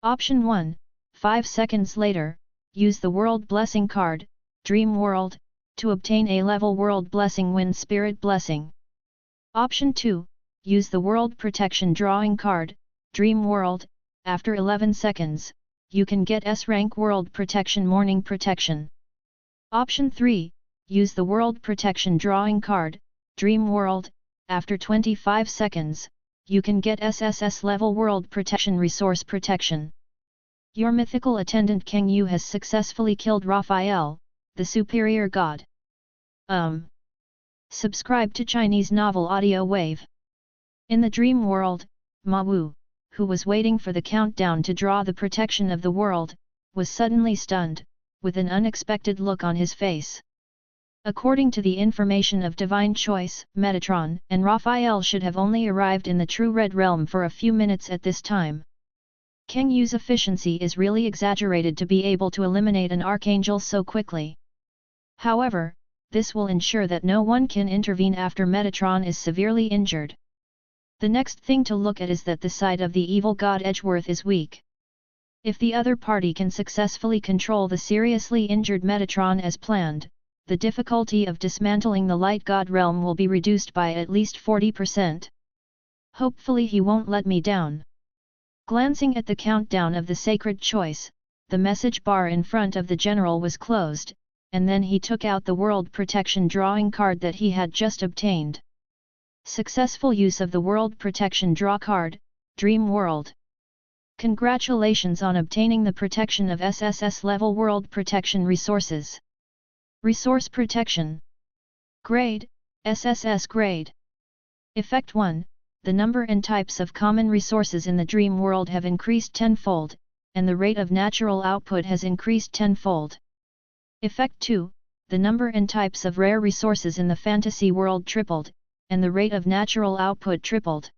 Option 1, 5 seconds later, use the World Blessing card, Dream World, to obtain a level World Blessing Wind Spirit Blessing. Option 2, use the World Protection Drawing card, Dream World, after 11 seconds, you can get S-Rank World Protection Morning Protection. Option 3, use the World Protection Drawing card, Dream World, after 25 seconds, you can get sss-level World Protection Resource Protection. Your mythical attendant Kang Yu has successfully killed Raphael, the superior god. Subscribe to Chinese novel audio wave. In the dream world, Ma Wu, who was waiting for the countdown to draw the protection of the world, was suddenly stunned, with an unexpected look on his face. According to the information of Divine Choice, Metatron and Raphael should have only arrived in the true Red Realm for a few minutes at this time. Kang Yu's efficiency is really exaggerated to be able to eliminate an archangel so quickly. However, this will ensure that no one can intervene after Metatron is severely injured. The next thing to look at is that the side of the evil god Edgeworth is weak. If the other party can successfully control the seriously injured Metatron as planned, the difficulty of dismantling the light god realm will be reduced by at least 40%. Hopefully he won't let me down. Glancing at the countdown of the sacred choice, the message bar in front of the general was closed, and then he took out the World Protection Drawing card that he had just obtained. Successful use of the World Protection Draw card, Dream World. Congratulations on obtaining the protection of SSS-level World Protection Resources. Resource Protection. Grade, SSS Grade. Effect 1, the number and types of common resources in the dream world have increased tenfold, and the rate of natural output has increased tenfold. Effect 2, the number and types of rare resources in the fantasy world tripled, and the rate of natural output tripled.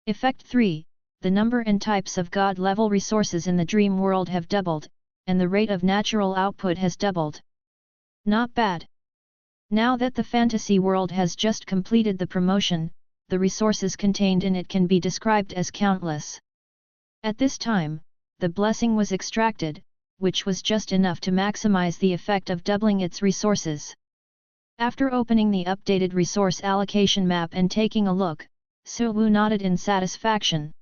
Effect 3, the number and types of god-level resources in the dream world have doubled, and the rate of natural output has doubled. Not bad. Now that the fantasy world has just completed the promotion, the resources contained in it can be described as countless. At this time, the blessing was extracted, which was just enough to maximize the effect of doubling its resources. After opening the updated resource allocation map and taking a look, Su Wu nodded in satisfaction.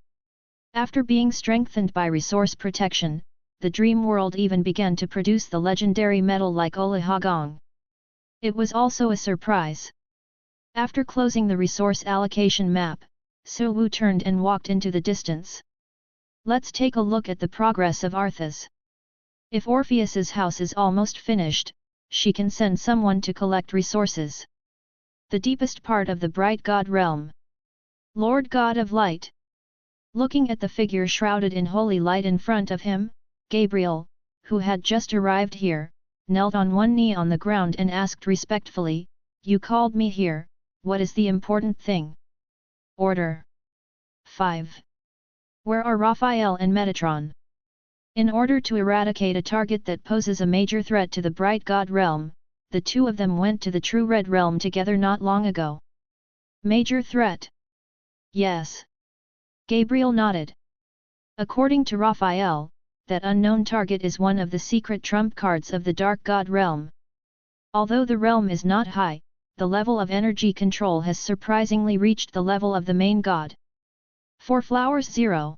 After being strengthened by resource protection, the dream world even began to produce the legendary metal like Olihagong. It was also a surprise. After closing the resource allocation map, Su Wu turned and walked into the distance. Let's take a look at the progress of Artha's. If Orpheus's house is almost finished, she can send someone to collect resources. The deepest part of the bright god realm. Lord God of Light. Looking at the figure shrouded in holy light in front of him, Gabriel, who had just arrived here, knelt on one knee on the ground and asked respectfully, "You called me here, what is the important thing?" Order. 5. Where are Raphael and Metatron? In order to eradicate a target that poses a major threat to the bright god realm, the two of them went to the true red realm together not long ago. Major threat? Yes. Gabriel nodded. According to Raphael, that unknown target is one of the secret trump cards of the dark god realm. Although the realm is not high, the level of energy control has surprisingly reached the level of the main god. 4 flowers 0.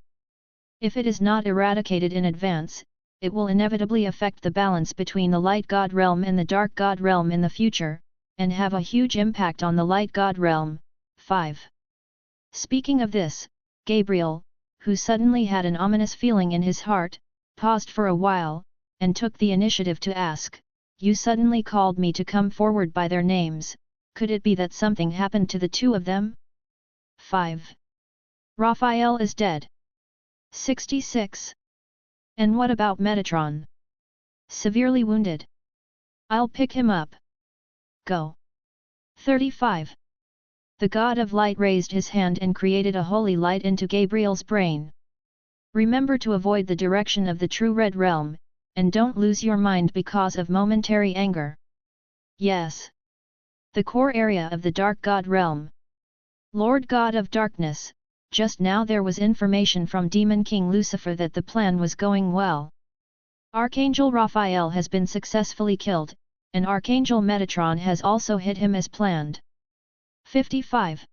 If it is not eradicated in advance, it will inevitably affect the balance between the light god realm and the dark god realm in the future, and have a huge impact on the light god realm. 5. Speaking of this, Gabriel, who suddenly had an ominous feeling in his heart, paused for a while, and took the initiative to ask, "You suddenly called me to come forward by their names, could it be that something happened to the two of them?" 5. Raphael is dead. 66. And what about Metatron? Severely wounded. I'll pick him up. Go. 35. The god of light raised his hand and created a holy light into Gabriel's brain. Remember to avoid the direction of the true red realm, and don't lose your mind because of momentary anger. Yes. The core area of the dark god realm. Lord God of Darkness, just now there was information from Demon King Lucifer that the plan was going well. Archangel Raphael has been successfully killed, and Archangel Metatron has also hit him as planned. 55.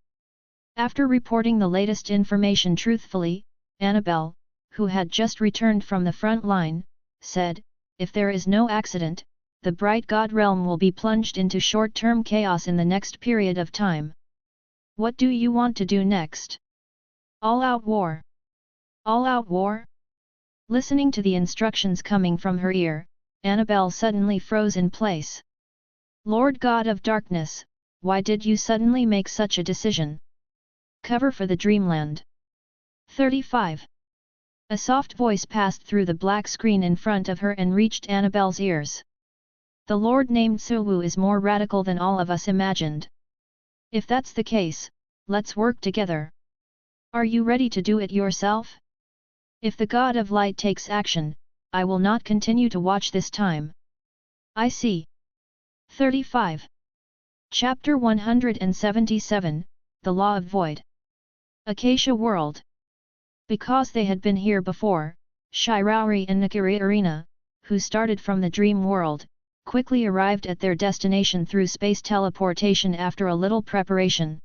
After reporting the latest information truthfully, Annabelle, who had just returned from the front line, said, "If there is no accident, the bright god realm will be plunged into short-term chaos in the next period of time. What do you want to do next? All-out war? All-out war?" Listening to the instructions coming from her ear, Annabelle suddenly froze in place. "Lord God of Darkness, why did you suddenly make such a decision? Cover for the Dreamland." 35. A soft voice passed through the black screen in front of her and reached Annabelle's ears. "The Lord named Suwu is more radical than all of us imagined. If that's the case, let's work together. Are you ready to do it yourself? If the God of Light takes action, I will not continue to watch this time." I see. 35. Chapter 177, The Law of Void. Acacia World. Because they had been here before, Shiraori and Nakiri Arena, who started from the dream world, quickly arrived at their destination through space teleportation after a little preparation.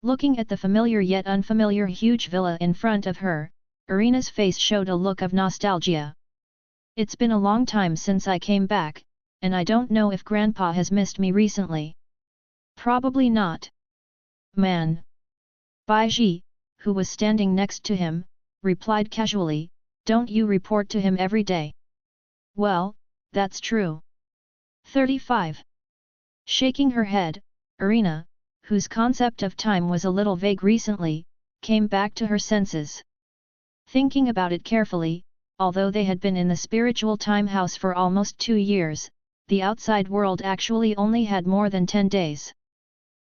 Looking at the familiar yet unfamiliar huge villa in front of her, Arena's face showed a look of nostalgia. "It's been a long time since I came back, and I don't know if Grandpa has missed me recently." "Probably not." "Man." Baiji, who was standing next to him, replied casually, "Don't you report to him every day?" "Well, that's true." 35. Shaking her head, Arena, whose concept of time was a little vague recently, came back to her senses. Thinking about it carefully, although they had been in the spiritual time house for almost 2 years, the outside world actually only had more than 10 days.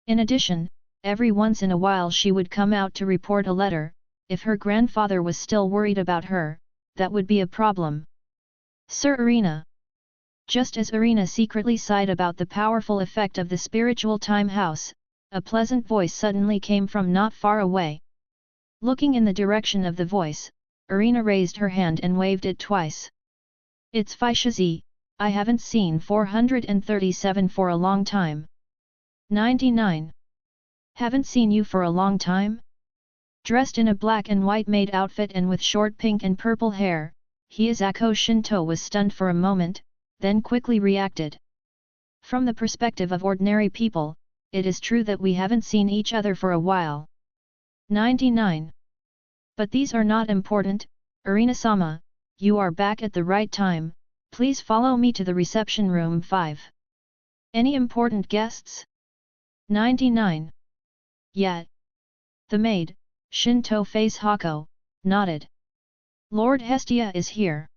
In addition, every once in a while she would come out to report a letter. If her grandfather was still worried about her, that would be a problem. "Sir Arena." Just as Arena secretly sighed about the powerful effect of the spiritual time house, a pleasant voice suddenly came from not far away. Looking in the direction of the voice, Arena raised her hand and waved it twice. "It's Fishizi, I haven't seen 437 for a long time." 99. "Haven't seen you for a long time?" Dressed in a black and white maid outfit and with short pink and purple hair, Hiyazako Shinto was stunned for a moment, then quickly reacted. "From the perspective of ordinary people, it is true that we haven't seen each other for a while." 99. "But these are not important, Arina-sama, you are back at the right time, please follow me to the reception room 5. Any important guests?" 99. "Yeah." The maid, Shinto Face Hako, nodded. "Lord Hestia is here."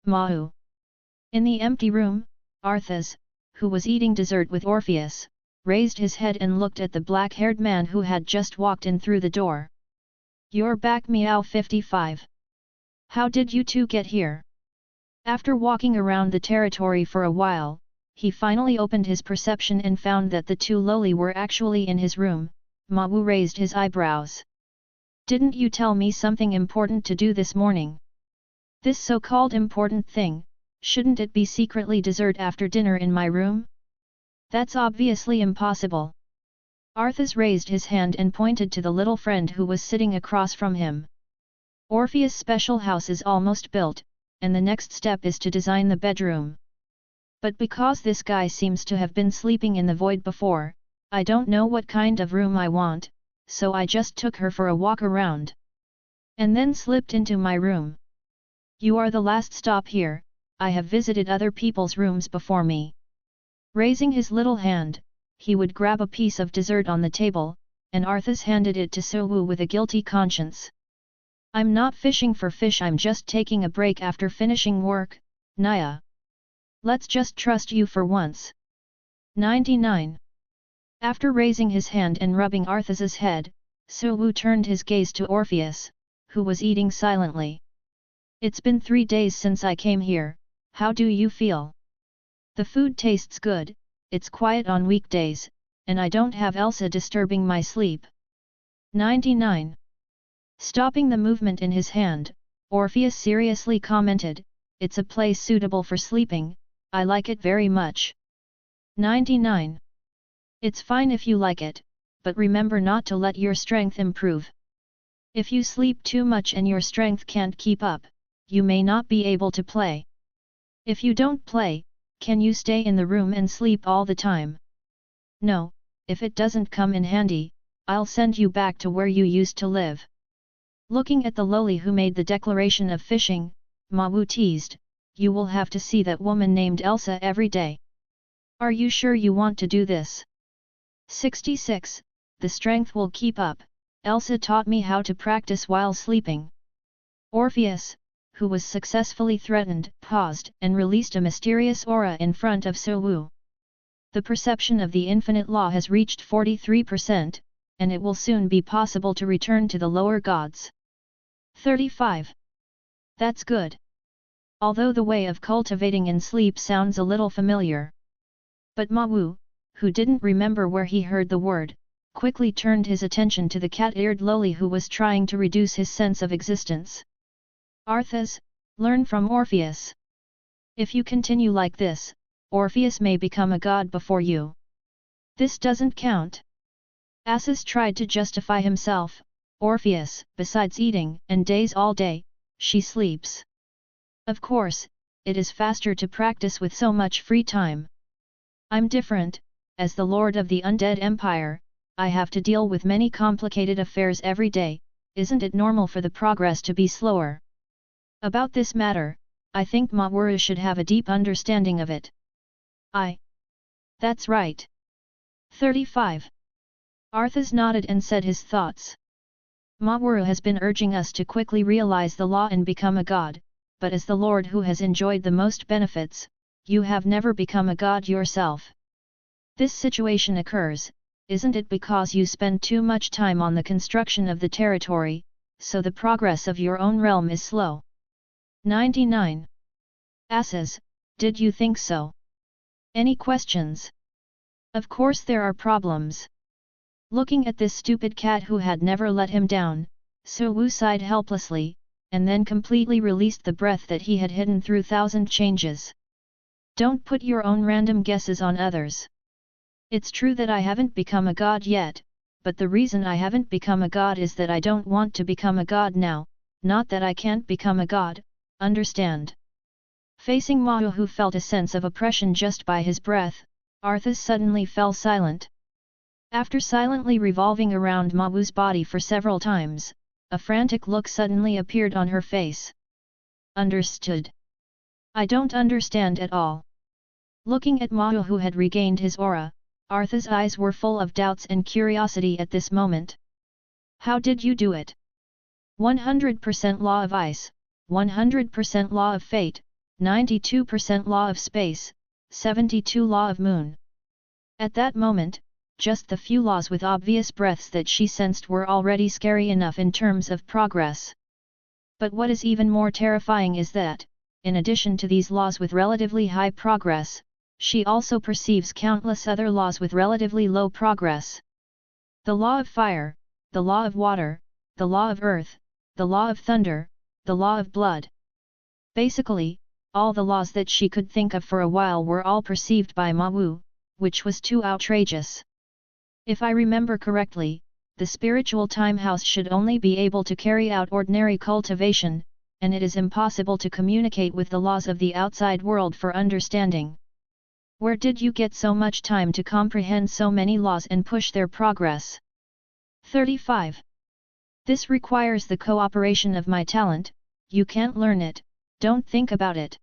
"Mahu." In the empty room, Arthas, who was eating dessert with Orpheus, raised his head and looked at the black-haired man who had just walked in through the door. "You're back, Meow 55. How did you two get here?" After walking around the territory for a while, he finally opened his perception and found that the two lowly were actually in his room. Mawu raised his eyebrows. "Didn't you tell me something important to do this morning? This so-called important thing, shouldn't it be secretly dessert after dinner in my room? That's obviously impossible." Arthas raised his hand and pointed to the little friend who was sitting across from him. "Orpheus' special house is almost built, and the next step is to design the bedroom. But because this guy seems to have been sleeping in the void before, I don't know what kind of room I want, so I just took her for a walk around. And then slipped into my room." You are the last stop here, I have visited other people's rooms before me. Raising his little hand, he would grab a piece of dessert on the table, and Arthas handed it to Suwu with a guilty conscience. I'm not fishing for fish, I'm just taking a break after finishing work, Naya. Let's just trust you for once. 99. After raising his hand and rubbing Arthas's head, Suwu turned his gaze to Orpheus, who was eating silently. It's been 3 days since I came here, how do you feel? The food tastes good, it's quiet on weekdays, and I don't have Elsa disturbing my sleep. 99. Stopping the movement in his hand, Orpheus seriously commented, it's a place suitable for sleeping, I like it very much. 99. It's fine if you like it, but remember not to let your strength improve. If you sleep too much and your strength can't keep up, you may not be able to play. If you don't play, can you stay in the room and sleep all the time? No, if it doesn't come in handy, I'll send you back to where you used to live. Looking at the lowly who made the declaration of fishing, Ma Wu teased, you will have to see that woman named Elsa every day. Are you sure you want to do this? 66. The strength will keep up, Elsa taught me how to practice while sleeping. Orpheus, who was successfully threatened, paused and released a mysterious aura in front of Suwu. The perception of the infinite law has reached 43%, and it will soon be possible to return to the lower gods. 35. That's good. Although the way of cultivating in sleep sounds a little familiar. But Ma Wu, who didn't remember where he heard the word, quickly turned his attention to the cat-eared lowly who was trying to reduce his sense of existence. Arthas, learn from Orpheus. If you continue like this, Orpheus may become a god before you. This doesn't count. Asses tried to justify himself, Orpheus, besides eating and days all day, she sleeps. Of course, it is faster to practice with so much free time. I'm different, as the Lord of the Undead Empire, I have to deal with many complicated affairs every day, isn't it normal for the progress to be slower? About this matter, I think Ma Wu should have a deep understanding of it. That's right. 35. Arthas nodded and said his thoughts. Ma Wu has been urging us to quickly realize the law and become a god, but as the Lord who has enjoyed the most benefits, you have never become a god yourself. This situation occurs, isn't it because you spend too much time on the construction of the territory, so the progress of your own realm is slow? 99. Asses, did you think so? Any questions? Of course there are problems. Looking at this stupid cat who had never let him down, Suwu sighed helplessly, and then completely released the breath that he had hidden through 1,000 changes. Don't put your own random guesses on others. It's true that I haven't become a god yet, but the reason I haven't become a god is that I don't want to become a god now, not that I can't become a god, understand? Facing Ma Wu, who felt a sense of oppression just by his breath, Arthas suddenly fell silent. After silently revolving around Ma Wu's body for several times, a frantic look suddenly appeared on her face. Understood. I don't understand at all. Looking at Ma Wu, who had regained his aura, Arthas' eyes were full of doubts and curiosity at this moment. How did you do it? 100% law of ice, 100% law of fate, 92% law of space, 72 law of moon. At that moment, just the few laws with obvious breaths that she sensed were already scary enough in terms of progress. But what is even more terrifying is that, in addition to these laws with relatively high progress, she also perceives countless other laws with relatively low progress. The law of fire, the law of water, the law of earth, the law of thunder, the law of blood. Basically, all the laws that she could think of for a while were all perceived by Ma Wu, which was too outrageous. If I remember correctly, the spiritual time house should only be able to carry out ordinary cultivation, and it is impossible to communicate with the laws of the outside world for understanding. Where did you get so much time to comprehend so many laws and push their progress? 35. This requires the cooperation of my talent, you can't learn it, Don't think about it.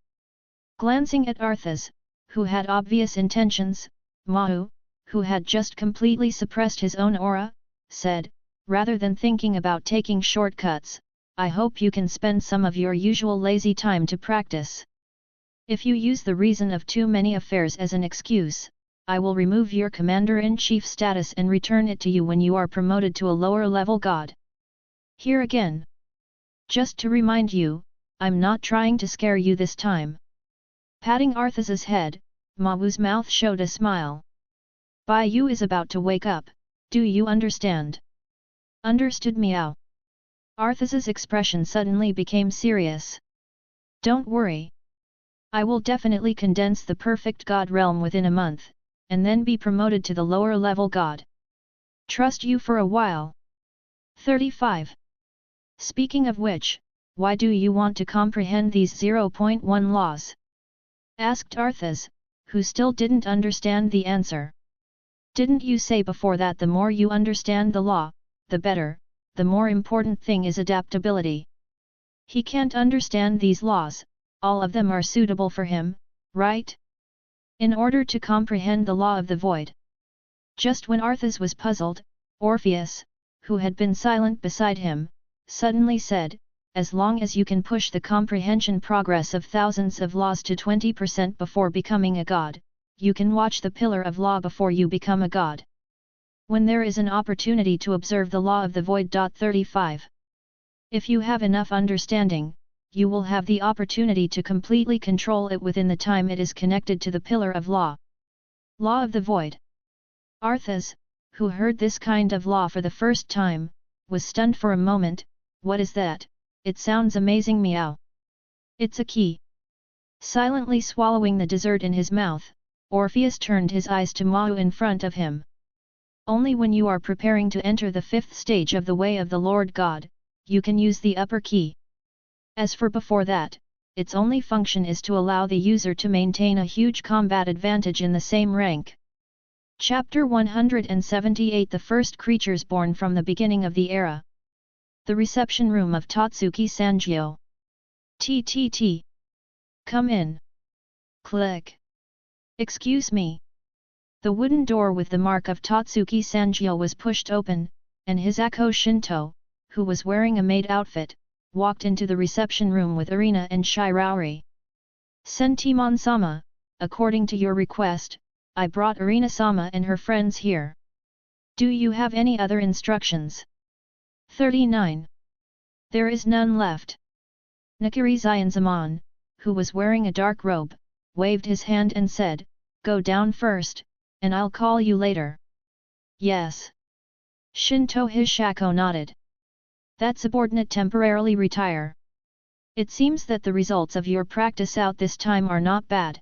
Glancing at Arthas, who had obvious intentions, Mahu, who had just completely suppressed his own aura, said, rather than thinking about taking shortcuts, I hope you can spend some of your usual lazy time to practice. If you use the reason of too many affairs as an excuse, I will remove your commander-in-chief status and return it to you when you are promoted to a lower-level god. Here again. Just to remind you, I'm not trying to scare you this time. Patting Arthas's head, Mahu's mouth showed a smile. Bai Yu is about to wake up, do you understand? Understood Miao. Arthas's expression suddenly became serious. Don't worry. I will definitely condense the perfect god realm within a month, and then be promoted to the lower level god. Trust you for a while. 35. Speaking of which, why do you want to comprehend these 0.1 laws? Asked Arthas, who still didn't understand the answer. Didn't you say before that the more you understand the law, the better, the more important thing is adaptability? He can't understand these laws, all of them are suitable for him, right? In order to comprehend the law of the void. Just when Arthas was puzzled, Orpheus, who had been silent beside him, suddenly said, as long as you can push the comprehension progress of thousands of laws to 20% before becoming a god, you can watch the pillar of law before you become a god. When there is an opportunity to observe the law of the void. 35. If you have enough understanding, you will have the opportunity to completely control it within the time it is connected to the pillar of law. Law of the void. Arthas, who heard this kind of law for the first time, was stunned for a moment. What is that? It sounds amazing. Meow. It's a key. Silently swallowing the dessert in his mouth, Orpheus turned his eyes to Mahu in front of him. Only when you are preparing to enter the fifth stage of the way of the Lord God, you can use the upper key. As for before that, its only function is to allow the user to maintain a huge combat advantage in the same rank. Chapter 178. The first creatures born from the beginning of the era. The reception room of Totsuki Sanjio. TTT. Come in. Click. Excuse me. The wooden door with the mark of Totsuki Sanjio was pushed open, and Hisako Shinto, who was wearing a maid outfit, walked into the reception room with Arina and Shiraori. Sentimon-sama, according to your request, I brought Arina-sama and her friends here. Do you have any other instructions? 39. There is none left. Nakiri Zyanzamon, who was wearing a dark robe, waved his hand and said, go down first, and I'll call you later. Yes. Shinto Hisako nodded. That subordinate temporarily retire. It seems that the results of your practice out this time are not bad.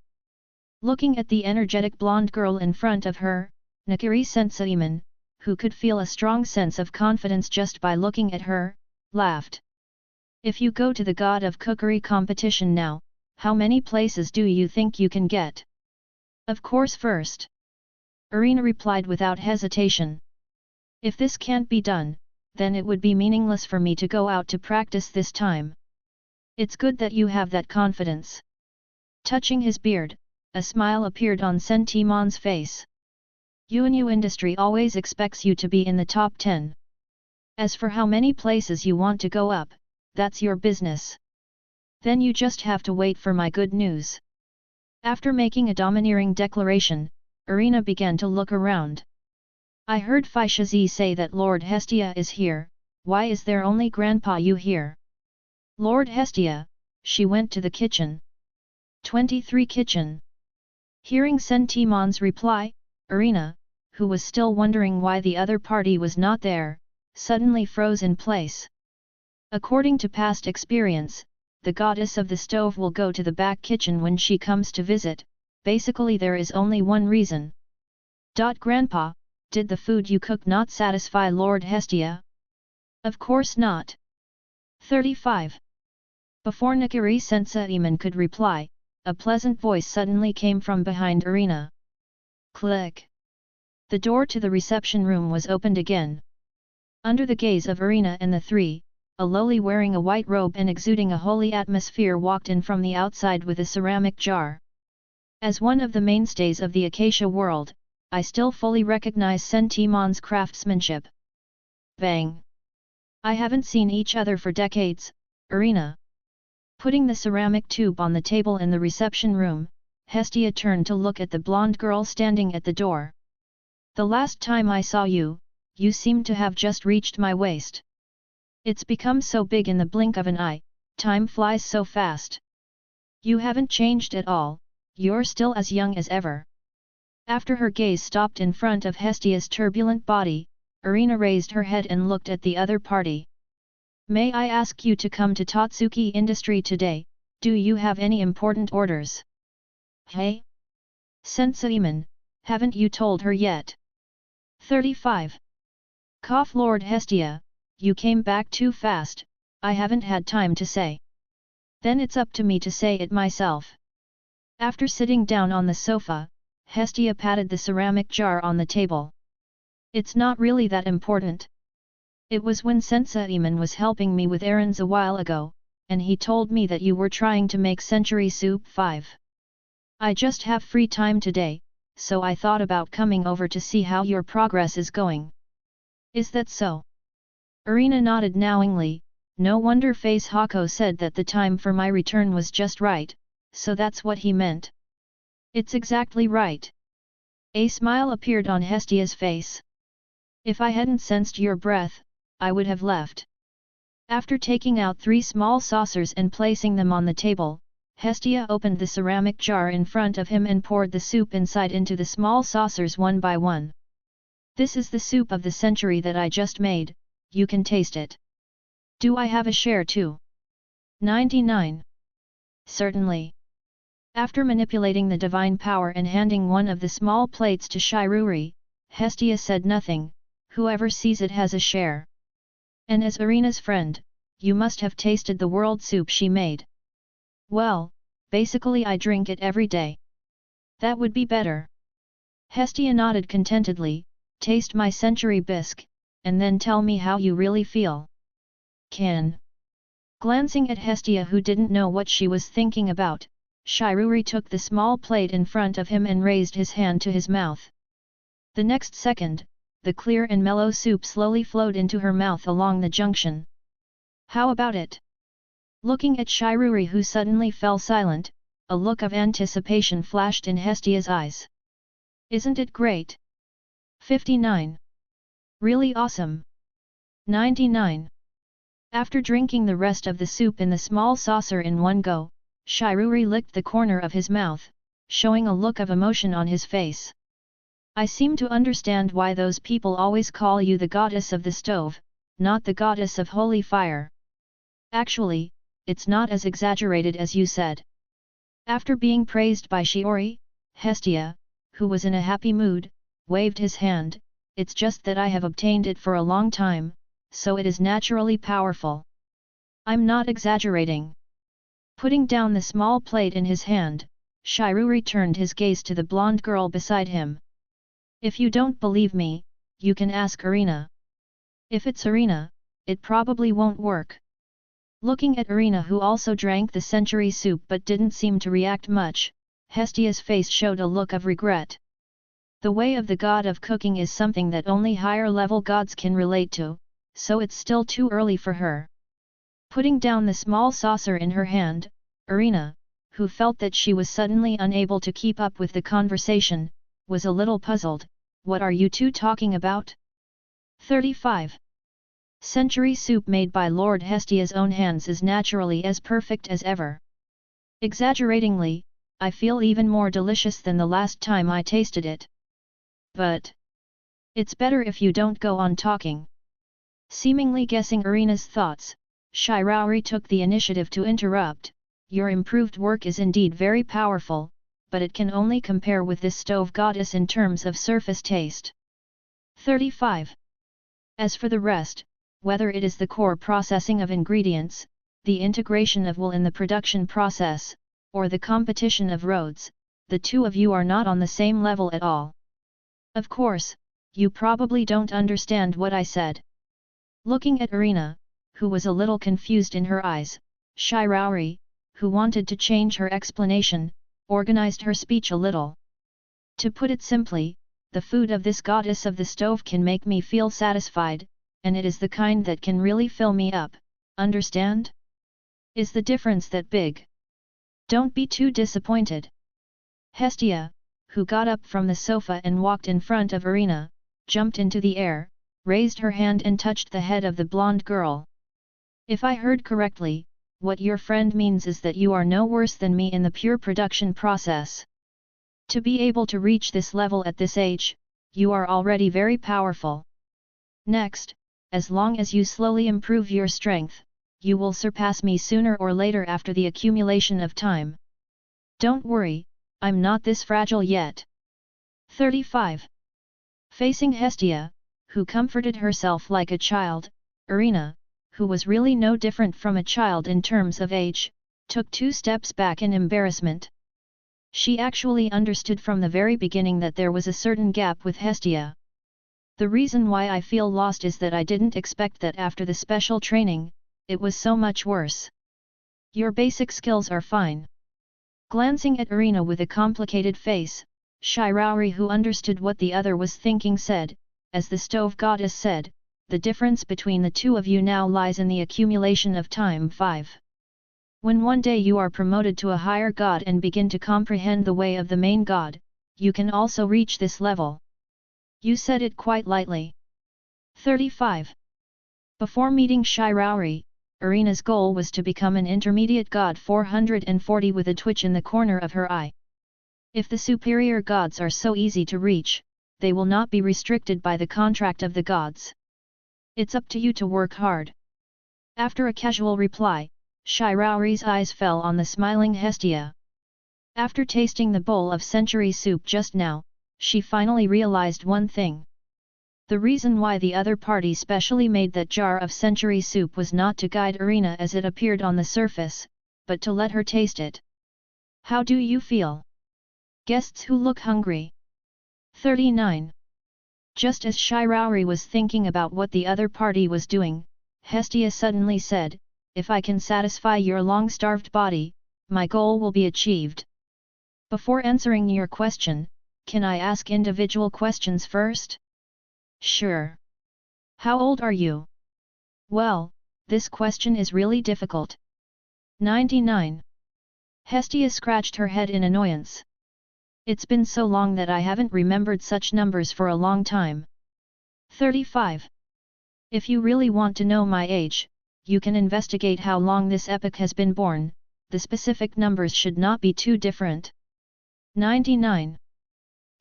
Looking at the energetic blonde girl in front of her, Nakiri Senseiman, who could feel a strong sense of confidence just by looking at her, laughed. If you go to the God of Cookery competition now, how many places do you think you can get? Of course first. Arina replied without hesitation. If this can't be done, then it would be meaningless for me to go out to practice this time. It's good that you have that confidence. Touching his beard, a smile appeared on Sentimon's face. UNU industry always expects you to be in the top 10. As for how many places you want to go up, that's your business. Then you just have to wait for my good news. After making a domineering declaration, Arina began to look around. I heard Fishazi say that Lord Hestia is here, why is there only Grandpa Yu here? Lord Hestia, she went to the kitchen. 23 kitchen. Hearing Sentimon's reply, Arina, who was still wondering why the other party was not there, suddenly froze in place. According to past experience, the goddess of the stove will go to the back kitchen when she comes to visit. Basically there is only one reason. Grandpa, did the food you cook not satisfy Lord Hestia? Of course not. 35. Before Nakiri Senseiman could reply, a pleasant voice suddenly came from behind Arina. Click. The door to the reception room was opened again. Under the gaze of Arina and the three, a lowly wearing a white robe and exuding a holy atmosphere walked in from the outside with a ceramic jar. As one of the mainstays of the Acacia world, I still fully recognize Sentimon's craftsmanship. Bang! I haven't seen each other for decades, Irina. Putting the ceramic tube on the table in the reception room, Hestia turned to look at the blonde girl standing at the door. The last time I saw you, you seemed to have just reached my waist. It's become so big in the blink of an eye, time flies so fast. You haven't changed at all, you're still as young as ever. After her gaze stopped in front of Hestia's turbulent body, Irina raised her head and looked at the other party. May I ask you to come to Totsuki Industry today, do you have any important orders? Hey? Senseiman, haven't you told her yet? 35. Cough Lord Hestia, you came back too fast, I haven't had time to say. Then it's up to me to say it myself. After sitting down on the sofa, Hestia patted the ceramic jar on the table. It's not really that important. It was when Senseiman was helping me with errands a while ago, and he told me that you were trying to make century soup 5. I just have free time today, so I thought about coming over to see how your progress is going. Is that so? Irina nodded knowingly. No wonder Face Hako said that the time for my return was just right, so that's what he meant. It's exactly right. A smile appeared on Hestia's face. If I hadn't sensed your breath, I would have left. After taking out 3 small saucers and placing them on the table, Hestia opened the ceramic jar in front of him and poured the soup inside into the small saucers one by one. This is the soup of the century that I just made, you can taste it. Do I have a share too? 99. Certainly. After manipulating the divine power and handing one of the small plates to Shiruri, Hestia said nothing, whoever sees it has a share. And as Irina's friend, you must have tasted the world soup she made. Well, basically I drink it every day. That would be better. Hestia nodded contentedly, taste my century bisque, and then tell me how you really feel. Can. Glancing at Hestia who didn't know what she was thinking about, Shiruri took the small plate in front of him and raised his hand to his mouth. The next second, the clear and mellow soup slowly flowed into her mouth along the junction. How about it? Looking at Shiruri who suddenly fell silent, a look of anticipation flashed in Hestia's eyes. Isn't it great? 59. Really awesome. 99. After drinking the rest of the soup in the small saucer in one go, Shiruri licked the corner of his mouth, showing a look of emotion on his face. I seem to understand why those people always call you the goddess of the stove, not the goddess of holy fire. Actually, it's not as exaggerated as you said. After being praised by Shiori, Hestia, who was in a happy mood, waved his hand. It's just that I have obtained it for a long time, so it is naturally powerful. I'm not exaggerating. Putting down the small plate in his hand, Shiruri turned his gaze to the blonde girl beside him. If you don't believe me, you can ask Irina. If it's Irina, it probably won't work. Looking at Irina who also drank the century soup but didn't seem to react much, Hestia's face showed a look of regret. The way of the god of cooking is something that only higher-level gods can relate to, so it's still too early for her. Putting down the small saucer in her hand, Irina, who felt that she was suddenly unable to keep up with the conversation, was a little puzzled. What are you two talking about? 35. Century soup made by Lord Hestia's own hands is naturally as perfect as ever. Exaggeratingly, I feel even more delicious than the last time I tasted it. But it's better if you don't go on talking. Seemingly guessing Irina's thoughts, Shiruri took the initiative to interrupt. Your improved work is indeed very powerful, but it can only compare with this stove goddess in terms of surface taste. 35. As for the rest, whether it is the core processing of ingredients, the integration of wool in the production process, or the competition of roads, the two of you are not on the same level at all. Of course, you probably don't understand what I said. Looking at Irina, who was a little confused in her eyes. Shiraori, who wanted to change her explanation, organized her speech a little. To put it simply, the food of this goddess of the stove can make me feel satisfied, and it is the kind that can really fill me up, understand? Is the difference that big? Don't be too disappointed. Hestia, who got up from the sofa and walked in front of Irina, jumped into the air, raised her hand and touched the head of the blonde girl. If I heard correctly, what your friend means is that you are no worse than me in the pure production process. To be able to reach this level at this age, you are already very powerful. Next, as long as you slowly improve your strength, you will surpass me sooner or later after the accumulation of time. Don't worry, I'm not this fragile yet. 35. Facing Hestia, who comforted herself like a child, Irina, who was really no different from a child in terms of age, took 2 steps back in embarrassment. She actually understood from the very beginning that there was a certain gap with Hestia. The reason why I feel lost is that I didn't expect that after the special training, it was so much worse. Your basic skills are fine. Glancing at Irina with a complicated face, Shiraori, who understood what the other was thinking, said, as the stove goddess said, the difference between the two of you now lies in the accumulation of time. 5. When one day you are promoted to a higher god and begin to comprehend the way of the main god, you can also reach this level. You said it quite lightly. 35. Before meeting Shiraori, Irina's goal was to become an intermediate god 440 with a twitch in the corner of her eye. If the superior gods are so easy to reach, they will not be restricted by the contract of the gods. It's up to you to work hard. After a casual reply, Shiraori's eyes fell on the smiling Hestia. After tasting the bowl of century soup just now, she finally realized one thing. The reason why the other party specially made that jar of century soup was not to guide Irina as it appeared on the surface, but to let her taste it. How do you feel? Guests who look hungry. 39. Just as Shiraori was thinking about what the other party was doing, Hestia suddenly said, if I can satisfy your long-starved body, my goal will be achieved. Before answering your question, can I ask individual questions first? Sure. How old are you? Well, this question is really difficult. 99. Hestia scratched her head in annoyance. It's been so long that I haven't remembered such numbers for a long time. 35. If you really want to know my age, you can investigate how long this epoch has been born, the specific numbers should not be too different. 99.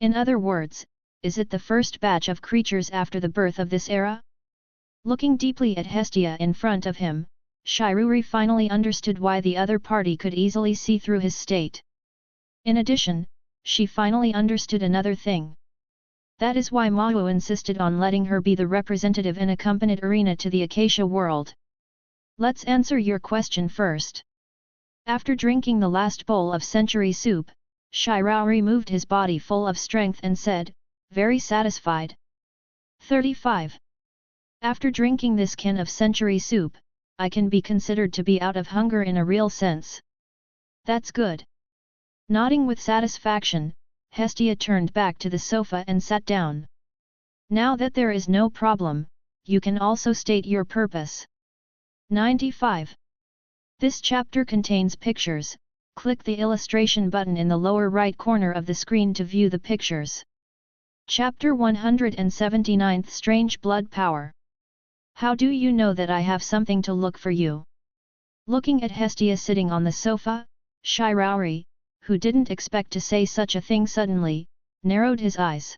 In other words, is it the first batch of creatures after the birth of this era? Looking deeply at Hestia in front of him, Shiraori finally understood why the other party could easily see through his state. In addition, she finally understood another thing. That is why Mao insisted on letting her be the representative and accompanied Irina to the Acacia world. Let's answer your question first. After drinking the last bowl of century soup, Shiraori moved his body full of strength and said, very satisfied. 35. After drinking this can of century soup, I can be considered to be out of hunger in a real sense. That's good. Nodding with satisfaction, Hestia turned back to the sofa and sat down. Now that there is no problem, you can also state your purpose. 95. This chapter contains pictures. Click the illustration button in the lower right corner of the screen to view the pictures. Chapter 179 Strange Blood Power. How do you know that I have something to look for you? Looking at Hestia sitting on the sofa, Shiraori, who didn't expect to say such a thing suddenly, narrowed his eyes.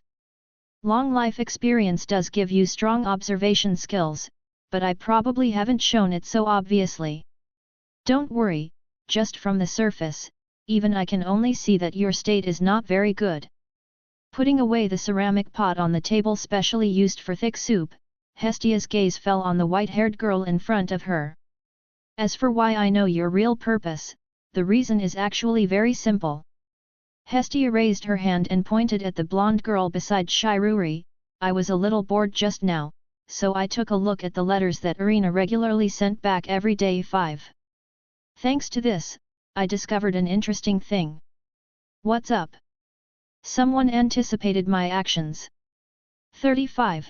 Long life experience does give you strong observation skills, but I probably haven't shown it so obviously. Don't worry, just from the surface, even I can only see that your state is not very good. Putting away the ceramic pot on the table specially used for thick soup, Hestia's gaze fell on the white-haired girl in front of her. As for why I know your real purpose, the reason is actually very simple. Hestia raised her hand and pointed at the blonde girl beside Shiraori. I was a little bored just now, so I took a look at the letters that Irina regularly sent back every day. 5. Thanks to this, I discovered an interesting thing. What's up? Someone anticipated my actions. 35.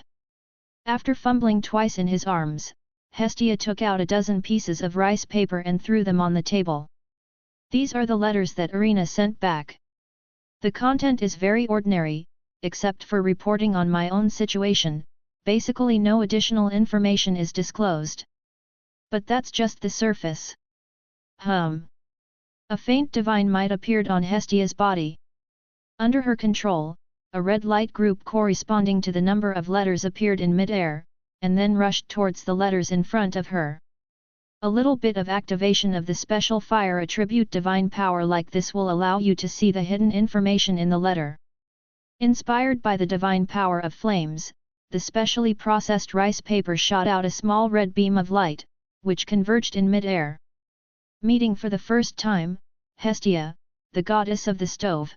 After fumbling twice in his arms, Hestia took out a dozen pieces of rice paper and threw them on the table. These are the letters that Irina sent back. The content is very ordinary, except for reporting on my own situation. Basically no additional information is disclosed. But that's just the surface. A faint divine might appeared on Hestia's body. Under her control, a red light group corresponding to the number of letters appeared in mid-air, and then rushed towards the letters in front of her. A little bit of activation of the special fire attribute divine power like this will allow you to see the hidden information in the letter. Inspired by the divine power of flames, the specially processed rice paper shot out a small red beam of light, which converged in mid-air. Meeting for the first time, Hestia, the goddess of the stove.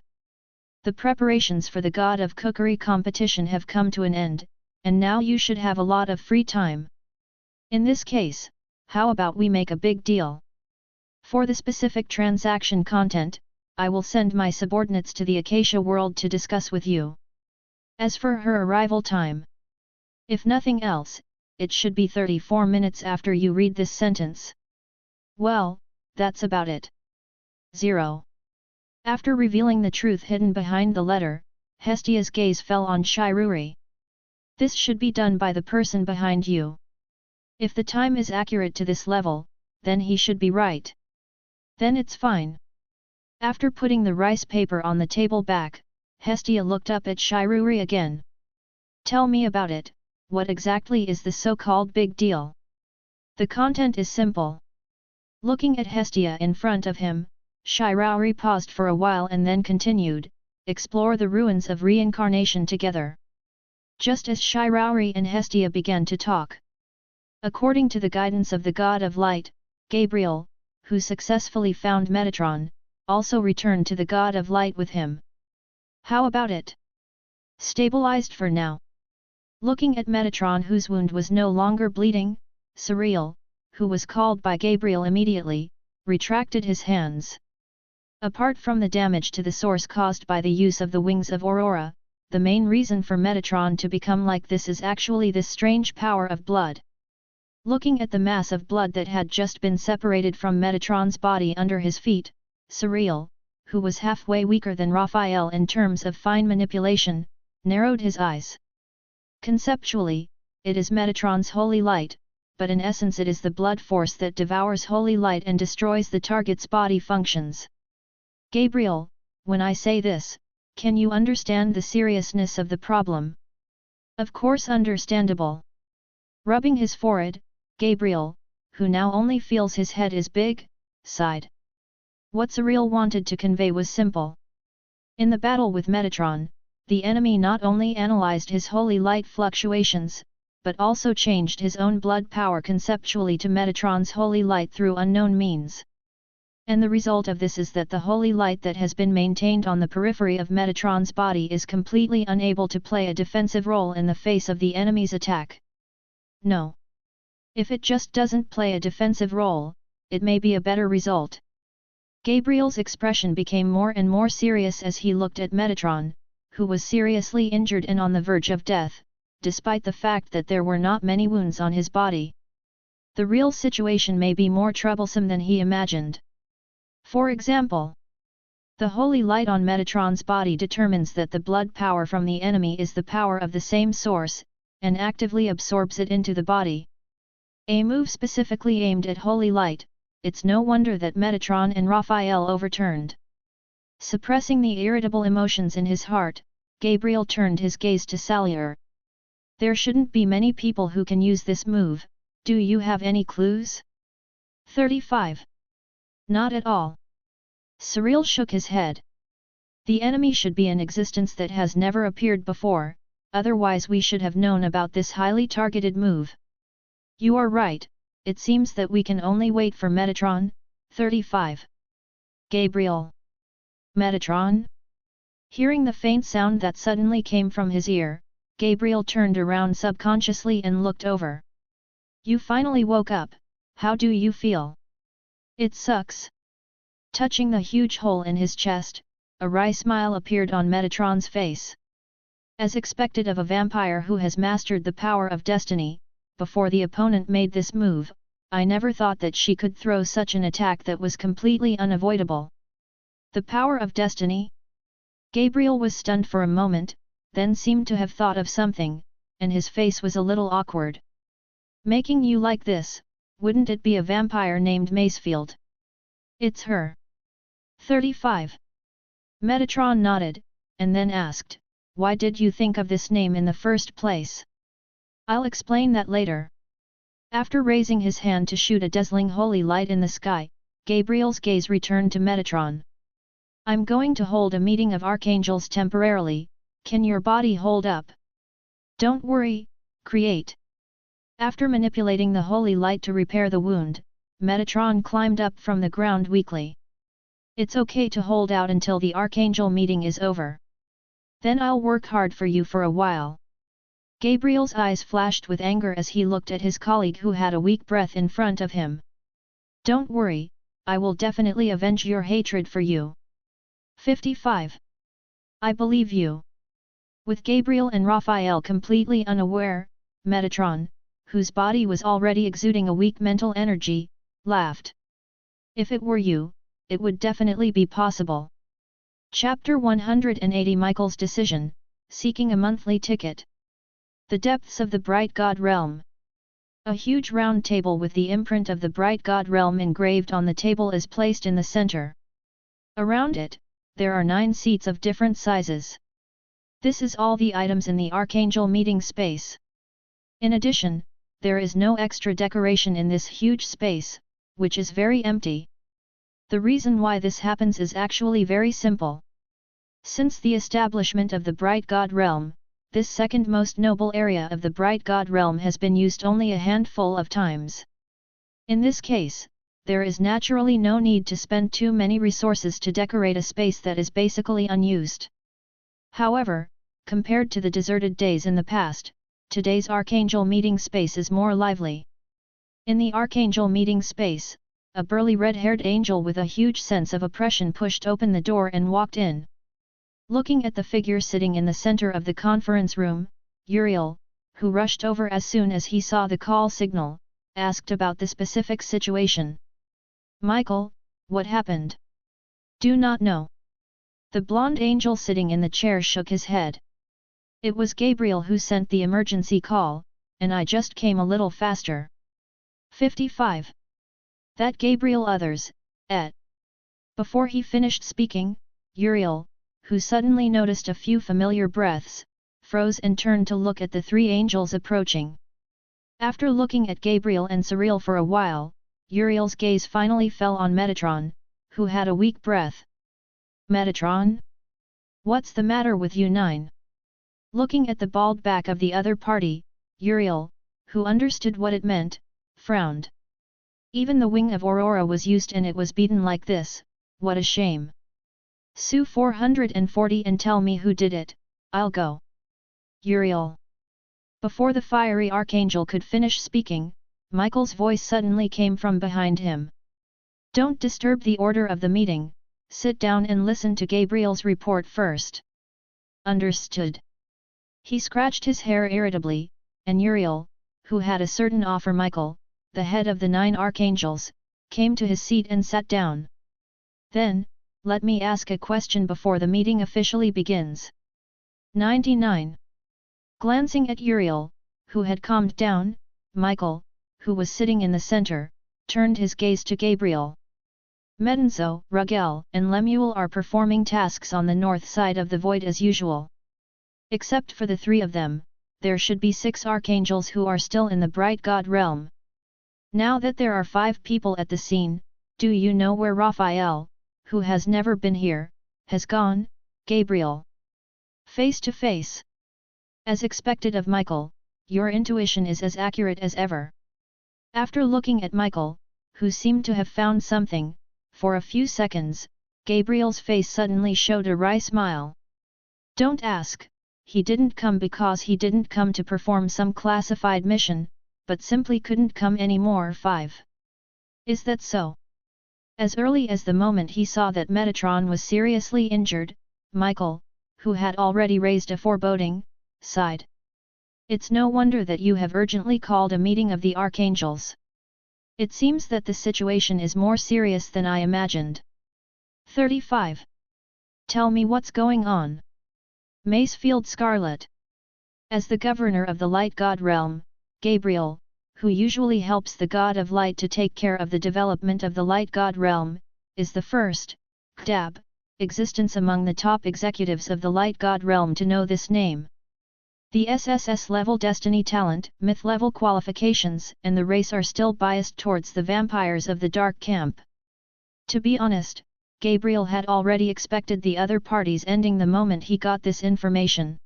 The preparations for the God of Cookery competition have come to an end, and now you should have a lot of free time. In this case, how about we make a big deal? For the specific transaction content, I will send my subordinates to the Acacia world to discuss with you. As for her arrival time, if nothing else, it should be 34 minutes after you read this sentence. Well, that's about it. 0. After revealing the truth hidden behind the letter, Hestia's gaze fell on Shiruri. This should be done by the person behind you. If the time is accurate to this level, then he should be right. Then it's fine. After putting the rice paper on the table back, Hestia looked up at Shiruri again. Tell me about it, what exactly is the so-called big deal? The content is simple. Looking at Hestia in front of him, Shiruri paused for a while and then continued, explore the ruins of reincarnation together. Just as Shiruri and Hestia began to talk. According to the guidance of the God of Light, Gabriel, who successfully found Metatron, also returned to the God of Light with him. How about it? Stabilized for now. Looking at Metatron whose wound was no longer bleeding, Surreal, who was called by Gabriel immediately, retracted his hands. Apart from the damage to the source caused by the use of the wings of Aurora, the main reason for Metatron to become like this is actually this strange power of blood. Looking at the mass of blood that had just been separated from Metatron's body under his feet, Surreal, who was halfway weaker than Raphael in terms of fine manipulation, narrowed his eyes. Conceptually, it is Metatron's holy light, but in essence it is the blood force that devours holy light and destroys the target's body functions. Gabriel, when I say this, can you understand the seriousness of the problem? Of course understandable. Rubbing his forehead, Gabriel, who now only feels his head is big, sighed. What Surreal wanted to convey was simple. In the battle with Metatron, the enemy not only analyzed his holy light fluctuations, but also changed his own blood power conceptually to Metatron's holy light through unknown means. And the result of this is that the holy light that has been maintained on the periphery of Metatron's body is completely unable to play a defensive role in the face of the enemy's attack. No. If it just doesn't play a defensive role, it may be a better result. Gabriel's expression became more and more serious as he looked at Metatron, who was seriously injured and on the verge of death, despite the fact that there were not many wounds on his body. The real situation may be more troublesome than he imagined. For example, the holy light on Metatron's body determines that the blood power from the enemy is the power of the same source, and actively absorbs it into the body. A move specifically aimed at holy light, it's no wonder that Metatron and Raphael overturned. Suppressing the irritable emotions in his heart, Gabriel turned his gaze to Salier. There shouldn't be many people who can use this move, do you have any clues? 35. Not at all. Surreal shook his head. The enemy should be in existence that has never appeared before, otherwise we should have known about this highly targeted move. You are right, it seems that we can only wait for Metatron. 35. Gabriel. Metatron? Hearing the faint sound that suddenly came from his ear, Gabriel turned around subconsciously and looked over. You finally woke up, how do you feel? It sucks. Touching the huge hole in his chest, a wry smile appeared on Metatron's face. As expected of a vampire who has mastered the power of destiny, before the opponent made this move, I never thought that she could throw such an attack that was completely unavoidable. The power of destiny? Gabriel was stunned for a moment, then seemed to have thought of something, and his face was a little awkward. Making you like this, wouldn't it be a vampire named Macefield? It's her. 35. Metatron nodded, and then asked, why did you think of this name in the first place? I'll explain that later. After raising his hand to shoot a dazzling holy light in the sky, Gabriel's gaze returned to Metatron. I'm going to hold a meeting of archangels temporarily, can your body hold up? Don't worry, create. After manipulating the holy light to repair the wound, Metatron climbed up from the ground weakly. It's okay to hold out until the archangel meeting is over. Then I'll work hard for you for a while. Gabriel's eyes flashed with anger as he looked at his colleague who had a weak breath in front of him. Don't worry, I will definitely avenge your hatred for you. 55. I believe you. With Gabriel and Raphael completely unaware, Metatron, whose body was already exuding a weak mental energy, laughed. If it were you, it would definitely be possible. Chapter 180 Michael's Decision, Seeking a Monthly Ticket. The Depths of the Bright God Realm. A huge round table with the imprint of the Bright God Realm engraved on the table is placed in the center. Around it, there are 9 seats of different sizes. This is all the items in the Archangel meeting space. In addition, there is no extra decoration in this huge space, which is very empty. The reason why this happens is actually very simple. Since the establishment of the Bright God Realm, this second most noble area of the Bright God Realm has been used only a handful of times. In this case, there is naturally no need to spend too many resources to decorate a space that is basically unused. However, compared to the deserted days in the past, today's Archangel meeting space is more lively. In the Archangel meeting space, a burly red-haired angel with a huge sense of oppression pushed open the door and walked in. Looking at the figure sitting in the center of the conference room, Uriel, who rushed over as soon as he saw the call signal, asked about the specific situation. Michael, what happened? Do not know. The blonde angel sitting in the chair shook his head. It was Gabriel who sent the emergency call, and I just came a little faster. 55. That Gabriel others, et. Before he finished speaking, Uriel, who suddenly noticed a few familiar breaths, froze and turned to look at the 3 angels approaching. After looking at Gabriel and Cyril for a while, Uriel's gaze finally fell on Metatron, who had a weak breath. Metatron? What's the matter with you 9? Looking at the bald back of the other party, Uriel, who understood what it meant, frowned. Even the wing of Aurora was used and it was beaten like this, what a shame. Sue 440 and tell me who did it, I'll go. Uriel. Before the fiery archangel could finish speaking, Michael's voice suddenly came from behind him. Don't disturb the order of the meeting, sit down and listen to Gabriel's report first. Understood. He scratched his hair irritably, and Uriel, who had a certain awe for Michael, the head of the 9 archangels, came to his seat and sat down. Then, let me ask a question before the meeting officially begins. 99. Glancing at Uriel, who had calmed down, Michael, who was sitting in the center, turned his gaze to Gabriel. Medenzo, Rugel, and Lemuel are performing tasks on the north side of the void as usual. Except for the 3 of them, there should be 6 archangels who are still in the Bright God Realm. Now that there are 5 people at the scene, do you know where Raphael, who has never been here, has gone? Gabriel. Face to face. As expected of Michael, your intuition is as accurate as ever. After looking at Michael, who seemed to have found something, for a few seconds, Gabriel's face suddenly showed a wry smile. Don't ask, he didn't come because he didn't come to perform some classified mission, but simply couldn't come anymore. 5. Is that so? As early as the moment he saw that Metatron was seriously injured, Michael, who had already raised a foreboding, sighed. It's no wonder that you have urgently called a meeting of the archangels. It seems that the situation is more serious than I imagined. 35. Tell me what's going on. Macefield Scarlet. As the governor of the Light God realm, Gabriel, who usually helps the God of Light to take care of the development of the Light God realm, is the first, KDAB, existence among the top executives of the Light God realm to know this name. The sss-level destiny talent, myth-level qualifications, and the race are still biased towards the vampires of the dark camp. To be honest, Gabriel had already expected the other parties ending the moment he got this information.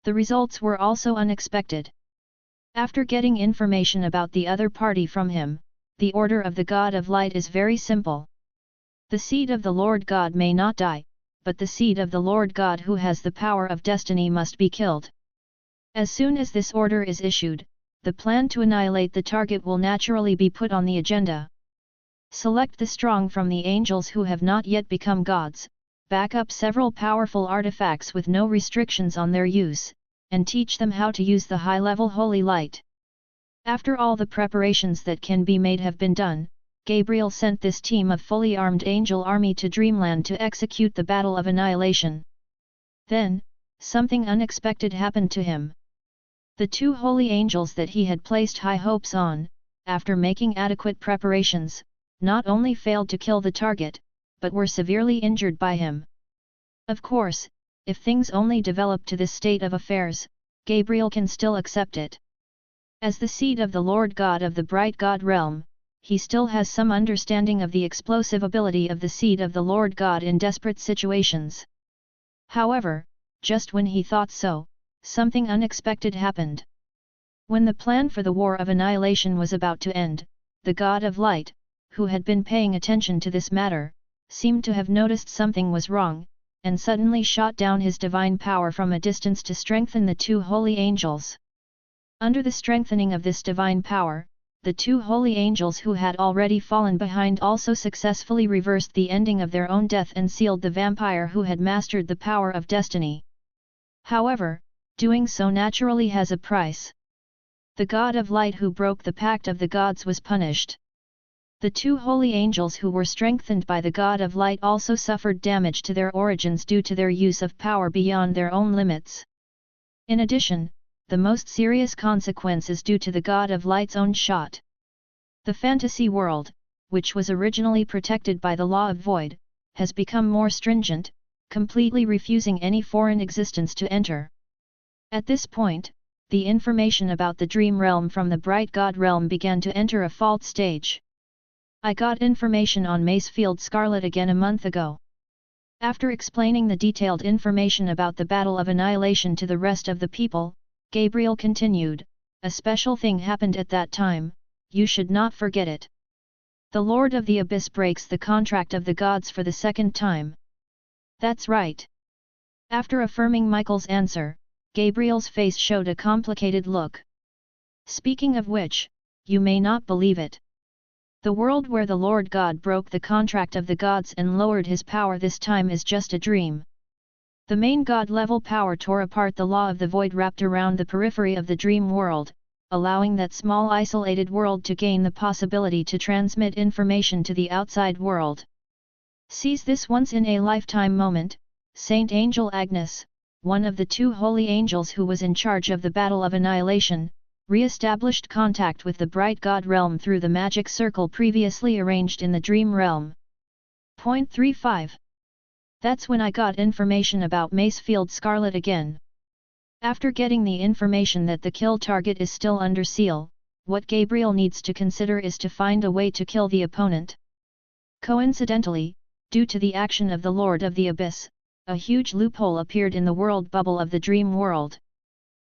The results were also unexpected. After getting information about the other party from him, the order of the God of Light is very simple. The seed of the Lord God may not die, but the seed of the Lord God who has the power of destiny must be killed. As soon as this order is issued, the plan to annihilate the target will naturally be put on the agenda. Select the strong from the angels who have not yet become gods, back up several powerful artifacts with no restrictions on their use, and teach them how to use the high-level holy light. After all the preparations that can be made have been done, Gabriel sent this team of fully armed angel army to Dreamland to execute the battle of annihilation. Then, something unexpected happened to him. The two holy angels that he had placed high hopes on, after making adequate preparations, not only failed to kill the target, but were severely injured by him. Of course, if things only develop to this state of affairs, Gabriel can still accept it. As the seed of the Lord God of the Bright God realm, he still has some understanding of the explosive ability of the seed of the Lord God in desperate situations. However, just when he thought so, something unexpected happened. When the plan for the War of Annihilation was about to end, the God of Light, who had been paying attention to this matter, seemed to have noticed something was wrong, and suddenly shot down his divine power from a distance to strengthen the two holy angels. Under the strengthening of this divine power, the two holy angels who had already fallen behind also successfully reversed the ending of their own death and sealed the vampire who had mastered the power of destiny. However, doing so naturally has a price. The God of Light who broke the pact of the gods was punished. The two holy angels who were strengthened by the God of Light also suffered damage to their origins due to their use of power beyond their own limits. In addition, the most serious consequence is due to the God of Light's own shot. The fantasy world, which was originally protected by the law of void, has become more stringent, completely refusing any foreign existence to enter. At this point, the information about the dream realm from the bright God realm began to enter a fault stage. I got information on Macefield Scarlet again a month ago. After explaining the detailed information about the Battle of Annihilation to the rest of the people, Gabriel continued, a special thing happened at that time, you should not forget it. The Lord of the Abyss breaks the contract of the gods for the second time. That's right. After affirming Michael's answer, Gabriel's face showed a complicated look. Speaking of which, you may not believe it. The world where the Lord God broke the contract of the gods and lowered his power this time is just a dream. The main God-level power tore apart the law of the void wrapped around the periphery of the dream world, allowing that small isolated world to gain the possibility to transmit information to the outside world. Seize this once-in-a-lifetime moment, Saint Angel Agnes, one of the two holy angels who was in charge of the Battle of Annihilation, re-established contact with the bright God realm through the magic circle previously arranged in the dream realm. Point 35. That's when I got information about Macefield Scarlet again. After getting the information that the kill target is still under seal, what Gabriel needs to consider is to find a way to kill the opponent. Coincidentally, due to the action of the Lord of the Abyss, a huge loophole appeared in the world bubble of the dream world.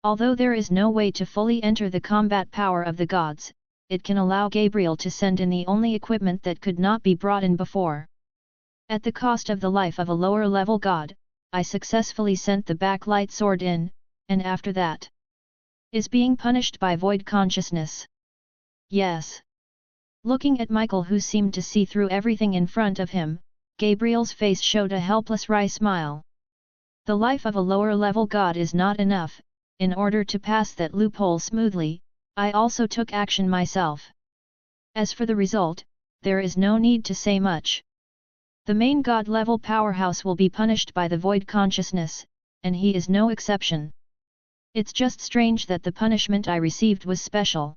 Although there is no way to fully enter the combat power of the gods, it can allow Gabriel to send in the only equipment that could not be brought in before. At the cost of the life of a lower-level god, I successfully sent the backlight sword in, and after that is being punished by void consciousness. Yes. Looking at Michael, who seemed to see through everything in front of him, Gabriel's face showed a helpless wry smile. The life of a lower-level god is not enough. In order to pass that loophole smoothly, I also took action myself. As for the result, there is no need to say much. The main god-level powerhouse will be punished by the void consciousness, and he is no exception. It's just strange that the punishment I received was special.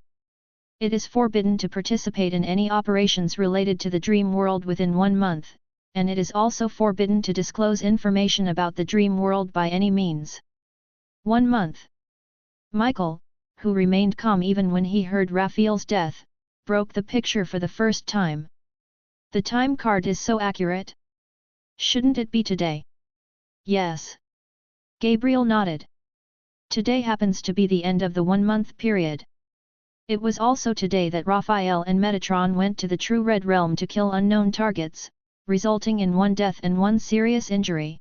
It is forbidden to participate in any operations related to the dream world within 1 month, and it is also forbidden to disclose information about the dream world by any means. 1 month. Michael, who remained calm even when he heard Raphael's death, broke the picture for the first time. The time card is so accurate. Shouldn't it be today? Yes. Gabriel nodded. Today happens to be the end of the 1-month period. It was also today that Raphael and Metatron went to the True Red Realm to kill unknown targets, resulting in 1 death and 1 serious injury.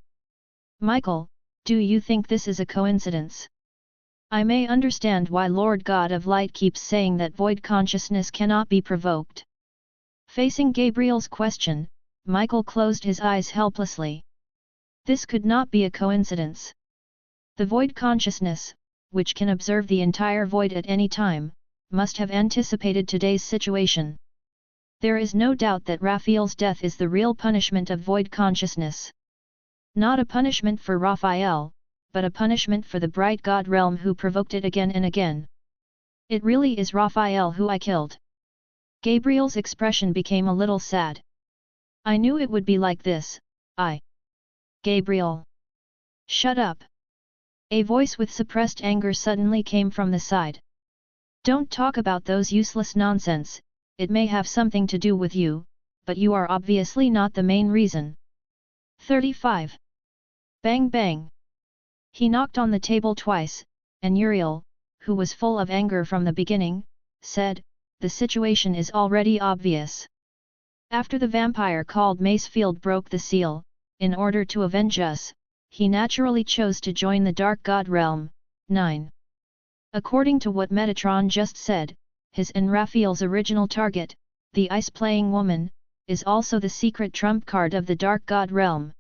Michael, do you think this is a coincidence? I may understand why Lord God of Light keeps saying that void consciousness cannot be provoked. Facing Gabriel's question, Michael closed his eyes helplessly. This could not be a coincidence. The void consciousness, which can observe the entire void at any time, must have anticipated today's situation. There is no doubt that Raphael's death is the real punishment of void consciousness. Not a punishment for Raphael, but a punishment for the bright god realm who provoked it again and again. It really is Raphael who I killed. Gabriel's expression became a little sad. I knew it would be like this. Gabriel. Shut up. A voice with suppressed anger suddenly came from the side. Don't talk about those useless nonsense, it may have something to do with you, but you are obviously not the main reason. 35. Bang bang. He knocked on the table twice, and Uriel, who was full of anger from the beginning, said, the situation is already obvious. After the vampire called Macefield broke the seal, in order to avenge us, he naturally chose to join the Dark God realm. 9. According to what Metatron just said, his and Raphael's original target, the ice-playing woman, is also the secret trump card of the Dark God realm.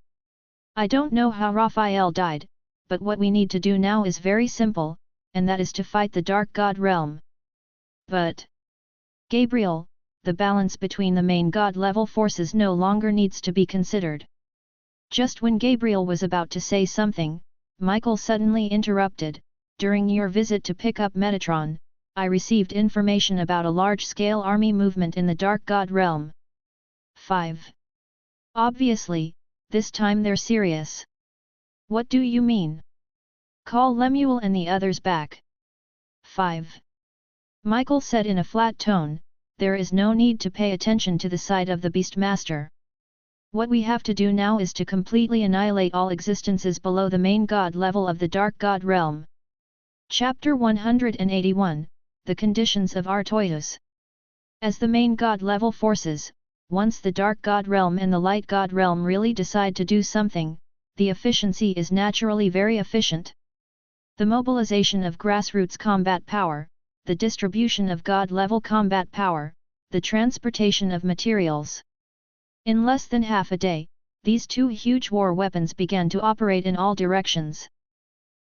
I don't know how Raphael died, but what we need to do now is very simple, and that is to fight the Dark God realm. But Gabriel, the balance between the main god-level forces no longer needs to be considered. Just when Gabriel was about to say something, Michael suddenly interrupted. During your visit to pick up Metatron, I received information about a large-scale army movement in the Dark God realm. 5. Obviously, this time they're serious. What do you mean? Call Lemuel and the others back. 5. Michael said in a flat tone, there is no need to pay attention to the side of the Beastmaster. What we have to do now is to completely annihilate all existences below the main god level of the Dark God realm. Chapter 181, The Conditions of Artoius. As the main god level forces, once the Dark God realm and the Light God realm really decide to do something, the efficiency is naturally very efficient. The mobilization of grassroots combat power, the distribution of god level combat power, the transportation of materials. In less than half a day, these 2 huge war weapons began to operate in all directions.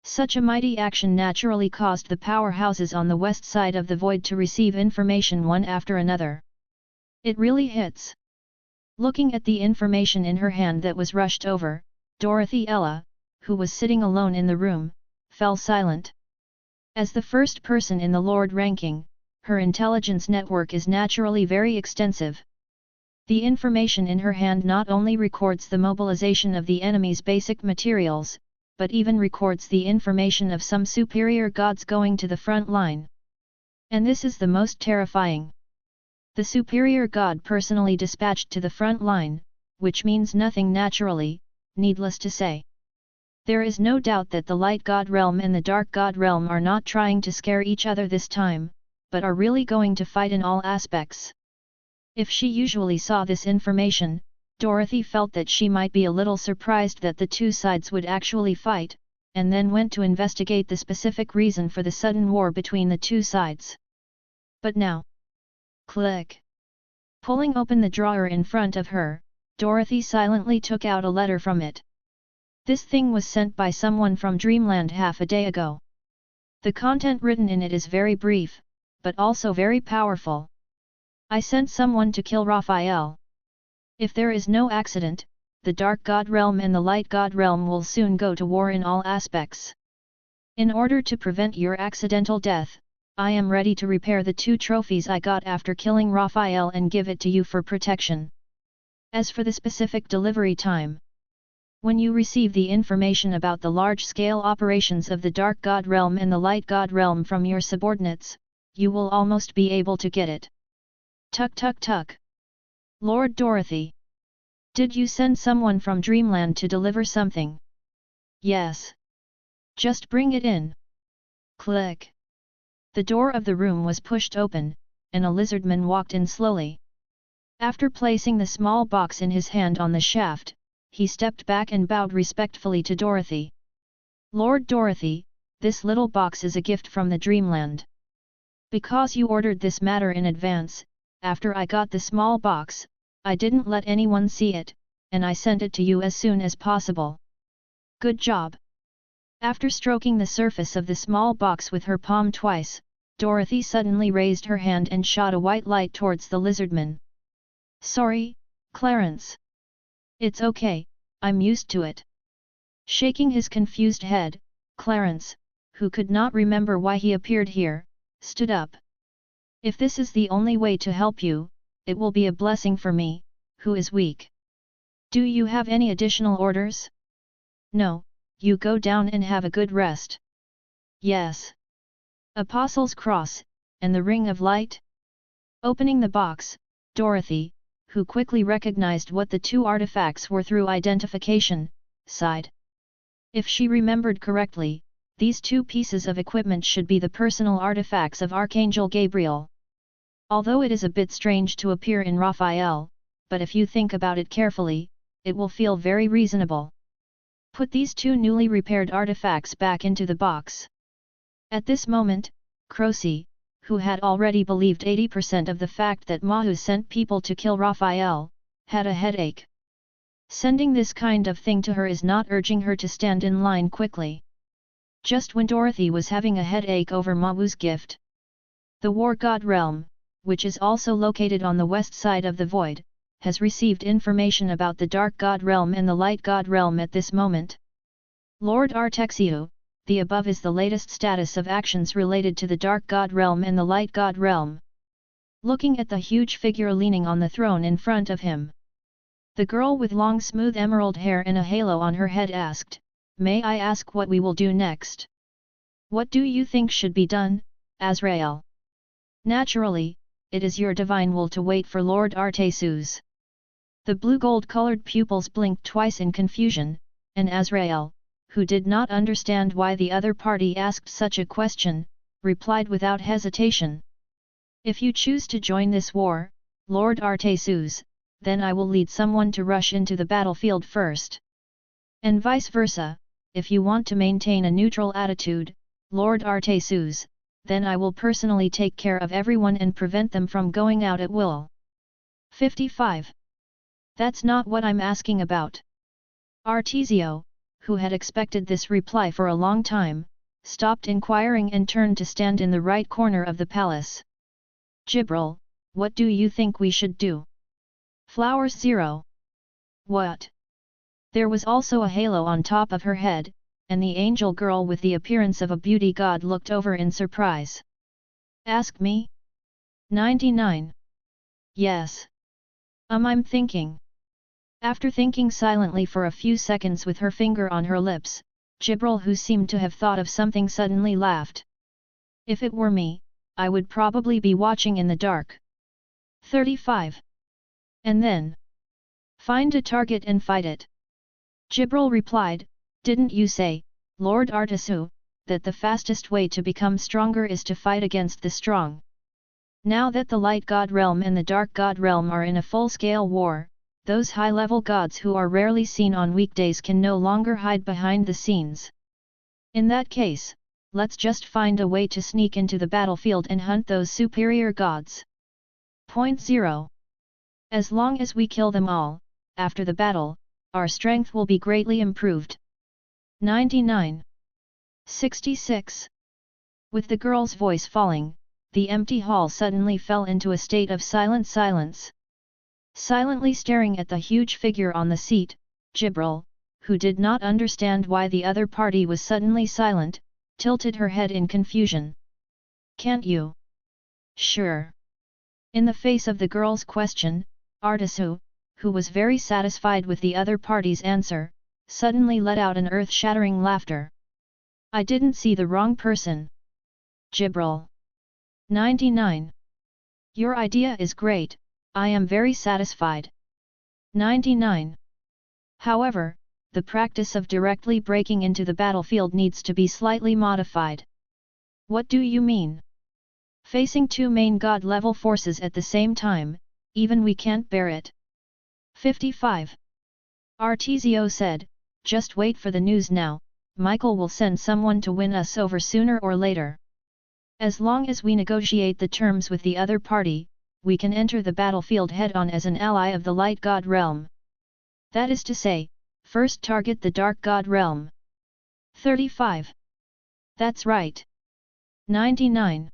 Such a mighty action naturally caused the powerhouses on the west side of the void to receive information one after another. It really hits. Looking at the information in her hand that was rushed over, Dorothy Ella, who was sitting alone in the room, fell silent. As the first person in the Lord ranking, her intelligence network is naturally very extensive. The information in her hand not only records the mobilization of the enemy's basic materials, but even records the information of some superior gods going to the front line. And this is the most terrifying. The superior god personally dispatched to the front line, which means nothing naturally, needless to say. There is no doubt that the Light God realm and the Dark God realm are not trying to scare each other this time, but are really going to fight in all aspects. If she usually saw this information, Dorothy felt that she might be a little surprised that the two sides would actually fight, and then went to investigate the specific reason for the sudden war between the two sides. But now... Click! Pulling open the drawer in front of her, Dorothy silently took out a letter from it. This thing was sent by someone from Dreamland half a day ago. The content written in it is very brief, but also very powerful. I sent someone to kill Raphael. If there is no accident, the Dark God Realm and the Light God Realm will soon go to war in all aspects. In order to prevent your accidental death, I am ready to repair the 2 trophies I got after killing Raphael and give it to you for protection. As for the specific delivery time, when you receive the information about the large-scale operations of the Dark God Realm and the Light God Realm from your subordinates, you will almost be able to get it. Tuk tuk tuk. Lord Dorothy. Did you send someone from Dreamland to deliver something? Yes. Just bring it in. Click. The door of the room was pushed open, and a lizardman walked in slowly. After placing the small box in his hand on the shaft, he stepped back and bowed respectfully to Dorothy. Lord Dorothy, this little box is a gift from the Dreamland. Because you ordered this matter in advance, after I got the small box, I didn't let anyone see it, and I sent it to you as soon as possible. Good job. After stroking the surface of the small box with her palm twice, Dorothy suddenly raised her hand and shot a white light towards the lizardman. Sorry, Clarence. It's okay, I'm used to it. Shaking his confused head, Clarence, who could not remember why he appeared here, stood up. If this is the only way to help you, it will be a blessing for me, who is weak. Do you have any additional orders? No, you go down and have a good rest. Yes. Apostles' Cross, and the Ring of Light? Opening the box, Dorothy, who quickly recognized what the 2 artifacts were through identification, sighed. If she remembered correctly, these 2 pieces of equipment should be the personal artifacts of Archangel Gabriel. Although it is a bit strange to appear in Raphael, but if you think about it carefully, it will feel very reasonable. Put these 2 newly repaired artifacts back into the box. At this moment, Croce, who had already believed 80% of the fact that Mahu sent people to kill Raphael, had a headache. Sending this kind of thing to her is not urging her to stand in line quickly. Just when Dorothy was having a headache over Mahu's gift, the War God Realm, which is also located on the west side of the void, has received information about the Dark God Realm and the Light God Realm at this moment. Lord Artexiu, the above is the latest status of actions related to the Dark God Realm and the Light God Realm. Looking at the huge figure leaning on the throne in front of him, the girl with long smooth emerald hair and a halo on her head asked, "May I ask what we will do next? What do you think should be done, Azrael?" Naturally, it is your divine will to wait for Lord Artesius. The blue-gold-colored pupils blinked twice in confusion, and Azrael, who did not understand why the other party asked such a question, replied without hesitation. If you choose to join this war, Lord Artesius, then I will lead someone to rush into the battlefield first. And vice versa, if you want to maintain a neutral attitude, Lord Artesius, then I will personally take care of everyone and prevent them from going out at will. 55. That's not what I'm asking about. Artesio, who had expected this reply for a long time, stopped inquiring and turned to stand in the right corner of the palace. Jibril, what do you think we should do? Flowers 0. What? There was also a halo on top of her head, and the angel girl with the appearance of a beauty god looked over in surprise. Ask me? 99. Yes. I'm thinking. After thinking silently for a few seconds with her finger on her lips, Jibril, who seemed to have thought of something, suddenly laughed. If it were me, I would probably be watching in the dark. 35. And then? Find a target and fight it. Jibril replied, didn't you say, Lord Artesu, that the fastest way to become stronger is to fight against the strong? Now that the Light God Realm and the Dark God Realm are in a full-scale war, those high-level gods who are rarely seen on weekdays can no longer hide behind the scenes. In that case, let's just find a way to sneak into the battlefield and hunt those superior gods. Point 0. As long as we kill them all, after the battle, our strength will be greatly improved. 99. 66. With the girl's voice falling, the empty hall suddenly fell into a state of silent silence. Silently staring at the huge figure on the seat, Jibril, who did not understand why the other party was suddenly silent, tilted her head in confusion. Can't you? Sure. In the face of the girl's question, Artisu, who was very satisfied with the other party's answer, suddenly let out an earth-shattering laughter. I didn't see the wrong person. Jibril. 99. Your idea is great, I am very satisfied. 99. However, the practice of directly breaking into the battlefield needs to be slightly modified. What do you mean? Facing two main god-level forces at the same time, even we can't bear it. 55. Artesio said, just wait for the news now, Michael will send someone to win us over sooner or later. As long as we negotiate the terms with the other party, we can enter the battlefield head-on as an ally of the light god realm. That is to say, first target the dark god realm. 35. That's right. 99.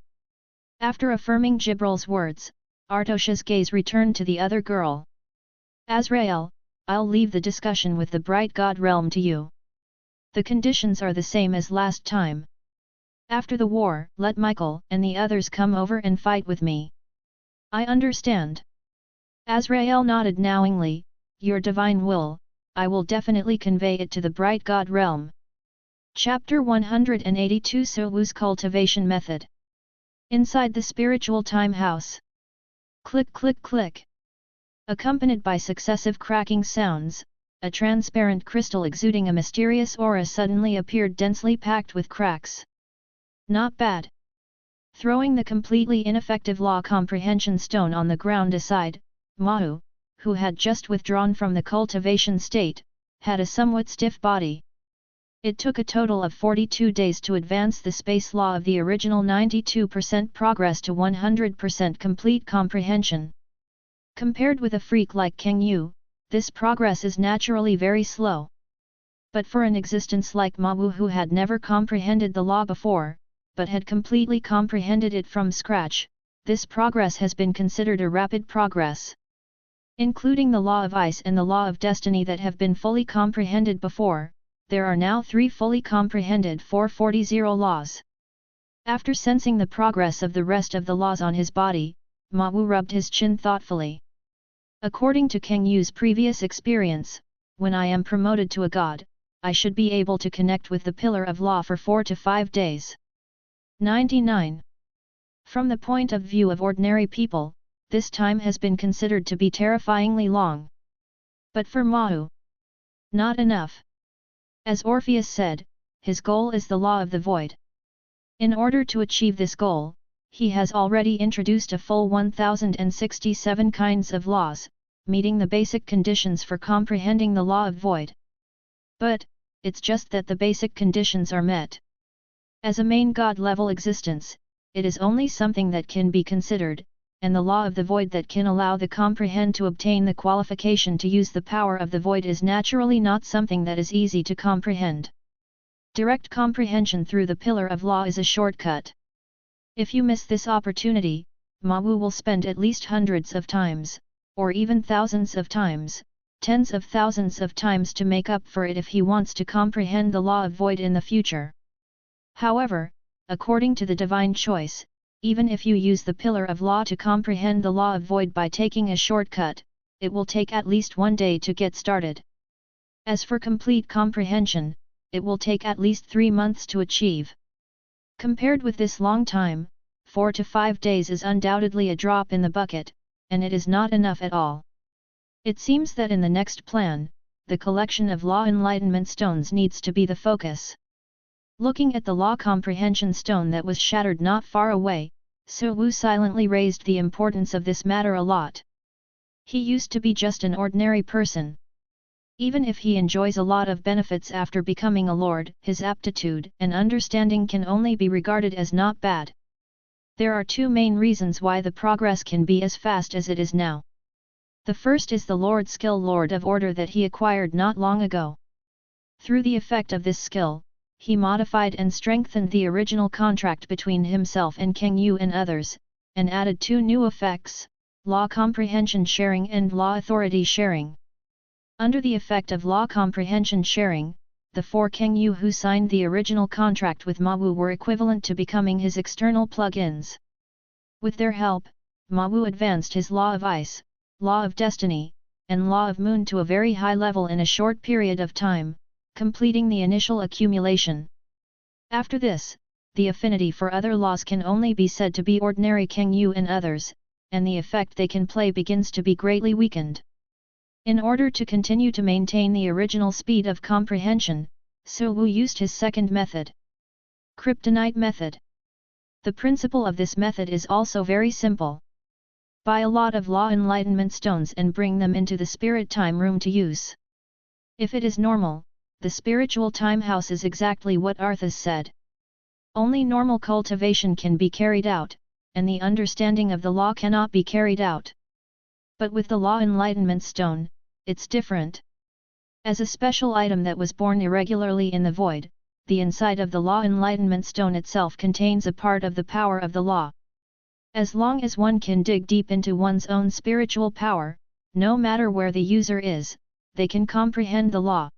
After affirming Jibril's words, Artosha's gaze returned to the other girl. Azrael, I'll leave the discussion with the bright god realm to you. The conditions are the same as last time. After the war, let Michael and the others come over and fight with me. I understand. Azrael nodded knowingly, your divine will, I will definitely convey it to the bright god realm. Chapter 182 Suwu's Cultivation Method. Inside the spiritual time house. Click click click. Accompanied by successive cracking sounds, a transparent crystal exuding a mysterious aura suddenly appeared densely packed with cracks. Not bad. Throwing the completely ineffective law comprehension stone on the ground aside, Mahu, who had just withdrawn from the cultivation state, had a somewhat stiff body. It took a total of 42 days to advance the space law of the original 92% progress to 100% complete comprehension. Compared with a freak like Kang Yu, this progress is naturally very slow. But for an existence like Mawu who had never comprehended the law before, but had completely comprehended it from scratch, this progress has been considered a rapid progress. Including the law of ice and the law of destiny that have been fully comprehended before, there are now 3 fully comprehended 440 laws. After sensing the progress of the rest of the laws on his body, Mawu rubbed his chin thoughtfully. According to Kang Yu's previous experience, when I am promoted to a god, I should be able to connect with the pillar of law for 4 to 5 days. 99. From the point of view of ordinary people, this time has been considered to be terrifyingly long. But for Mahu, not enough. As Orpheus said, his goal is the law of the void. In order to achieve this goal, he has already introduced a full 1067 kinds of laws, meeting the basic conditions for comprehending the law of void. But, it's just that the basic conditions are met. As a main god-level existence, it is only something that can be considered, and the law of the void that can allow the comprehend to obtain the qualification to use the power of the void is naturally not something that is easy to comprehend. Direct comprehension through the pillar of law is a shortcut. If you miss this opportunity, Mawu will spend at least hundreds of times, or even thousands of times, tens of thousands of times to make up for it if he wants to comprehend the law of void in the future. However, according to the divine choice, even if you use the pillar of law to comprehend the law of void by taking a shortcut, it will take at least 1 day to get started. As for complete comprehension, it will take at least 3 months to achieve. Compared with this long time, 4 to 5 days is undoubtedly a drop in the bucket, and it is not enough at all. It seems that in the next plan, the collection of law enlightenment stones needs to be the focus. Looking at the law comprehension stone that was shattered not far away, Suwu silently raised the importance of this matter a lot. He used to be just an ordinary person. Even if he enjoys a lot of benefits after becoming a lord, his aptitude and understanding can only be regarded as not bad. There are two main reasons why the progress can be as fast as it is now. The first is the Lord skill Lord of Order that he acquired not long ago. Through the effect of this skill, he modified and strengthened the original contract between himself and Kang Yu and others, and added two new effects, law comprehension sharing and law authority sharing. Under the effect of law comprehension sharing, the four Kang Yu who signed the original contract with Ma Wu were equivalent to becoming his external plug-ins. With their help, Ma Wu advanced his law of ice, law of destiny, and law of moon to a very high level in a short period of time, completing the initial accumulation. After this, the affinity for other laws can only be said to be ordinary Kang Yu and others, and the effect they can play begins to be greatly weakened. In order to continue to maintain the original speed of comprehension, Su Wu used his second method. Kryptonite method. The principle of this method is also very simple. Buy a lot of law enlightenment stones and bring them into the spirit time room to use. If it is normal, the spiritual time house is exactly what Arthas said. Only normal cultivation can be carried out, and the understanding of the law cannot be carried out. But with the law enlightenment stone, it's different. As a special item that was born irregularly in the void, the inside of the law enlightenment stone itself contains a part of the power of the law. As long as one can dig deep into one's own spiritual power, no matter where the user is, they can comprehend the law.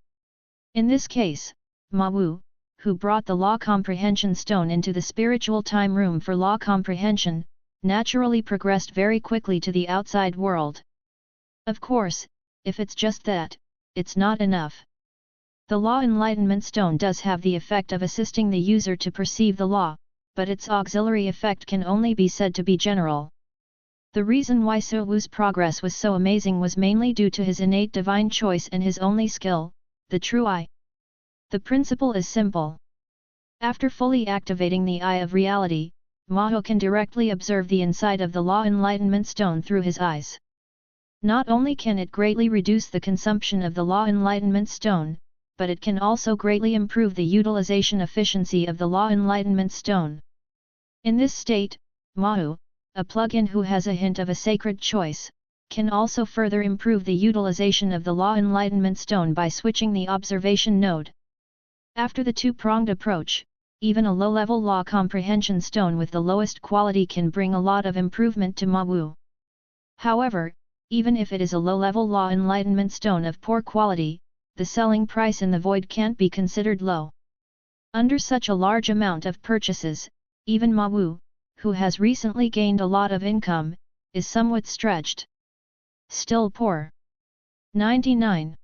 In this case, Ma Wu, who brought the law comprehension stone into the spiritual time room for law comprehension, naturally progressed very quickly to the outside world. Of course, if it's just that, it's not enough. The law enlightenment stone does have the effect of assisting the user to perceive the law, but its auxiliary effect can only be said to be general. The reason why Su Wu's progress was so amazing was mainly due to his innate divine choice and his only skill, the true eye. The principle is simple. After fully activating the eye of reality, Ma Wu can directly observe the inside of the law enlightenment stone through his eyes. Not only can it greatly reduce the consumption of the law enlightenment stone, but it can also greatly improve the utilization efficiency of the law enlightenment stone. In this state, Ma Wu, a plug-in who has a hint of a sacred choice, can also further improve the utilization of the law enlightenment stone by switching the observation node. After the two-pronged approach, even a low-level law comprehension stone with the lowest quality can bring a lot of improvement to Ma Wu. However, even if it is a low-level law enlightenment stone of poor quality, the selling price in the void can't be considered low. Under such a large amount of purchases, even Ma Wu, who has recently gained a lot of income, is somewhat stretched. Still poor. 99.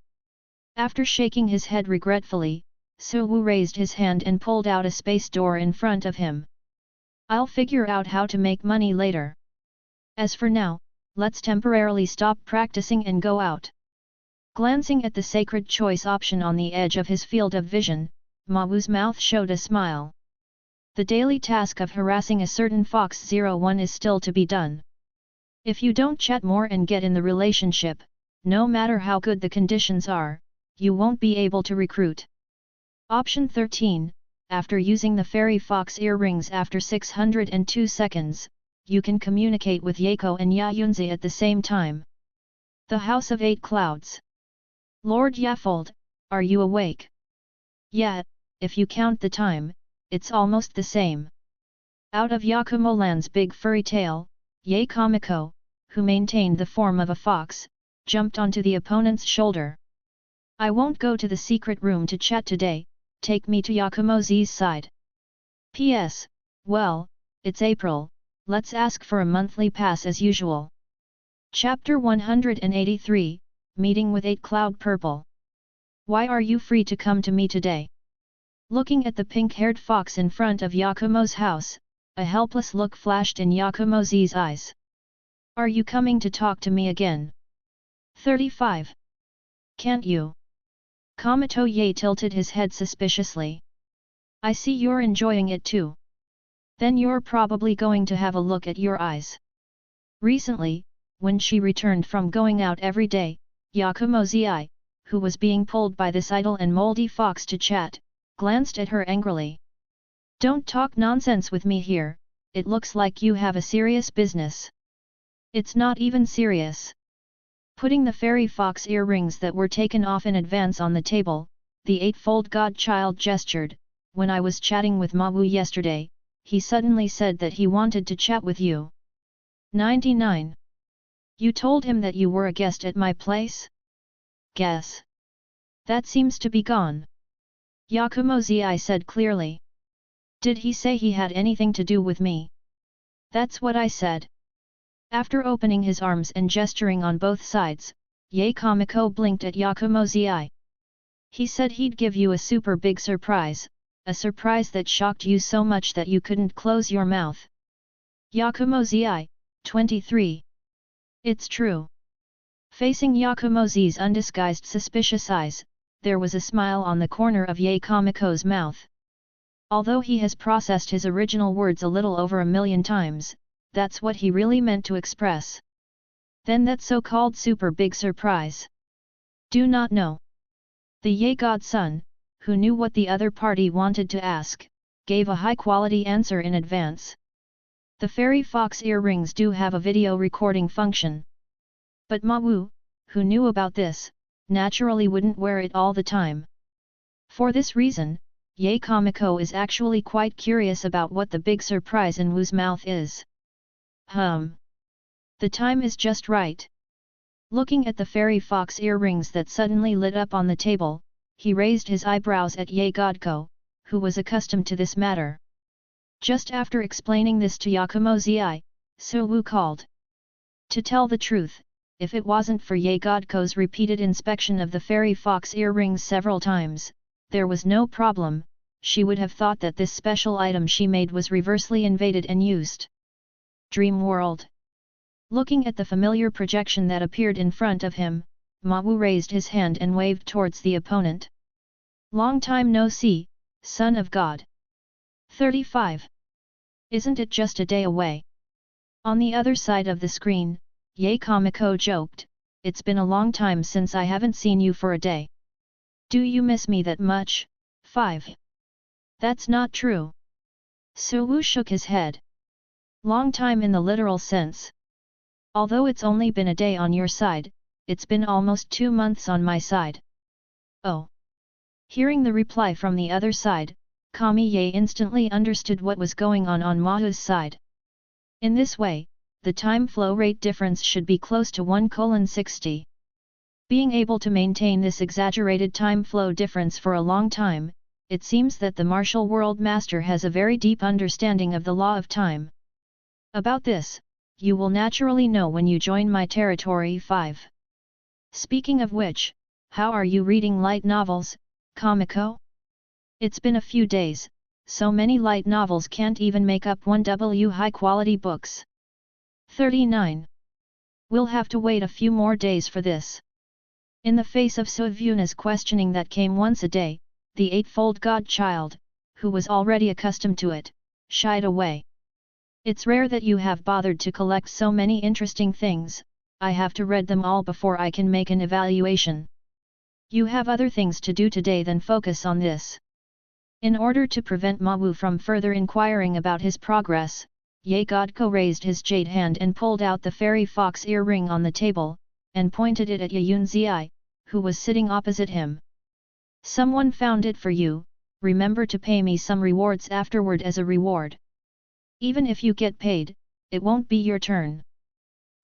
After shaking his head regretfully, Su Wu raised his hand and pulled out a space door in front of him. I'll figure out how to make money later. As for now, let's temporarily stop practicing and go out. Glancing at the sacred choice option on the edge of his field of vision, Ma Wu's mouth showed a smile. The daily task of harassing a certain Fox 01 is still to be done. If you don't chat more and get in the relationship, no matter how good the conditions are, you won't be able to recruit. Option 13, after using the fairy fox earrings after 602 seconds, you can communicate with Yako and Ya Yunzi at the same time. The House of Eight Clouds. Lord Yafold, are you awake? Yeah, if you count the time, it's almost the same. Out of Yakumoland's big furry tail, Ye Kamiko, who maintained the form of a fox, jumped onto the opponent's shoulder. I won't go to the secret room to chat today, take me to Yakumozi's side. P.S. Well, it's April, let's ask for a monthly pass as usual. Chapter 183, Meeting with 8 Cloud Purple. Why are you free to come to me today? Looking at the pink-haired fox in front of Yakumo's house, a helpless look flashed in Yakumozi's eyes. Are you coming to talk to me again? 35. Can't you? Kamito Ye tilted his head suspiciously. I see you're enjoying it too. Then you're probably going to have a look at your eyes. Recently, When she returned from going out every day, Yakumo-zi, who was being pulled by this idle and moldy fox to chat, glanced at her angrily. "Don't talk nonsense with me here, it looks like you have a serious business." "It's not even serious." Putting the fairy fox earrings that were taken off in advance on the table, the eightfold godchild gestured. "When I was chatting with Ma Wu yesterday, he suddenly said that he wanted to chat with you." 99. You told him that you were a guest at my place? Guess. That seems to be gone. Yakumo-zi said clearly. Did he say he had anything to do with me? That's what I said. After opening his arms and gesturing on both sides, Ye Kamiko blinked at Yakumo-zi. He said he'd give you a super big surprise, a surprise that shocked you so much that you couldn't close your mouth. Yakumo-zi, 23. It's true. Facing Yakumo-zi's undisguised suspicious eyes, there was a smile on the corner of Ye Kamiko's mouth. Although he has processed his original words a little over 1,000,000 times, that's what he really meant to express. Then that so-called super big surprise. Do not know. The Ye godson, who knew what the other party wanted to ask, gave a high-quality answer in advance. The fairy fox earrings do have a video recording function. But Ma Wu, who knew about this, naturally wouldn't wear it all the time. For this reason, Ye Kamiko is actually quite curious about what the big surprise in Wu's mouth is. The time is just right. Looking at the fairy fox earrings that suddenly lit up on the table, he raised his eyebrows at Ye Godko, who was accustomed to this matter. Just after explaining this to Yakumo-zi, Su Wu called. To tell the truth, if it wasn't for Ye Godko's repeated inspection of the fairy fox earrings several times, there was no problem. She would have thought that this special item she made was reversely invaded and used. Dream world. Looking at the familiar projection that appeared in front of him, Ma Wu raised his hand and waved towards the opponent. Long time no see, son of God. 35. Isn't it just a day away? On the other side of the screen, Ye Kamiko joked, it's been a long time since I haven't seen you for a day. Do you miss me that much? 5. That's not true. Su Wu shook his head. Long time in the literal sense. Although it's only been a day on your side, it's been almost 2 months on my side. Oh. Hearing the reply from the other side, Kami Ye instantly understood what was going on Ma Wu's side. In this way, the time flow rate difference should be close to 1:60. Being able to maintain this exaggerated time flow difference for a long time, it seems that the martial world master has a very deep understanding of the law of time. About this, you will naturally know when you join my territory. 5. Speaking of which, how are you reading light novels, Kamiko? It's been a few days, so many light novels can't even make up 1W high-quality books. 39. We'll have to wait a few more days for this. In the face of Suvuna's questioning that came once a day, the eightfold godchild, who was already accustomed to it, shied away. It's rare that you have bothered to collect so many interesting things, I have to read them all before I can make an evaluation. You have other things to do today than focus on this. In order to prevent Ma Wu from further inquiring about his progress, Ye Godko raised his jade hand and pulled out the fairy fox earring on the table, and pointed it at Yun-zi, who was sitting opposite him. Someone found it for you, remember to pay me some rewards afterward as a reward. Even if you get paid, it won't be your turn.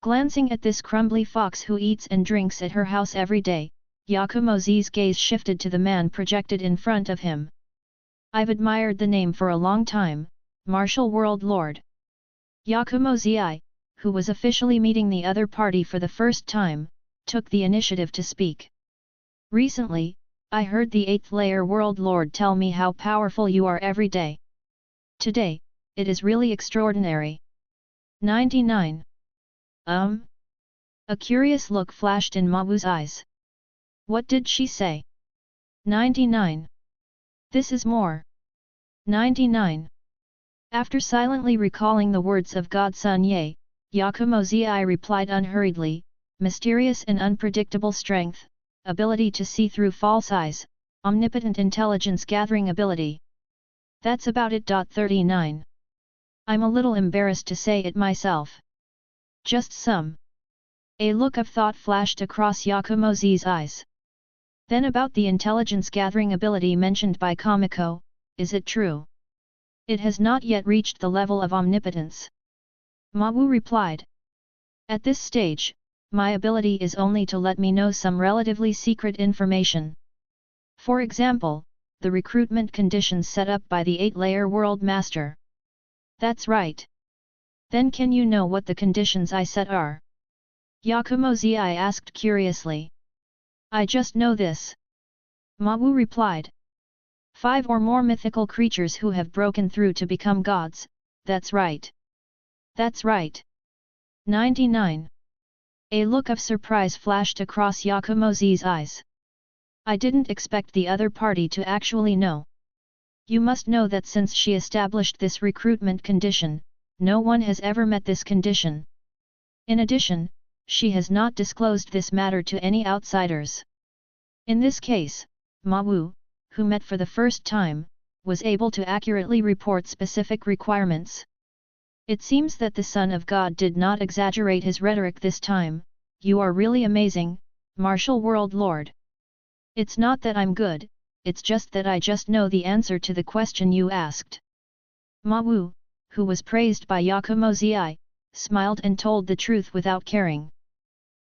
Glancing at this crumbly fox who eats and drinks at her house every day, Yakumo-zi's gaze shifted to the man projected in front of him. I've admired the name for a long time, Martial World Lord. Yakumo-zi, who was officially meeting the other party for the first time, took the initiative to speak. Recently, I heard the 8th layer World Lord tell me how powerful you are every day. Today, it is really extraordinary. 99. A curious look flashed in Ma Wu's eyes. What did she say? 99. This is more. 99. After silently recalling the words of Godson Ye, Yakumozii replied unhurriedly, mysterious and unpredictable strength, ability to see through false eyes, omnipotent intelligence gathering ability. That's about it. 39. I'm a little embarrassed to say it myself. Just some. A look of thought flashed across Yakumozi's eyes. Then about the intelligence gathering ability mentioned by Kamiko, is it true? It has not yet reached the level of omnipotence. Ma Wu replied. At this stage, my ability is only to let me know some relatively secret information. For example, the recruitment conditions set up by the 8-layer World Master. That's right. Then can you know what the conditions I set are? Yakumozii asked curiously. I just know this. Ma Wu replied. 5 or more mythical creatures who have broken through to become gods, that's right. That's right. 99. A look of surprise flashed across Yakumozi's eyes. I didn't expect the other party to actually know. You must know that since she established this recruitment condition, no one has ever met this condition. In addition, she has not disclosed this matter to any outsiders. In this case, Ma Wu, who met for the first time, was able to accurately report specific requirements. It seems that the Son of God did not exaggerate his rhetoric this time. You are really amazing, Martial World Lord. It's not that I'm good, it's just that I just know the answer to the question you asked. Ma Wu, who was praised by Yakumozii, smiled and told the truth without caring.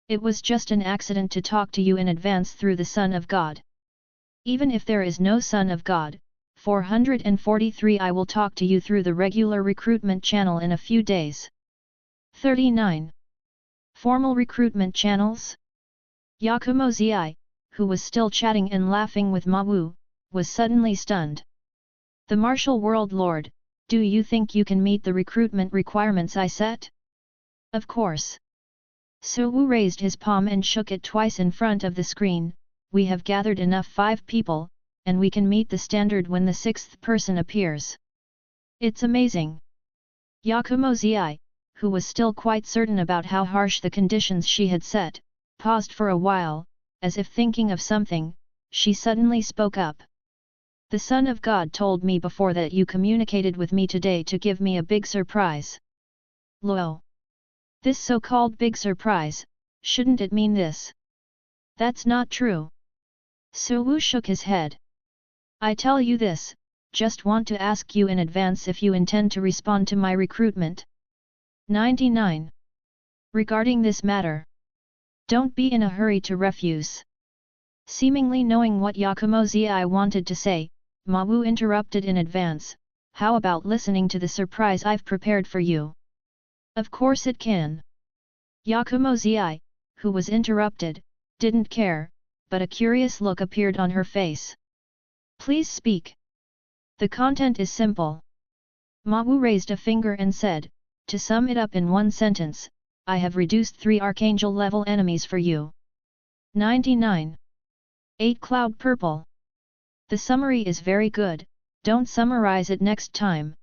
It was just an accident to talk to you in advance through the Son of God. Even if there is no Son of God, 443 I will talk to you through the regular recruitment channel in a few days. 39. Formal recruitment channels? Yakumozii, who was still chatting and laughing with Ma Wu, was suddenly stunned. The Martial World Lord, do you think you can meet the recruitment requirements I set? Of course. Su Wu raised his palm and shook it twice in front of the screen. We have gathered enough 5 people, and we can meet the standard when the 6th person appears. It's amazing. Yakumozii, who was still quite certain about how harsh the conditions she had set, paused for a while, as if thinking of something. She suddenly spoke up. The Son of God told me before that you communicated with me today to give me a big surprise. Lo! This so-called big surprise, shouldn't it mean this? That's not true. Su Wu shook his head. I tell you this, just want to ask you in advance if you intend to respond to my recruitment. 99. Regarding this matter, don't be in a hurry to refuse. Seemingly knowing what Yakumozii wanted to say, Ma Wu interrupted in advance. How about listening to the surprise I've prepared for you? Of course it can. Yakumozii, who was interrupted, didn't care, but a curious look appeared on her face. Please speak. The content is simple. Ma Wu raised a finger and said, to sum it up in one sentence, I have reduced 3 archangel-level enemies for you. 99. 8 Cloud Purple. The summary is very good, don't summarize it next time.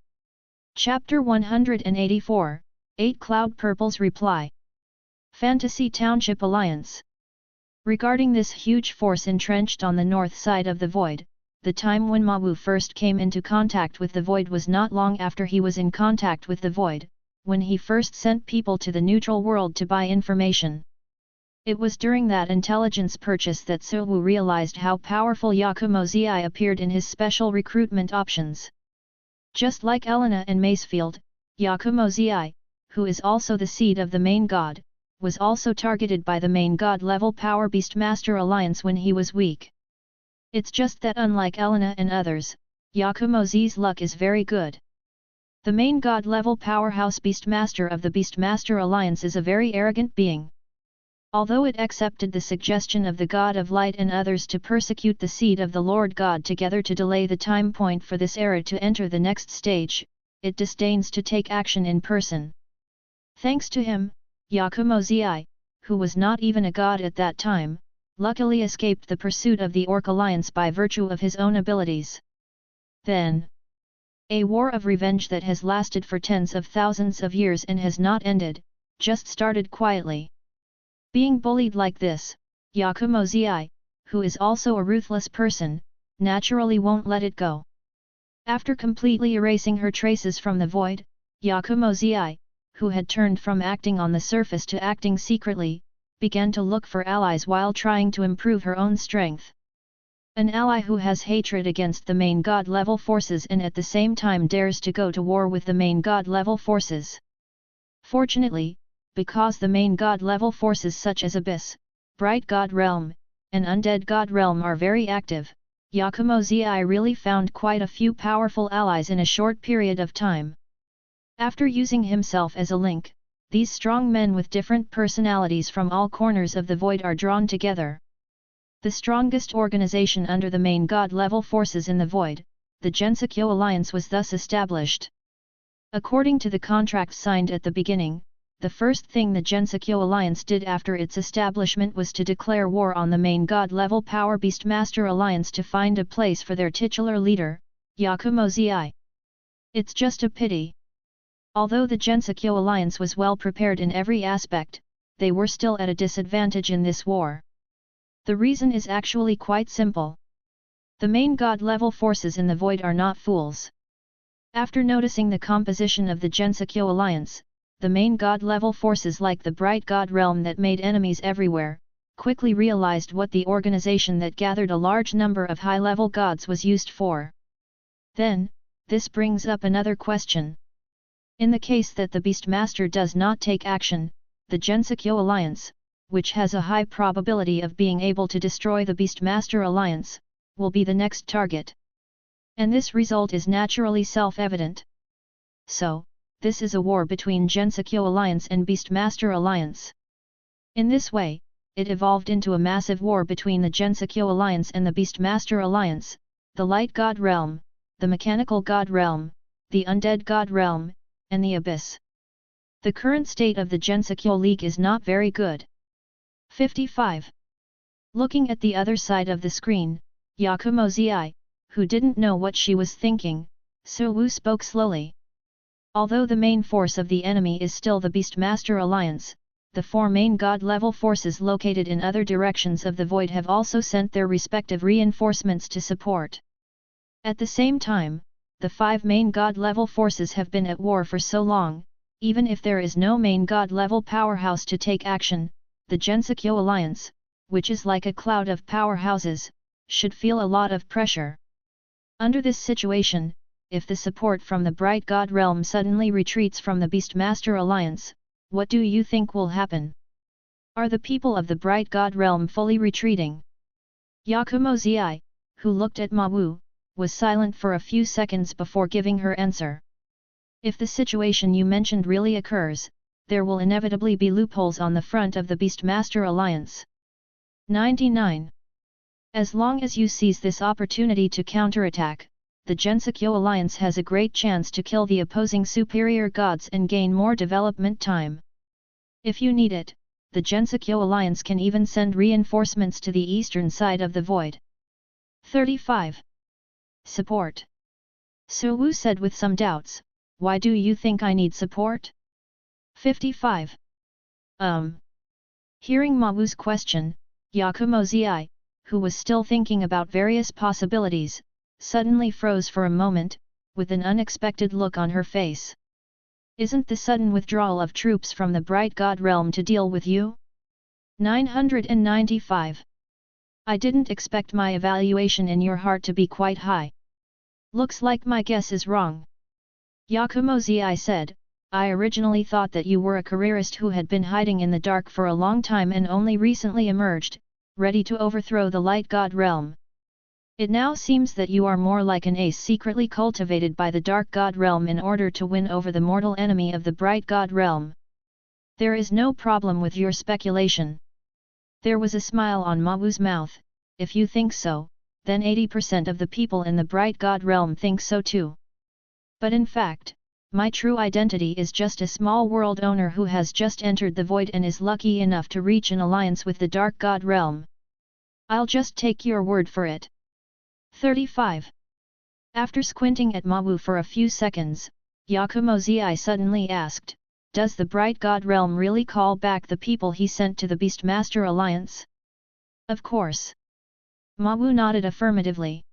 Chapter 184, 8 Cloud Purple's Reply. Fantasy Township Alliance. Regarding this huge force entrenched on the north side of the void, the time when Ma Wu first came into contact with the void was not long after he was in contact with the void, when he first sent people to the neutral world to buy information. It was during that intelligence purchase that Su Wu realized how powerful Yakumozii appeared in his special recruitment options. Just like Elena and Macefield, Yakumozii, who is also the seed of the main god, was also targeted by the main god-level Power Beastmaster Alliance when he was weak. It's just that unlike Elena and others, Yakumozi's luck is very good. The main god-level powerhouse Beastmaster of the Beastmaster Alliance is a very arrogant being. Although it accepted the suggestion of the God of Light and others to persecute the seed of the Lord God together to delay the time point for this era to enter the next stage, it disdains to take action in person. Thanks to him, Yakumozii, who was not even a god at that time, luckily escaped the pursuit of the Orc Alliance by virtue of his own abilities. Then, a war of revenge that has lasted for tens of thousands of years and has not ended, just started quietly. Being bullied like this, Yakumo Zi, who is also a ruthless person, naturally won't let it go. After completely erasing her traces from the void, Yakumo Zi, who had turned from acting on the surface to acting secretly, began to look for allies while trying to improve her own strength. An ally who has hatred against the main god-level forces and at the same time dares to go to war with the main god-level forces. Fortunately, because the main god-level forces such as Abyss, Bright God Realm, and Undead God Realm are very active, Yakumo Zi really found quite a few powerful allies in a short period of time. After using himself as a link, these strong men with different personalities from all corners of the void are drawn together. The strongest organization under the main god-level forces in the void, the Gensokyo Alliance, was thus established. According to the contract signed at the beginning, the first thing the Gensokyo Alliance did after its establishment was to declare war on the main god-level Power Beastmaster Alliance to find a place for their titular leader, Yakumo Zi. It's just a pity. Although the Gensokyo Alliance was well prepared in every aspect, they were still at a disadvantage in this war. The reason is actually quite simple. The main god-level forces in the void are not fools. After noticing the composition of the Gensokyo Alliance, the main god-level forces like the Bright God Realm that made enemies everywhere, quickly realized what the organization that gathered a large number of high-level gods was used for. Then, this brings up another question. In the case that the Beastmaster does not take action, the Gensokyo Alliance, which has a high probability of being able to destroy the Beastmaster Alliance, will be the next target. And this result is naturally self-evident. So, this is a war between Gensokyo Alliance and Beastmaster Alliance. In this way, it evolved into a massive war between the Gensokyo Alliance and the Beastmaster Alliance, the Light God Realm, the Mechanical God Realm, the Undead God Realm, and the Abyss. The current state of the Gensokyo League is not very good. 55. Looking at the other side of the screen, Yakumo Zi, who didn't know what she was thinking, Su-Wu spoke slowly. Although the main force of the enemy is still the Beastmaster Alliance, the four main god-level forces located in other directions of the void have also sent their respective reinforcements to support. At the same time, the five main god-level forces have been at war for so long, even if there is no main god-level powerhouse to take action, the Gensokyo Alliance, which is like a cloud of powerhouses, should feel a lot of pressure. Under this situation, if the support from the Bright God Realm suddenly retreats from the Beastmaster Alliance, what do you think will happen? Are the people of the Bright God Realm fully retreating? Yakumo Zi, who looked at Ma Wu, was silent for a few seconds before giving her answer. If the situation you mentioned really occurs, there will inevitably be loopholes on the front of the Beastmaster Alliance. 99. As long as you seize this opportunity to counterattack, the Gensokyo Alliance has a great chance to kill the opposing superior gods and gain more development time. If you need it, the Gensokyo Alliance can even send reinforcements to the eastern side of the void. 35. Support. Su-Wu said with some doubts, why do you think I need support? 55. Hearing Ma Wu's question, Yakumo Zi, who was still thinking about various possibilities, suddenly froze for a moment, with an unexpected look on her face. Isn't the sudden withdrawal of troops from the Bright God Realm to deal with you? 995. I didn't expect my evaluation in your heart to be quite high. Looks like my guess is wrong. Yakumo Zi said, I originally thought that you were a careerist who had been hiding in the dark for a long time and only recently emerged, ready to overthrow the Light God Realm. It now seems that you are more like an ace secretly cultivated by the Dark God Realm in order to win over the mortal enemy of the Bright God Realm. There is no problem with your speculation. There was a smile on Ma Wu's mouth. If you think so, then 80% of the people in the Bright God Realm think so too. But in fact, my true identity is just a small world owner who has just entered the void and is lucky enough to reach an alliance with the Dark God Realm. I'll just take your word for it. 35. After squinting at Ma Wu for a few seconds, Yakumo Zi suddenly asked, does the Bright God Realm really call back the people he sent to the Beastmaster Alliance? Of course. Ma Wu nodded affirmatively.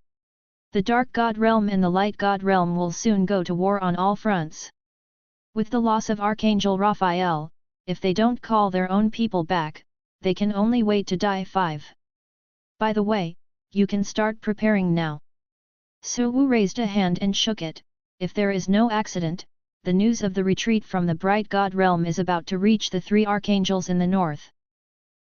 The Dark God Realm and the Light God Realm will soon go to war on all fronts. With the loss of Archangel Raphael, if they don't call their own people back, they can only wait to die. 5. By the way, you can start preparing now. Su Wu raised a hand and shook it. If there is no accident, the news of the retreat from the Bright God Realm is about to reach the 3 archangels in the north.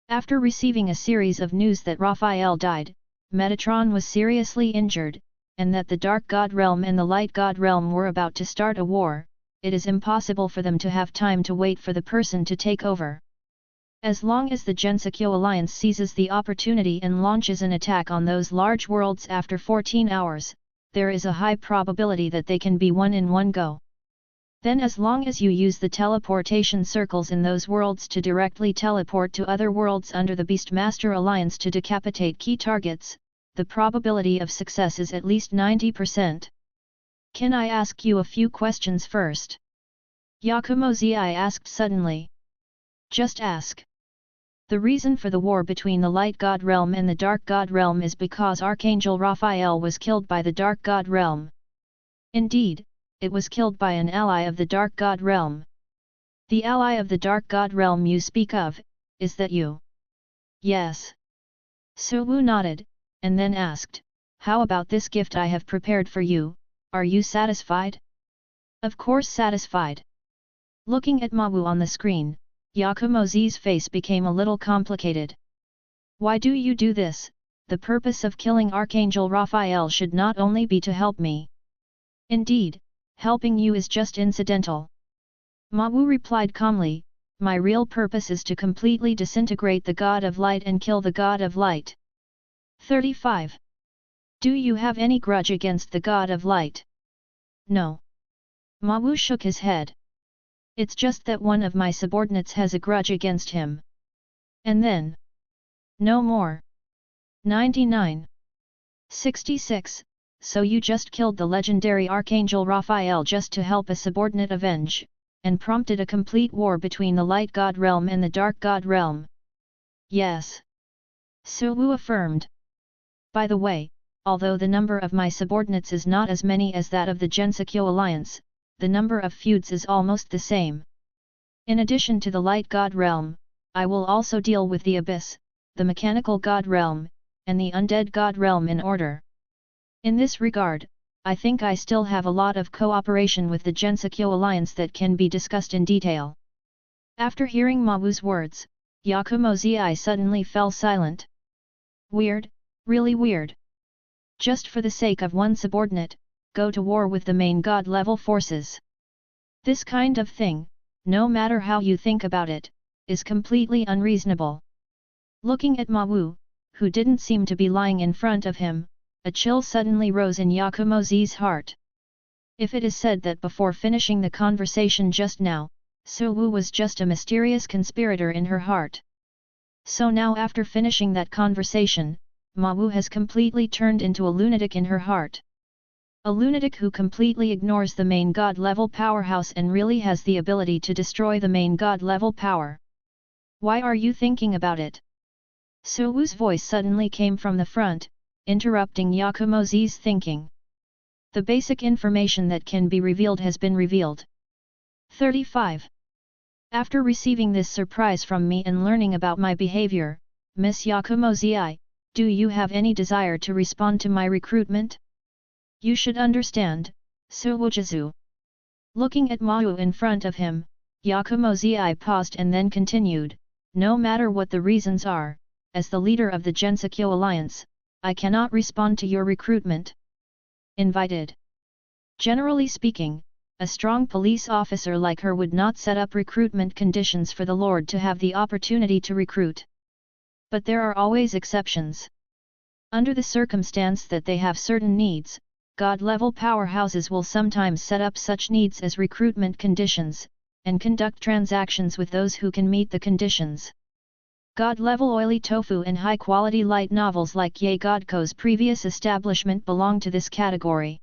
After receiving a series of news that Raphael died, Metatron was seriously injured, and that the Dark God Realm and the Light God Realm were about to start a war, it is impossible for them to have time to wait for the person to take over. As long as the Gensokyo Alliance seizes the opportunity and launches an attack on those large worlds after 14 hours, there is a high probability that they can be won in one go. Then as long as you use the teleportation circles in those worlds to directly teleport to other worlds under the Beastmaster Alliance to decapitate key targets, the probability of success is at least 90%. Can I ask you a few questions first? Yakumo Zi asked suddenly. Just ask. The reason for the war between the Light God Realm and the Dark God Realm is because Archangel Raphael was killed by the Dark God Realm. Indeed, it was killed by an ally of the Dark God Realm. The ally of the Dark God Realm you speak of, is that you? Yes. Su Wu nodded, and then asked, how about this gift I have prepared for you, are you satisfied? Of course satisfied. Looking at Ma Wu on the screen, Yakumo Zi's face became a little complicated. Why do you do this? The purpose of killing Archangel Raphael should not only be to help me. Indeed, helping you is just incidental. Ma Wu replied calmly, my real purpose is to completely disintegrate the God of Light and kill the God of Light. 35. Do you have any grudge against the God of Light? No. Ma Wu shook his head. It's just that one of my subordinates has a grudge against him. And then? No more. 99. 66. So you just killed the legendary Archangel Raphael just to help a subordinate avenge, and prompted a complete war between the Light God Realm and the Dark God Realm. Yes. Su Wu affirmed. By the way, although the number of my subordinates is not as many as that of the Gensokyo Alliance, the number of feuds is almost the same. In addition to the Light God Realm, I will also deal with the Abyss, the Mechanical God Realm, and the Undead God Realm in order. In this regard, I think I still have a lot of cooperation with the Gensokyo Alliance that can be discussed in detail. After hearing Ma Wu's words, Yakumo Zi suddenly fell silent. Weird, really weird. Just for the sake of one subordinate, go to war with the main God-level forces. This kind of thing, no matter how you think about it, is completely unreasonable. Looking at Ma Wu, who didn't seem to be lying in front of him, a chill suddenly rose in Yakumo Zi's heart. If it is said that before finishing the conversation just now, Su Wu was just a mysterious conspirator in her heart. So now after finishing that conversation, Ma Wu has completely turned into a lunatic in her heart. A lunatic who completely ignores the main God-level powerhouse and really has the ability to destroy the main God-level power. Why are you thinking about it? Su Wu's voice suddenly came from the front, interrupting Yakumo Zi's thinking. The basic information that can be revealed has been revealed. 35. After receiving this surprise from me and learning about my behavior, Miss Yakumo Zi, do you have any desire to respond to my recruitment? You should understand, Su Wujizu. Looking at Ma Wu in front of him, Yakumo Zi paused and then continued, no matter what the reasons are, as the leader of the Gensokyo Alliance, I cannot respond to your recruitment. Invited. Generally speaking, a strong police officer like her would not set up recruitment conditions for the Lord to have the opportunity to recruit. But there are always exceptions. Under the circumstance that they have certain needs, God-level powerhouses will sometimes set up such needs as recruitment conditions, and conduct transactions with those who can meet the conditions. God-level oily tofu and high-quality light novels like Ye Godko's previous establishment belong to this category.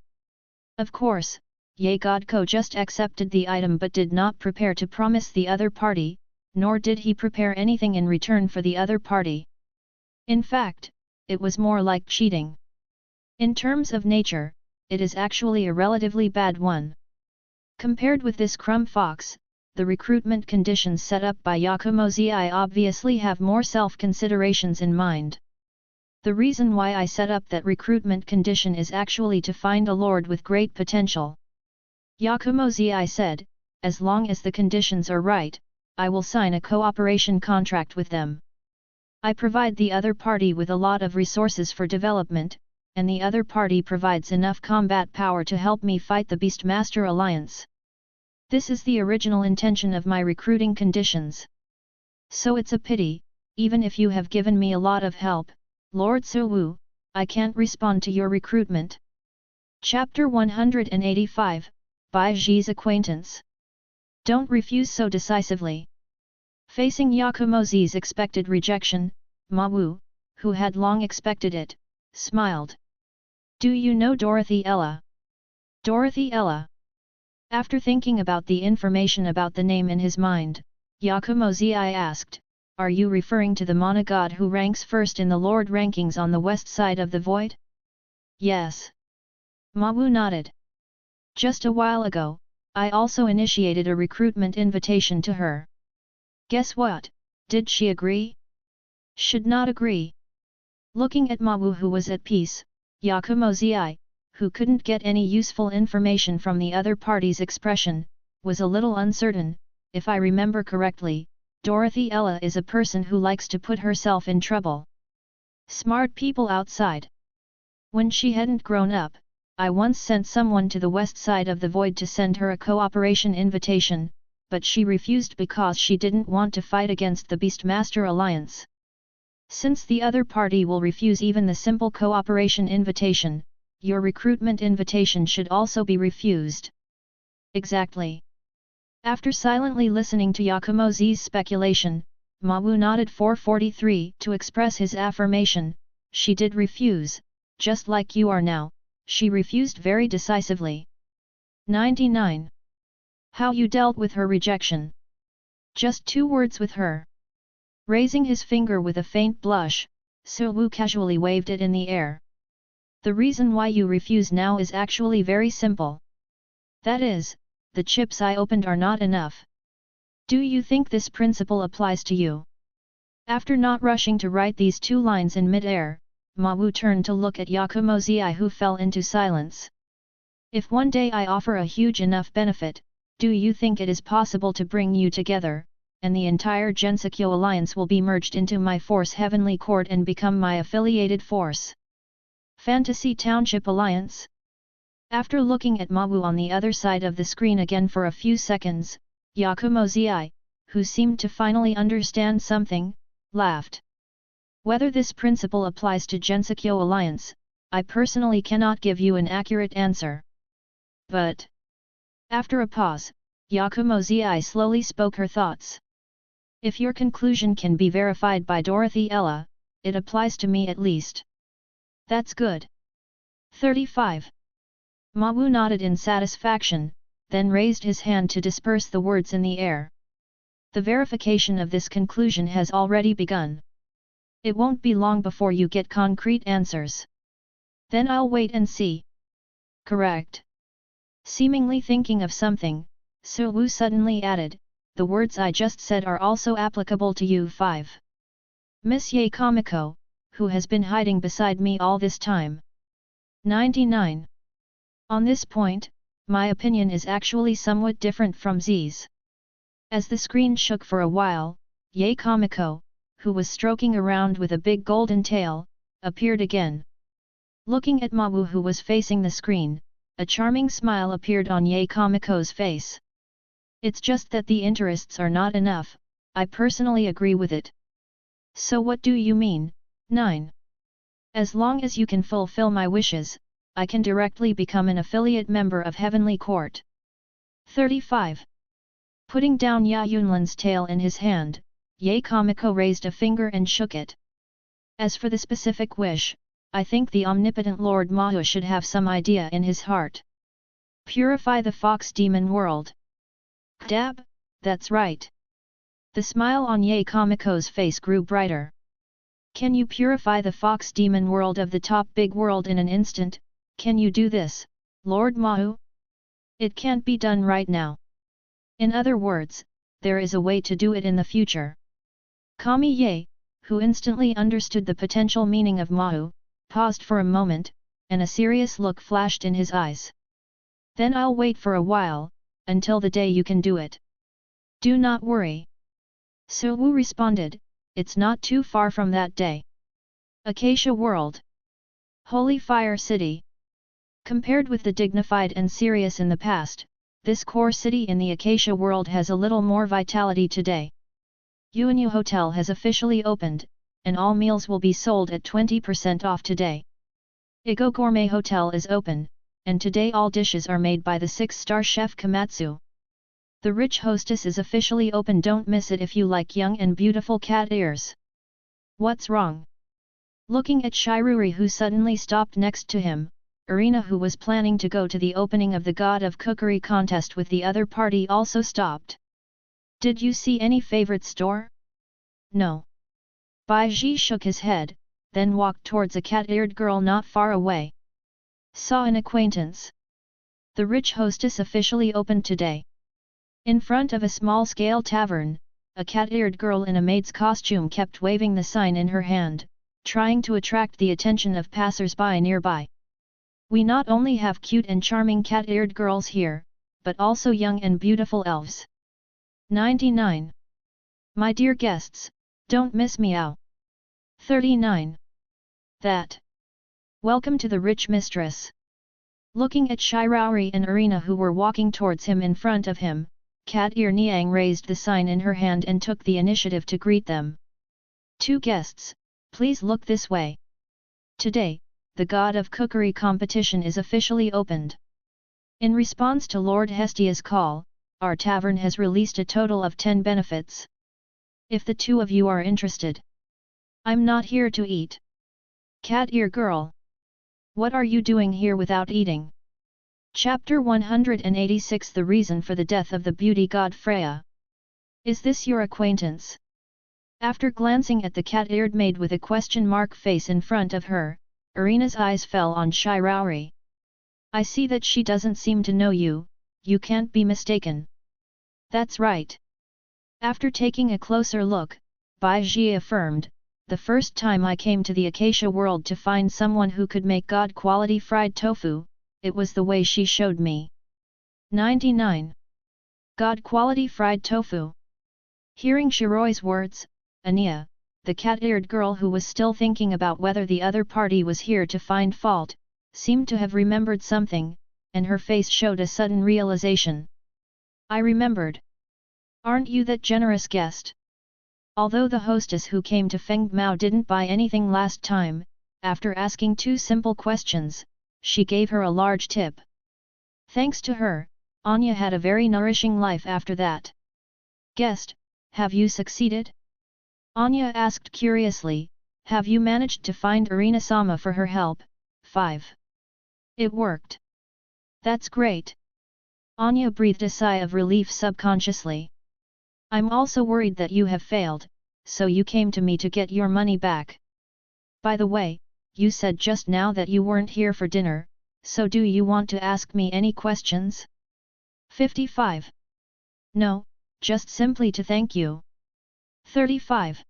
Of course, Ye Godko just accepted the item but did not prepare to promise the other party, nor did he prepare anything in return for the other party. In fact, it was more like cheating. In terms of nature, it is actually a relatively bad one. Compared with this crumb fox, the recruitment conditions set up by Yakumo-zi obviously have more self-considerations in mind. The reason why I set up that recruitment condition is actually to find a lord with great potential. Yakumo-zi said, as long as the conditions are right, I will sign a cooperation contract with them. I provide the other party with a lot of resources for development, and the other party provides enough combat power to help me fight the Beastmaster Alliance. This is the original intention of my recruiting conditions. So it's a pity, even if you have given me a lot of help, Lord Suwu, I can't respond to your recruitment. Chapter 185, Bai Ji's Acquaintance. Don't refuse so decisively. Facing Yakumo-zi's expected rejection, Ma Wu, who had long expected it, smiled. Do you know Dorothy Ella? Dorothy Ella. After thinking about the information about the name in his mind, Yakumo-zi asked, are you referring to the Mana god who ranks first in the Lord rankings on the west side of the void? Yes. Ma Wu nodded. Just a while ago, I also initiated a recruitment invitation to her. Guess what, did she agree? Should not agree. Looking at Ma Wu who was at peace, Yakumo-zi, who couldn't get any useful information from the other party's expression, was a little uncertain. If I remember correctly, Dorothy Ella is a person who likes to put herself in trouble. Smart people outside. When she hadn't grown up, I once sent someone to the west side of the void to send her a cooperation invitation, but she refused because she didn't want to fight against the Beastmaster Alliance. Since the other party will refuse even the simple cooperation invitation, your recruitment invitation should also be refused. Exactly. After silently listening to Yakumo-zi's speculation, Ma Wu nodded 443 to express his affirmation. She did refuse, just like you are now, she refused very decisively. 99. How you dealt with her rejection? Just 2 words with her. Raising his finger with a faint blush, Suwu casually waved it in the air. The reason why you refuse now is actually very simple. That is, the chips I opened are not enough. Do you think this principle applies to you? After not rushing to write these 2 lines in mid-air, Ma Wu turned to look at Yakumo-zi who fell into silence. If one day I offer a huge enough benefit, do you think it is possible to bring you together, and the entire Gensokyo Alliance will be merged into my force Heavenly Court and become my affiliated force? Fantasy Township Alliance? After looking at Ma Wu on the other side of the screen again for a few seconds, Yakumo-zi, who seemed to finally understand something, laughed. Whether this principle applies to Gensokyo Alliance, I personally cannot give you an accurate answer. But... After a pause, Yakumo-zi slowly spoke her thoughts. If your conclusion can be verified by Dorothy Ella, it applies to me at least. That's good. 35. Ma Wu nodded in satisfaction, then raised his hand to disperse the words in the air. The verification of this conclusion has already begun. It won't be long before you get concrete answers. Then I'll wait and see. Correct. Seemingly thinking of something, Suwu suddenly added, the words I just said are also applicable to you 5. Miss Ye Kamiko, who has been hiding beside me all this time. 99. On this point, my opinion is actually somewhat different from Z's. As the screen shook for a while, Ye Kamiko, who was stroking around with a big golden tail, appeared again. Looking at Ma Wu who was facing the screen, a charming smile appeared on Ye Kamiko's face. It's just that the interests are not enough, I personally agree with it. So what do you mean? 9. As long as you can fulfill my wishes, I can directly become an affiliate member of Heavenly Court. 35. Putting down Ya Yunlin's tail in his hand, Ye Kamiko raised a finger and shook it. As for the specific wish, I think the omnipotent Lord Mahu should have some idea in his heart. Purify the fox demon world. Dab, that's right. The smile on Ye Kamiko's face grew brighter. Can you purify the fox demon world of the top big world in an instant? Can you do this, Lord Mahu? It can't be done right now. In other words, there is a way to do it in the future. Kami Ye, who instantly understood the potential meaning of Mahu, paused for a moment, and a serious look flashed in his eyes. Then I'll wait for a while, until the day you can do it. Do not worry. Su Wu responded, it's not too far from that day. Acacia World. Holy Fire City. Compared with the dignified and serious in the past, this core city in the Acacia World has a little more vitality today. Yuanyu Hotel has officially opened, and all meals will be sold at 20% off today. Igo Gourmet Hotel is open, and today all dishes are made by the 6-star chef Komatsu. The Rich Hostess is officially open. Don't miss it if you like young and beautiful cat ears. What's wrong? Looking at Shiruri, who suddenly stopped next to him, Irina, who was planning to go to the opening of the God of Cookery contest with the other party, also stopped. Did you see any favorite store? No. Baiji shook his head, then walked towards a cat-eared girl not far away. Saw an acquaintance. The Rich Hostess officially opened today. In front of a small-scale tavern, a cat-eared girl in a maid's costume kept waving the sign in her hand, trying to attract the attention of passers-by nearby. We not only have cute and charming cat-eared girls here, but also young and beautiful elves. 99. My dear guests, don't miss Meow. 39. That. Welcome to the Rich Mistress. Looking at Shirauri and Irina, who were walking towards him in front of him, Cat Ear Niang raised the sign in her hand and took the initiative to greet them. Two guests, please look this way. Today, the God of Cookery competition is officially opened. In response to Lord Hestia's call, our tavern has released a total of 10 benefits. If the two of you are interested. I'm not here to eat. Cat Ear Girl. What are you doing here without eating? Chapter 186. The reason for the death of the beauty god Freya. Is this your acquaintance? After glancing at the cat-eared maid with a question mark face in front of her, Irina's eyes fell on Shirauri. I see that she doesn't seem to know you, you can't be mistaken. That's right. After taking a closer look, Baiji affirmed, the first time I came to the Acacia world to find someone who could make god-quality fried tofu, it was the way she showed me. 99. God-quality fried tofu. Hearing Shiroi's words, Anya, the cat-eared girl who was still thinking about whether the other party was here to find fault, seemed to have remembered something, and her face showed a sudden realization. I remembered. Aren't you that generous guest? Although the hostess who came to Feng Mao didn't buy anything last time, after asking 2 simple questions, she gave her a large tip. Thanks to her, Anya had a very nourishing life after that. Guest, have you succeeded? Anya asked curiously, have you managed to find Irina-sama for her help? 5. It worked. That's great. Anya breathed a sigh of relief subconsciously. I'm also worried that you have failed, so you came to me to get your money back. By the way, you said just now that you weren't here for dinner, so do you want to ask me any questions? 55. No, just simply to thank you. 35.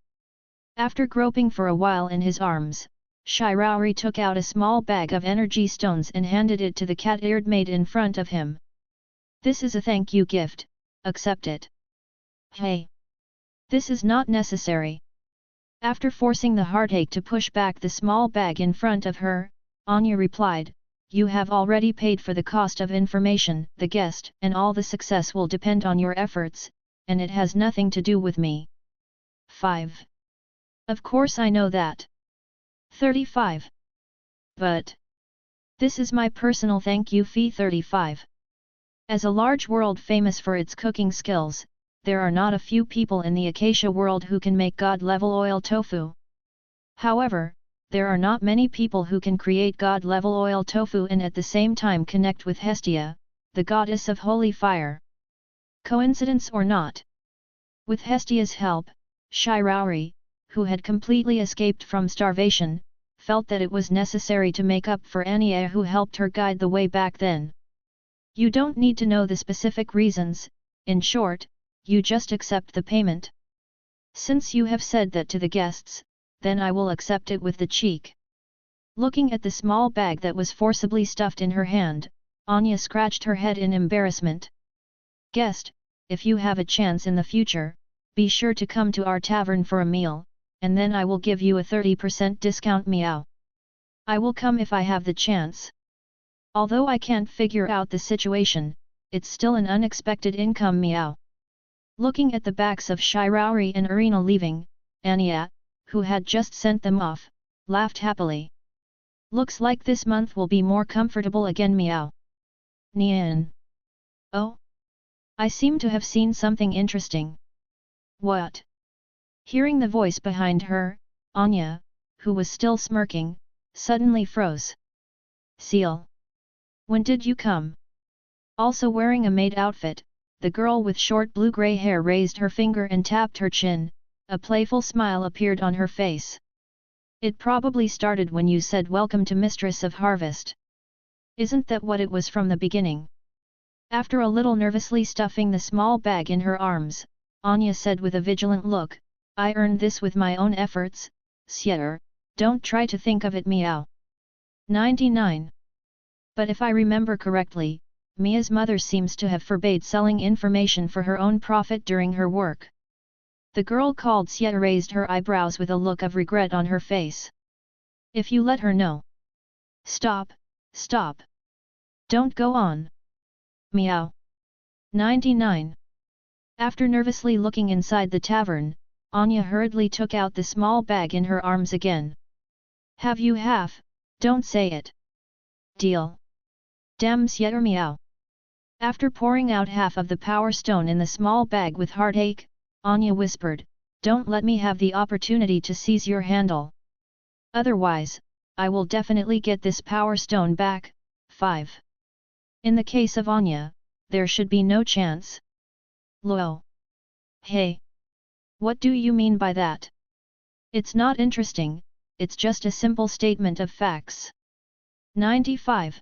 After groping for a while in his arms, Shirauri took out a small bag of energy stones and handed it to the cat-eared maid in front of him. This is a thank you gift, accept it. Hey! This is not necessary. After forcing the heartache to push back the small bag in front of her, Anya replied, you have already paid for the cost of information, the guest, and all the success will depend on your efforts, and it has nothing to do with me. 5. Of course I know that. 35. But this is my personal thank you fee. 35. As a large world famous for its cooking skills, there are not a few people in the Acacia world who can make god-level oil tofu. However, there are not many people who can create god-level oil tofu and at the same time connect with Hestia, the goddess of holy fire. Coincidence or not? With Hestia's help, Shirauri, who had completely escaped from starvation, felt that it was necessary to make up for Anya who helped her guide the way back then. You don't need to know the specific reasons, in short, you just accept the payment. Since you have said that to the guests, then I will accept it with the cheek. Looking at the small bag that was forcibly stuffed in her hand, Anya scratched her head in embarrassment. Guest, if you have a chance in the future, be sure to come to our tavern for a meal, and then I will give you a 30% discount. Meow. I will come if I have the chance. Although I can't figure out the situation, it's still an unexpected income. Meow. Looking at the backs of Shirauri and Arena leaving, Anya, who had just sent them off, laughed happily. Looks like this month will be more comfortable again. Meow. Nian. Oh? I seem to have seen something interesting. What? Hearing the voice behind her, Anya, who was still smirking, suddenly froze. Seal. When did you come? Also wearing a maid outfit, the girl with short blue-gray hair raised her finger and tapped her chin, a playful smile appeared on her face. It probably started when you said welcome to Mistress of Harvest. Isn't that what it was from the beginning? After a little nervously stuffing the small bag in her arms, Anya said with a vigilant look, I earned this with my own efforts, Sieter, don't try to think of it. Meow. 99. But if I remember correctly, Mia's mother seems to have forbade selling information for her own profit during her work. The girl called Sieter raised her eyebrows with a look of regret on her face. If you let her know. Stop, stop. Don't go on. Meow. 99. After nervously looking inside the tavern, Anya hurriedly took out the small bag in her arms again. Have you half? Don't say it. Deal. Damn Sieter. Meow. After pouring out half of the power stone in the small bag with heartache, Anya whispered, don't let me have the opportunity to seize your handle. Otherwise, I will definitely get this power stone back. 5. In the case of Anya, there should be no chance. Lo. Hey. What do you mean by that? It's not interesting, it's just a simple statement of facts. 95.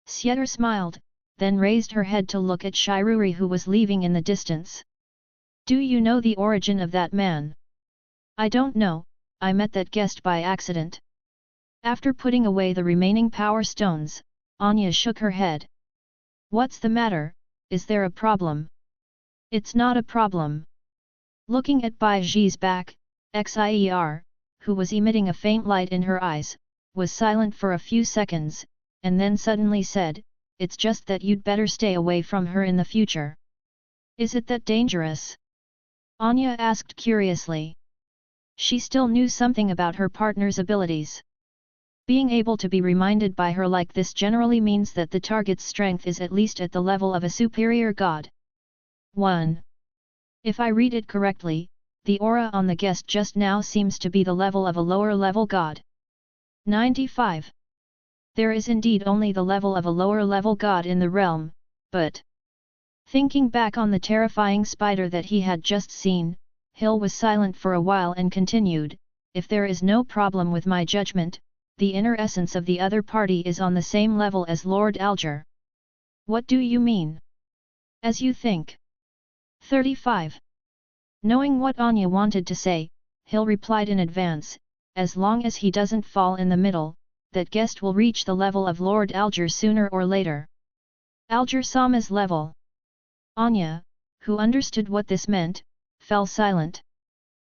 Sieter smiled, then raised her head to look at Shiruri who was leaving in the distance. Do you know the origin of that man? I don't know, I met that guest by accident. After putting away the remaining power stones, Anya shook her head. What's the matter, is there a problem? It's not a problem. Looking at Bai Ji's back, Xier, who was emitting a faint light in her eyes, was silent for a few seconds, and then suddenly said, it's just that you'd better stay away from her in the future. Is it that dangerous? Anya asked curiously. She still knew something about her partner's abilities. Being able to be reminded by her like this generally means that the target's strength is at least at the level of a superior god. 1. If I read it correctly, the aura on the guest just now seems to be the level of a lower level god. 95. There is indeed only the level of a lower level god in the realm, but... Thinking back on the terrifying spider that he had just seen, Hill was silent for a while and continued, if there is no problem with my judgment, the inner essence of the other party is on the same level as Lord Alger. What do you mean? As you think. 35. Knowing what Anya wanted to say, Hill replied in advance, as long as he doesn't fall in the middle, that guest will reach the level of Lord Alger sooner or later. Alger Sama's level. Anya, who understood what this meant, fell silent.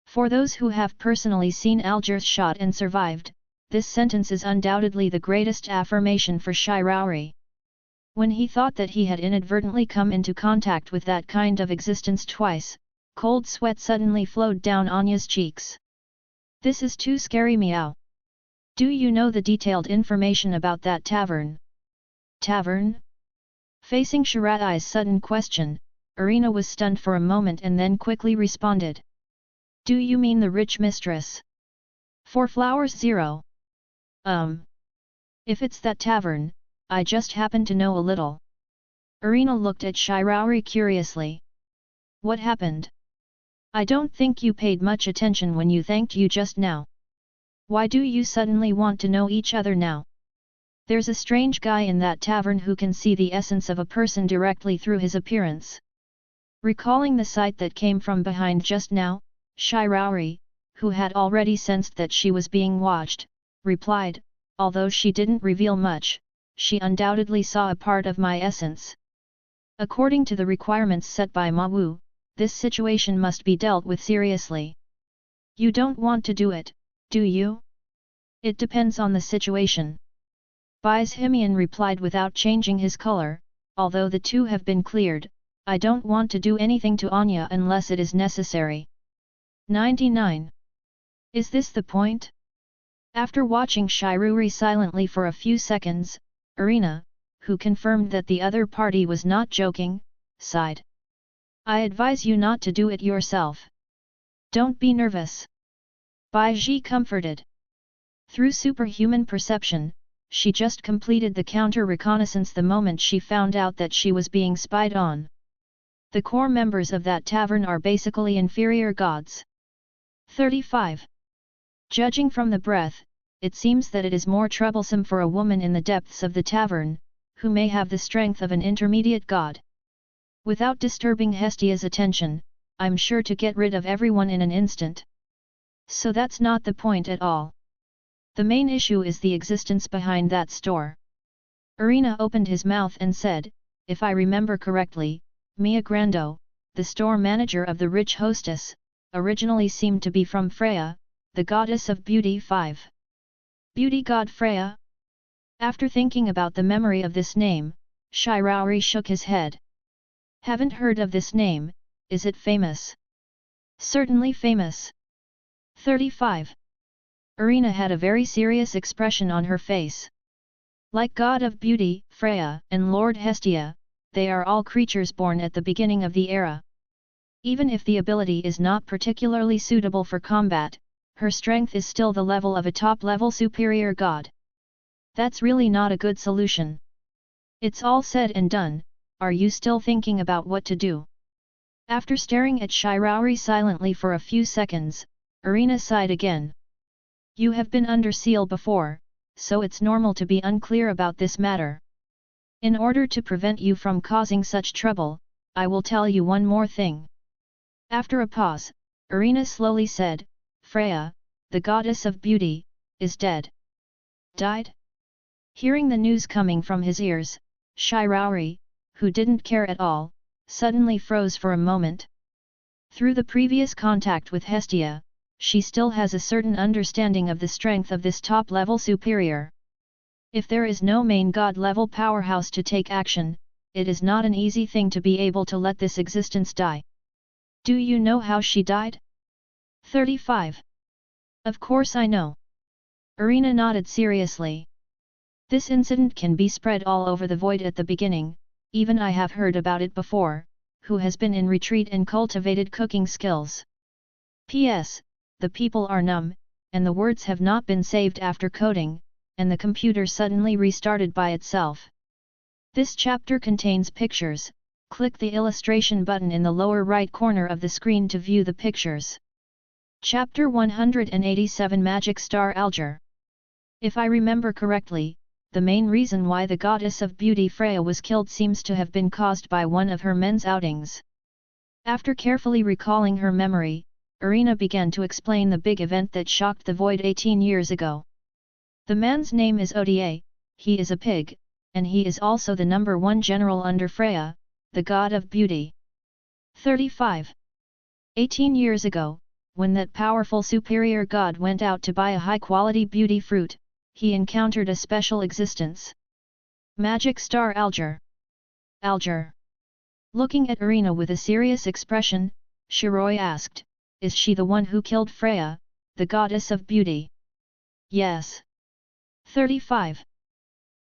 For those who have personally seen Alger's shot and survived, this sentence is undoubtedly the greatest affirmation for Shirauri. When he thought that he had inadvertently come into contact with that kind of existence twice, cold sweat suddenly flowed down Anya's cheeks. This is too scary. Meow. Do you know the detailed information about that tavern? Tavern? Facing Shiratai's sudden question, Arena was stunned for a moment and then quickly responded. Do you mean the rich mistress? 4 flowers 0. If it's that tavern, I just happen to know a little. Irina looked at Shiraori curiously. What happened? I don't think you paid much attention when you thanked you just now. Why do you suddenly want to know each other now? There's a strange guy in that tavern who can see the essence of a person directly through his appearance. Recalling the sight that came from behind just now, Shiraori, who had already sensed that she was being watched, replied, although she didn't reveal much, she undoubtedly saw a part of my essence. According to the requirements set by Ma Wu, this situation must be dealt with seriously. You don't want to do it, do you? It depends on the situation. Bai's Himian replied without changing his color, although the two have been cleared, I don't want to do anything to Anya unless it is necessary. 99. Is this the point? After watching Shiraori silently for a few seconds, Irina, who confirmed that the other party was not joking, sighed. I advise you not to do it yourself. Don't be nervous. Bai Ji comforted. Through superhuman perception, she just completed the counter-reconnaissance the moment she found out that she was being spied on. The core members of that tavern are basically inferior gods. 35. Judging from the breath, it seems that it is more troublesome for a woman in the depths of the tavern, who may have the strength of an intermediate god. Without disturbing Hestia's attention, I'm sure to get rid of everyone in an instant. So that's not the point at all. The main issue is the existence behind that store. Irina opened his mouth and said, if I remember correctly, Mia Grando, the store manager of the rich hostess, originally seemed to be from Freya, the goddess of beauty. 5. Beauty god Freya? After thinking about the memory of this name, Shiraori shook his head. Haven't heard of this name, is it famous? Certainly famous. 35. Irina had a very serious expression on her face. Like god of beauty, Freya, and Lord Hestia, they are all creatures born at the beginning of the era. Even if the ability is not particularly suitable for combat, her strength is still the level of a top-level superior god. That's really not a good solution. It's all said and done, are you still thinking about what to do? After staring at Shiraori silently for a few seconds, Irina sighed again. You have been under seal before, so it's normal to be unclear about this matter. In order to prevent you from causing such trouble, I will tell you one more thing. After a pause, Irina slowly said, Freya, the goddess of beauty, is dead. Died? Hearing the news coming from his ears, Shiraori, who didn't care at all, suddenly froze for a moment. Through the previous contact with Hestia, she still has a certain understanding of the strength of this top-level superior. If there is no main god-level powerhouse to take action, it is not an easy thing to be able to let this existence die. Do you know how she died? 35. Of course I know. Irina nodded seriously. This incident can be spread all over the void at the beginning, even I have heard about it before, who has been in retreat and cultivated cooking skills. P.S. The people are numb, and the words have not been saved after coding, and the computer suddenly restarted by itself. This chapter contains pictures, click the illustration button in the lower right corner of the screen to view the pictures. Chapter 187 Magic Star Alger. If I remember correctly, the main reason why the goddess of beauty Freya was killed seems to have been caused by one of her men's outings. After carefully recalling her memory, Irina began to explain the big event that shocked the void 18 years ago. The man's name is Oda, he is a pig, and he is also the #1 general under Freya, the god of beauty. 35. 18 years ago, when that powerful superior god went out to buy a high-quality beauty fruit, he encountered a special existence. Magic Star Alger. Alger. Looking at Irina with a serious expression, Shiroi asked, is she the one who killed Freya, the goddess of beauty? Yes. 35.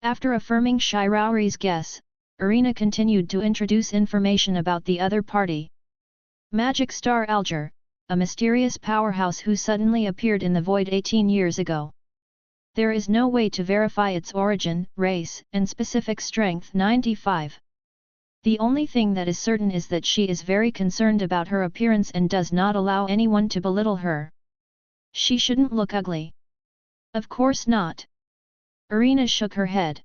After affirming Shiraori's guess, Irina continued to introduce information about the other party. Magic Star Alger, a mysterious powerhouse who suddenly appeared in the void 18 years ago. There is no way to verify its origin, race, and specific strength. 95. The only thing that is certain is that she is very concerned about her appearance and does not allow anyone to belittle her. She shouldn't look ugly. Of course not. Irina shook her head.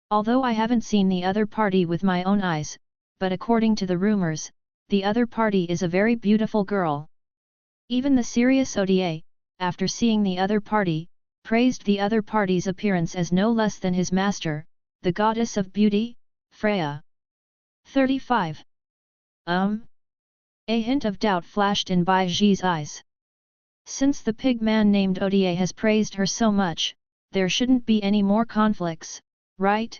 Although I haven't seen the other party with my own eyes, but according to the rumors, the other party is a very beautiful girl. Even the serious Oda, after seeing the other party, praised the other party's appearance as no less than his master, the goddess of beauty, Freya. 35. A hint of doubt flashed in Bai Ji's eyes. Since the pig man named Oda has praised her so much, there shouldn't be any more conflicts, right?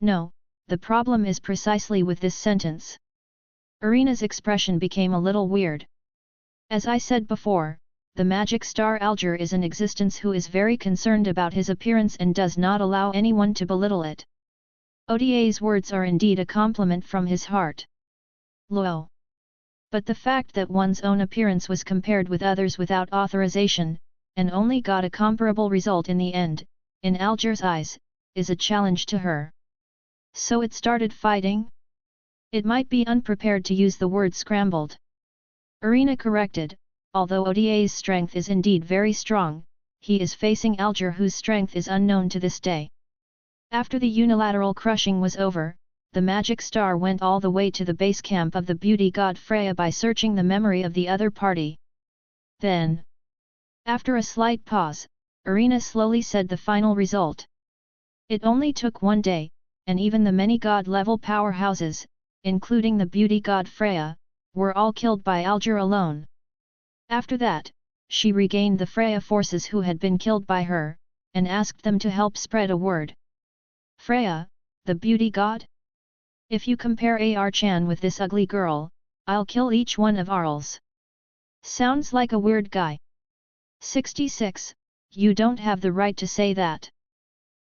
No, the problem is precisely with this sentence. Irina's expression became a little weird. As I said before, the magic star Alger is in existence who is very concerned about his appearance and does not allow anyone to belittle it. Oda's words are indeed a compliment from his heart. Lo! But the fact that one's own appearance was compared with others without authorization, and only got a comparable result in the end, in Alger's eyes, is a challenge to her. So it started fighting? It might be unprepared to use the word scrambled. Irina corrected, although Oda's strength is indeed very strong, he is facing Alger whose strength is unknown to this day. After the unilateral crushing was over, the magic star went all the way to the base camp of the beauty god Freya by searching the memory of the other party. Then, after a slight pause, Irina slowly said the final result. It only took one day, and even the many god-level powerhouses, including the beauty god Freya, were all killed by Alger alone. After that, she regained the Freya forces who had been killed by her, and asked them to help spread a word. Freya, the beauty god? If you compare Ar-chan with this ugly girl, I'll kill each one of Arls. Sounds like a weird guy. 66, you don't have the right to say that.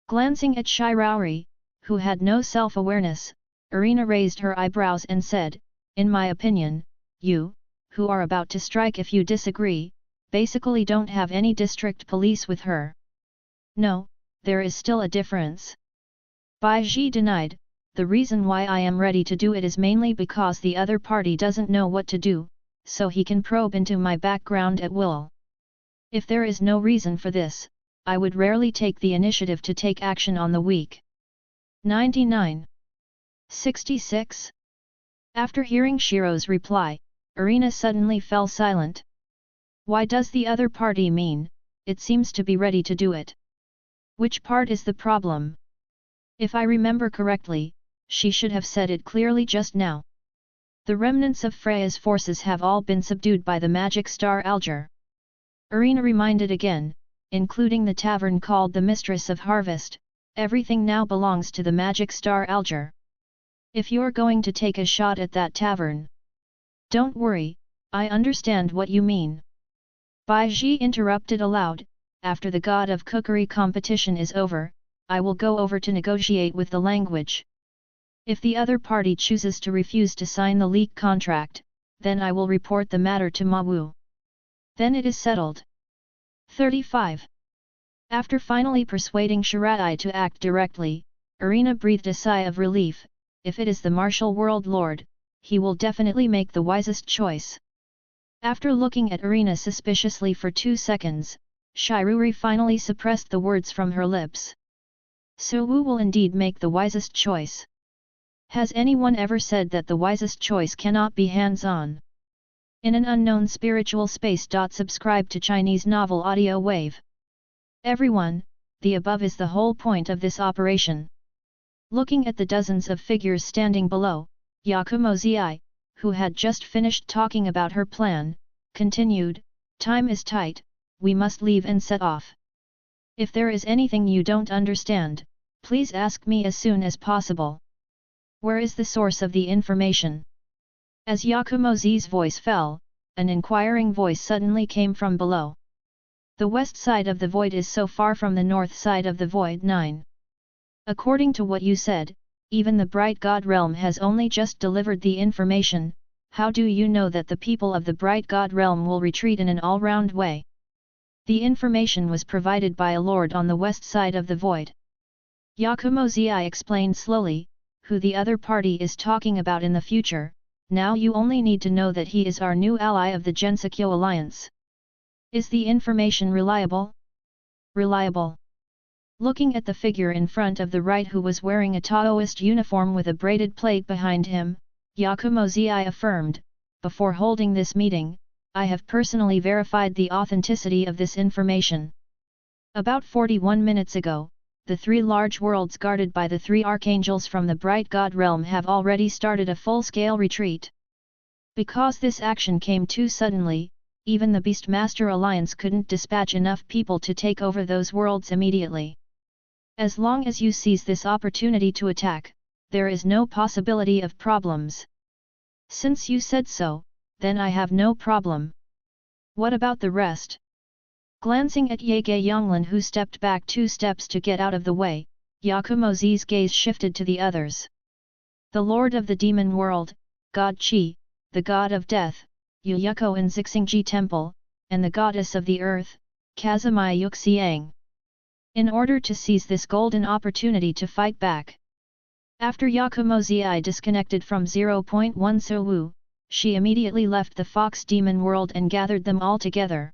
Glancing at Shiraori, who had no self-awareness, Irina raised her eyebrows and said, in my opinion, you, who are about to strike if you disagree, basically don't have any district police with her. No, there is still a difference. Bai Ji denied, the reason why I am ready to do it is mainly because the other party doesn't know what to do, so he can probe into my background at will. If there is no reason for this, I would rarely take the initiative to take action on the weak. 99. 66. After hearing Shiro's reply, Irina suddenly fell silent. Why does the other party mean, it seems to be ready to do it? Which part is the problem? If I remember correctly, she should have said it clearly just now. The remnants of Freya's forces have all been subdued by the magic star Alger. Irina reminded again, including the tavern called the Mistress of Harvest, everything now belongs to the magic star Alger. If you're going to take a shot at that tavern. Don't worry, I understand what you mean. Bai Ji interrupted aloud, after the god of cookery competition is over, I will go over to negotiate with the language. If the other party chooses to refuse to sign the leak contract, then I will report the matter to Ma Wu. Then it is settled. 35. After finally persuading Shirai to act directly, Irina breathed a sigh of relief. If it is the martial world lord, he will definitely make the wisest choice. After looking at Irina suspiciously for 2 seconds, Shiruri finally suppressed the words from her lips. Su Wu will indeed make the wisest choice. Has anyone ever said that the wisest choice cannot be hands-on? In an unknown spiritual space. Subscribe to Chinese Novel Audio Wave. Everyone, the above is the whole point of this operation. Looking at the dozens of figures standing below, Yakumo Zi, who had just finished talking about her plan, continued, time is tight, we must leave and set off. If there is anything you don't understand, please ask me as soon as possible. Where is the source of the information? As Yakumo Zi's voice fell, an inquiring voice suddenly came from below. The west side of the void is so far from the north side of the void 9. According to what you said, even the Bright God Realm has only just delivered the information. How do you know that the people of the Bright God Realm will retreat in an all-round way? The information was provided by a lord on the west side of the void. Yakumo Zi explained slowly, who the other party is talking about in the future. Now you only need to know that he is our new ally of the Gensokyo Alliance. Is the information reliable? Reliable. Looking at the figure in front of the right who was wearing a Taoist uniform with a braided plate behind him, Yakumo Zi affirmed, before holding this meeting, I have personally verified the authenticity of this information. About 41 minutes ago, the 3 large worlds guarded by the 3 archangels from the Bright God realm have already started a full-scale retreat. Because this action came too suddenly, even the Beastmaster Alliance couldn't dispatch enough people to take over those worlds immediately. As long as you seize this opportunity to attack, there is no possibility of problems. Since you said so, then I have no problem. What about the rest? Glancing at Yage Yonglin, who stepped back 2 steps to get out of the way, Yakumo Zi's gaze shifted to the others. The Lord of the Demon World, God Qi, the God of Death, Yuyuko in Zixingji Temple, and the Goddess of the Earth, Kazumi Yuxiang. In order to seize this golden opportunity to fight back. After Yakumo Zi disconnected from 0.1 Siwu, she immediately left the Fox Demon World and gathered them all together.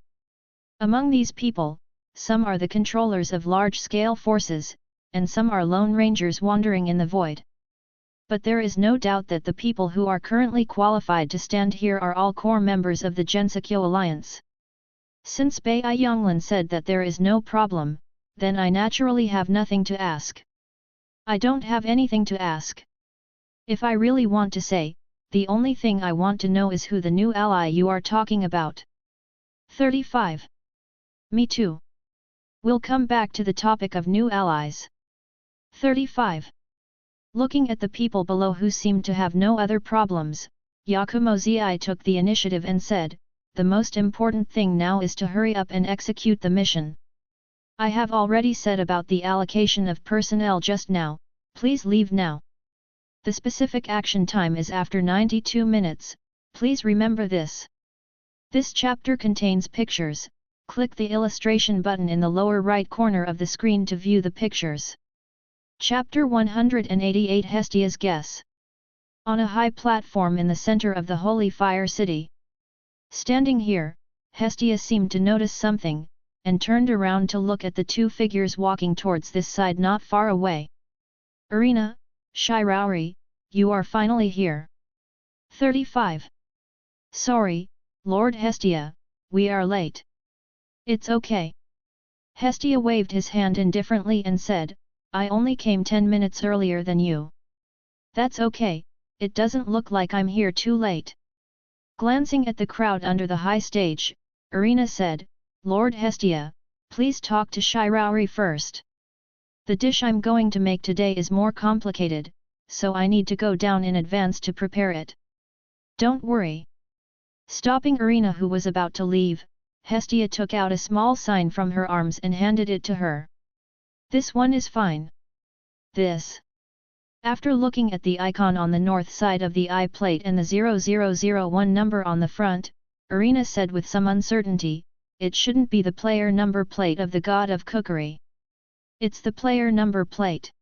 Among these people, some are the controllers of large-scale forces, and some are lone rangers wandering in the void. But there is no doubt that the people who are currently qualified to stand here are all core members of the Gensokyo Alliance. Since Bai Yonglin said that there is no problem, then I naturally have nothing to ask. I don't have anything to ask. If I really want to say, the only thing I want to know is who the new ally you are talking about. 35. Me too. We'll come back to the topic of new allies. 35. Looking at the people below who seemed to have no other problems, Yakumo Zi took the initiative and said, the most important thing now is to hurry up and execute the mission. I have already said about the allocation of personnel just now, please leave now. The specific action time is after 92 minutes, please remember this. This chapter contains pictures. Click the illustration button in the lower right corner of the screen to view the pictures. Chapter 188 Hestia's Guess. On a high platform in the center of the Holy Fire City. Standing here, Hestia seemed to notice something, and turned around to look at the 2 figures walking towards this side not far away. Arena, Shiraori, you are finally here. 35. Sorry, Lord Hestia, we are late. It's okay. Hestia waved his hand indifferently and said, I only came 10 minutes earlier than you. That's okay, it doesn't look like I'm here too late. Glancing at the crowd under the high stage, Arena said, Lord Hestia, please talk to Shiraori first. The dish I'm going to make today is more complicated, so I need to go down in advance to prepare it. Don't worry. Stopping Arena, who was about to leave, Hestia took out a small sign from her arms and handed it to her. This one is fine. This. After looking at the icon on the north side of the eye plate and the 0001 number on the front, Arena said with some uncertainty, it shouldn't be the player number plate of the God of Cookery. It's the player number plate.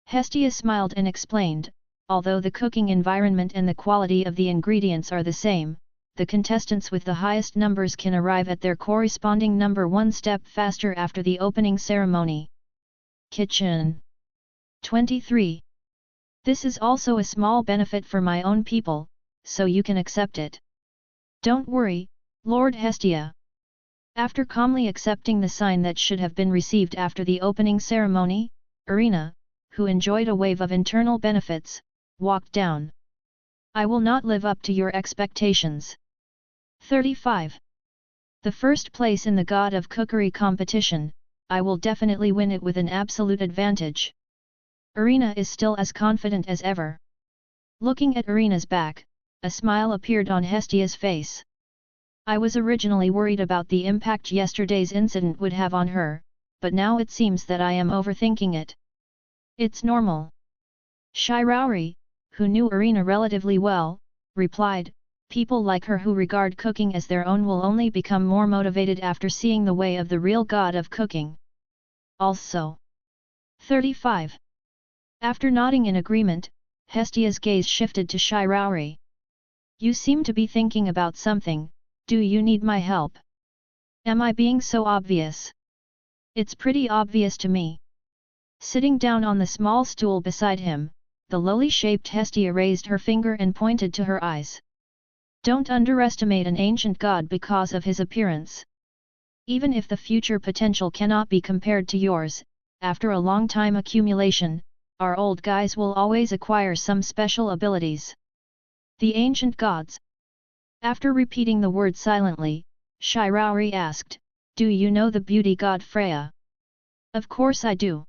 Hestia smiled and explained, although the cooking environment and the quality of the ingredients are the same, the contestants with the highest numbers can arrive at their corresponding number 1 step faster after the opening ceremony. Kitchen. 23. This is also a small benefit for my own people, so you can accept it. Don't worry, Lord Hestia. After calmly accepting the sign that should have been received after the opening ceremony, Arena, who enjoyed a wave of internal benefits, walked down. I will not live up to your expectations. 35. The first place in the God of Cookery competition, I will definitely win it with an absolute advantage. Arena is still as confident as ever. Looking at Arena's back, a smile appeared on Hestia's face. I was originally worried about the impact yesterday's incident would have on her, but now it seems that I am overthinking it. It's normal. Shiraori, who knew Arena relatively well, replied, people like her who regard cooking as their own will only become more motivated after seeing the way of the real God of cooking. Also. 35. After nodding in agreement, Hestia's gaze shifted to Shirauri. You seem to be thinking about something, do you need my help? Am I being so obvious? It's pretty obvious to me. Sitting down on the small stool beside him, the lily-shaped Hestia raised her finger and pointed to her eyes. Don't underestimate an ancient god because of his appearance. Even if the future potential cannot be compared to yours, after a long time accumulation, our old guys will always acquire some special abilities. The ancient gods. After repeating the word silently, Shirauri asked, do you know the beauty god Freya? Of course I do.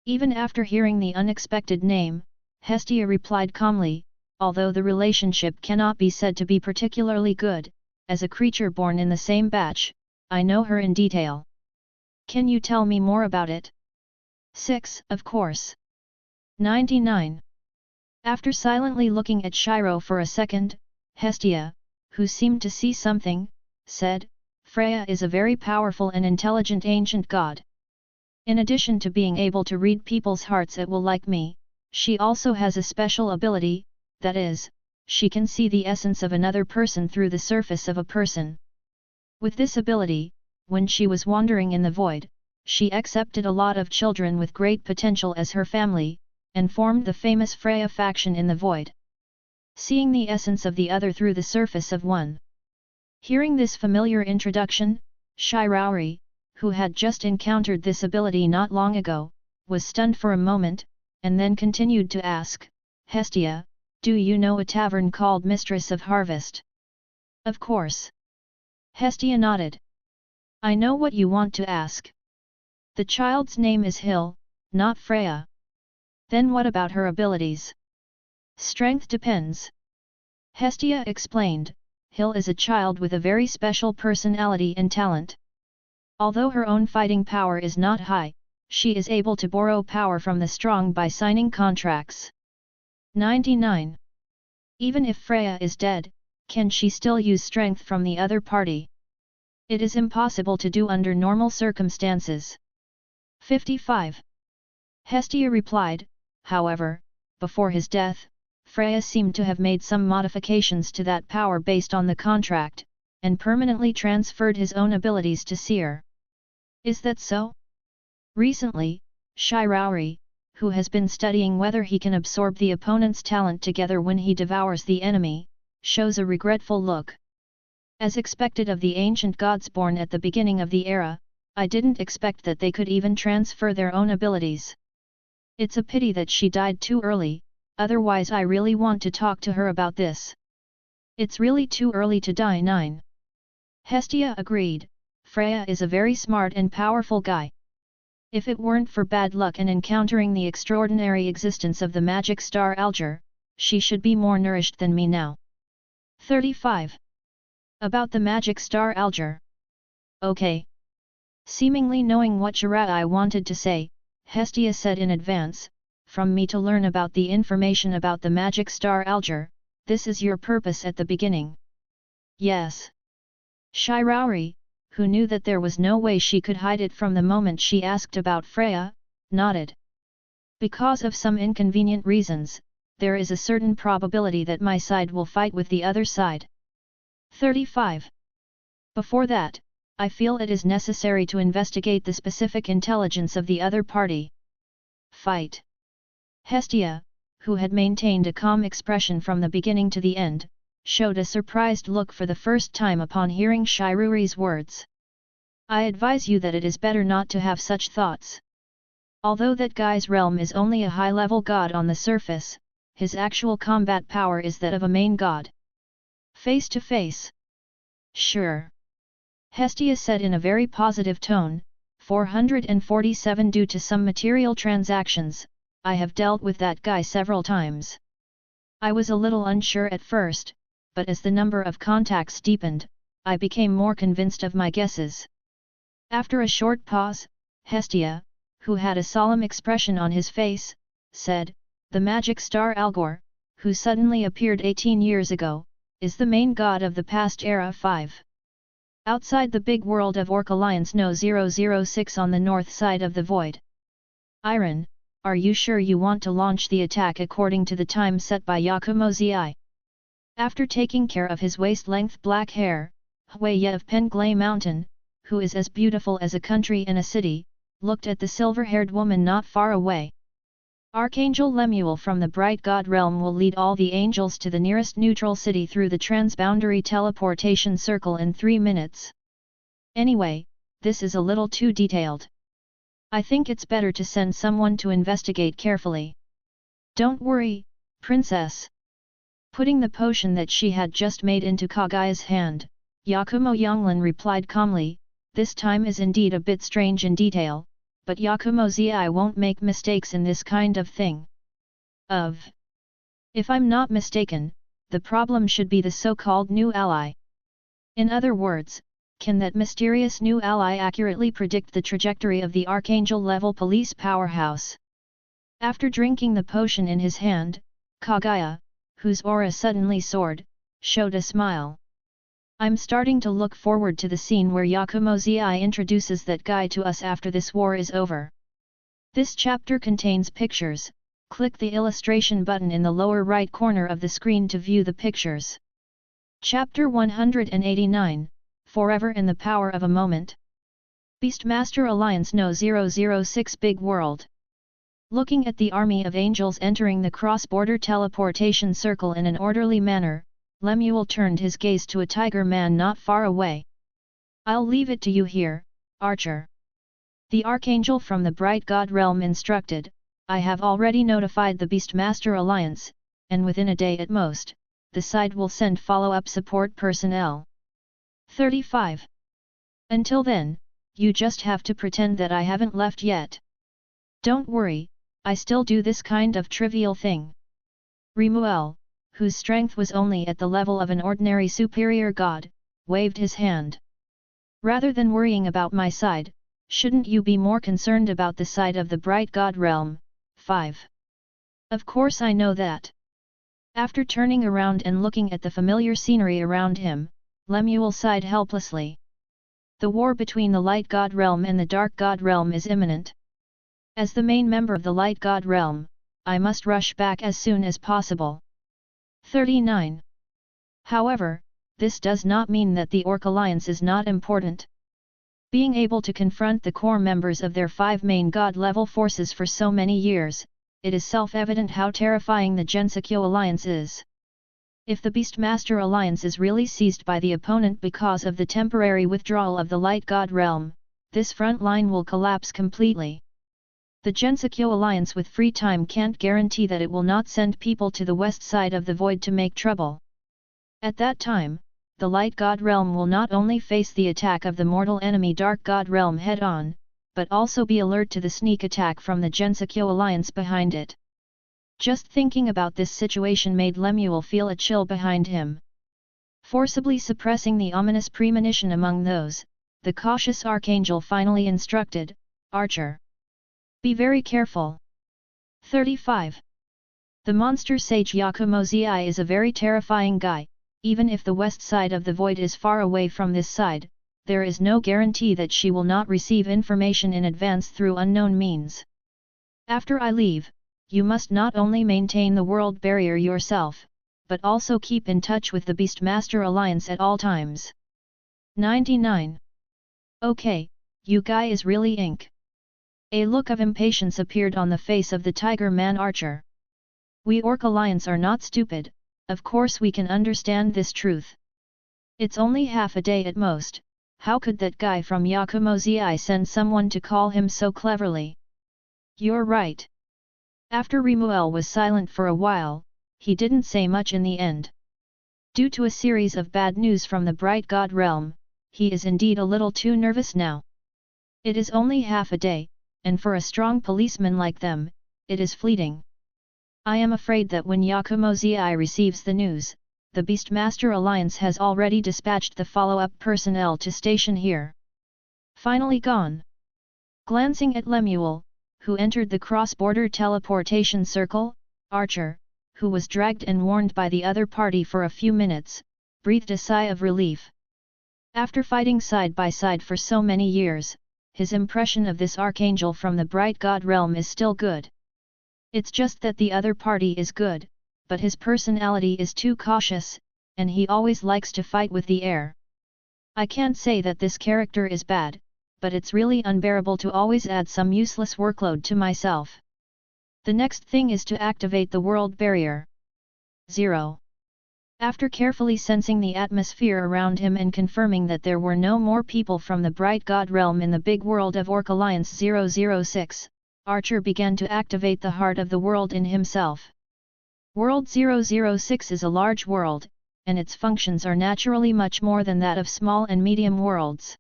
Even after hearing the unexpected name, Hestia replied calmly, although the relationship cannot be said to be particularly good, as a creature born in the same batch, I know her in detail. Can you tell me more about it? 6. Of course. 99. After silently looking at Shiro for a second, Hestia, who seemed to see something, said, Freya is a very powerful and intelligent ancient god. In addition to being able to read people's hearts at will like me, she also has a special ability, that is, she can see the essence of another person through the surface of a person. With this ability, when she was wandering in the void, she accepted a lot of children with great potential as her family, and formed the famous Freya faction in the void. Seeing the essence of the other through the surface of one. Hearing this familiar introduction, Shirauri, who had just encountered this ability not long ago, was stunned for a moment, and then continued to ask, Hestia, do you know a tavern called Mistress of Harvest? Of course. Hestia nodded. I know what you want to ask. The child's name is Hill, not Freya. Then what about her abilities? Strength depends. Hestia explained, Hill is a child with a very special personality and talent. Although her own fighting power is not high, she is able to borrow power from the strong by signing contracts. 99. Even if Freya is dead, can she still use strength from the other party? It is impossible to do under normal circumstances. 55. Hestia replied, however, before his death, Freya seemed to have made some modifications to that power based on the contract, and permanently transferred his own abilities to Seer. Is that so? Recently, Shirauri, who has been studying whether he can absorb the opponent's talent together when he devours the enemy, shows a regretful look. As expected of the ancient gods born at the beginning of the era, I didn't expect that they could even transfer their own abilities. It's a pity that she died too early, otherwise I really want to talk to her about this. It's really too early to die. 9. Hestia agreed, Freya is a very smart and powerful guy. If it weren't for bad luck and encountering the extraordinary existence of the magic star Alger, she should be more nourished than me now. 35. About the magic star Alger. Okay. Seemingly knowing what Shirai wanted to say, Hestia said in advance, from me to learn about the information about the magic star Alger, this is your purpose at the beginning. Yes. Shirauri, who knew that there was no way she could hide it from the moment she asked about Freya, nodded. Because of some inconvenient reasons, there is a certain probability that my side will fight with the other side. 35. Before that, I feel it is necessary to investigate the specific intelligence of the other party. Fight. Hestia, who had maintained a calm expression from the beginning to the end, showed a surprised look for the first time upon hearing Shirauri's words. I advise you that it is better not to have such thoughts. Although that guy's realm is only a high-level god on the surface, his actual combat power is that of a main god. Face to face. Sure. Hestia said in a very positive tone, 447 due to some material transactions, I have dealt with that guy several times. I was a little unsure at first, but as the number of contacts deepened, I became more convinced of my guesses. After a short pause, Hestia, who had a solemn expression on his face, said, the magic star Algor, who suddenly appeared 18 years ago, is the main god of the past era. 5. Outside the big world of Orc Alliance No. 006 on the north side of the void. Iron, are you sure you want to launch the attack according to the time set by Yakumo Zi? After taking care of his waist-length black hair, Huiye of Penglai Mountain, who is as beautiful as a country and a city, looked at the silver-haired woman not far away. Archangel Lemuel from the Bright God Realm will lead all the angels to the nearest neutral city through the transboundary teleportation circle in 3 minutes. Anyway, this is a little too detailed. I think it's better to send someone to investigate carefully. Don't worry, princess. Putting the potion that she had just made into Kagaya's hand, Yakumo Yonglin replied calmly, this time is indeed a bit strange in detail, but Yakumo Zi won't make mistakes in this kind of thing. If I'm not mistaken, the problem should be the so-called new ally. In other words, can that mysterious new ally accurately predict the trajectory of the Archangel-level police powerhouse? After drinking the potion in his hand, Kagaya, whose aura suddenly soared, showed a smile. I'm starting to look forward to the scene where Yakumo Zi introduces that guy to us after this war is over. This chapter contains pictures. Click the illustration button in the lower right corner of the screen to view the pictures. Chapter 189, Forever in the Power of a Moment. Beastmaster Alliance No. 006 Big World. Looking at the army of angels entering the cross-border teleportation circle in an orderly manner, Lemuel turned his gaze to a tiger man not far away. I'll leave it to you here, Archer. The Archangel from the Bright God Realm instructed, I have already notified the Beastmaster Alliance, and within a day at most, the side will send follow-up support personnel. 35. Until then, you just have to pretend that I haven't left yet. Don't worry, I still do this kind of trivial thing. Remuel, whose strength was only at the level of an ordinary superior god, waved his hand. Rather than worrying about my side, shouldn't you be more concerned about the side of the Bright God Realm? 5. Of course I know that. After turning around and looking at the familiar scenery around him, Lemuel sighed helplessly. The war between the Light God Realm and the Dark God Realm is imminent. As the main member of the Light God Realm, I must rush back as soon as possible. 39. However, this does not mean that the Orc Alliance is not important. Being able to confront the core members of their 5 main god-level forces for so many years, it is self-evident how terrifying the Gensokyo Alliance is. If the Beastmaster Alliance is really seized by the opponent because of the temporary withdrawal of the Light God Realm, this front line will collapse completely. The Gensokyo Alliance with free time can't guarantee that it will not send people to the west side of the void to make trouble. At that time, the Light God Realm will not only face the attack of the mortal enemy Dark God Realm head-on, but also be alert to the sneak attack from the Gensokyo Alliance behind it. Just thinking about this situation made Lemuel feel a chill behind him. Forcibly suppressing the ominous premonition among those, the cautious Archangel finally instructed, Archer. Be very careful. 35. The monster sage Yakumo Zi is a very terrifying guy. Even if the west side of the void is far away from this side, there is no guarantee that she will not receive information in advance through unknown means. After I leave, you must not only maintain the world barrier yourself, but also keep in touch with the Beastmaster Alliance at all times. 99. Okay, you guy is really ink. A look of impatience appeared on the face of the Tiger Man Archer. We Orc Alliance are not stupid, of course we can understand this truth. It's only half a day at most, how could that guy from Yakumo Zi send someone to call him so cleverly? You're right. After Remuel was silent for a while, he didn't say much in the end. Due to a series of bad news from the Bright God Realm, he is indeed a little too nervous now. It is only half a day, and for a strong policeman like them, it is fleeting. I am afraid that when Yakumo Zi receives the news, the Beastmaster Alliance has already dispatched the follow-up personnel to station here. Finally gone. Glancing at Lemuel, who entered the cross-border teleportation circle, Archer, who was dragged and warned by the other party for a few minutes, breathed a sigh of relief. After fighting side by side for so many years, his impression of this Archangel from the Bright God Realm is still good. It's just that the other party is good, but his personality is too cautious, and he always likes to fight with the air. I can't say that this character is bad, but it's really unbearable to always add some useless workload to myself. The next thing is to activate the world barrier. 0. After carefully sensing the atmosphere around him and confirming that there were no more people from the bright god realm in the big world of Orc Alliance 006, Archer began to activate the heart of the world in himself. World 006 is a large world, and its functions are naturally much more than that of small and medium worlds.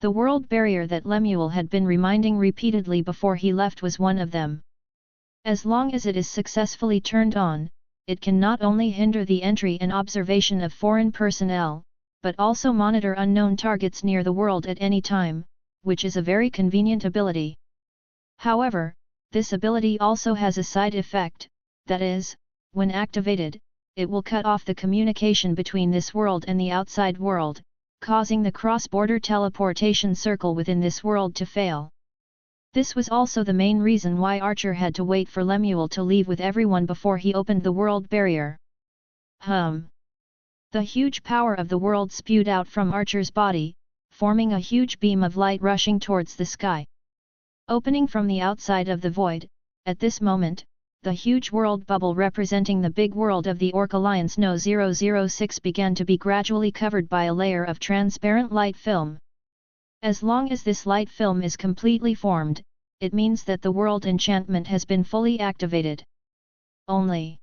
The world barrier that Lemuel had been reminding repeatedly before he left was one of them. As long as it is successfully turned on, it can not only hinder the entry and observation of foreign personnel, but also monitor unknown targets near the world at any time, which is a very convenient ability. However, this ability also has a side effect, that is, when activated, it will cut off the communication between this world and the outside world, causing the cross-border teleportation circle within this world to fail. This was also the main reason why Archer had to wait for Lemuel to leave with everyone before he opened the world barrier. The huge power of the world spewed out from Archer's body, forming a huge beam of light rushing towards the sky. Opening from the outside of the void, at this moment, the huge world bubble representing the big world of the Orc Alliance No 006 began to be gradually covered by a layer of transparent light film. As long as this light film is completely formed, it means that the world enchantment has been fully activated. Only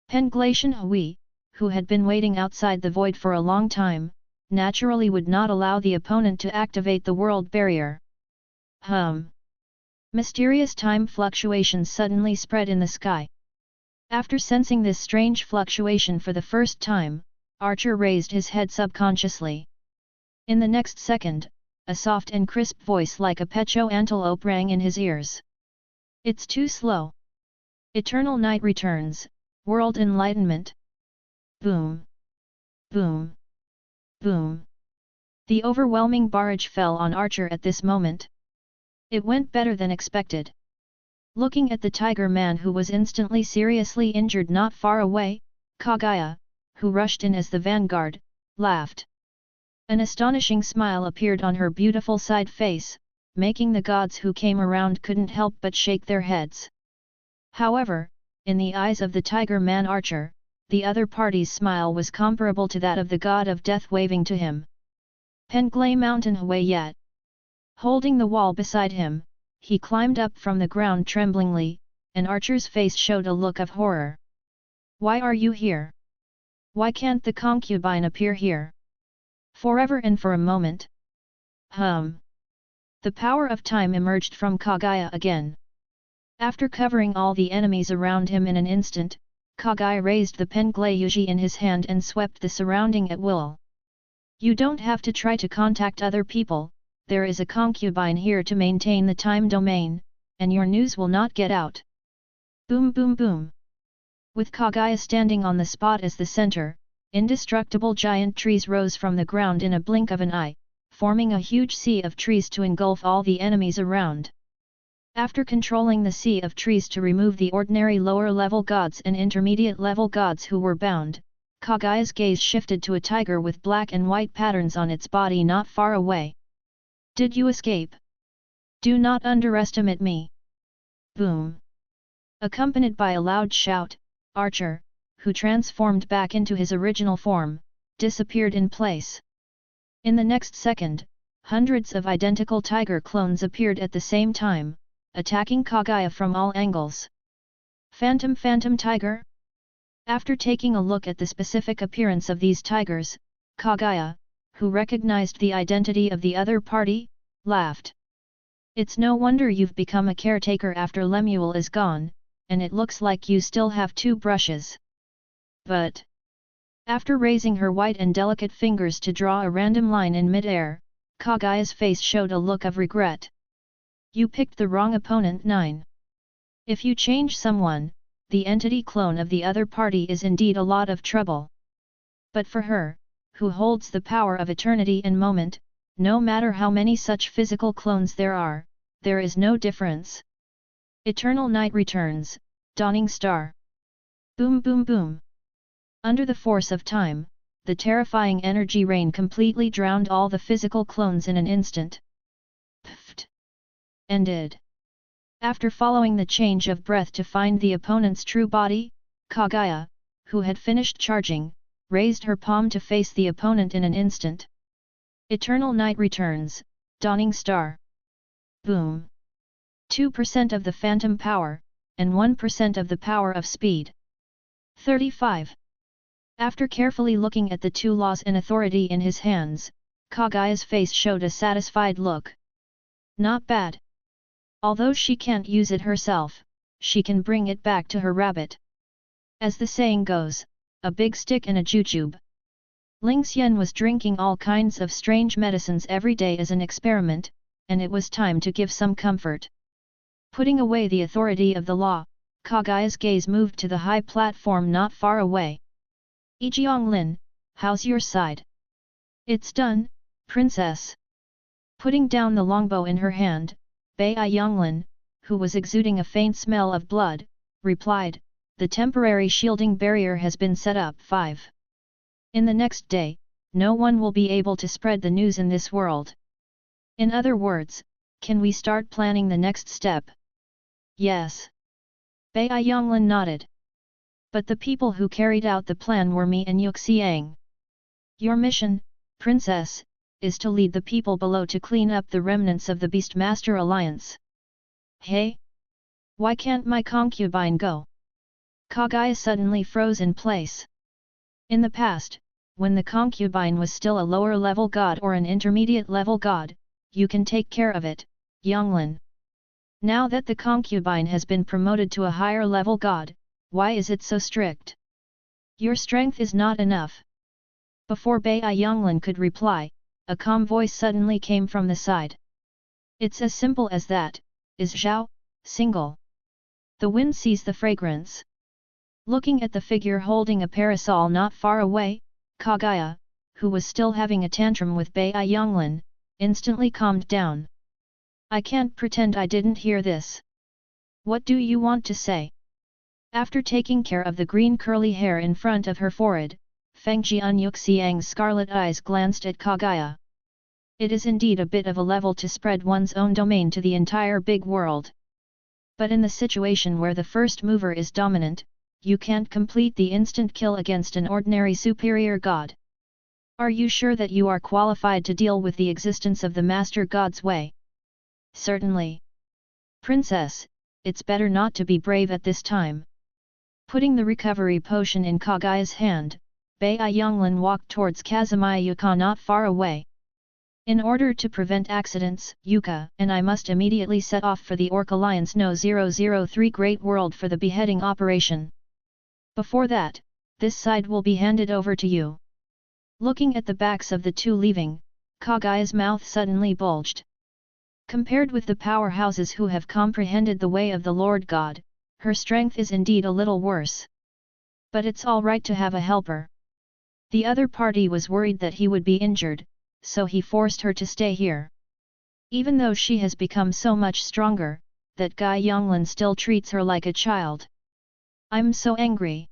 Penglation Hui, who had been waiting outside the void for a long time, naturally would not allow the opponent to activate the world barrier. Mysterious time fluctuations suddenly spread in the sky. After sensing this strange fluctuation for the first time, Archer raised his head subconsciously. In the next second, a soft and crisp voice like a pecho antelope rang in his ears. It's too slow. Eternal night returns, world enlightenment. Boom. Boom. Boom. The overwhelming barrage fell on Archer at this moment. It went better than expected. Looking at the tiger man who was instantly seriously injured not far away, Kaguya, who rushed in as the vanguard, laughed. An astonishing smile appeared on her beautiful side face, making the gods who came around couldn't help but shake their heads. However, in the eyes of the tiger man Archer, the other party's smile was comparable to that of the god of death waving to him. Penglay Mountain Huayet. Holding the wall beside him, he climbed up from the ground tremblingly, and Archer's face showed a look of horror. Why are you here? Why can't the concubine appear here? Forever and for a moment. The power of time emerged from Kaguya again. After covering all the enemies around him in an instant, Kaguya raised the Penglay Yuji in his hand and swept the surrounding at will. You don't have to try to contact other people. There is a concubine here to maintain the time domain, and your news will not get out. Boom boom boom. With Kaguya standing on the spot as the center, indestructible giant trees rose from the ground in a blink of an eye, forming a huge sea of trees to engulf all the enemies around. After controlling the sea of trees to remove the ordinary lower-level gods and intermediate-level gods who were bound, Kaguya's gaze shifted to a tiger with black and white patterns on its body not far away. Did you escape? Do not underestimate me. Boom. Accompanied by a loud shout, Archer, who transformed back into his original form, disappeared in place. In the next second, hundreds of identical tiger clones appeared at the same time, attacking Kaguya from all angles. Phantom tiger? After taking a look at the specific appearance of these tigers, Kaguya, who recognized the identity of the other party, laughed. It's no wonder you've become a caretaker after Lemuel is gone, and it looks like you still have 2 brushes. But after raising her white and delicate fingers to draw a random line in mid-air, Kaguya's face showed a look of regret. You picked the wrong opponent 9. If you change someone, the entity clone of the other party is indeed a lot of trouble. But for her, who holds the power of eternity and moment, no matter how many such physical clones there is no difference. Eternal night returns, dawning star. Boom boom boom. Under the force of time, the terrifying energy rain completely drowned all the physical clones in an instant. Pfft. Ended. After following the change of breath to find the opponent's true body, Kaguya, who had finished charging, raised her palm to face the opponent in an instant. Eternal night returns, dawning star. Boom. 2% of the phantom power, and 1% of the power of speed. 35. After carefully looking at the two laws and authority in his hands, Kaguya's face showed a satisfied look. Not bad. Although she can't use it herself, she can bring it back to her rabbit. As the saying goes, a big stick and a jujube. Ling Xian was drinking all kinds of strange medicines every day as an experiment, and it was time to give some comfort. Putting away the authority of the law, Kaguya's gaze moved to the high platform not far away. Jianglin, how's your side? It's done, princess. Putting down the longbow in her hand, Jianglin, who was exuding a faint smell of blood, replied, the temporary shielding barrier has been set up. 5. In the next day, no one will be able to spread the news in this world. In other words, can we start planning the next step? Yes. Jianglin nodded. But the people who carried out the plan were me and Yuxiang. Your mission, princess, is to lead the people below to clean up the remnants of the Beastmaster Alliance. Hey? Why can't my concubine go? Kaguya suddenly froze in place. In the past, when the concubine was still a lower-level god or an intermediate-level god, you can take care of it, Yanglin. Now that the concubine has been promoted to a higher-level god, why is it so strict? Your strength is not enough. Before Yanglin could reply, a calm voice suddenly came from the side. It's as simple as that, is Zhao, single. The wind sees the fragrance. Looking at the figure holding a parasol not far away, Kaguya, who was still having a tantrum with Yanglin, instantly calmed down. I can't pretend I didn't hear this. What do you want to say? After taking care of the green curly hair in front of her forehead, Fengjian Yuxiang's scarlet eyes glanced at Kaguya. It is indeed a bit of a level to spread one's own domain to the entire big world. But in the situation where the first mover is dominant, you can't complete the instant kill against an ordinary superior god. Are you sure that you are qualified to deal with the existence of the Master God's way? Certainly. Princess, it's better not to be brave at this time. Putting the recovery potion in Kaguya's hand, Yanglin walked towards Kazumi Yuka not far away. In order to prevent accidents, Yuka and I must immediately set off for the Orc Alliance No. 003 Great World for the beheading operation. Before that, this side will be handed over to you. Looking at the backs of the two leaving, Kaguya's mouth suddenly bulged. Compared with the powerhouses who have comprehended the way of the Lord God, her strength is indeed a little worse. But it's all right to have a helper. The other party was worried that he would be injured, so he forced her to stay here. Even though she has become so much stronger, that Yanglin still treats her like a child. I'm so angry.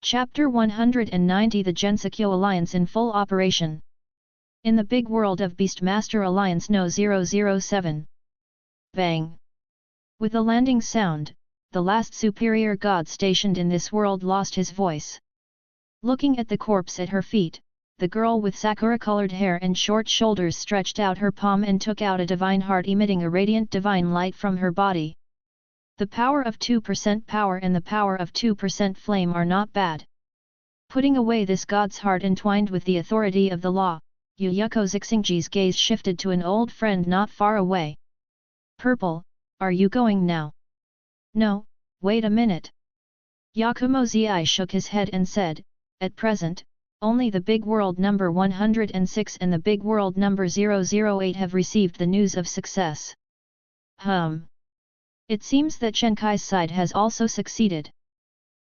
Chapter 190 The Gensekyo Alliance in full operation. In the big world of Beastmaster Alliance No. 007. Bang! With a landing sound, the last superior god stationed in this world lost his voice. Looking at the corpse at her feet, the girl with sakura-colored hair and short shoulders stretched out her palm and took out a divine heart emitting a radiant divine light from her body. The power of 2% power and the power of 2% flame are not bad. Putting away this god's heart entwined with the authority of the law, Yuyuko Zixingji's gaze shifted to an old friend not far away. Purple, are you going now? No, wait a minute. Yakumo Zi shook his head and said, at present, only the big world number 106 and the big world number 008 have received the news of success. It seems that Shenkai's side has also succeeded.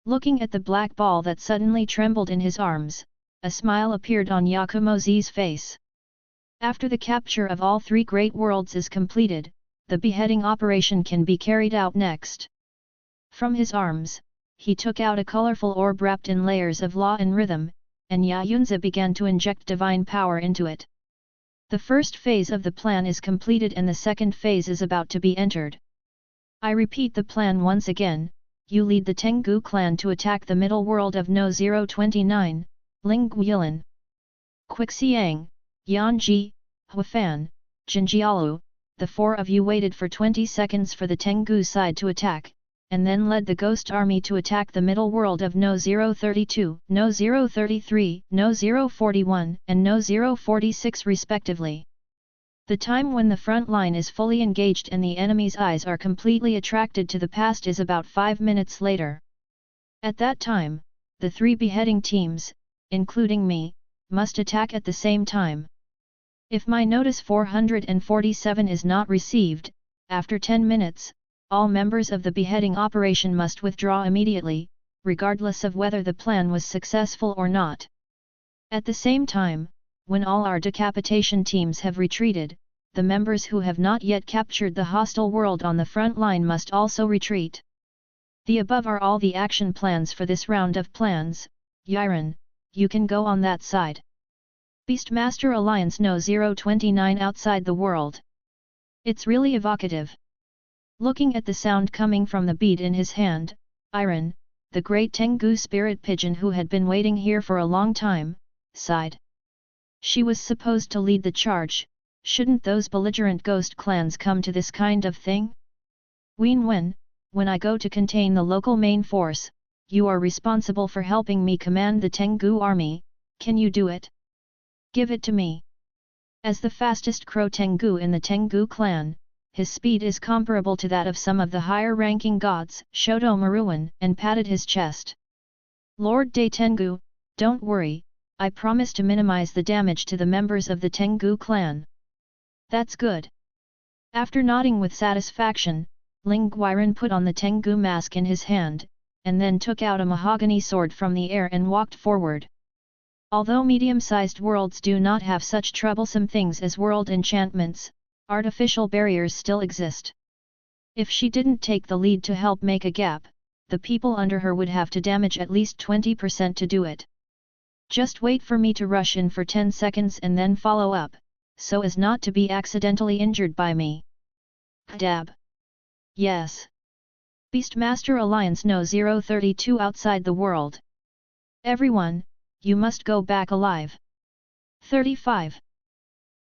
Looking at the black ball that suddenly trembled in his arms, a smile appeared on Yakumo Zi's face. After the capture of all three great worlds is completed, the beheading operation can be carried out next. From his arms, he took out a colorful orb wrapped in layers of law and rhythm, and Yunzi began to inject divine power into it. The first phase of the plan is completed and the second phase is about to be entered. I repeat the plan once again. You lead the Tengu clan to attack the middle world of No 029, Ling Guilin. Quixiang, Yanji, Huafan, Jinjialu, the four of you waited for 20 seconds for the Tengu side to attack, and then led the ghost army to attack the middle world of No 032, No 033, No 041, and No 046 respectively. The time when the front line is fully engaged and the enemy's eyes are completely attracted to the past is about 5 minutes later. At that time, the three beheading teams, including me, must attack at the same time. If my notice 447 is not received, after 10 minutes, all members of the beheading operation must withdraw immediately, regardless of whether the plan was successful or not. At the same time, when all our decapitation teams have retreated, the members who have not yet captured the hostile world on the front line must also retreat. The above are all the action plans for this round of plans. Yiren, you can go on that side. Beastmaster Alliance No 029 outside the world. It's really evocative. Looking at the sound coming from the bead in his hand, Yiren, the great Tengu spirit pigeon who had been waiting here for a long time, sighed. She was supposed to lead the charge, shouldn't those belligerent ghost clans come to this kind of thing? When I go to contain the local main force, you are responsible for helping me command the Tengu army, can you do it? Give it to me. As the fastest crow Tengu in the Tengu clan, his speed is comparable to that of some of the higher-ranking gods, Shoto Maruan, and patted his chest. Lord De Tengu, don't worry, I promise to minimize the damage to the members of the Tengu clan. That's good. After nodding with satisfaction, Ling Guiren put on the Tengu mask in his hand, and then took out a mahogany sword from the air and walked forward. Although medium-sized worlds do not have such troublesome things as world enchantments, artificial barriers still exist. If she didn't take the lead to help make a gap, the people under her would have to damage at least 20% to do it. Just wait for me to rush in for 10 seconds and then follow up, so as not to be accidentally injured by me. Dab. Yes. Beastmaster Alliance No 032 outside the world. Everyone, you must go back alive. 35.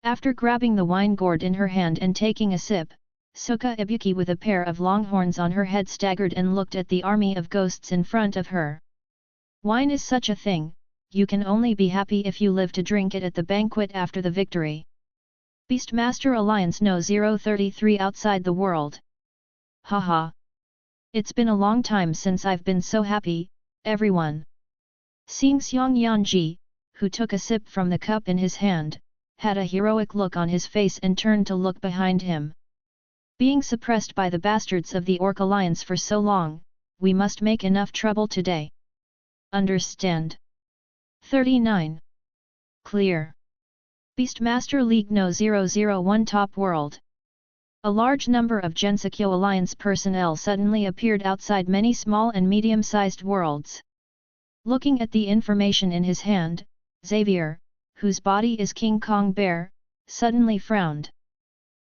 After grabbing the wine gourd in her hand and taking a sip, Suka Ibuki with a pair of long horns on her head staggered and looked at the army of ghosts in front of her. Wine is such a thing. You can only be happy if you live to drink it at the banquet after the victory. Beastmaster Alliance No 033 outside the world. Haha. It's been a long time since I've been so happy, everyone. Xingxiang Yanji, who took a sip from the cup in his hand, had a heroic look on his face and turned to look behind him. Being suppressed by the bastards of the Orc Alliance for so long, we must make enough trouble today. Understand? 39. Clear. Beastmaster League No 001 Top World. A large number of Gensokyo Alliance personnel suddenly appeared outside many small and medium-sized worlds. Looking at the information in his hand, Xavier, whose body is King Kong Bear, suddenly frowned.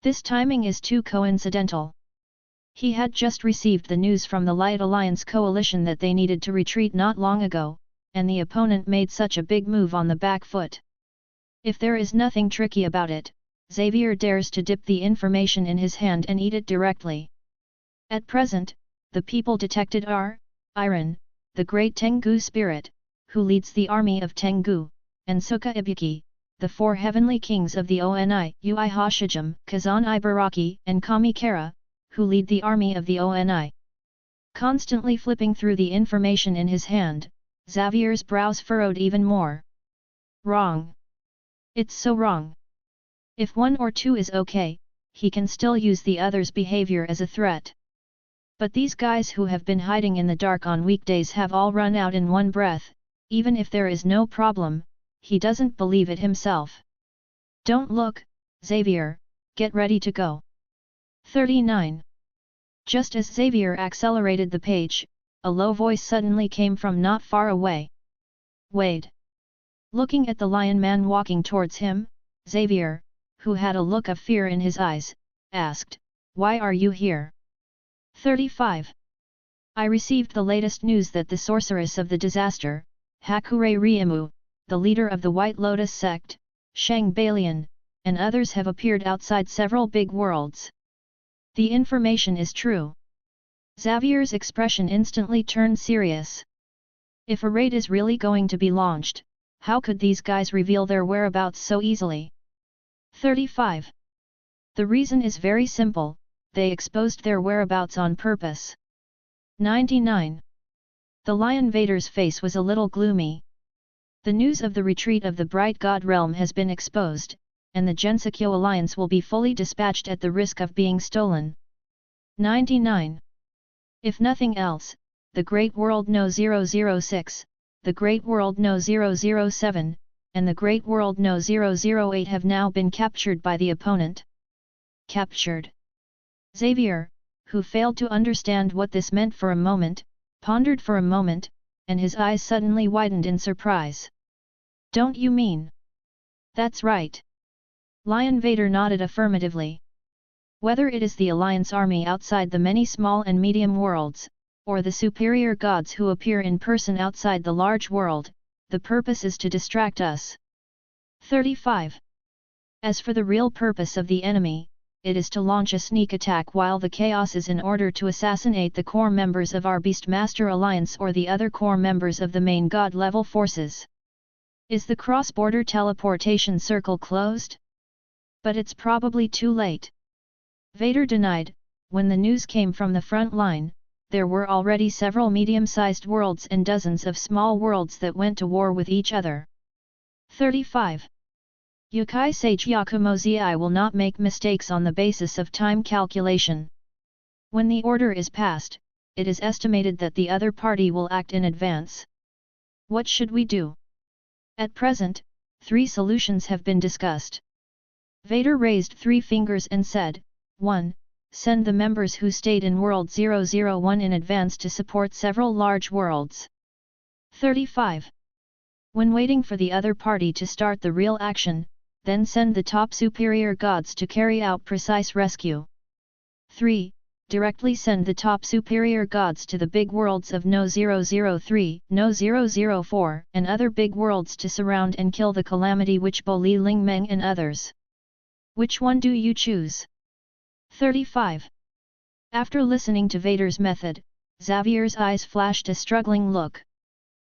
This timing is too coincidental. He had just received the news from the Light Alliance coalition that they needed to retreat not long ago, and the opponent made such a big move on the back foot. If there is nothing tricky about it, Xavier dares to dip the information in his hand and eat it directly. At present, the people detected are, Yiren, the great Tengu spirit, who leads the army of Tengu, and Suka Ibuki, the four heavenly kings of the Oni, Ui Hashijim, Kazan Ibaraki, and Kami Kara, who lead the army of the Oni. Constantly flipping through the information in his hand, Xavier's brows furrowed even more. Wrong. It's so wrong. If one or two is okay, he can still use the other's behavior as a threat. But these guys who have been hiding in the dark on weekdays have all run out in one breath. Even if there is no problem, he doesn't believe it himself. Don't look, Xavier, get ready to go. 39. Just as Xavier accelerated the page, a low voice suddenly came from not far away. Wade. Looking at the lion man walking towards him, Xavier, who had a look of fear in his eyes, asked, "Why are you here?" 35. I received the latest news that the sorceress of the disaster, Hakure Ryemu, the leader of the White Lotus sect, Shang Balian, and others have appeared outside several big worlds. The information is true. Xavier's expression instantly turned serious. If a raid is really going to be launched, how could these guys reveal their whereabouts so easily? 35. The reason is very simple, they exposed their whereabouts on purpose. 99. The Lion Vader's face was a little gloomy. The news of the retreat of the Bright God Realm has been exposed, and the Gensekyo Alliance will be fully dispatched at the risk of being stolen. 99. If nothing else, the Great World No 006, the Great World No 007, and the Great World No 008 have now been captured by the opponent. Captured. Xavier, who failed to understand what this meant for a moment, pondered for a moment, and his eyes suddenly widened in surprise. Don't you mean? That's right. Lion Vader nodded affirmatively. Whether it is the Alliance army outside the many small and medium worlds, or the superior gods who appear in person outside the large world, the purpose is to distract us. 35. As for the real purpose of the enemy, it is to launch a sneak attack while the chaos is in order to assassinate the core members of our Beastmaster Alliance or the other core members of the main god-level forces. Is the cross-border teleportation circle closed? But it's probably too late. Vader denied, when the news came from the front line, there were already several medium-sized worlds and dozens of small worlds that went to war with each other. 35. Yukai Sage Yakumozi will not make mistakes on the basis of time calculation. When the order is passed, it is estimated that the other party will act in advance. What should we do? At present, 3 solutions have been discussed. Vader raised 3 fingers and said, 1. Send the members who stayed in World 001 in advance to support several large worlds. 35. When waiting for the other party to start the real action, then send the top superior gods to carry out precise rescue. 3. Directly send the top superior gods to the big worlds of No 003, No 004, and other big worlds to surround and kill the calamity which Bo Li Ling Meng and others. Which one do you choose? 35. After listening to Vader's method, Xavier's eyes flashed a struggling look.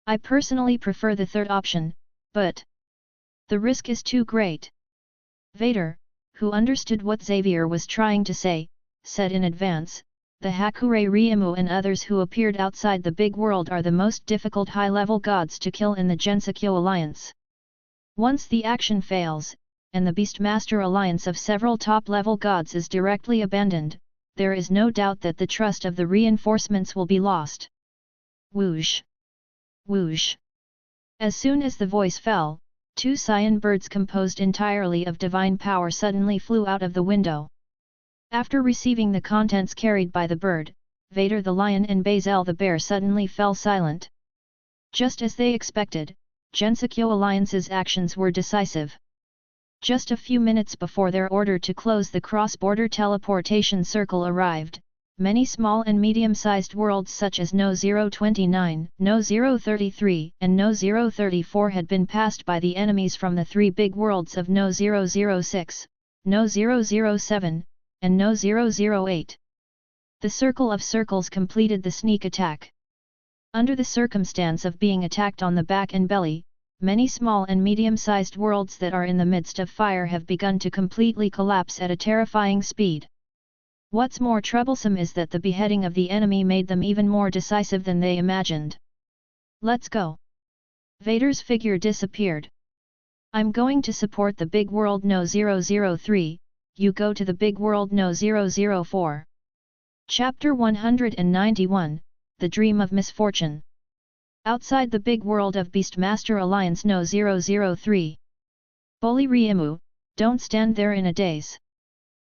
I personally prefer the third option, but the risk is too great. Vader, who understood what Xavier was trying to say, said in advance, the Hakure Ryemu and others who appeared outside the big world are the most difficult high-level gods to kill in the Gensekyo Alliance. Once the action fails, and the Beastmaster Alliance of several top-level gods is directly abandoned, there is no doubt that the trust of the reinforcements will be lost. Whoosh! Whoosh! As soon as the voice fell, 2 cyan birds composed entirely of divine power suddenly flew out of the window. After receiving the contents carried by the bird, Vader the lion and Bazel the bear suddenly fell silent. Just as they expected, Gensekyo Alliance's actions were decisive. Just a few minutes before their order to close the cross-border teleportation circle arrived, many small and medium-sized worlds such as No 029, No 033, and No 034 had been passed by the enemies from the 3 big worlds of No 006, No 007, and No 008. The circle of circles completed the sneak attack. Under the circumstance of being attacked on the back and belly, many small and medium-sized worlds that are in the midst of fire have begun to completely collapse at a terrifying speed. What's more troublesome is that the beheading of the enemy made them even more decisive than they imagined. Let's go. Vader's figure disappeared. I'm going to support the big world No 003, you go to the big world No 004. Chapter 191, The Dream of Misfortune. Outside the big world of Beastmaster Alliance No 003. Bo Li Ryemu, don't stand there in a daze.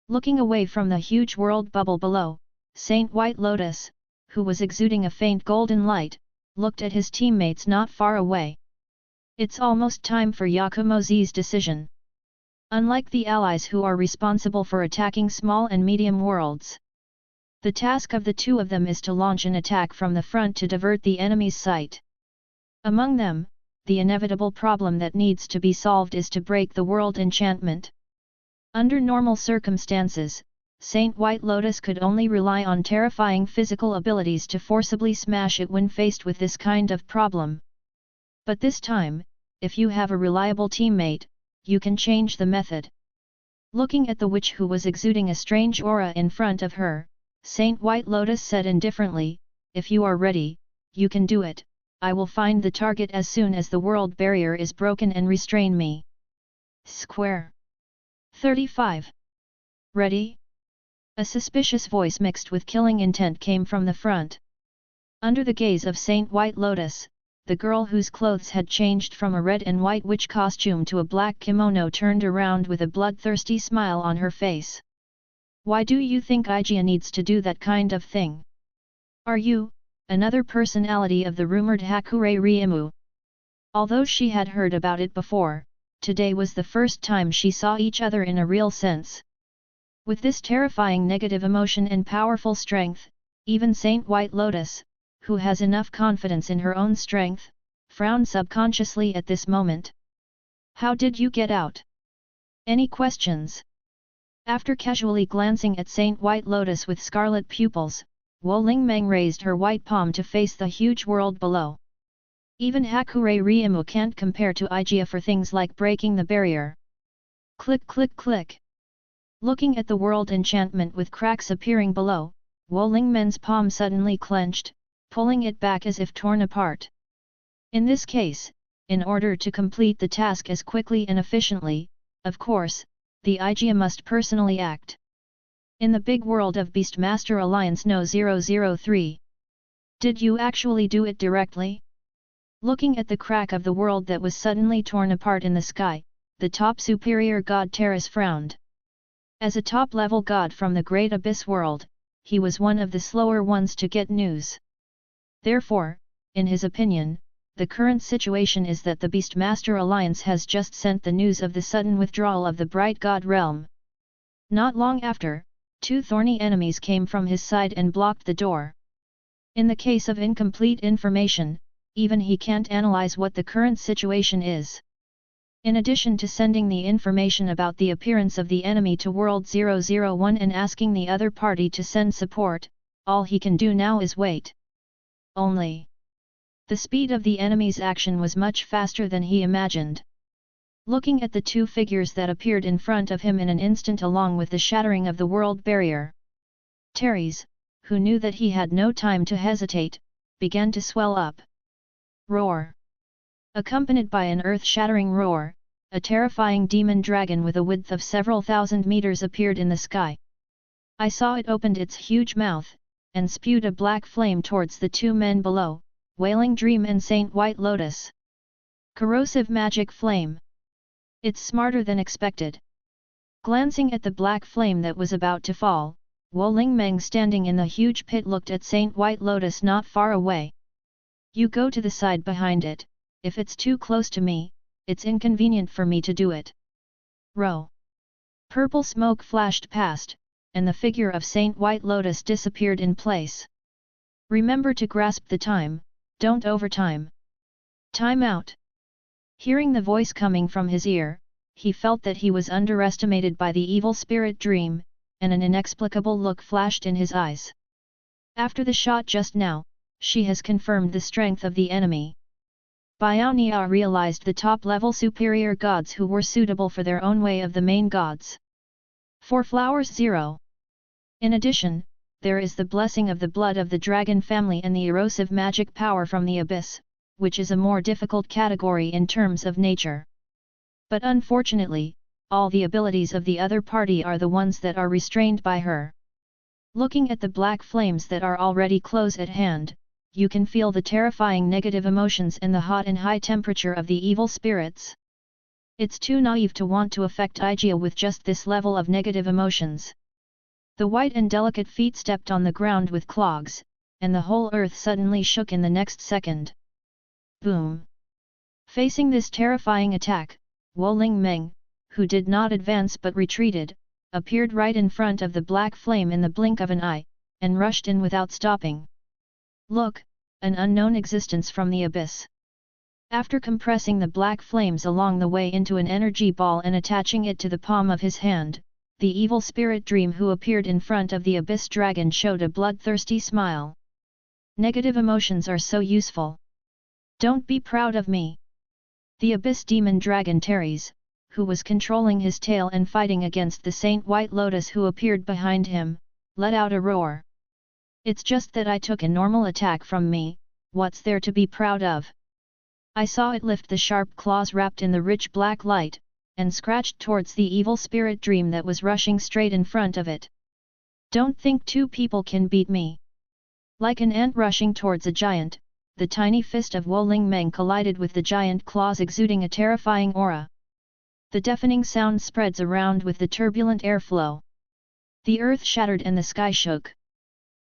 Looking away from the huge world bubble below, Saint White Lotus, who was exuding a faint golden light, looked at his teammates not far away. It's almost time for Yakumozi's decision. Unlike the allies who are responsible for attacking small and medium worlds, the task of the two of them is to launch an attack from the front to divert the enemy's sight. Among them, the inevitable problem that needs to be solved is to break the world enchantment. Under normal circumstances, Saint White Lotus could only rely on terrifying physical abilities to forcibly smash it when faced with this kind of problem. But this time, if you have a reliable teammate, you can change the method. Looking at the witch who was exuding a strange aura in front of her, Saint White Lotus said indifferently, "If you are ready, you can do it. I will find the target as soon as the world barrier is broken and restrain me." Square 35. Ready? A suspicious voice mixed with killing intent came from the front. Under the gaze of Saint White Lotus, the girl whose clothes had changed from a red and white witch costume to a black kimono turned around with a bloodthirsty smile on her face. "Why do you think Igia needs to do that kind of thing? Are you, another personality of the rumored Hakure Ryumu?" Although she had heard about it before, today was the first time she saw each other in a real sense. With this terrifying negative emotion and powerful strength, even Saint White Lotus, who has enough confidence in her own strength, frowned subconsciously at this moment. "How did you get out? Any questions?" After casually glancing at Saint White Lotus with scarlet pupils, Wo Lingmeng raised her white palm to face the huge world below. Even Hakure Ryumu can't compare to Igia for things like breaking the barrier. Click click click. Looking at the world enchantment with cracks appearing below, Wo Lingmen's palm suddenly clenched, pulling it back as if torn apart. In this case, in order to complete the task as quickly and efficiently, of course, the Igia must personally act. In the big world of Beastmaster Alliance No 003. Did you actually do it directly? Looking at the crack of the world that was suddenly torn apart in the sky, the top superior god Terras frowned. As a top-level god from the Great Abyss world, he was one of the slower ones to get news. Therefore, in his opinion, the current situation is that the Beastmaster Alliance has just sent the news of the sudden withdrawal of the Bright God realm. Not long after, two thorny enemies came from his side and blocked the door. In the case of incomplete information, even he can't analyze what the current situation is. In addition to sending the information about the appearance of the enemy to World 001 and asking the other party to send support, all he can do now is wait. Only. The speed of the enemy's action was much faster than he imagined. Looking at the two figures that appeared in front of him in an instant along with the shattering of the world barrier, Terras, who knew that he had no time to hesitate, began to swell up. Roar! Accompanied by an earth-shattering roar, a terrifying demon dragon with a width of several thousand meters appeared in the sky. I saw it opened its huge mouth, and spewed a black flame towards the two men below, Wailing Dream and Saint White Lotus. Corrosive magic flame. It's smarter than expected. Glancing at the black flame that was about to fall, Wo Lingmeng standing in the huge pit looked at Saint White Lotus not far away. "You go to the side behind it. If it's too close to me, it's inconvenient for me to do it." Row. Purple smoke flashed past, and the figure of Saint White Lotus disappeared in place. "Remember to grasp the time, don't overtime. Time out." Hearing the voice coming from his ear, he felt that he was underestimated by the evil spirit Dream, and an inexplicable look flashed in his eyes. After the shot just now, she has confirmed the strength of the enemy. Biaunia realized the top-level superior gods who were suitable for their own way of the main gods. 4 Flowers 0. In addition, there is the blessing of the blood of the dragon family and the erosive magic power from the abyss, which is a more difficult category in terms of nature. But unfortunately, all the abilities of the other party are the ones that are restrained by her. Looking at the black flames that are already close at hand, you can feel the terrifying negative emotions and the hot and high temperature of the evil spirits. It's too naive to want to affect Igia with just this level of negative emotions. The white and delicate feet stepped on the ground with clogs, and the whole earth suddenly shook in the next second. Boom! Facing this terrifying attack, Woling Meng, who did not advance but retreated, appeared right in front of the black flame in the blink of an eye, and rushed in without stopping. Look, an unknown existence from the abyss. After compressing the black flames along the way into an energy ball and attaching it to the palm of his hand, the evil spirit dream who appeared in front of the abyss dragon showed a bloodthirsty smile. Negative emotions are so useful. Don't be proud of me. The abyss demon dragon Teres, who was controlling his tail and fighting against the Saint White Lotus who appeared behind him, let out a roar. It's just that I took a normal attack from me, what's there to be proud of? I saw it lift the sharp claws wrapped in the rich black light, and scratched towards the evil spirit dream that was rushing straight in front of it. Don't think two people can beat me. Like an ant rushing towards a giant, the tiny fist of Woling Meng collided with the giant claws exuding a terrifying aura. The deafening sound spreads around with the turbulent airflow. The earth shattered and the sky shook.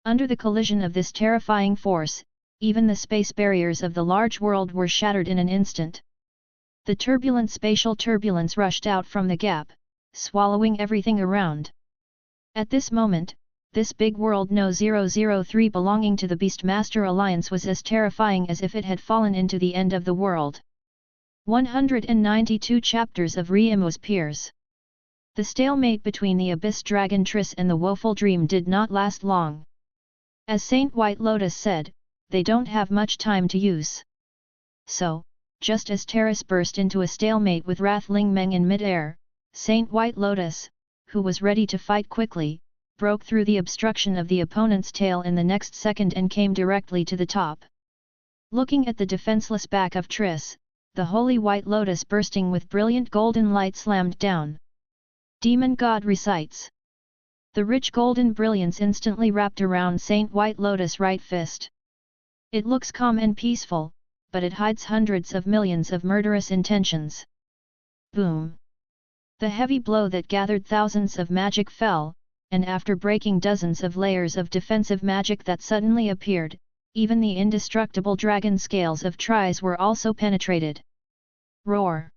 Under the collision of this terrifying force, even the space barriers of the large world were shattered in an instant. The turbulent spatial turbulence rushed out from the gap, swallowing everything around. At this moment, this big world No. 003 belonging to the Beastmaster Alliance was as terrifying as if it had fallen into the end of the world. 192 chapters of Reimu's Peers. The stalemate between the Abyss Dragon Triss and the Woeful Dream did not last long. As Saint White Lotus said, they don't have much time to use. So, just as Teres burst into a stalemate with Wrathling Meng in mid-air, Saint White Lotus, who was ready to fight quickly, broke through the obstruction of the opponent's tail in the next second and came directly to the top. Looking at the defenseless back of Triss, the holy White Lotus bursting with brilliant golden light slammed down. Demon God recites. The rich golden brilliance instantly wrapped around Saint White Lotus' right fist. It looks calm and peaceful, but it hides hundreds of millions of murderous intentions. Boom! The heavy blow that gathered thousands of magic fell, and after breaking dozens of layers of defensive magic that suddenly appeared, even the indestructible dragon scales of Tris were also penetrated. Roar!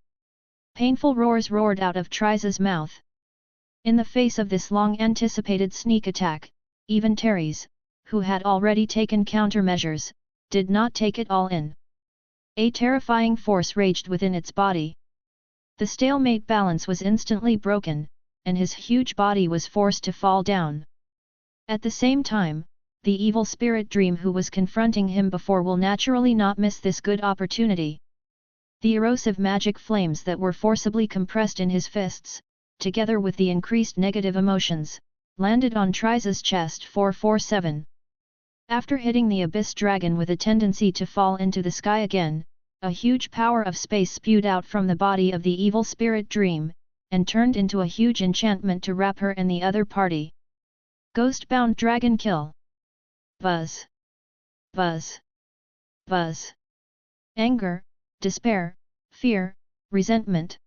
Painful roars roared out of Tris's mouth. In the face of this long-anticipated sneak attack, even Teres, who had already taken countermeasures, did not take it all in. A terrifying force raged within its body. The stalemate balance was instantly broken, and his huge body was forced to fall down. At the same time, the evil spirit dream who was confronting him before will naturally not miss this good opportunity. The erosive magic flames that were forcibly compressed in his fists, together with the increased negative emotions, landed on Tris's chest 447. After hitting the abyss dragon with a tendency to fall into the sky again, a huge power of space spewed out from the body of the evil spirit dream, and turned into a huge enchantment to wrap her and the other party. Ghost-bound dragon kill. Buzz. Buzz. Buzz. Anger, despair, fear, resentment.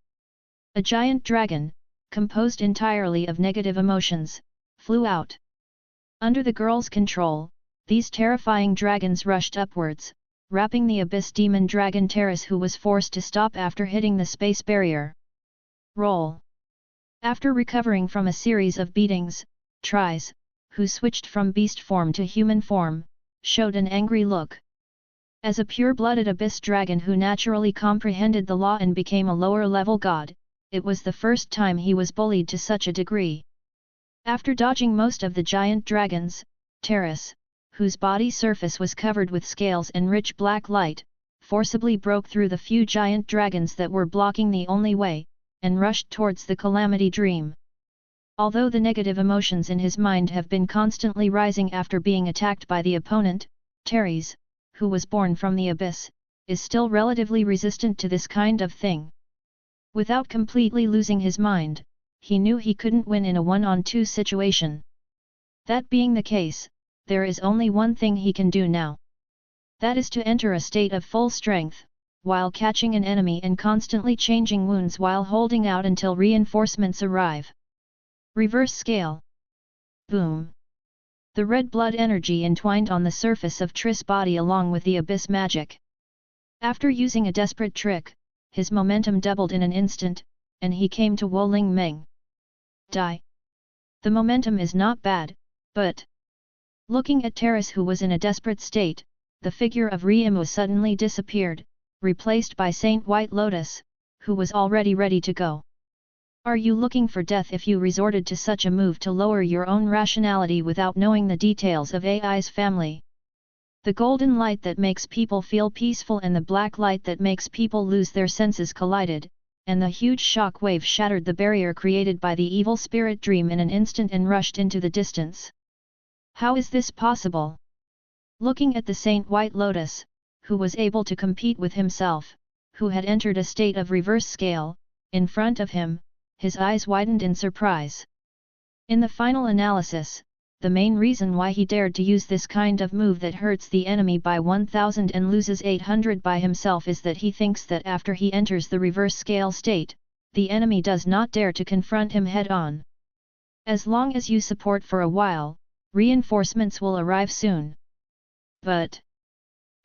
A giant dragon, composed entirely of negative emotions, flew out. Under the girl's control, these terrifying dragons rushed upwards, wrapping the abyss demon dragon Teres who was forced to stop after hitting the space barrier. Roll. After recovering from a series of beatings, Tris, who switched from beast form to human form, showed an angry look. As a pure-blooded abyss dragon who naturally comprehended the law and became a lower-level god, it was the first time he was bullied to such a degree. After dodging most of the giant dragons, Teres, whose body surface was covered with scales and rich black light, forcibly broke through the few giant dragons that were blocking the only way, and rushed towards the Calamity Dream. Although the negative emotions in his mind have been constantly rising after being attacked by the opponent, Teres, who was born from the abyss, is still relatively resistant to this kind of thing. Without completely losing his mind, he knew he couldn't win in a one-on-two situation. That being the case, there is only one thing he can do now. That is to enter a state of full strength, while catching an enemy and constantly changing wounds while holding out until reinforcements arrive. Reverse scale. Boom. The red blood energy entwined on the surface of Triss' body along with the abyss magic. After using a desperate trick, his momentum doubled in an instant, and he came to Wo Ling Meng. Die. The momentum is not bad, but... Looking at Terrace, who was in a desperate state, the figure of Riemu suddenly disappeared, replaced by Saint White Lotus, who was already ready to go. Are you looking for death if you resorted to such a move to lower your own rationality without knowing the details of AI's family? The golden light that makes people feel peaceful and the black light that makes people lose their senses collided, and the huge shock wave shattered the barrier created by the evil spirit dream in an instant and rushed into the distance. How is this possible? Looking at the Saint White Lotus, who was able to compete with himself, who had entered a state of reverse scale, in front of him, his eyes widened in surprise. In the final analysis, the main reason why he dared to use this kind of move that hurts the enemy by 1000 and loses 800 by himself is that he thinks that after he enters the reverse scale state, the enemy does not dare to confront him head-on. As long as you support for a while, reinforcements will arrive soon. But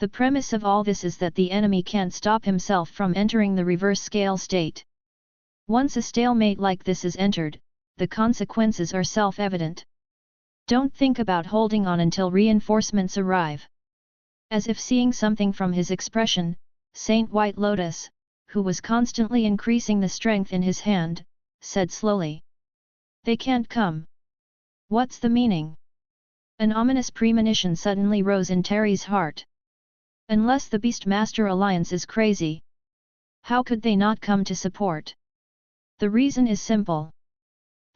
the premise of all this is that the enemy can't stop himself from entering the reverse scale state. Once a stalemate like this is entered, the consequences are self-evident. Don't think about holding on until reinforcements arrive. As if seeing something from his expression, Saint White Lotus, who was constantly increasing the strength in his hand, said slowly. They can't come. What's the meaning? An ominous premonition suddenly rose in Terry's heart. Unless the Beastmaster Alliance is crazy. How could they not come to support? The reason is simple.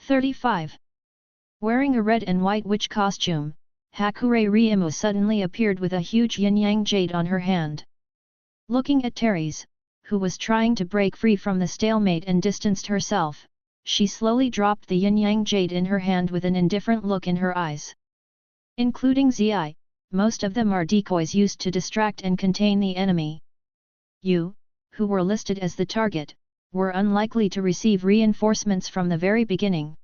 35. Wearing a red and white witch costume, Hakure Riemu suddenly appeared with a huge yin-yang jade on her hand. Looking at Terry's, who was trying to break free from the stalemate and distanced herself, she slowly dropped the yin-yang jade in her hand with an indifferent look in her eyes. Including Zi, most of them are decoys used to distract and contain the enemy. You, who were listed as the target, were unlikely to receive reinforcements from the very beginning.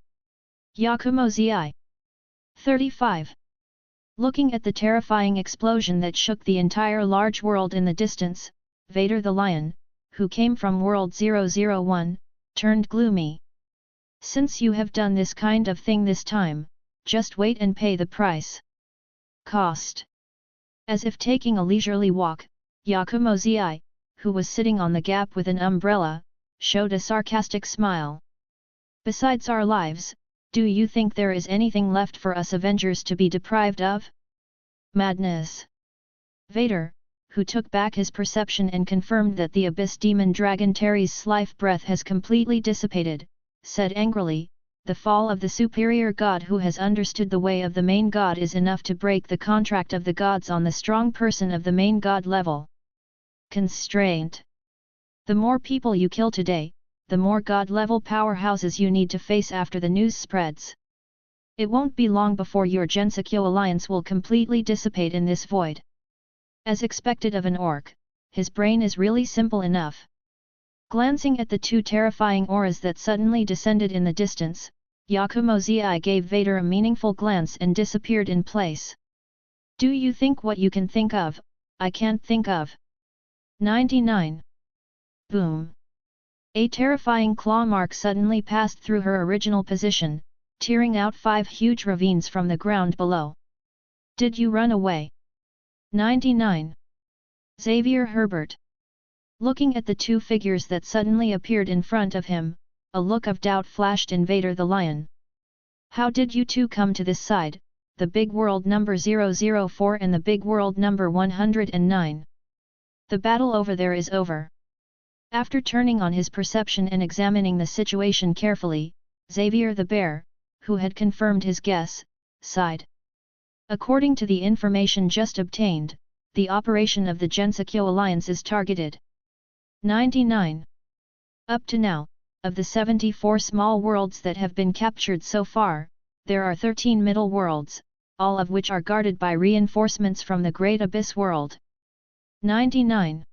Yakumo Zi. 35. Looking at the terrifying explosion that shook the entire large world in the distance, Vader the Lion, who came from World 001, turned gloomy. Since you have done this kind of thing this time, just wait and pay the price. Cost. As if taking a leisurely walk, Yakumo Zi, who was sitting on the gap with an umbrella, showed a sarcastic smile. Besides our lives, do you think there is anything left for us Avengers to be deprived of? Madness. Vader, who took back his perception and confirmed that the Abyss Demon Dragon Terry's life breath has completely dissipated, said angrily, the fall of the superior god who has understood the way of the main god is enough to break the contract of the gods on the strong person of the main god level. Constraint. The more people you kill today, the more god-level powerhouses you need to face after the news spreads. It won't be long before your Gensokyo alliance will completely dissipate in this void. As expected of an orc, his brain is really simple enough. Glancing at the two terrifying auras that suddenly descended in the distance, Yakumo Zi gave Vader a meaningful glance and disappeared in place. Do you think what you can think of, I can't think of? 99. Boom. A terrifying claw mark suddenly passed through her original position, tearing out 5 huge ravines from the ground below. Did you run away? 99. Xavier Herbert. Looking at the two figures that suddenly appeared in front of him, a look of doubt flashed in Vader the Lion. How did you two come to this side, the big world number 004 and the big world number 109? The battle over there is over. After turning on his perception and examining the situation carefully, Xavier the Bear, who had confirmed his guess, sighed. According to the information just obtained, the operation of the Gensokyo Alliance is targeted. 99. Up to now, of the 74 small worlds that have been captured so far, there are 13 middle worlds, all of which are guarded by reinforcements from the Great Abyss World. 99.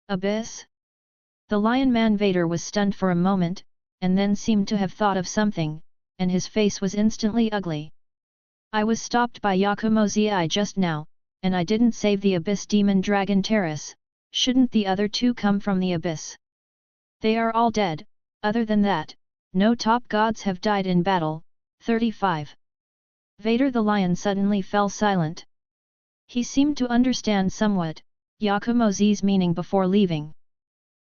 Abyss? The Lion Man Vader was stunned for a moment, and then seemed to have thought of something, and his face was instantly ugly. I was stopped by Yakumo-zi just now, and I didn't save the Abyss Demon Dragon Terrace. Shouldn't the other two come from the Abyss? They are all dead. Other than that, no top gods have died in battle. 35. Vader the Lion suddenly fell silent. He seemed to understand somewhat Yakumo-zi's meaning before leaving.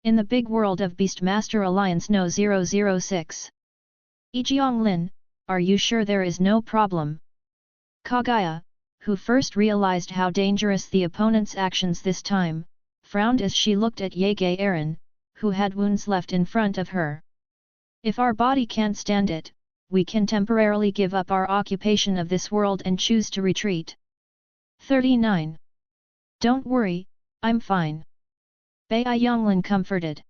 In the big world of Beastmaster Alliance No 006. Lin, are you sure there is no problem? Kaguya, who first realized how dangerous the opponent's actions this time, frowned as she looked at Yage Eren, who had wounds left in front of her. If our body can't stand it, we can temporarily give up our occupation of this world and choose to retreat. 39. Don't worry, I'm fine. Bai Yonglin comforted.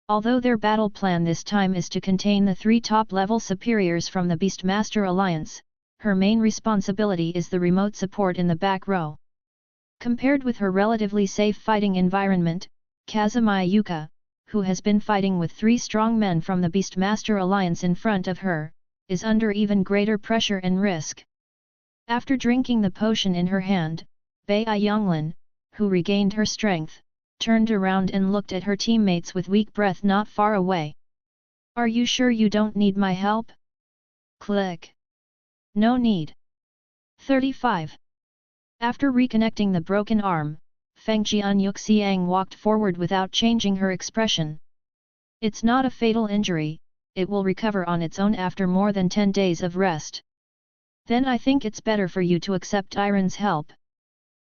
Although their battle plan this time is to contain the 3 top-level superiors from the Beastmaster Alliance, her main responsibility is the remote support in the back row. Compared with her relatively safe fighting environment, Kazumi Yuka, who has been fighting with 3 strong men from the Beastmaster Alliance in front of her, is under even greater pressure and risk. After drinking the potion in her hand, Bai Yonglin, who regained her strength, turned around and looked at her teammates with weak breath not far away. Are you sure you don't need my help? Click. No need. 35. After reconnecting the broken arm, Feng Jianyuxiang walked forward without changing her expression. It's not a fatal injury, it will recover on its own after more than 10 days of rest. Then I think it's better for you to accept Iron's help.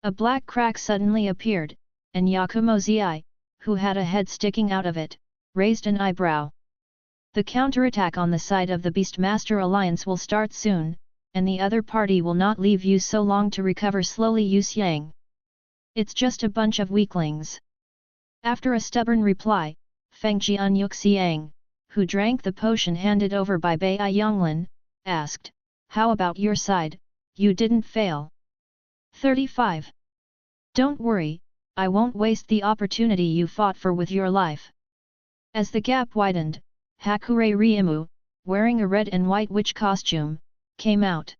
A black crack suddenly appeared, and Yakumo-zi, who had a head sticking out of it, raised an eyebrow. The counterattack on the side of the Beastmaster Alliance will start soon, and the other party will not leave you so long to recover slowly, Yu Xiang. It's just a bunch of weaklings. After a stubborn reply, Feng Jianyuxiang, who drank the potion handed over by Bai Yonglin, asked, how about your side, you didn't fail? 35. Don't worry, I won't waste the opportunity you fought for with your life. As the gap widened, Hakure Ryumu, wearing a red and white witch costume, came out.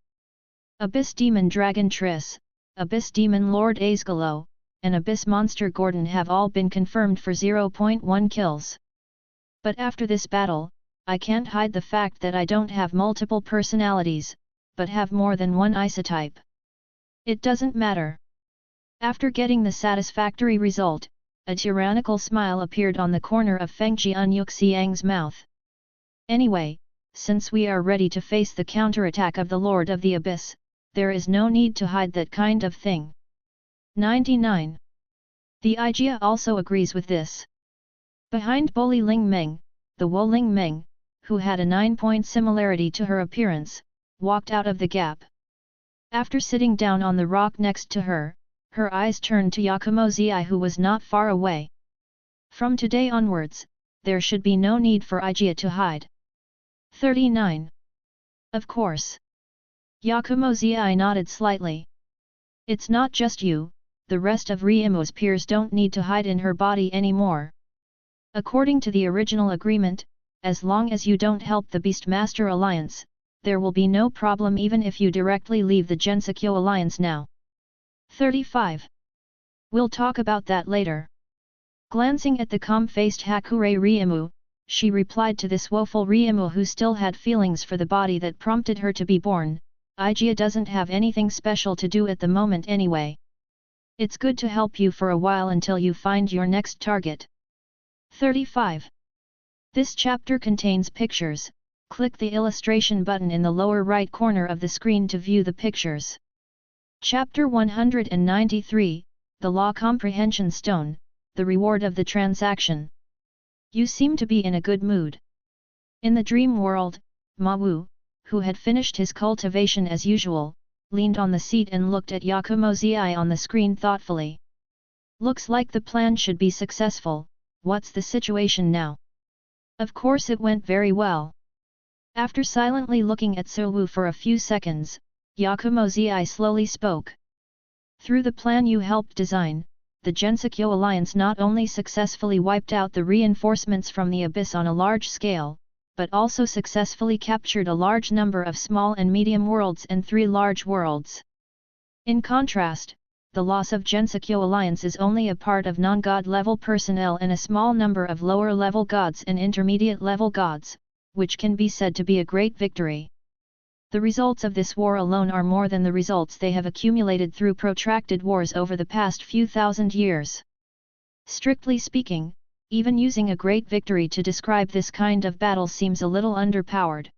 Abyss Demon Dragon Triss, Abyss Demon Lord Aizgalo, and Abyss Monster Gordon have all been confirmed for 0.1 kills. But after this battle, I can't hide the fact that I don't have multiple personalities, but have more than one isotype. It doesn't matter. After getting the satisfactory result, a tyrannical smile appeared on the corner of Feng Jianyuxiang's mouth. Anyway, since we are ready to face the counterattack of the Lord of the Abyss, there is no need to hide that kind of thing. 99. The Ijia also agrees with this. Behind Boli Ling Meng, the Wo Ling Meng, who had a 9-point similarity to her appearance, walked out of the gap. After sitting down on the rock next to her, her eyes turned to Yakumo-zi, who was not far away. From today onwards, there should be no need for Ijia to hide. 39. Of course. Yakumo-zi nodded slightly. It's not just you, the rest of Ryumu's peers don't need to hide in her body anymore. According to the original agreement, as long as you don't help the Beastmaster Alliance, there will be no problem even if you directly leave the Gensokyo Alliance now. 35. We'll talk about that later. Glancing at the calm-faced Hakure Ryumu, she replied to this woeful Ryumu who still had feelings for the body that prompted her to be born, Ijia doesn't have anything special to do at the moment anyway. It's good to help you for a while until you find your next target. 35. This chapter contains pictures. Click the illustration button in the lower right corner of the screen to view the pictures. Chapter 193, The Law Comprehension Stone, the reward of the transaction. You seem to be in a good mood. In the dream world, Ma Wu, who had finished his cultivation as usual, leaned on the seat and looked at Yakumo-zi on the screen thoughtfully. Looks like the plan should be successful. What's the situation now? Of course it went very well. After silently looking at Wu for a few seconds, Yakumo-zi slowly spoke. Through the plan you helped design, the Gensokyo Alliance not only successfully wiped out the reinforcements from the Abyss on a large scale, but also successfully captured a large number of small and medium worlds and 3 large worlds. In contrast, the loss of Gensokyo Alliance is only a part of non-god level personnel and a small number of lower level gods and intermediate level gods, which can be said to be a great victory. The results of this war alone are more than the results they have accumulated through protracted wars over the past few thousand years. Strictly speaking, even using a great victory to describe this kind of battle seems a little underpowered.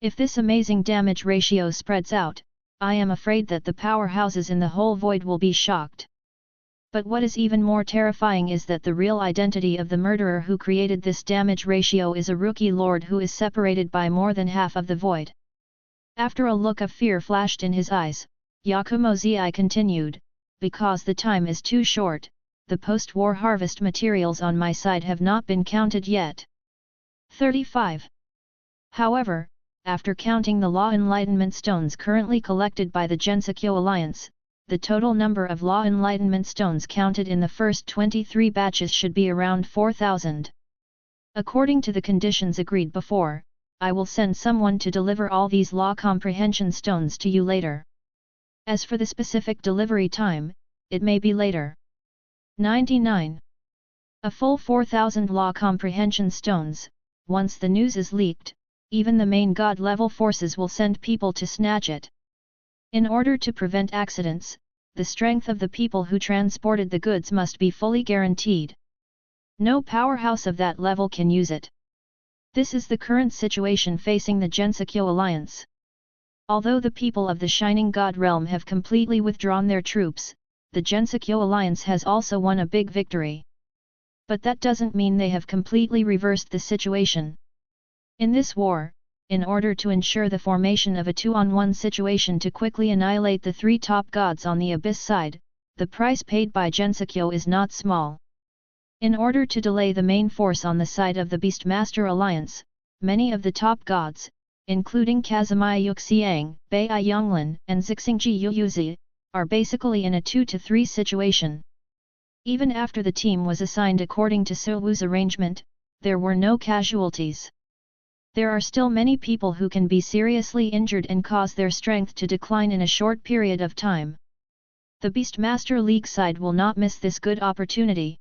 If this amazing damage ratio spreads out, I am afraid that the powerhouses in the whole void will be shocked. But what is even more terrifying is that the real identity of the murderer who created this damage ratio is a rookie lord who is separated by more than half of the void. After a look of fear flashed in his eyes, Yakumo Zi continued, because the time is too short, the post-war harvest materials on my side have not been counted yet. 35. However, after counting the Law Enlightenment Stones currently collected by the Gensokyo Alliance, the total number of Law Enlightenment Stones counted in the first 23 batches should be around 4,000. According to the conditions agreed before, I will send someone to deliver all these Law Comprehension Stones to you later. As for the specific delivery time, it may be later. 99. A full 4,000 Law Comprehension Stones. Once the news is leaked, even the main god-level forces will send people to snatch it. In order to prevent accidents, the strength of the people who transported the goods must be fully guaranteed. No powerhouse of that level can use it. This is the current situation facing the Gensokyo Alliance. Although the people of the Shining God Realm have completely withdrawn their troops, the Gensokyo Alliance has also won a big victory. But that doesn't mean they have completely reversed the situation. In this war, in order to ensure the formation of a 2-on-1 situation to quickly annihilate the 3 top gods on the Abyss side, the price paid by Gensokyo is not small. In order to delay the main force on the side of the Beastmaster Alliance, many of the top gods, including Kazumi Yuxiang, Bai Yonglin and Zixingji Yuyuzi, are basically in a 2-to-3 situation. Even after the team was assigned according to Suwu's arrangement, there were no casualties. There are still many people who can be seriously injured and cause their strength to decline in a short period of time. The Beastmaster League side will not miss this good opportunity.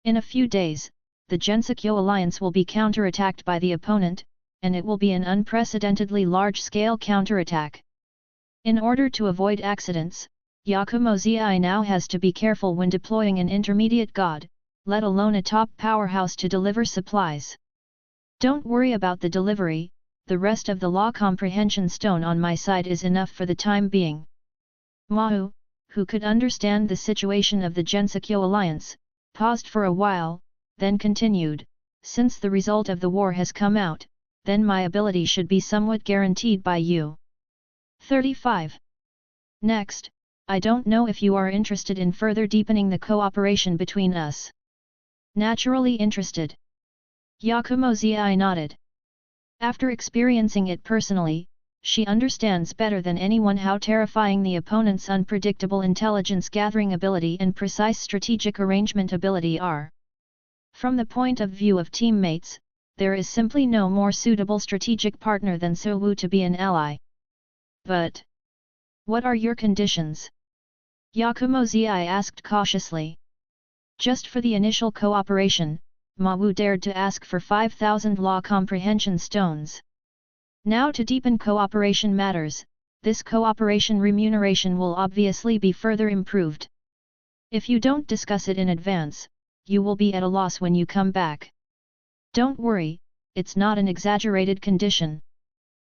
In a few days, the Gensokyo Alliance will be counterattacked by the opponent, and it will be an unprecedentedly large-scale counterattack. In order to avoid accidents, Yakumo Zi now has to be careful when deploying an intermediate god, let alone a top powerhouse to deliver supplies. Don't worry about the delivery, the rest of the Law Comprehension Stone on my side is enough for the time being. Mahu, who could understand the situation of the Gensokyo Alliance, paused for a while, then continued, since the result of the war has come out, then my ability should be somewhat guaranteed by you. 35. Next, I don't know if you are interested in further deepening the cooperation between us. Naturally interested. Yakumo Zi nodded. After experiencing it personally, she understands better than anyone how terrifying the opponent's unpredictable intelligence-gathering ability and precise strategic arrangement ability are. From the point of view of teammates, there is simply no more suitable strategic partner than Suwu to be an ally. But what are your conditions? Yakumo Zi asked cautiously. Just for the initial cooperation, Mawu dared to ask for 5,000 Law Comprehension Stones. Now to deepen cooperation matters, this cooperation remuneration will obviously be further improved. If you don't discuss it in advance, you will be at a loss when you come back. Don't worry, it's not an exaggerated condition.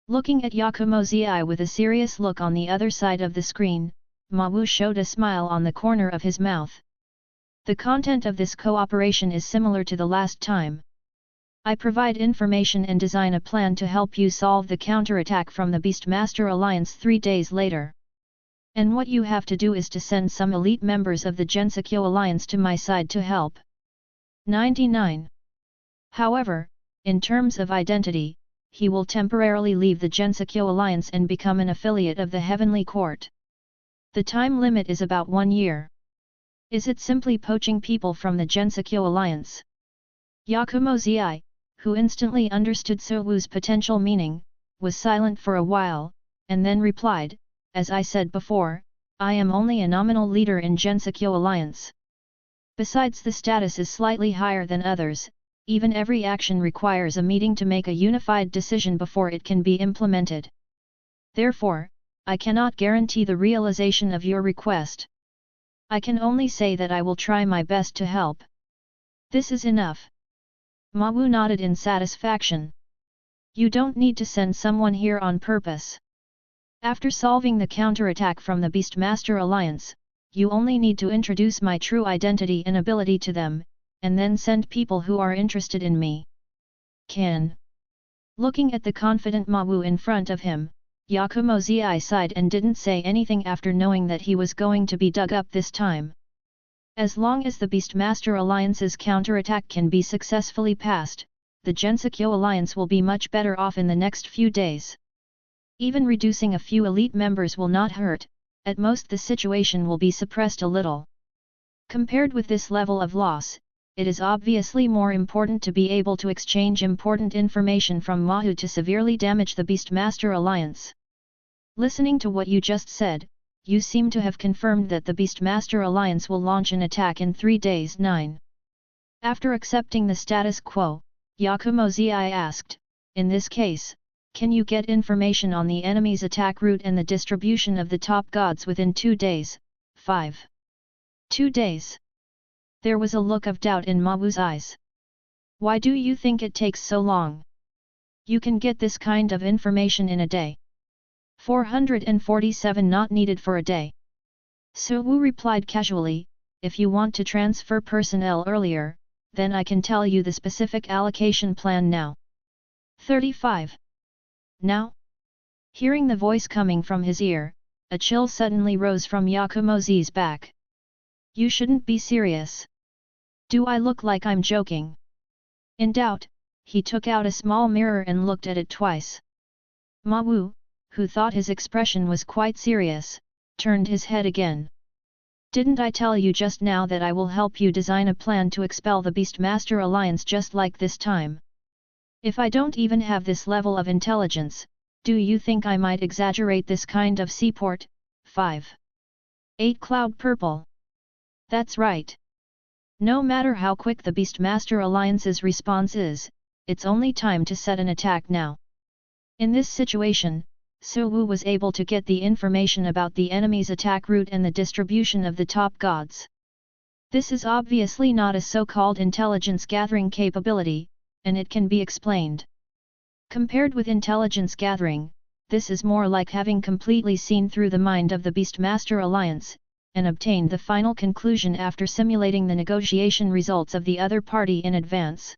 Looking at Yakumo Zi with a serious look on the other side of the screen, Mawu showed a smile on the corner of his mouth. The content of this cooperation is similar to the last time. I provide information and design a plan to help you solve the counterattack from the Beastmaster Alliance 3 days later. And what you have to do is to send some elite members of the Gensokyo Alliance to my side to help. 99. However, in terms of identity, he will temporarily leave the Gensokyo Alliance and become an affiliate of the Heavenly Court. The time limit is about 1 year. Is it simply poaching people from the Gensokyo alliance? Yakumo Zi, who instantly understood Su Wu's potential meaning, was silent for a while, and then replied, as I said before, I am only a nominal leader in Gensokyo alliance. Besides, the status is slightly higher than others, even every action requires a meeting to make a unified decision before it can be implemented. Therefore, I cannot guarantee the realization of your request. I can only say that I will try my best to help. This is enough. Ma Wu nodded in satisfaction. You don't need to send someone here on purpose. After solving the counterattack from the Beastmaster Alliance, you only need to introduce my true identity and ability to them, and then send people who are interested in me. Can. Looking at the confident Ma Wu in front of him, Yakumo Zi sighed and didn't say anything after knowing that he was going to be dug up this time. As long as the Beastmaster Alliance's counterattack can be successfully passed, the Gensokyo Alliance will be much better off in the next few days. Even reducing a few elite members will not hurt, at most the situation will be suppressed a little. Compared with this level of loss, it is obviously more important to be able to exchange important information from Ma Wu to severely damage the Beastmaster Alliance. Listening to what you just said, you seem to have confirmed that the Beastmaster Alliance will launch an attack in 3 days. 9. After accepting the status quo, Yakumo Zi asked, in this case, can you get information on the enemy's attack route and the distribution of the top gods within 2 days? 5. 2 days. There was a look of doubt in Ma Wu's eyes. Why do you think it takes so long? You can get this kind of information in a day. 447 not needed for a day. Su Wu replied casually, if you want to transfer personnel earlier, then I can tell you the specific allocation plan now. 35. Now? Hearing the voice coming from his ear, a chill suddenly rose from Yakumo Zi's back. You shouldn't be serious. Do I look like I'm joking? In doubt, he took out a small mirror and looked at it twice. Ma Wu, who thought his expression was quite serious, turned his head again. Didn't I tell you just now that I will help you design a plan to expel the Beastmaster Alliance just like this time? If I don't even have this level of intelligence, do you think I might exaggerate this kind of seaport? 5. 8 Cloud Purple. That's right. No matter how quick the Beastmaster Alliance's response is, it's only time to set an attack now. In this situation, Su Wu was able to get the information about the enemy's attack route and the distribution of the top gods. This is obviously not a so-called intelligence gathering capability, and it can be explained. Compared with intelligence gathering, this is more like having completely seen through the mind of the Beastmaster Alliance, and obtained the final conclusion after simulating the negotiation results of the other party in advance.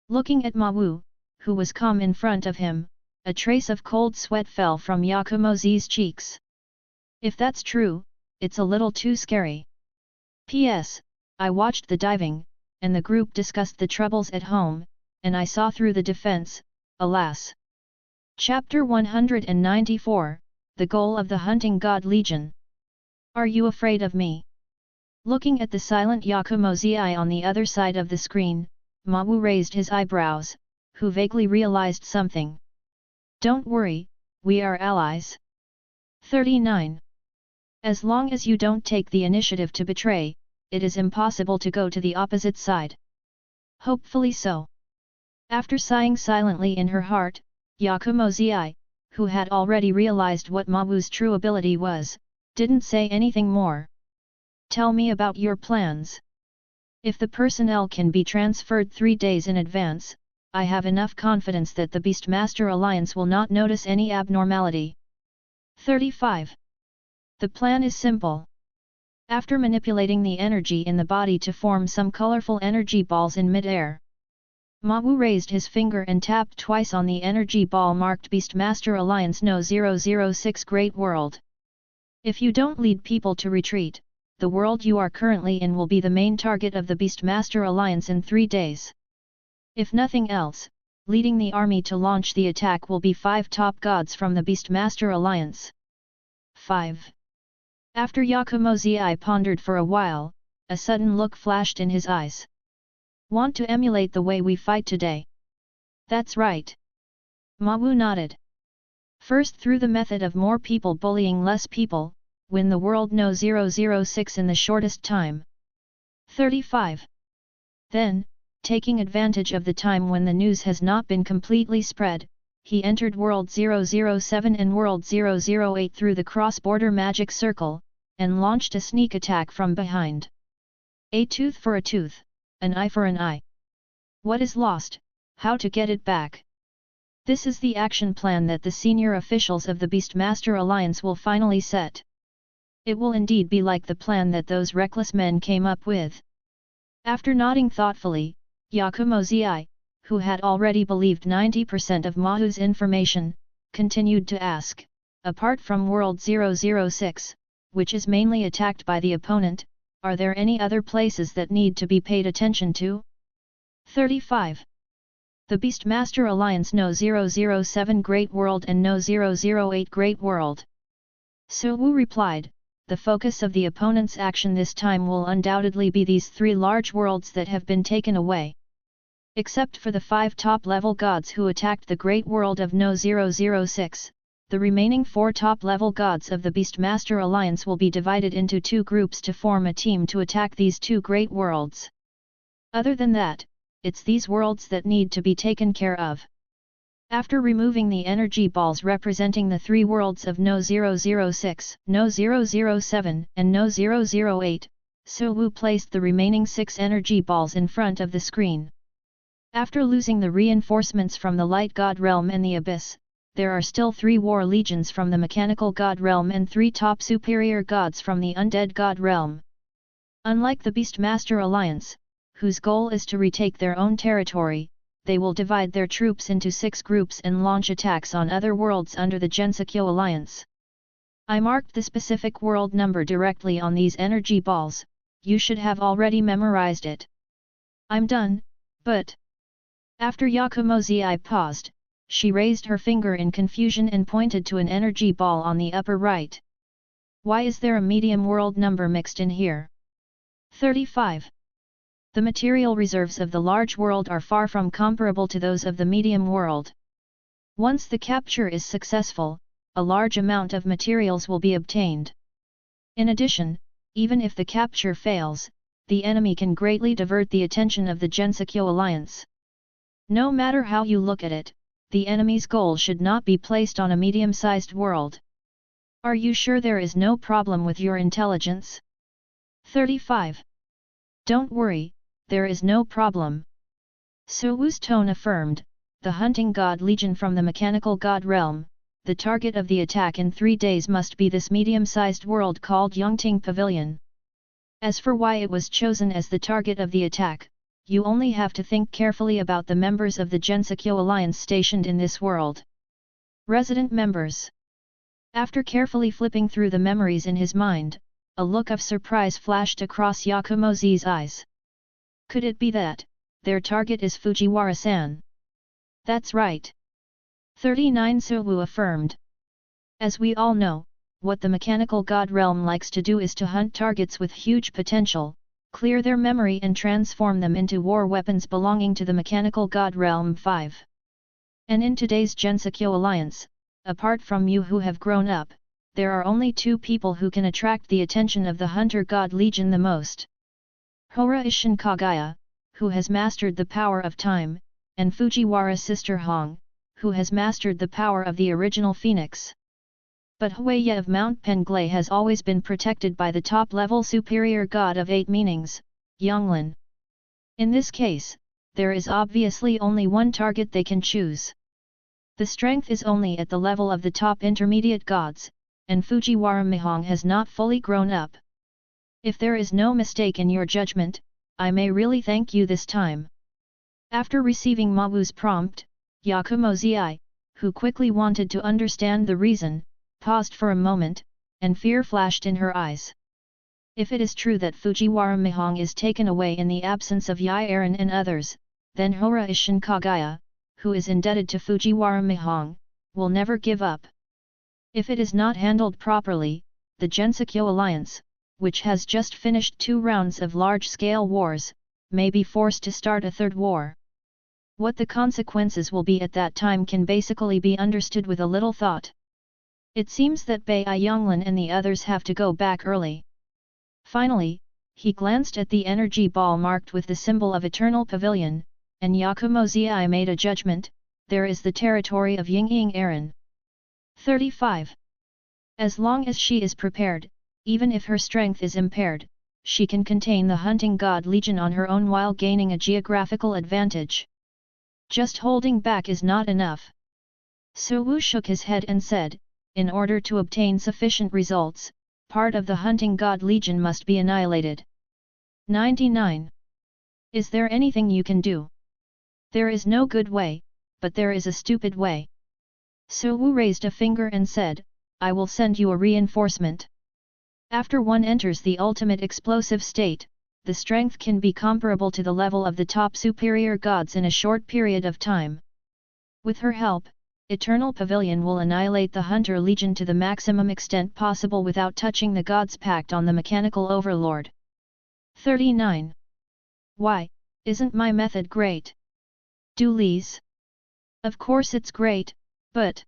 Looking at Ma Wu, who was calm in front of him, a trace of cold sweat fell from Yakumo Zi's cheeks. If that's true, it's a little too scary. P.S. I watched the diving, and the group discussed the troubles at home, and I saw through the defense, alas. Chapter 194, The Goal of the Hunting God Legion. Are you afraid of me? Looking at the silent Yakumo Zi on the other side of the screen, Ma Wu raised his eyebrows, who vaguely realized something. Don't worry, we are allies. 39. As long as you don't take the initiative to betray, it is impossible to go to the opposite side. Hopefully so. After sighing silently in her heart, Yakumo Zi, who had already realized what Ma Wu's true ability was, didn't say anything more. Tell me about your plans. If the personnel can be transferred 3 days in advance, I have enough confidence that the Beastmaster Alliance will not notice any abnormality. 35. The plan is simple. After manipulating the energy in the body to form some colorful energy balls in mid-air, Ma Wu raised his finger and tapped twice on the energy ball marked Beastmaster Alliance No 006 Great World. If you don't lead people to retreat, the world you are currently in will be the main target of the Beastmaster Alliance in 3 days. If nothing else, leading the army to launch the attack will be 5 top gods from the Beastmaster Alliance. 5. After Yakumo Zi pondered for a while, a sudden look flashed in his eyes. Want to emulate the way we fight today? That's right. Ma Wu nodded. First through the method of more people bullying less people, win the world no 006 in the shortest time. 35. Then, taking advantage of the time when the news has not been completely spread, he entered World 007 and World 008 through the cross-border magic circle, and launched a sneak attack from behind. A tooth for a tooth, an eye for an eye. What is lost, how to get it back? This is the action plan that the senior officials of the Beastmaster Alliance will finally set. It will indeed be like the plan that those reckless men came up with. After nodding thoughtfully, Yakumo Zi, who had already believed 90% of Ma Wu's information, continued to ask, apart from World 006, which is mainly attacked by the opponent, are there any other places that need to be paid attention to? 35. The Beastmaster Alliance No 007 Great World and No 008 Great World. Su Wu replied, the focus of the opponent's action this time will undoubtedly be these 3 large worlds that have been taken away. Except for the 5 top-level gods who attacked the Great World of No 006, the remaining 4 top-level gods of the Beastmaster Alliance will be divided into 2 groups to form a team to attack these 2 great worlds. Other than that, it's these worlds that need to be taken care of. After removing the energy balls representing the 3 worlds of No 006, No 007 and No 008, Su Wu placed the remaining 6 energy balls in front of the screen. After losing the reinforcements from the Light God Realm and the Abyss, there are still 3 war legions from the Mechanical God Realm and 3 top superior gods from the Undead God Realm. Unlike the Beastmaster Alliance, whose goal is to retake their own territory, they will divide their troops into 6 groups and launch attacks on other worlds under the Gensokyo Alliance. I marked the specific world number directly on these energy balls, you should have already memorized it. I'm done, but... After Yakumo Zi paused, she raised her finger in confusion and pointed to an energy ball on the upper right. Why is there a medium world number mixed in here? 35. The material reserves of the large world are far from comparable to those of the medium world. Once the capture is successful, a large amount of materials will be obtained. In addition, even if the capture fails, the enemy can greatly divert the attention of the Gensokyo Alliance. No matter how you look at it, the enemy's goal should not be placed on a medium-sized world. Are you sure there is no problem with your intelligence? 35. Don't worry. There is no problem. Su Wu's tone affirmed, the Hunting God Legion from the Mechanical God Realm, the target of the attack in 3 days must be this medium-sized world called Yongting Pavilion. As for why it was chosen as the target of the attack, you only have to think carefully about the members of the Gensokyo Alliance stationed in this world. Resident members. After carefully flipping through the memories in his mind, a look of surprise flashed across Yakumo Zi's eyes. Could it be that their target is Fujiwara-san? That's right. 39 Su Wu affirmed. As we all know, what the Mechanical God Realm likes to do is to hunt targets with huge potential, clear their memory and transform them into war weapons belonging to the Mechanical God Realm 5. And in today's Gensokyo Alliance, apart from you who have grown up, there are only 2 people who can attract the attention of the Hunter God Legion the most. Hora Ishin Kagaya, who has mastered the power of time, and Fujiwara's sister Hong, who has mastered the power of the original Phoenix. But Huaya of Mount Penglai has always been protected by the top-level superior god of 8 meanings, Yonglin. In this case, there is obviously only one target they can choose. The strength is only at the level of the top intermediate gods, and Fujiwara Mihong has not fully grown up. If there is no mistake in your judgment, I may really thank you this time. After receiving Ma Wu's prompt, Yakumo Zi, who quickly wanted to understand the reason, paused for a moment, and fear flashed in her eyes. If it is true that Fujiwara Mihong is taken away in the absence of Yi Aaron and others, then Hora Ishin Kagaya, who is indebted to Fujiwara Mihong, will never give up. If it is not handled properly, the Gensokyo Alliance, which has just finished 2 rounds of large-scale wars, may be forced to start a third war. What the consequences will be at that time can basically be understood with a little thought. It seems that Bai Yonglin and the others have to go back early. Finally, he glanced at the energy ball marked with the symbol of Eternal Pavilion, and Yakumo Zi made a judgment: there is the territory of Yingying Aaron. 35. As long as she is prepared, even if her strength is impaired, she can contain the hunting god legion on her own while gaining a geographical advantage. Just holding back is not enough. Su Wu shook his head and said, in order to obtain sufficient results, part of the hunting god legion must be annihilated. 99. Is there anything you can do? There is no good way, but there is a stupid way. Su Wu raised a finger and said, I will send you a reinforcement. After one enters the ultimate explosive state, the strength can be comparable to the level of the top superior gods in a short period of time. With her help, Eternal Pavilion will annihilate the Hunter Legion to the maximum extent possible without touching the God's Pact on the Mechanical Overlord. 39. Why, isn't my method great? Doolies? Of course it's great, but...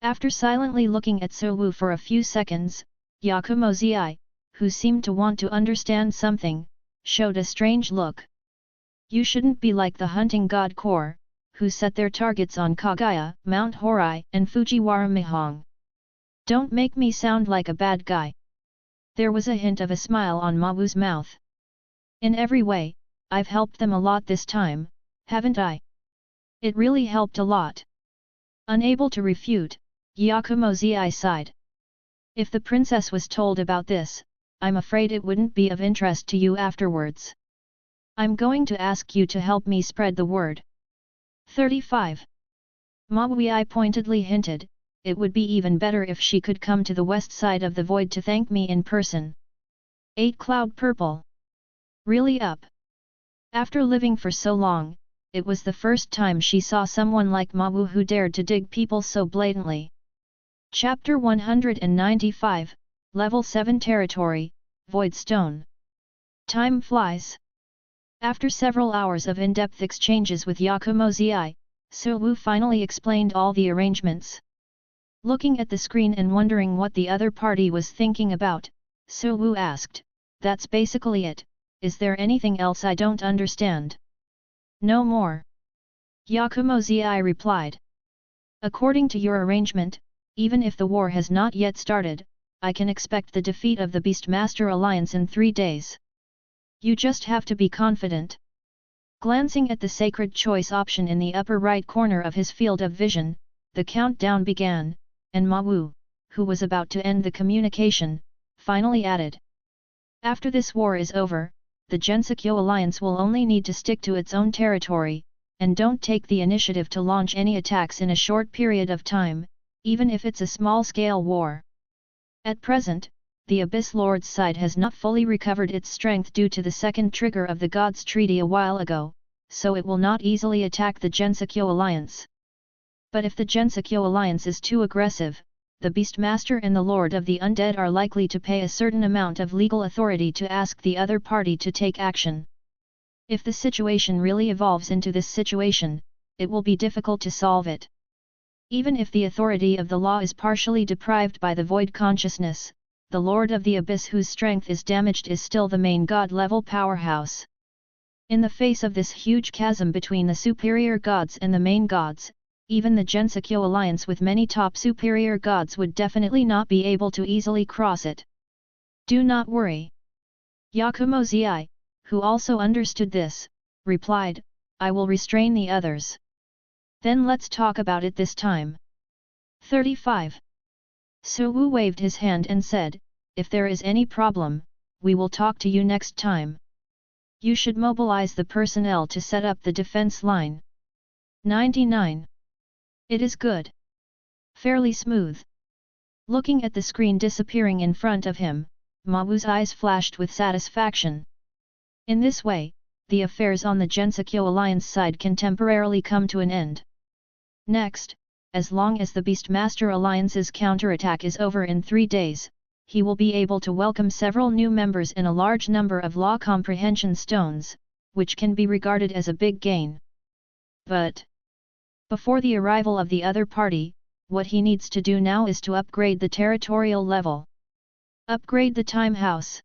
After silently looking at Su Wu for a few seconds, Yakumo Zi, who seemed to want to understand something, showed a strange look. You shouldn't be like the hunting god Kor, who set their targets on Kagaya, Mount Horai and Fujiwara Mihong. Don't make me sound like a bad guy. There was a hint of a smile on Ma Wu's mouth. In every way, I've helped them a lot this time, haven't I? It really helped a lot. Unable to refute, Yakumo Zi sighed. If the princess was told about this, I'm afraid it wouldn't be of interest to you afterwards. I'm going to ask you to help me spread the word. 35. Ma Wui pointedly hinted, it would be even better if she could come to the west side of the void to thank me in person. 8 Cloud Purple. Really up. After living for so long, it was the first time she saw someone like Ma Wu who dared to dig people so blatantly. Chapter 195, Level 7 Territory, Void Stone. Time flies. After several hours of in-depth exchanges with Yakumo Zi, Su Wu finally explained all the arrangements. Looking at the screen and wondering what the other party was thinking about, Su Wu asked, that's basically it, is there anything else I don't understand? No more. Yakumo Zi replied. According to your arrangement, even if the war has not yet started, I can expect the defeat of the Beastmaster Alliance in 3 days. You just have to be confident. Glancing at the sacred choice option in the upper right corner of his field of vision, the countdown began, and Ma Wu, who was about to end the communication, finally added. After this war is over, the Gensokyo Alliance will only need to stick to its own territory, and don't take the initiative to launch any attacks in a short period of time, even if it's a small-scale war. At present, the Abyss Lord's side has not fully recovered its strength due to the second trigger of the Gods' Treaty a while ago, so it will not easily attack the Gensokyo Alliance. But if the Gensokyo Alliance is too aggressive, the Beastmaster and the Lord of the Undead are likely to pay a certain amount of legal authority to ask the other party to take action. If the situation really evolves into this situation, it will be difficult to solve it. Even if the authority of the law is partially deprived by the void consciousness, the Lord of the Abyss whose strength is damaged is still the main god-level powerhouse. In the face of this huge chasm between the superior gods and the main gods, even the Gensokyo Alliance with many top superior gods would definitely not be able to easily cross it. Do not worry. Yakumo Zi, who also understood this, replied, I will restrain the others. Then let's talk about it this time. 35. Su Wu waved his hand and said, if there is any problem, we will talk to you next time. You should mobilize the personnel to set up the defense line. 99. It is good. Fairly smooth. Looking at the screen disappearing in front of him, Ma Wu's eyes flashed with satisfaction. In this way, the affairs on the Gensokyo Alliance side can temporarily come to an end. Next, as long as the Beastmaster Alliance's counterattack is over in 3 days, he will be able to welcome several new members and a large number of law comprehension stones, which can be regarded as a big gain. But before the arrival of the other party, what he needs to do now is to upgrade the territorial level. Upgrade the time house.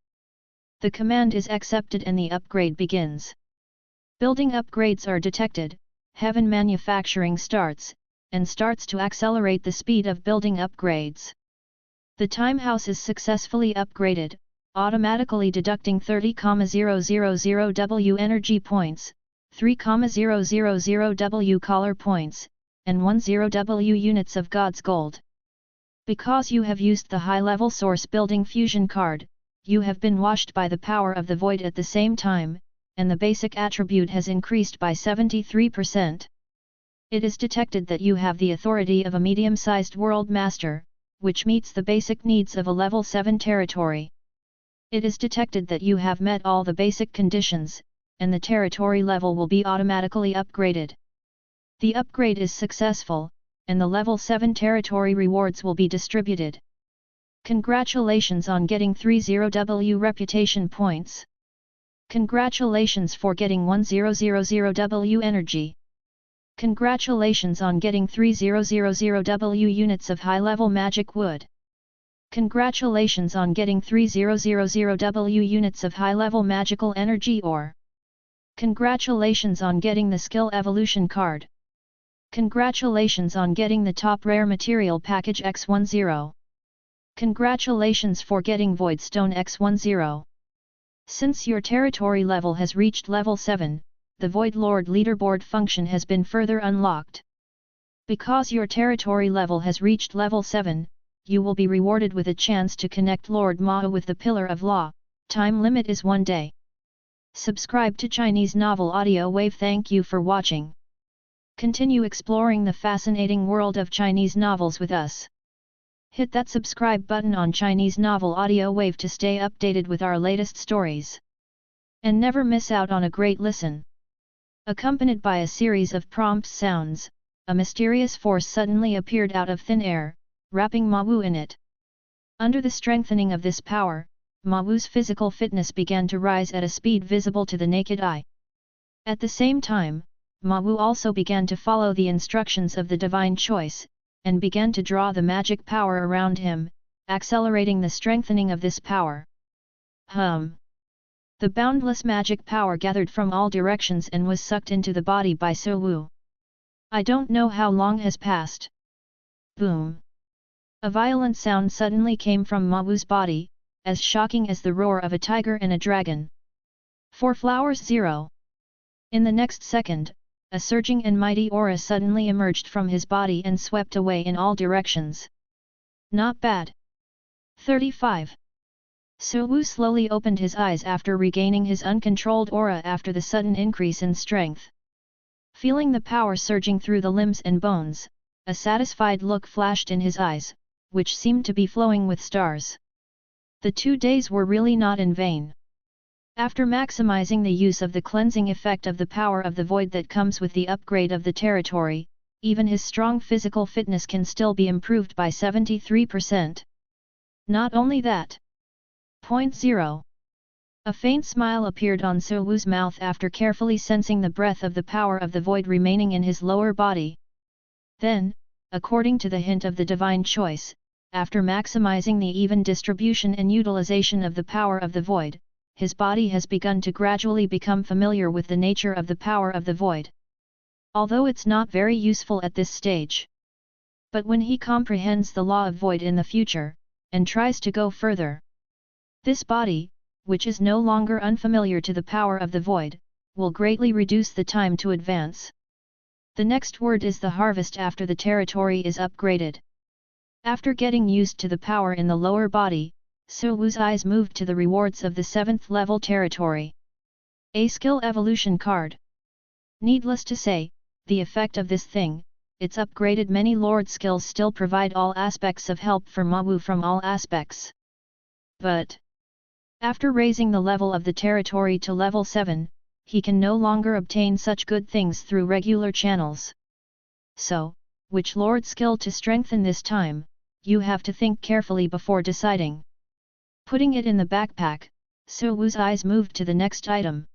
The command is accepted and the upgrade begins. Building upgrades are detected, heaven manufacturing starts, and starts to accelerate the speed of building upgrades. The time house is successfully upgraded, automatically deducting 30,000 W energy points, 3,000 W color points, and 10 W units of God's gold. Because you have used the high-level source building fusion card, you have been washed by the power of the void at the same time, and the basic attribute has increased by 73%. It is detected that you have the authority of a medium-sized world master, which meets the basic needs of a level 7 territory. It is detected that you have met all the basic conditions, and the territory level will be automatically upgraded. The upgrade is successful, and the level 7 territory rewards will be distributed. Congratulations on getting 30 W reputation points. Congratulations for getting 1000 W energy. Congratulations on getting 3000 W units of high-level magic wood. Congratulations on getting 3000 W units of high-level magical energy ore. Congratulations on getting the skill evolution card. Congratulations on getting the top rare material package X10. Congratulations for getting Void Stone X10. Since your territory level has reached level 7, the Void Lord leaderboard function has been further unlocked. Because your territory level has reached level 7, you will be rewarded with a chance to connect Lord Mao with the Pillar of Law. Time limit is 1 day. Subscribe to Chinese Novel Audio Wave. Thank you for watching. Continue exploring the fascinating world of Chinese novels with us. Hit that subscribe button on Chinese Novel Audio Wave to stay updated with our latest stories. And never miss out on a great listen. Accompanied by a series of prompt sounds, a mysterious force suddenly appeared out of thin air, wrapping Ma Wu in it. Under the strengthening of this power, Ma Wu's physical fitness began to rise at a speed visible to the naked eye. At the same time, Ma Wu also began to follow the instructions of the divine choice, and began to draw the magic power around him, accelerating the strengthening of this power. The boundless magic power gathered from all directions and was sucked into the body by Su Wu. I don't know how long has passed. Boom! A violent sound suddenly came from Ma Wu's body, as shocking as the roar of a tiger and a dragon. 4 flowers 0. In the next second, a surging and mighty aura suddenly emerged from his body and swept away in all directions. Not bad. 35. Su Wu slowly opened his eyes after regaining his uncontrolled aura after the sudden increase in strength. Feeling the power surging through the limbs and bones, a satisfied look flashed in his eyes, which seemed to be flowing with stars. The 2 days were really not in vain. After maximizing the use of the cleansing effect of the power of the void that comes with the upgrade of the territory, even his strong physical fitness can still be improved by 73%. Not only that. 0. A faint smile appeared on Su Wu's mouth after carefully sensing the breath of the power of the void remaining in his lower body. Then, according to the hint of the divine choice, after maximizing the even distribution and utilization of the power of the void, his body has begun to gradually become familiar with the nature of the power of the void. Although it's not very useful at this stage. But when he comprehends the law of void in the future, and tries to go further, this body, which is no longer unfamiliar to the power of the void, will greatly reduce the time to advance. The next word is the harvest after the territory is upgraded. After getting used to the power in the lower body, Su Wu's eyes moved to the rewards of the 7th level territory. A skill evolution card. Needless to say, the effect of this thing, its upgraded many lord skills still provide all aspects of help for Ma Wu from all aspects. But after raising the level of the territory to level 7, he can no longer obtain such good things through regular channels. So, which lord skill to strengthen this time, you have to think carefully before deciding. Putting it in the backpack, Su Wu's eyes moved to the next item.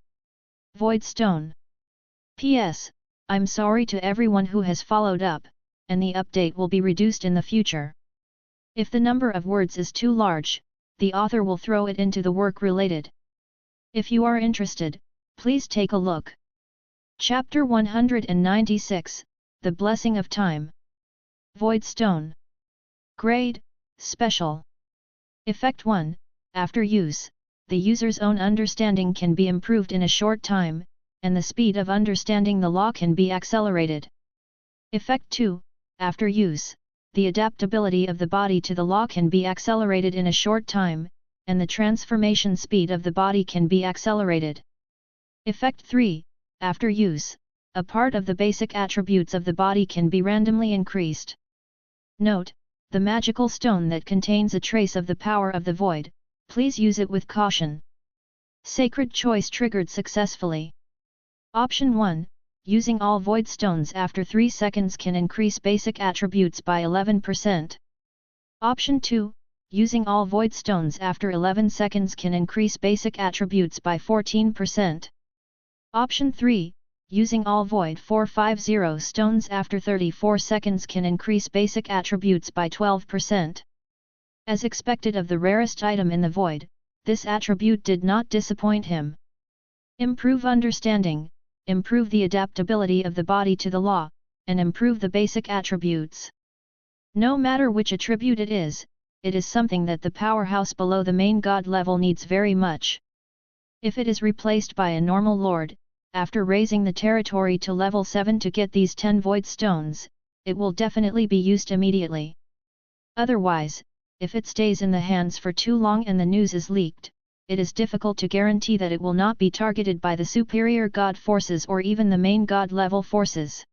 Void Stone. P.S. I'm sorry to everyone who has followed up, and the update will be reduced in the future. If the number of words is too large, the author will throw it into the work related. If you are interested, please take a look. Chapter 196, The Blessing of Time. Void Stone. Grade, Special. Effect 1, after use, the user's own understanding can be improved in a short time, and the speed of understanding the law can be accelerated. Effect 2, after use, the adaptability of the body to the law can be accelerated in a short time, and the transformation speed of the body can be accelerated. Effect 3, after use, a part of the basic attributes of the body can be randomly increased. Note, the magical stone that contains a trace of the power of the void, please use it with caution. Sacred choice triggered successfully. Option 1, using all void stones after 3 seconds can increase basic attributes by 11%. Option 2, using all void stones after 11 seconds can increase basic attributes by 14%. Option 3, using all void 450 stones after 34 seconds can increase basic attributes by 12%. As expected of the rarest item in the void, this attribute did not disappoint him. Improve understanding, improve the adaptability of the body to the law, and improve the basic attributes. No matter which attribute it is something that the powerhouse below the main god level needs very much. If it is replaced by a normal lord, after raising the territory to level 7 to get these 10 void stones, it will definitely be used immediately. Otherwise, if it stays in the hands for too long and the news is leaked, it is difficult to guarantee that it will not be targeted by the superior god forces or even the main god level forces.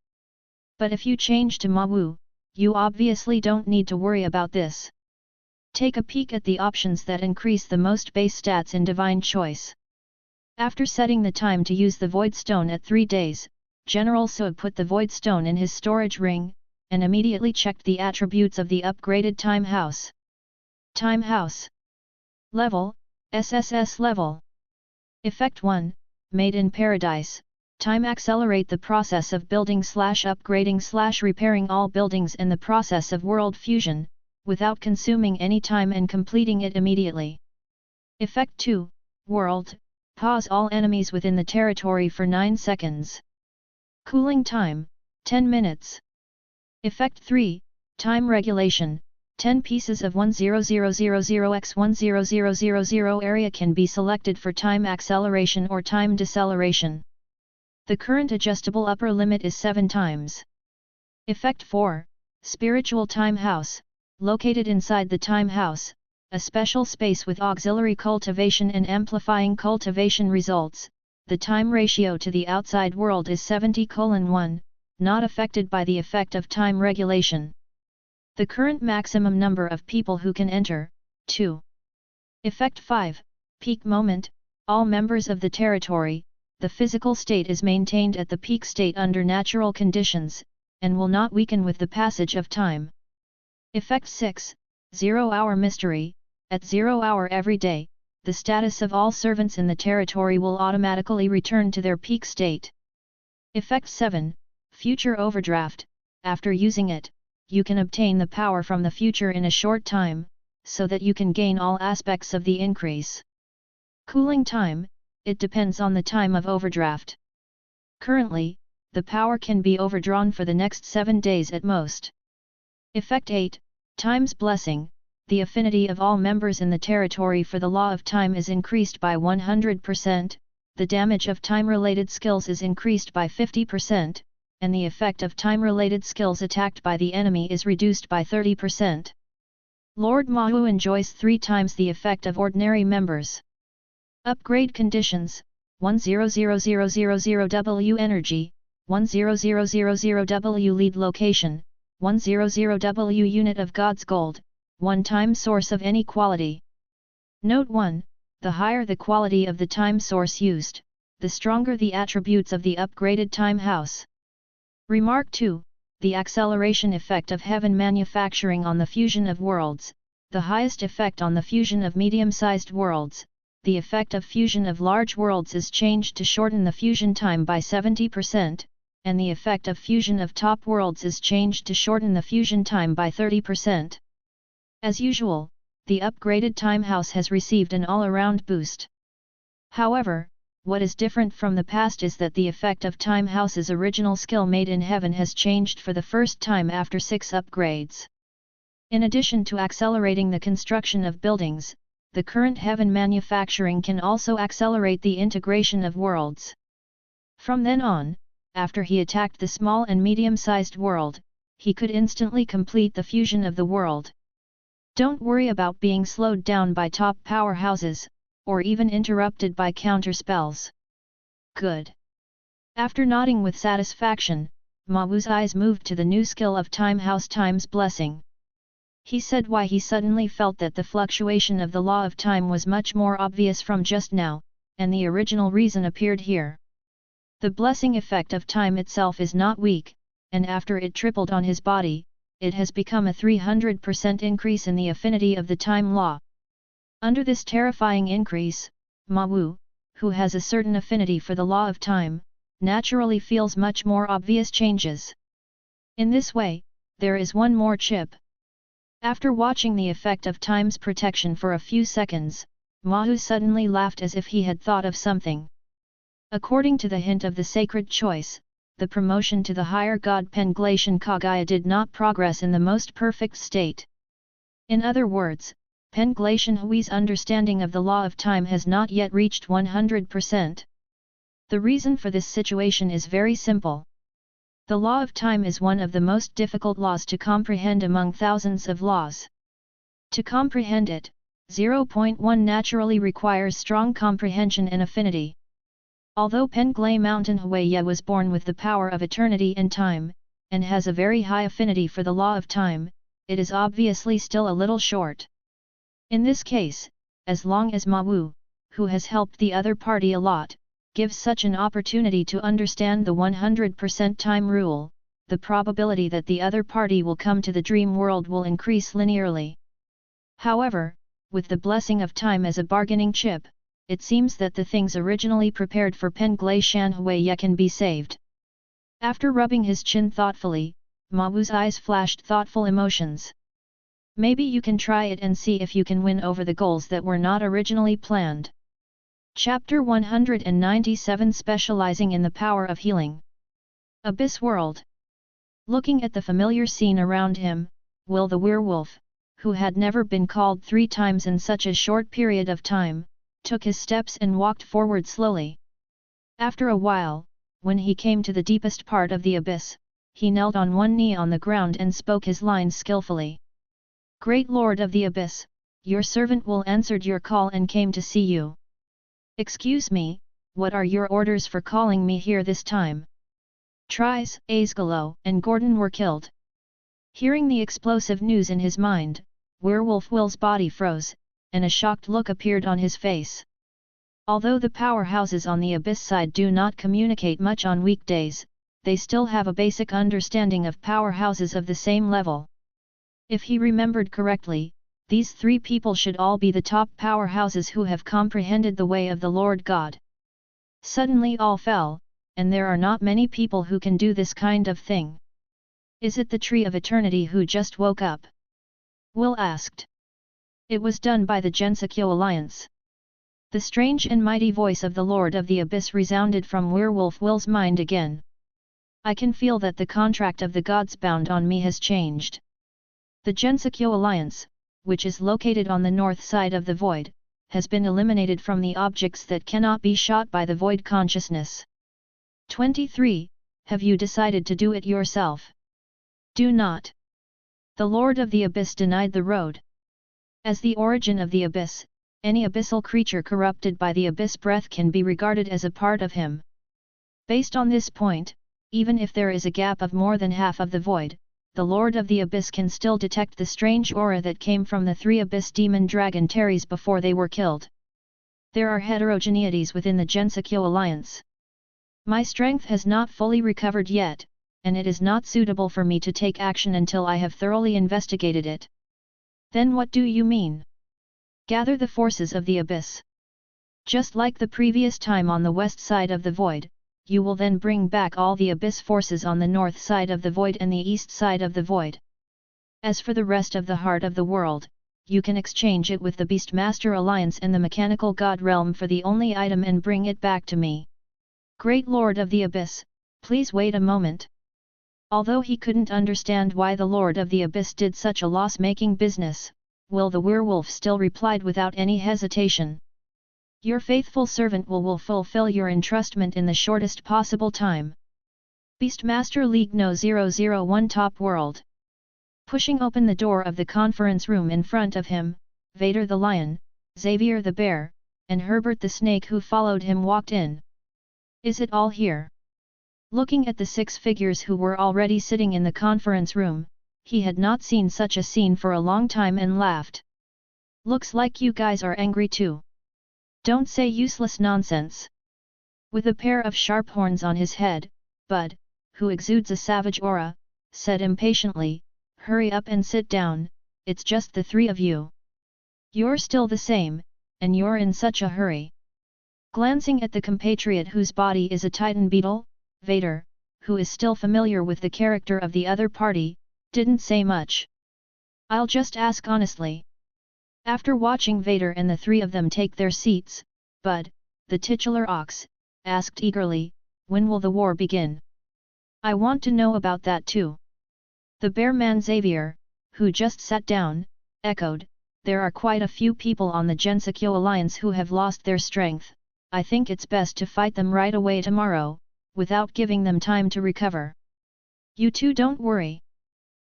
But if you change to Mawu, you obviously don't need to worry about this. Take a peek at the options that increase the most base stats in Divine Choice. After setting the time to use the Void Stone at 3 days, General Sug put the Void Stone in his storage ring, and immediately checked the attributes of the upgraded Time House. Time House. Level, sss-level. Effect 1, Made in Paradise. Time accelerate the process of building/upgrading/repairing all buildings and the process of world fusion, without consuming any time and completing it immediately. Effect 2, World. Pause all enemies within the territory for 9 seconds. Cooling time, 10 minutes. Effect 3, Time regulation. 10 pieces of 10000x10000 area can be selected for time acceleration or time deceleration. The current adjustable upper limit is 7 times. Effect 4, Spiritual Time House. Located inside the Time House, a special space with auxiliary cultivation and amplifying cultivation results, the time ratio to the outside world is 70:1, not affected by the effect of time regulation. The current maximum number of people who can enter, 2. Effect 5, Peak Moment. All members of the territory, the physical state is maintained at the peak state under natural conditions, and will not weaken with the passage of time. Effect 6, 0-hour mystery. At 0 hour every day, the status of all servants in the territory will automatically return to their peak state. Effect 7, Future Overdraft. After using it, you can obtain the power from the future in a short time, so that you can gain all aspects of the increase. Cooling time, it depends on the time of overdraft. Currently, the power can be overdrawn for the next 7 days at most. Effect 8, Time's Blessing. The affinity of all members in the territory for the law of time is increased by 100%, the damage of time-related skills is increased by 50%, and the effect of time-related skills attacked by the enemy is reduced by 30%. Lord Mahu enjoys 3 times the effect of ordinary members. Upgrade conditions: 10000W energy, 10000W lead location, 100W unit of God's gold, 1 time source of any quality. Note 1, the higher the quality of the time source used, the stronger the attributes of the upgraded time house. Remark 2, the acceleration effect of heaven manufacturing on the fusion of worlds, the highest effect on the fusion of medium-sized worlds. The effect of fusion of large worlds is changed to shorten the fusion time by 70%, and the effect of fusion of top worlds is changed to shorten the fusion time by 30%. As usual, the upgraded time house has received an all-around boost. However, what is different from the past is that the effect of time house's original skill made in heaven has changed for the first time after 6 upgrades. In addition to accelerating the construction of buildings, the current heaven manufacturing can also accelerate the integration of worlds. From then on, after he attacked the small and medium-sized world, he could instantly complete the fusion of the world. Don't worry about being slowed down by top powerhouses, or even interrupted by counter-spells. Good. After nodding with satisfaction, Ma Wu's eyes moved to the new skill of Time House Time's Blessing. He said why he suddenly felt that the fluctuation of the law of time was much more obvious from just now, and the original reason appeared here. The blessing effect of time itself is not weak, and after it tripled on his body, it has become a 300% increase in the affinity of the time law. Under this terrifying increase, Ma Wu, who has a certain affinity for the law of time, naturally feels much more obvious changes. In this way, there is one more chip. After watching the effect of time's protection for a few seconds, Ma Wu suddenly laughed as if he had thought of something. According to the hint of the sacred choice, the promotion to the higher god Penglacian Kagaya did not progress in the most perfect state. In other words, Penglacian Hui's understanding of the law of time has not yet reached 100%. The reason for this situation is very simple. The law of time is one of the most difficult laws to comprehend among thousands of laws. To comprehend it, 0.1 naturally requires strong comprehension and affinity. Although Penglai Mountain Huiya was born with the power of eternity and time, and has a very high affinity for the law of time, it is obviously still a little short. In this case, as long as Ma Wu, who has helped the other party a lot, gives such an opportunity to understand the 100% time rule, the probability that the other party will come to the dream world will increase linearly. However, with the blessing of time as a bargaining chip, it seems that the things originally prepared for Penglai Shan Huiya can be saved. After rubbing his chin thoughtfully, Ma Wu's eyes flashed thoughtful emotions. Maybe you can try it and see if you can win over the goals that were not originally planned. Chapter 197 Specializing in the Power of Healing. Abyss World. Looking at the familiar scene around him, Will the werewolf, who had never been called 3 times in such a short period of time, took his steps and walked forward slowly. After a while, when he came to the deepest part of the abyss, he knelt on one knee on the ground and spoke his lines skillfully. Great Lord of the Abyss, your servant Will answered your call and came to see you. Excuse me, what are your orders for calling me here this time? Tries, Aizgalo and Gordon were killed. Hearing the explosive news in his mind, Werewolf Will's body froze, and a shocked look appeared on his face. Although the powerhouses on the Abyss side do not communicate much on weekdays, they still have a basic understanding of powerhouses of the same level. If he remembered correctly, these 3 people should all be the top powerhouses who have comprehended the way of the Lord God. Suddenly all fell, and there are not many people who can do this kind of thing. Is it the Tree of Eternity who just woke up? Will asked. It was done by the Gensokyo Alliance. The strange and mighty voice of the Lord of the Abyss resounded from Werewolf Will's mind again. I can feel that the contract of the gods bound on me has changed. The Gensokyo Alliance, which is located on the north side of the void, has been eliminated from the objects that cannot be shot by the void consciousness. 23. Have you decided to do it yourself? Do not. The Lord of the Abyss denied the road. As the origin of the Abyss, any abyssal creature corrupted by the Abyss breath can be regarded as a part of him. Based on this point, even if there is a gap of more than half of the void, the Lord of the Abyss can still detect the strange aura that came from the 3 Abyss Demon Dragon Terries before they were killed. There are heterogeneities within the Gensokyo Alliance. My strength has not fully recovered yet, and it is not suitable for me to take action until I have thoroughly investigated it. Then what do you mean? Gather the forces of the abyss. Just like the previous time on the west side of the void, you will then bring back all the abyss forces on the north side of the void and the east side of the void. As for the rest of the heart of the world, you can exchange it with the Beastmaster Alliance and the Mechanical God Realm for the only item and bring it back to me. Great Lord of the Abyss, please wait a moment. Although he couldn't understand why the Lord of the Abyss did such a loss-making business, Will the werewolf still replied without any hesitation. Your faithful servant will fulfill your entrustment in the shortest possible time. Beastmaster League No. 001 Top World. Pushing open the door of the conference room in front of him, Vader the Lion, Xavier the Bear, and Herbert the Snake who followed him walked in. Is it all here? Looking at the 6 figures who were already sitting in the conference room, he had not seen such a scene for a long time and laughed. Looks like you guys are angry too. Don't say useless nonsense. With a pair of sharp horns on his head, Bud, who exudes a savage aura, said impatiently, hurry up and sit down, it's just the 3 of you. You're still the same, and you're in such a hurry. Glancing at the compatriot whose body is a titan beetle, Vader, who is still familiar with the character of the other party, didn't say much. I'll just ask honestly. After watching Vader and the 3 of them take their seats, Bud, the titular ox, asked eagerly, when will the war begin? I want to know about that too. The bear man Xavier, who just sat down, echoed, there are quite a few people on the Gensokyo Alliance who have lost their strength. I think it's best to fight them right away tomorrow, without giving them time to recover. You two don't worry.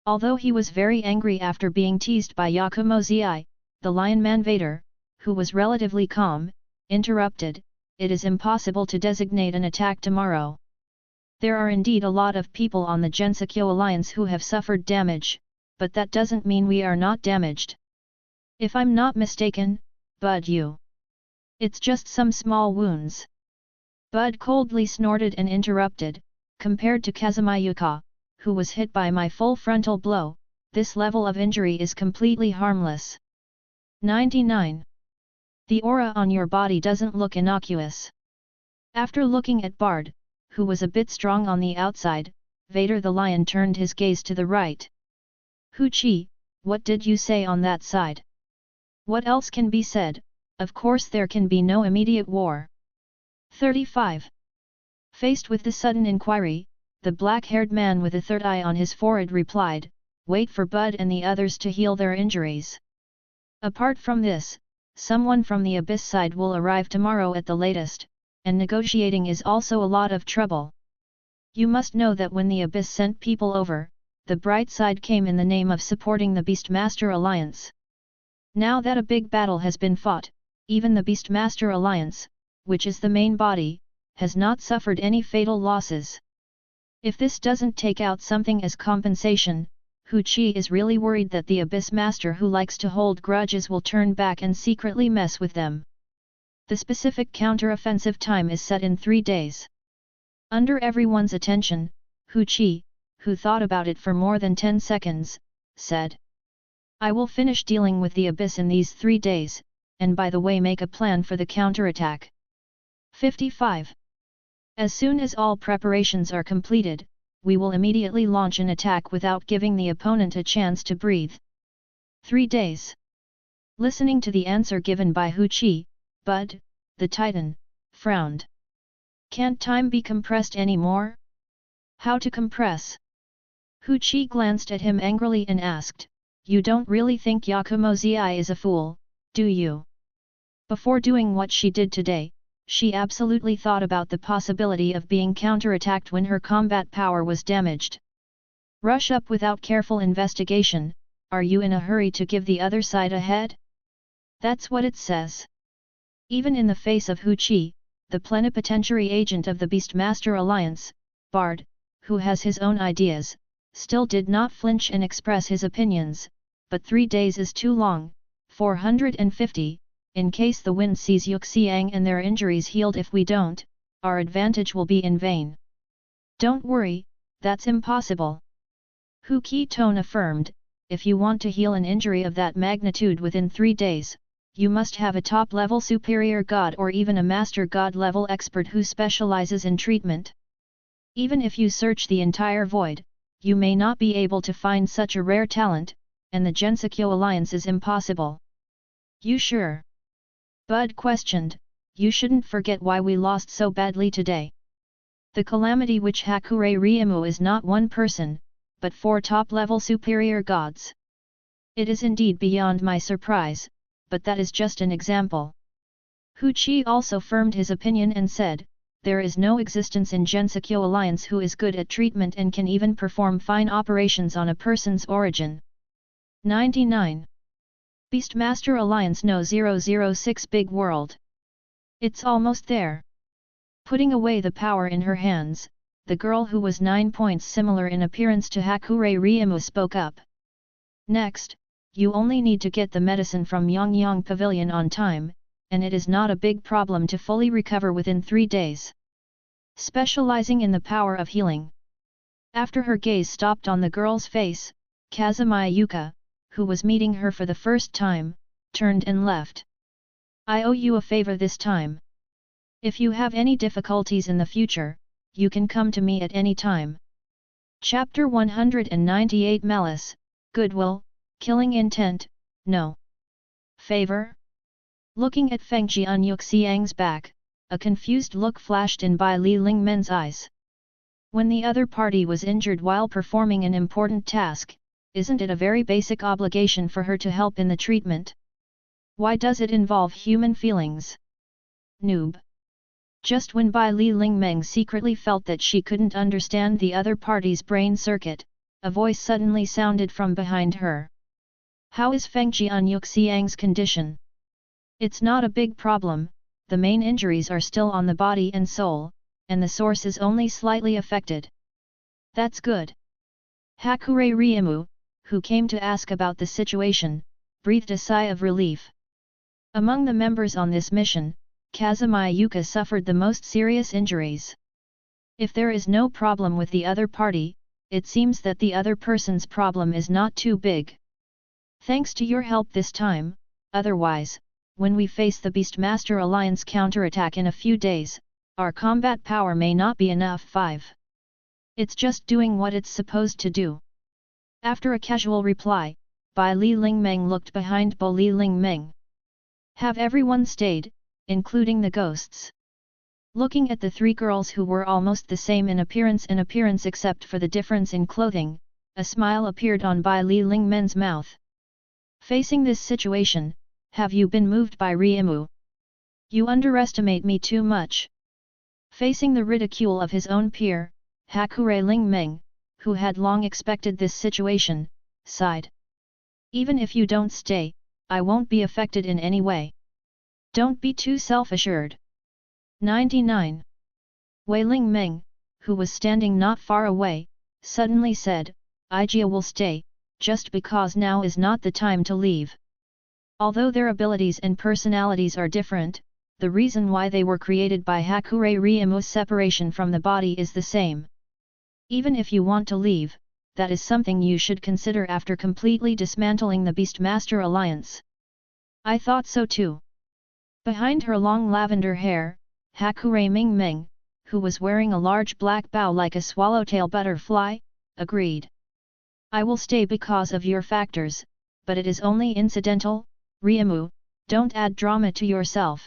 Although he was very angry after being teased by Yakumo Zi, the Lion Man Vader, who was relatively calm, interrupted, it is impossible to designate an attack tomorrow. There are indeed a lot of people on the Gensokyo Alliance who have suffered damage, but that doesn't mean we are not damaged. If I'm not mistaken, Bud, it's just some small wounds. Bud coldly snorted and interrupted, compared to Kazumayuka, who was hit by my full frontal blow, this level of injury is completely harmless. 99. The aura on your body doesn't look innocuous. After looking at Bard, who was a bit strong on the outside, Vader the Lion turned his gaze to the right. Hu-Chi, what did you say on that side? What else can be said? Of course there can be no immediate war. 35. Faced with the sudden inquiry, the black-haired man with a third eye on his forehead replied, wait for Bud and the others to heal their injuries. Apart from this, someone from the Abyss side will arrive tomorrow at the latest, and negotiating is also a lot of trouble. You must know that when the Abyss sent people over, the bright side came in the name of supporting the Beastmaster Alliance. Now that a big battle has been fought, even the Beastmaster Alliance, which is the main body, has not suffered any fatal losses. If this doesn't take out something as compensation, Hu-Chi is really worried that the Abyss Master who likes to hold grudges will turn back and secretly mess with them. The specific counter-offensive time is set in 3 days. Under everyone's attention, Hu-Chi, who thought about it for more than 10 seconds, said, I will finish dealing with the Abyss in these 3 days, and by the way make a plan for the counterattack. 55. As soon as all preparations are completed, we will immediately launch an attack without giving the opponent a chance to breathe. 3 days. Listening to the answer given by Hu-Chi, Bud, the Titan, frowned. Can't time be compressed any more? How to compress? Hu-Chi glanced at him angrily and asked, you don't really think Yakumo Zi is a fool, do you? Before doing what she did today, she absolutely thought about the possibility of being counterattacked when her combat power was damaged. Rush up without careful investigation, are you in a hurry to give the other side a head? That's what it says. Even in the face of Hu-Chi, the plenipotentiary agent of the Beastmaster Alliance, Bard, who has his own ideas, still did not flinch and express his opinions, but 3 days is too long, 450, in case the wind sees Yuxiang and their injuries healed. If we don't, our advantage will be in vain. Don't worry, that's impossible. Hu Qi Tone affirmed, if you want to heal an injury of that magnitude within 3 days, you must have a top-level superior god or even a master god level expert who specializes in treatment. Even if you search the entire void, you may not be able to find such a rare talent, and the Gensokyo alliance is impossible. You sure? Bud questioned. You shouldn't forget why we lost so badly today. The calamity which Hakure Ryumu is not one person, but 4 top-level superior gods. It is indeed beyond my surprise, but that is just an example. Hu Qi also firmed his opinion and said, there is no existence in Gensokyo alliance who is good at treatment and can even perform fine operations on a person's origin. 99. Beastmaster Alliance No 006 Big World. It's almost there. Putting away the power in her hands, the girl who was 9 points similar in appearance to Hakure Ryumu spoke up. Next, you only need to get the medicine from Yongyang Pavilion on time, and it is not a big problem to fully recover within 3 days. Specializing in the power of healing. After her gaze stopped on the girl's face, Kazumi Yuka, who was meeting her for the first time, turned and left. I owe you a favor this time. If you have any difficulties in the future, you can come to me at any time. Chapter 198 Malice, Goodwill, Killing Intent, No. Favor? Looking at Feng Jian Yuxiang's back, a confused look flashed in Bai Li Lingmen's eyes. When the other party was injured while performing an important task, isn't it a very basic obligation for her to help in the treatment? Why does it involve human feelings? Noob. Just when Bai Li Lingmeng secretly felt that she couldn't understand the other party's brain circuit, a voice suddenly sounded from behind her. How is Feng Jian Yuxiang's condition? It's not a big problem, the main injuries are still on the body and soul, and the source is only slightly affected. That's good. Hakure Ryumu, who came to ask about the situation, breathed a sigh of relief. Among the members on this mission, Kazumi Yuka suffered the most serious injuries. If there is no problem with the other party, it seems that the other person's problem is not too big. Thanks to your help this time, otherwise, when we face the Beastmaster Alliance counterattack in a few days, our combat power may not be enough. 5. It's just doing what it's supposed to do. After a casual reply, Bai Li Lingmeng looked behind Bo Li Lingmeng. Have everyone stayed, including the ghosts? Looking at the 3 girls who were almost the same in appearance except for the difference in clothing, a smile appeared on Bai Li Lingmen's mouth. Facing this situation, have you been moved by Ryumu? You underestimate me too much. Facing the ridicule of his own peer, Hakure Lingmeng, who had long expected this situation, sighed. Even if you don't stay, I won't be affected in any way. Don't be too self-assured. 99. Wei Lingmeng, who was standing not far away, suddenly said, Ijia will stay, just because now is not the time to leave. Although their abilities and personalities are different, the reason why they were created by Hakure Ryumu's separation from the body is the same. Even if you want to leave, that is something you should consider after completely dismantling the Beastmaster Alliance. I thought so too. Behind her long lavender hair, Hakure Mingmeng, who was wearing a large black bow like a swallowtail butterfly, agreed. I will stay because of your factors, but it is only incidental, Ryumu, don't add drama to yourself.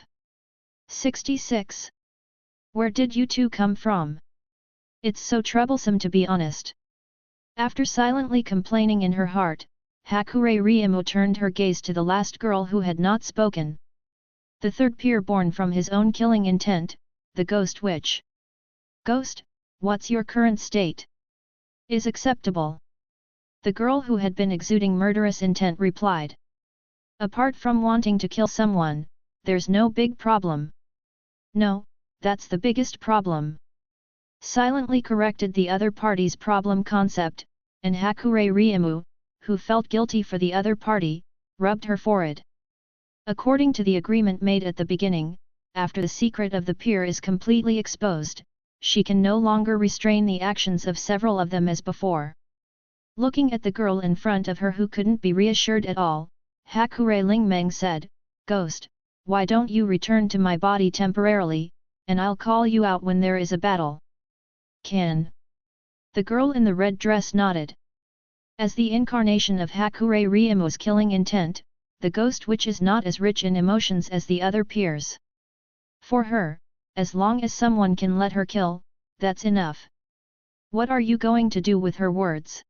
66. Where did you two come from? It's so troublesome to be honest. After silently complaining in her heart, Hakure Ryumu turned her gaze to the last girl who had not spoken. The third peer born from his own killing intent, the Ghost Witch. Ghost, what's your current state? Is acceptable. The girl who had been exuding murderous intent replied. Apart from wanting to kill someone, there's no big problem. No, that's the biggest problem. Silently corrected the other party's problem concept, and Hakure Ryumu, who felt guilty for the other party, rubbed her forehead. According to the agreement made at the beginning, after the secret of the peer is completely exposed, she can no longer restrain the actions of several of them as before. Looking at the girl in front of her who couldn't be reassured at all, Hakurai Lingmeng said, "Ghost, why don't you return to my body temporarily, and I'll call you out when there is a battle." "Can." The girl in the red dress nodded. As the incarnation of Hakurai Ryumo's killing intent, the ghost witch is not as rich in emotions as the other peers. For her, as long as someone can let her kill, that's enough. What are you going to do with her words?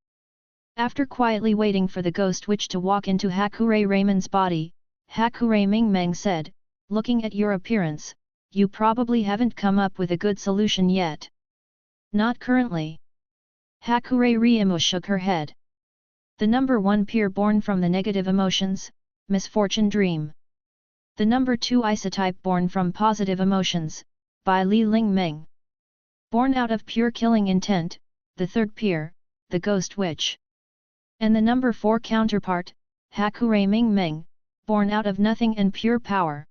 After quietly waiting for the ghost witch to walk into Hakurai Raymond's body, Hakurai Mingmeng said, "Looking at your appearance, you probably haven't come up with a good solution yet." "Not currently." Hakurai Ryumo shook her head. The number 1 peer born from the negative emotions, misfortune dream. The number 2 isotype born from positive emotions, by Li Lingmeng. Born out of pure killing intent, the third peer, the ghost witch. And the number 4 counterpart, Hakurai Mingmeng, born out of nothing and pure power.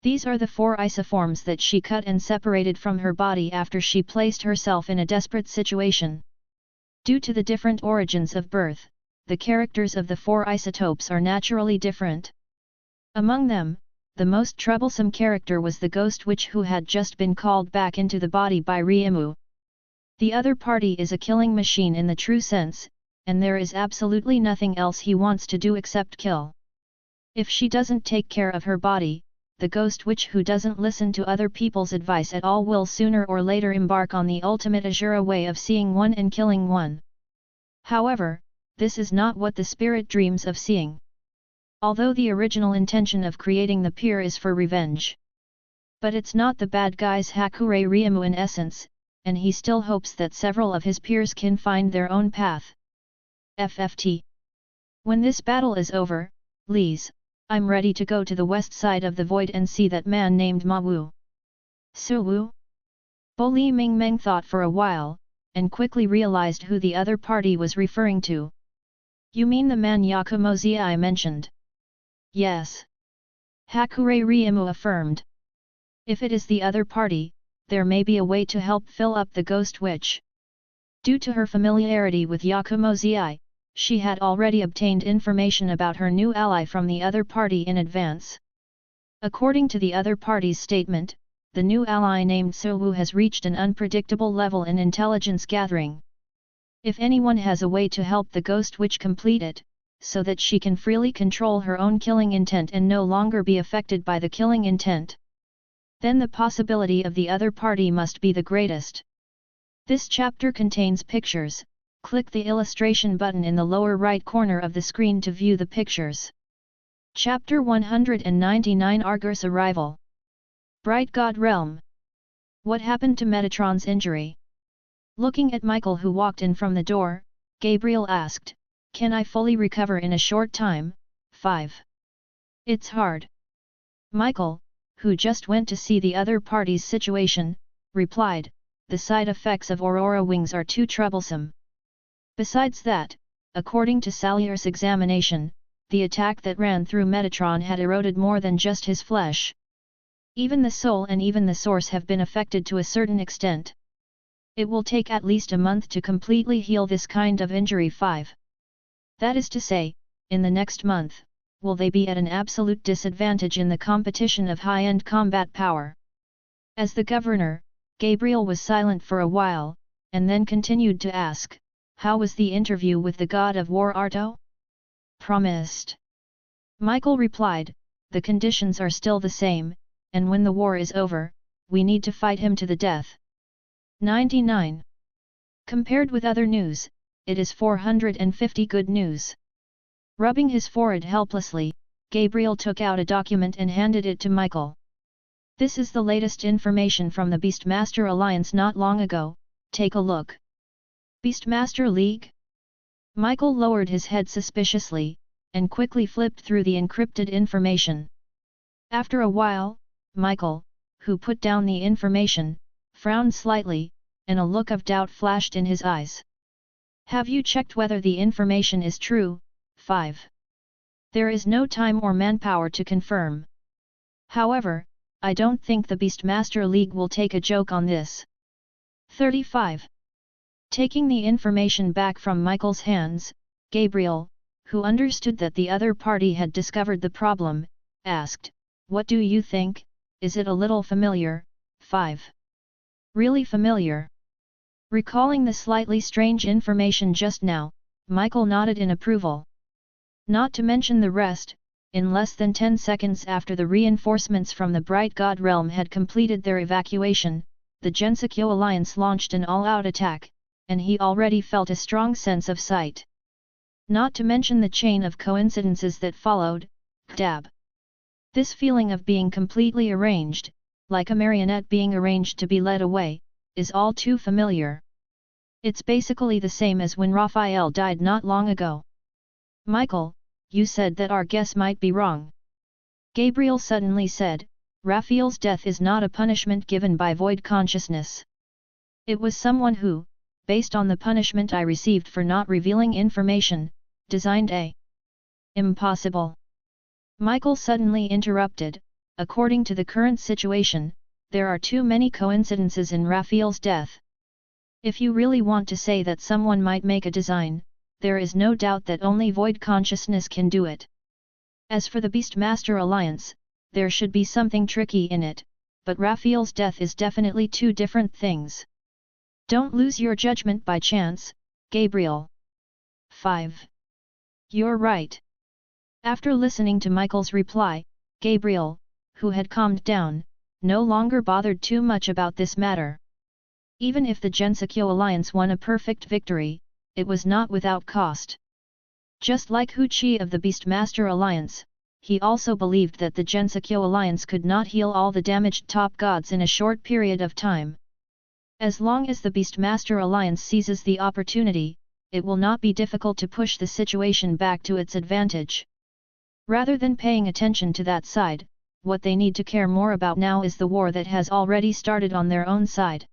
These are the 4 isoforms that she cut and separated from her body after she placed herself in a desperate situation. Due to the different origins of birth, the characters of the 4 isotopes are naturally different. Among them, the most troublesome character was the ghost witch who had just been called back into the body by Ryumu. The other party is a killing machine in the true sense, and there is absolutely nothing else he wants to do except kill. If she doesn't take care of her body, the ghost witch who doesn't listen to other people's advice at all will sooner or later embark on the ultimate Asura way of seeing one and killing one. However, this is not what the spirit dreams of seeing. Although the original intention of creating the peer is for revenge. But it's not the bad guy's Hakurai Ryumu in essence, and he still hopes that several of his peers can find their own path. FFT. When this battle is over, Lise, I'm ready to go to the west side of the void and see that man named Ma Wu. Su Wu? Bo Li Mingmeng thought for a while, and quickly realized who the other party was referring to. "You mean the man Yakumozi I mentioned?" "Yes." Hakurai Ryumu affirmed. "If it is the other party, there may be a way to help fill up the ghost witch." Due to her familiarity with Yakumozi, she had already obtained information about her new ally from the other party in advance. According to the other party's statement, the new ally named Su Wu has reached an unpredictable level in intelligence gathering. If anyone has a way to help the ghost witch complete it, so that she can freely control her own killing intent and no longer be affected by the killing intent, then the possibility of the other party must be the greatest. This chapter contains pictures. Click the illustration button in the lower right corner of the screen to view the pictures. Chapter 199 Argos Arrival. Bright God Realm. What happened to Metatron's injury? Looking at Michael who walked in from the door, Gabriel asked, "Can I fully recover in a short time?" 5. It's hard. Michael, who just went to see the other party's situation, replied, "The side effects of Aurora Wings are too troublesome. Besides that, according to Salier's examination, the attack that ran through Metatron had eroded more than just his flesh. Even the soul and even the source have been affected to a certain extent. It will take at least a month to completely heal this kind of injury." 5. That is to say, in the next month, will they be at an absolute disadvantage in the competition of high-end combat power? As the governor, Gabriel was silent for a while, and then continued to ask, "How was the interview with the god of war Arto?" "Promised." Michael replied, "The conditions are still the same, and when the war is over, we need to fight him to the death." 99. Compared with other news, it is 450 good news. Rubbing his forehead helplessly, Gabriel took out a document and handed it to Michael. "This is the latest information from the Beastmaster Alliance not long ago, take a look." "Beastmaster League?" Michael lowered his head suspiciously, and quickly flipped through the encrypted information. After a while, Michael, who put down the information, frowned slightly, and a look of doubt flashed in his eyes. "Have you checked whether the information is true?" 5. There is no time or manpower to confirm. However, I don't think the Beastmaster League will take a joke on this. 35. Taking the information back from Michael's hands, Gabriel, who understood that the other party had discovered the problem, asked, "What do you think, is it a little familiar?" 5. Really familiar. Recalling the slightly strange information just now, Michael nodded in approval. Not to mention the rest, in less than 10 seconds after the reinforcements from the Bright God realm had completed their evacuation, the Gensokyo Alliance launched an all-out attack, and he already felt a strong sense of sight. Not to mention the chain of coincidences that followed, dab. This feeling of being completely arranged, like a marionette being arranged to be led away, is all too familiar. It's basically the same as when Raphael died not long ago. "Michael, you said that our guess might be wrong," Gabriel suddenly said. "Raphael's death is not a punishment given by void consciousness. It was someone who, based on the punishment I received for not revealing information, designed a impossible." Michael suddenly interrupted. "According to the current situation, there are too many coincidences in Raphael's death. If you really want to say that someone might make a design, there is no doubt that only void consciousness can do it. As for the Beastmaster Alliance, there should be something tricky in it, but Raphael's death is definitely two different things. Don't lose your judgment by chance, Gabriel." 5. You're right. After listening to Michael's reply, Gabriel, who had calmed down, no longer bothered too much about this matter. Even if the Gensokyo Alliance won a perfect victory, it was not without cost. Just like Hu Qi of the Beastmaster Alliance, he also believed that the Gensokyo Alliance could not heal all the damaged top gods in a short period of time. As long as the Beastmaster Alliance seizes the opportunity, it will not be difficult to push the situation back to its advantage. Rather than paying attention to that side, what they need to care more about now is the war that has already started on their own side.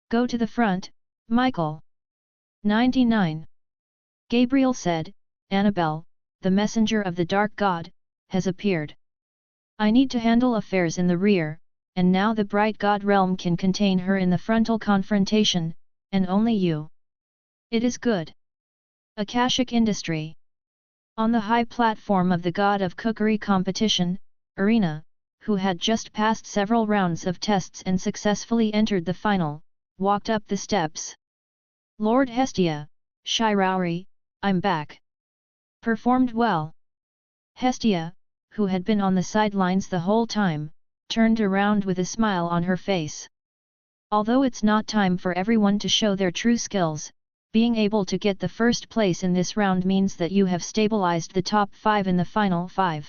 "Go to the front, Michael." 99. Gabriel said, "Annabelle, the messenger of the Dark God, has appeared. I need to handle affairs in the rear, and now the Bright God realm can contain her in the frontal confrontation, and only you. It is good." Akashic Industry. On the high platform of the God of Cookery competition, Arena, who had just passed several rounds of tests and successfully entered the final, walked up the steps. "Lord Hestia, Shirauri, I'm back. Performed well." Hestia, who had been on the sidelines the whole time, turned around with a smile on her face. "Although it's not time for everyone to show their true skills, being able to get the first place in this round means that you have stabilized the top 5 in the final 5.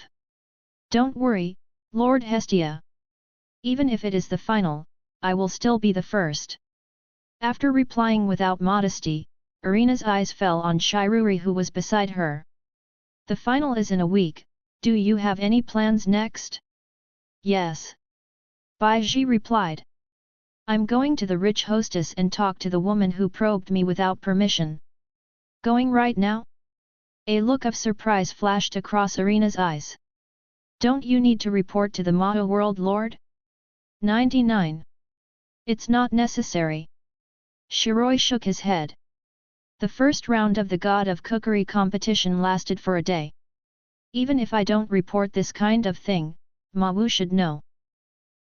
Don't worry, Lord Hestia. Even if it is the final, I will still be the first." After replying without modesty, Arena's eyes fell on Shiruri, who was beside her. "The final is in a week, do you have any plans next?" "Yes." Baiji replied. "I'm going to the rich hostess and talk to the woman who probed me without permission." "Going right now?" A look of surprise flashed across Arena's eyes. "Don't you need to report to the Maha World Lord?" 99. It's not necessary. Shiroi shook his head. The first round of the God of Cookery competition lasted for a day. Even if I don't report this kind of thing, Ma Wu should know.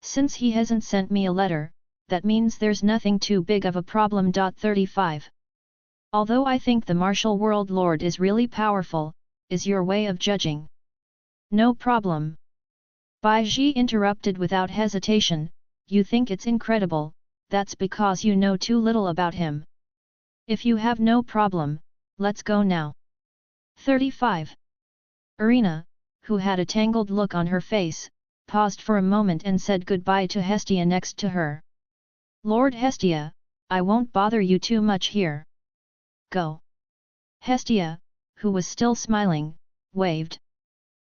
Since he hasn't sent me a letter, that means there's nothing too big of a problem. 35. Although I think the Martial World Lord is really powerful, is your way of judging. No problem. Baiji interrupted without hesitation, you think it's incredible, that's because you know too little about him. If you have no problem, let's go now. 35. Arena, who had a tangled look on her face, paused for a moment and said goodbye to Hestia next to her. Lord Hestia, I won't bother you too much here. Go. Hestia, who was still smiling, waved.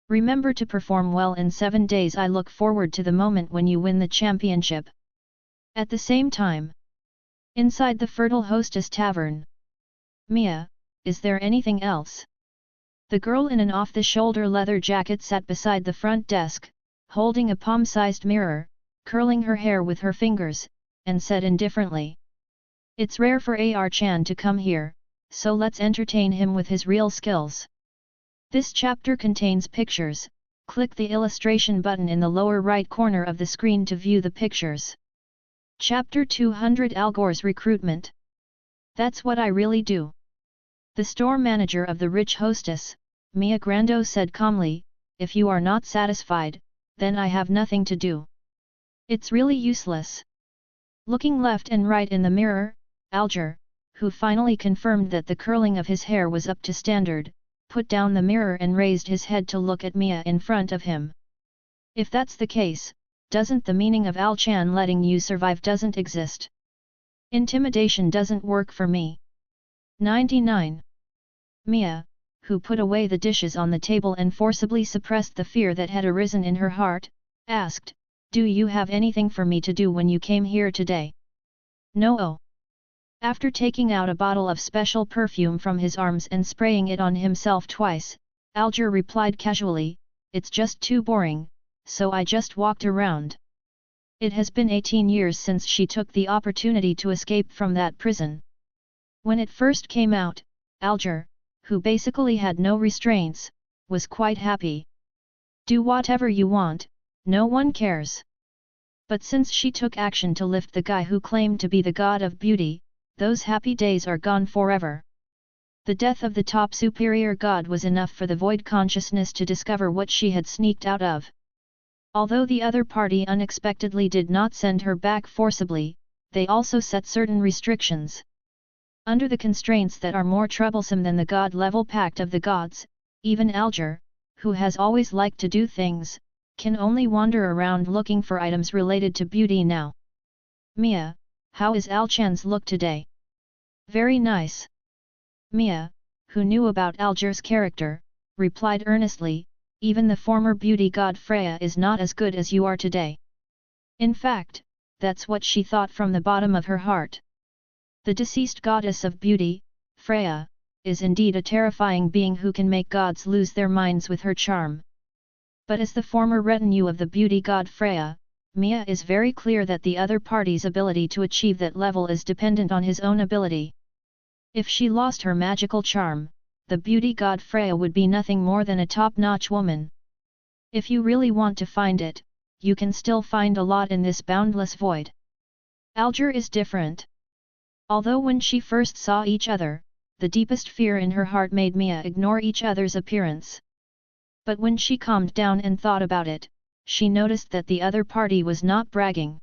Remember to perform well in 7 days. I look forward to the moment when you win the championship. At the same time, inside the Fertile Hostess Tavern. Mia, is there anything else? The girl in an off-the-shoulder leather jacket sat beside the front desk, holding a palm-sized mirror, curling her hair with her fingers, and said indifferently. It's rare for AR-chan to come here, so let's entertain him with his real skills. This chapter contains pictures, click the illustration button in the lower right corner of the screen to view the pictures. Chapter 200 Al Gore's Recruitment. That's what I really do. The store manager of the rich hostess, Mia Grando said calmly, if you are not satisfied, then I have nothing to do. It's really useless. Looking left and right in the mirror, Alger, who finally confirmed that the curling of his hair was up to standard, put down the mirror and raised his head to look at Mia in front of him. If that's the case, doesn't the meaning of Al-chan letting you survive doesn't exist? Intimidation doesn't work for me. 99. Mia, who put away the dishes on the table and forcibly suppressed the fear that had arisen in her heart, asked, do you have anything for me to do when you came here today? No. After taking out a bottle of special perfume from his arms and spraying it on himself twice, Alger replied casually, it's just too boring, so I just walked around. It has been 18 years since she took the opportunity to escape from that prison. When it first came out, Alger, who basically had no restraints, was quite happy. Do whatever you want, no one cares. But since she took action to lift the guy who claimed to be the god of beauty, those happy days are gone forever. The death of the top superior god was enough for the void consciousness to discover what she had sneaked out of. Although the other party unexpectedly did not send her back forcibly, they also set certain restrictions. Under the constraints that are more troublesome than the god-level pact of the gods, even Alger, who has always liked to do things, can only wander around looking for items related to beauty now. Mia, how is Al-chan's look today? Very nice. Mia, who knew about Alger's character, replied earnestly, even the former beauty god Freya is not as good as you are today. In fact, that's what she thought from the bottom of her heart. The deceased goddess of beauty, Freya, is indeed a terrifying being who can make gods lose their minds with her charm. But as the former retinue of the beauty god Freya, Mia is very clear that the other party's ability to achieve that level is dependent on his own ability. If she lost her magical charm, the beauty god Freya would be nothing more than a top-notch woman. If you really want to find it, you can still find a lot in this boundless void. Alger is different. Although when she first saw each other, the deepest fear in her heart made Mia ignore each other's appearance. But when she calmed down and thought about it, she noticed that the other party was not bragging.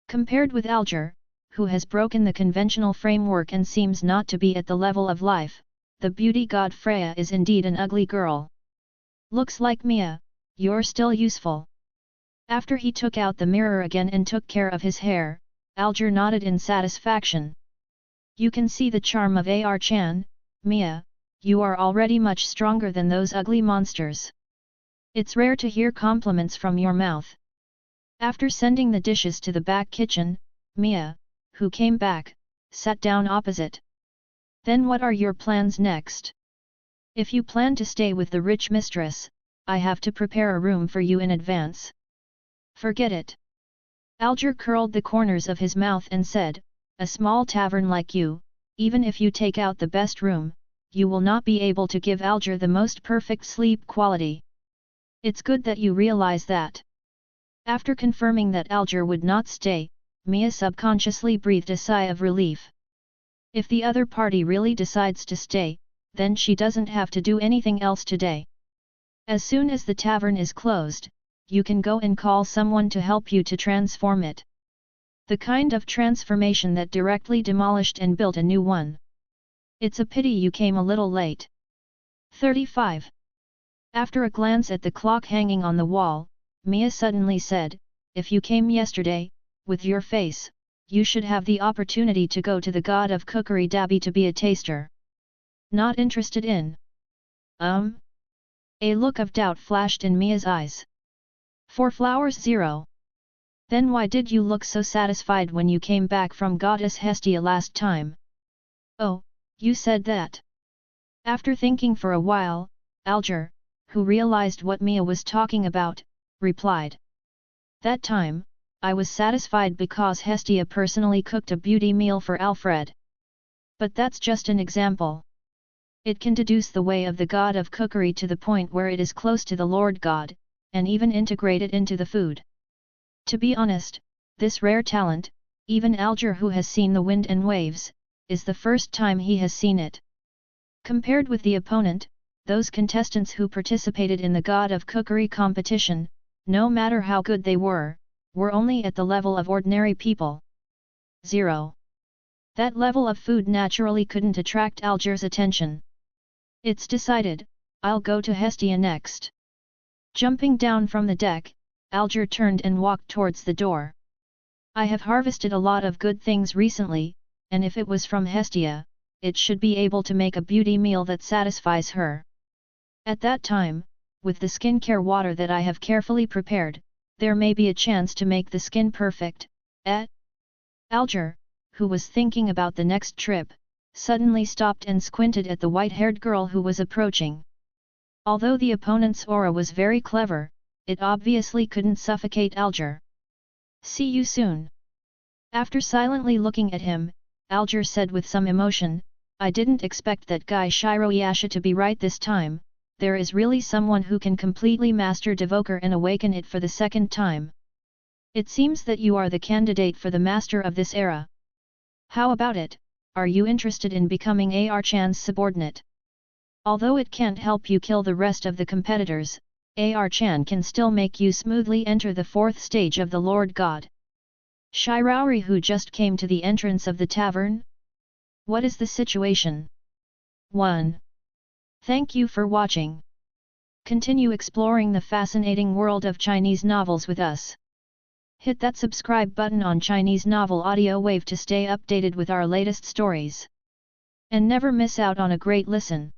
Compared with Alger, who has broken the conventional framework and seems not to be at the level of life, the beauty god Freya is indeed an ugly girl. Looks like Mia, you're still useful. After he took out the mirror again and took care of his hair, Alger nodded in satisfaction. You can see the charm of AR-chan, Mia, you are already much stronger than those ugly monsters. It's rare to hear compliments from your mouth. After sending the dishes to the back kitchen, Mia, who came back, sat down opposite. Then what are your plans next? If you plan to stay with the rich mistress, I have to prepare a room for you in advance. Forget it. Alger curled the corners of his mouth and said, a small tavern like you, even if you take out the best room, you will not be able to give Alger the most perfect sleep quality. It's good that you realize that. After confirming that Alger would not stay, Mia subconsciously breathed a sigh of relief. If the other party really decides to stay, then she doesn't have to do anything else today. As soon as the tavern is closed, you can go and call someone to help you to transform it. The kind of transformation that directly demolished and built a new one. It's a pity you came a little late. 35. After a glance at the clock hanging on the wall, Mia suddenly said, if you came yesterday, with your face, you should have the opportunity to go to the god of cookery Dabby to be a taster. Not interested in? A look of doubt flashed in Mia's eyes. 4 flowers 0. Then why did you look so satisfied when you came back from Goddess Hestia last time? Oh, you said that. After thinking for a while, Alger, who realized what Mia was talking about, replied. That time, I was satisfied because Hestia personally cooked a beauty meal for Alfred. But that's just an example. It can deduce the way of the god of cookery to the point where it is close to the Lord God, and even integrate it into the food. To be honest, this rare talent, even Alger, who has seen the wind and waves, is the first time he has seen it. Compared with the opponent, those contestants who participated in the God of Cookery competition, no matter how good they were only at the level of ordinary people. 0. That level of food naturally couldn't attract Alger's attention. It's decided, I'll go to Hestia next. Jumping down from the deck, Alger turned and walked towards the door. I have harvested a lot of good things recently, and if it was from Hestia, it should be able to make a beauty meal that satisfies her. At that time, with the skincare water that I have carefully prepared, there may be a chance to make the skin perfect, Alger, who was thinking about the next trip, suddenly stopped and squinted at the white-haired girl who was approaching. Although the opponent's aura was very clever, it obviously couldn't suffocate Alger. See you soon. After silently looking at him, Alger said with some emotion, I didn't expect that guy Shiroyasha to be right this time. There is really someone who can completely master Devoker and awaken it for the second time. It seems that you are the candidate for the master of this era. How about it, are you interested in becoming AR-chan's subordinate? Although it can't help you kill the rest of the competitors, AR-chan can still make you smoothly enter the 4th stage of the Lord God. Shiraori, who just came to the entrance of the tavern? What is the situation? 1. Thank you for watching. Continue exploring the fascinating world of Chinese novels with us. Hit that subscribe button on Chinese Novel Audio Wave to stay updated with our latest stories. And never miss out on a great listen.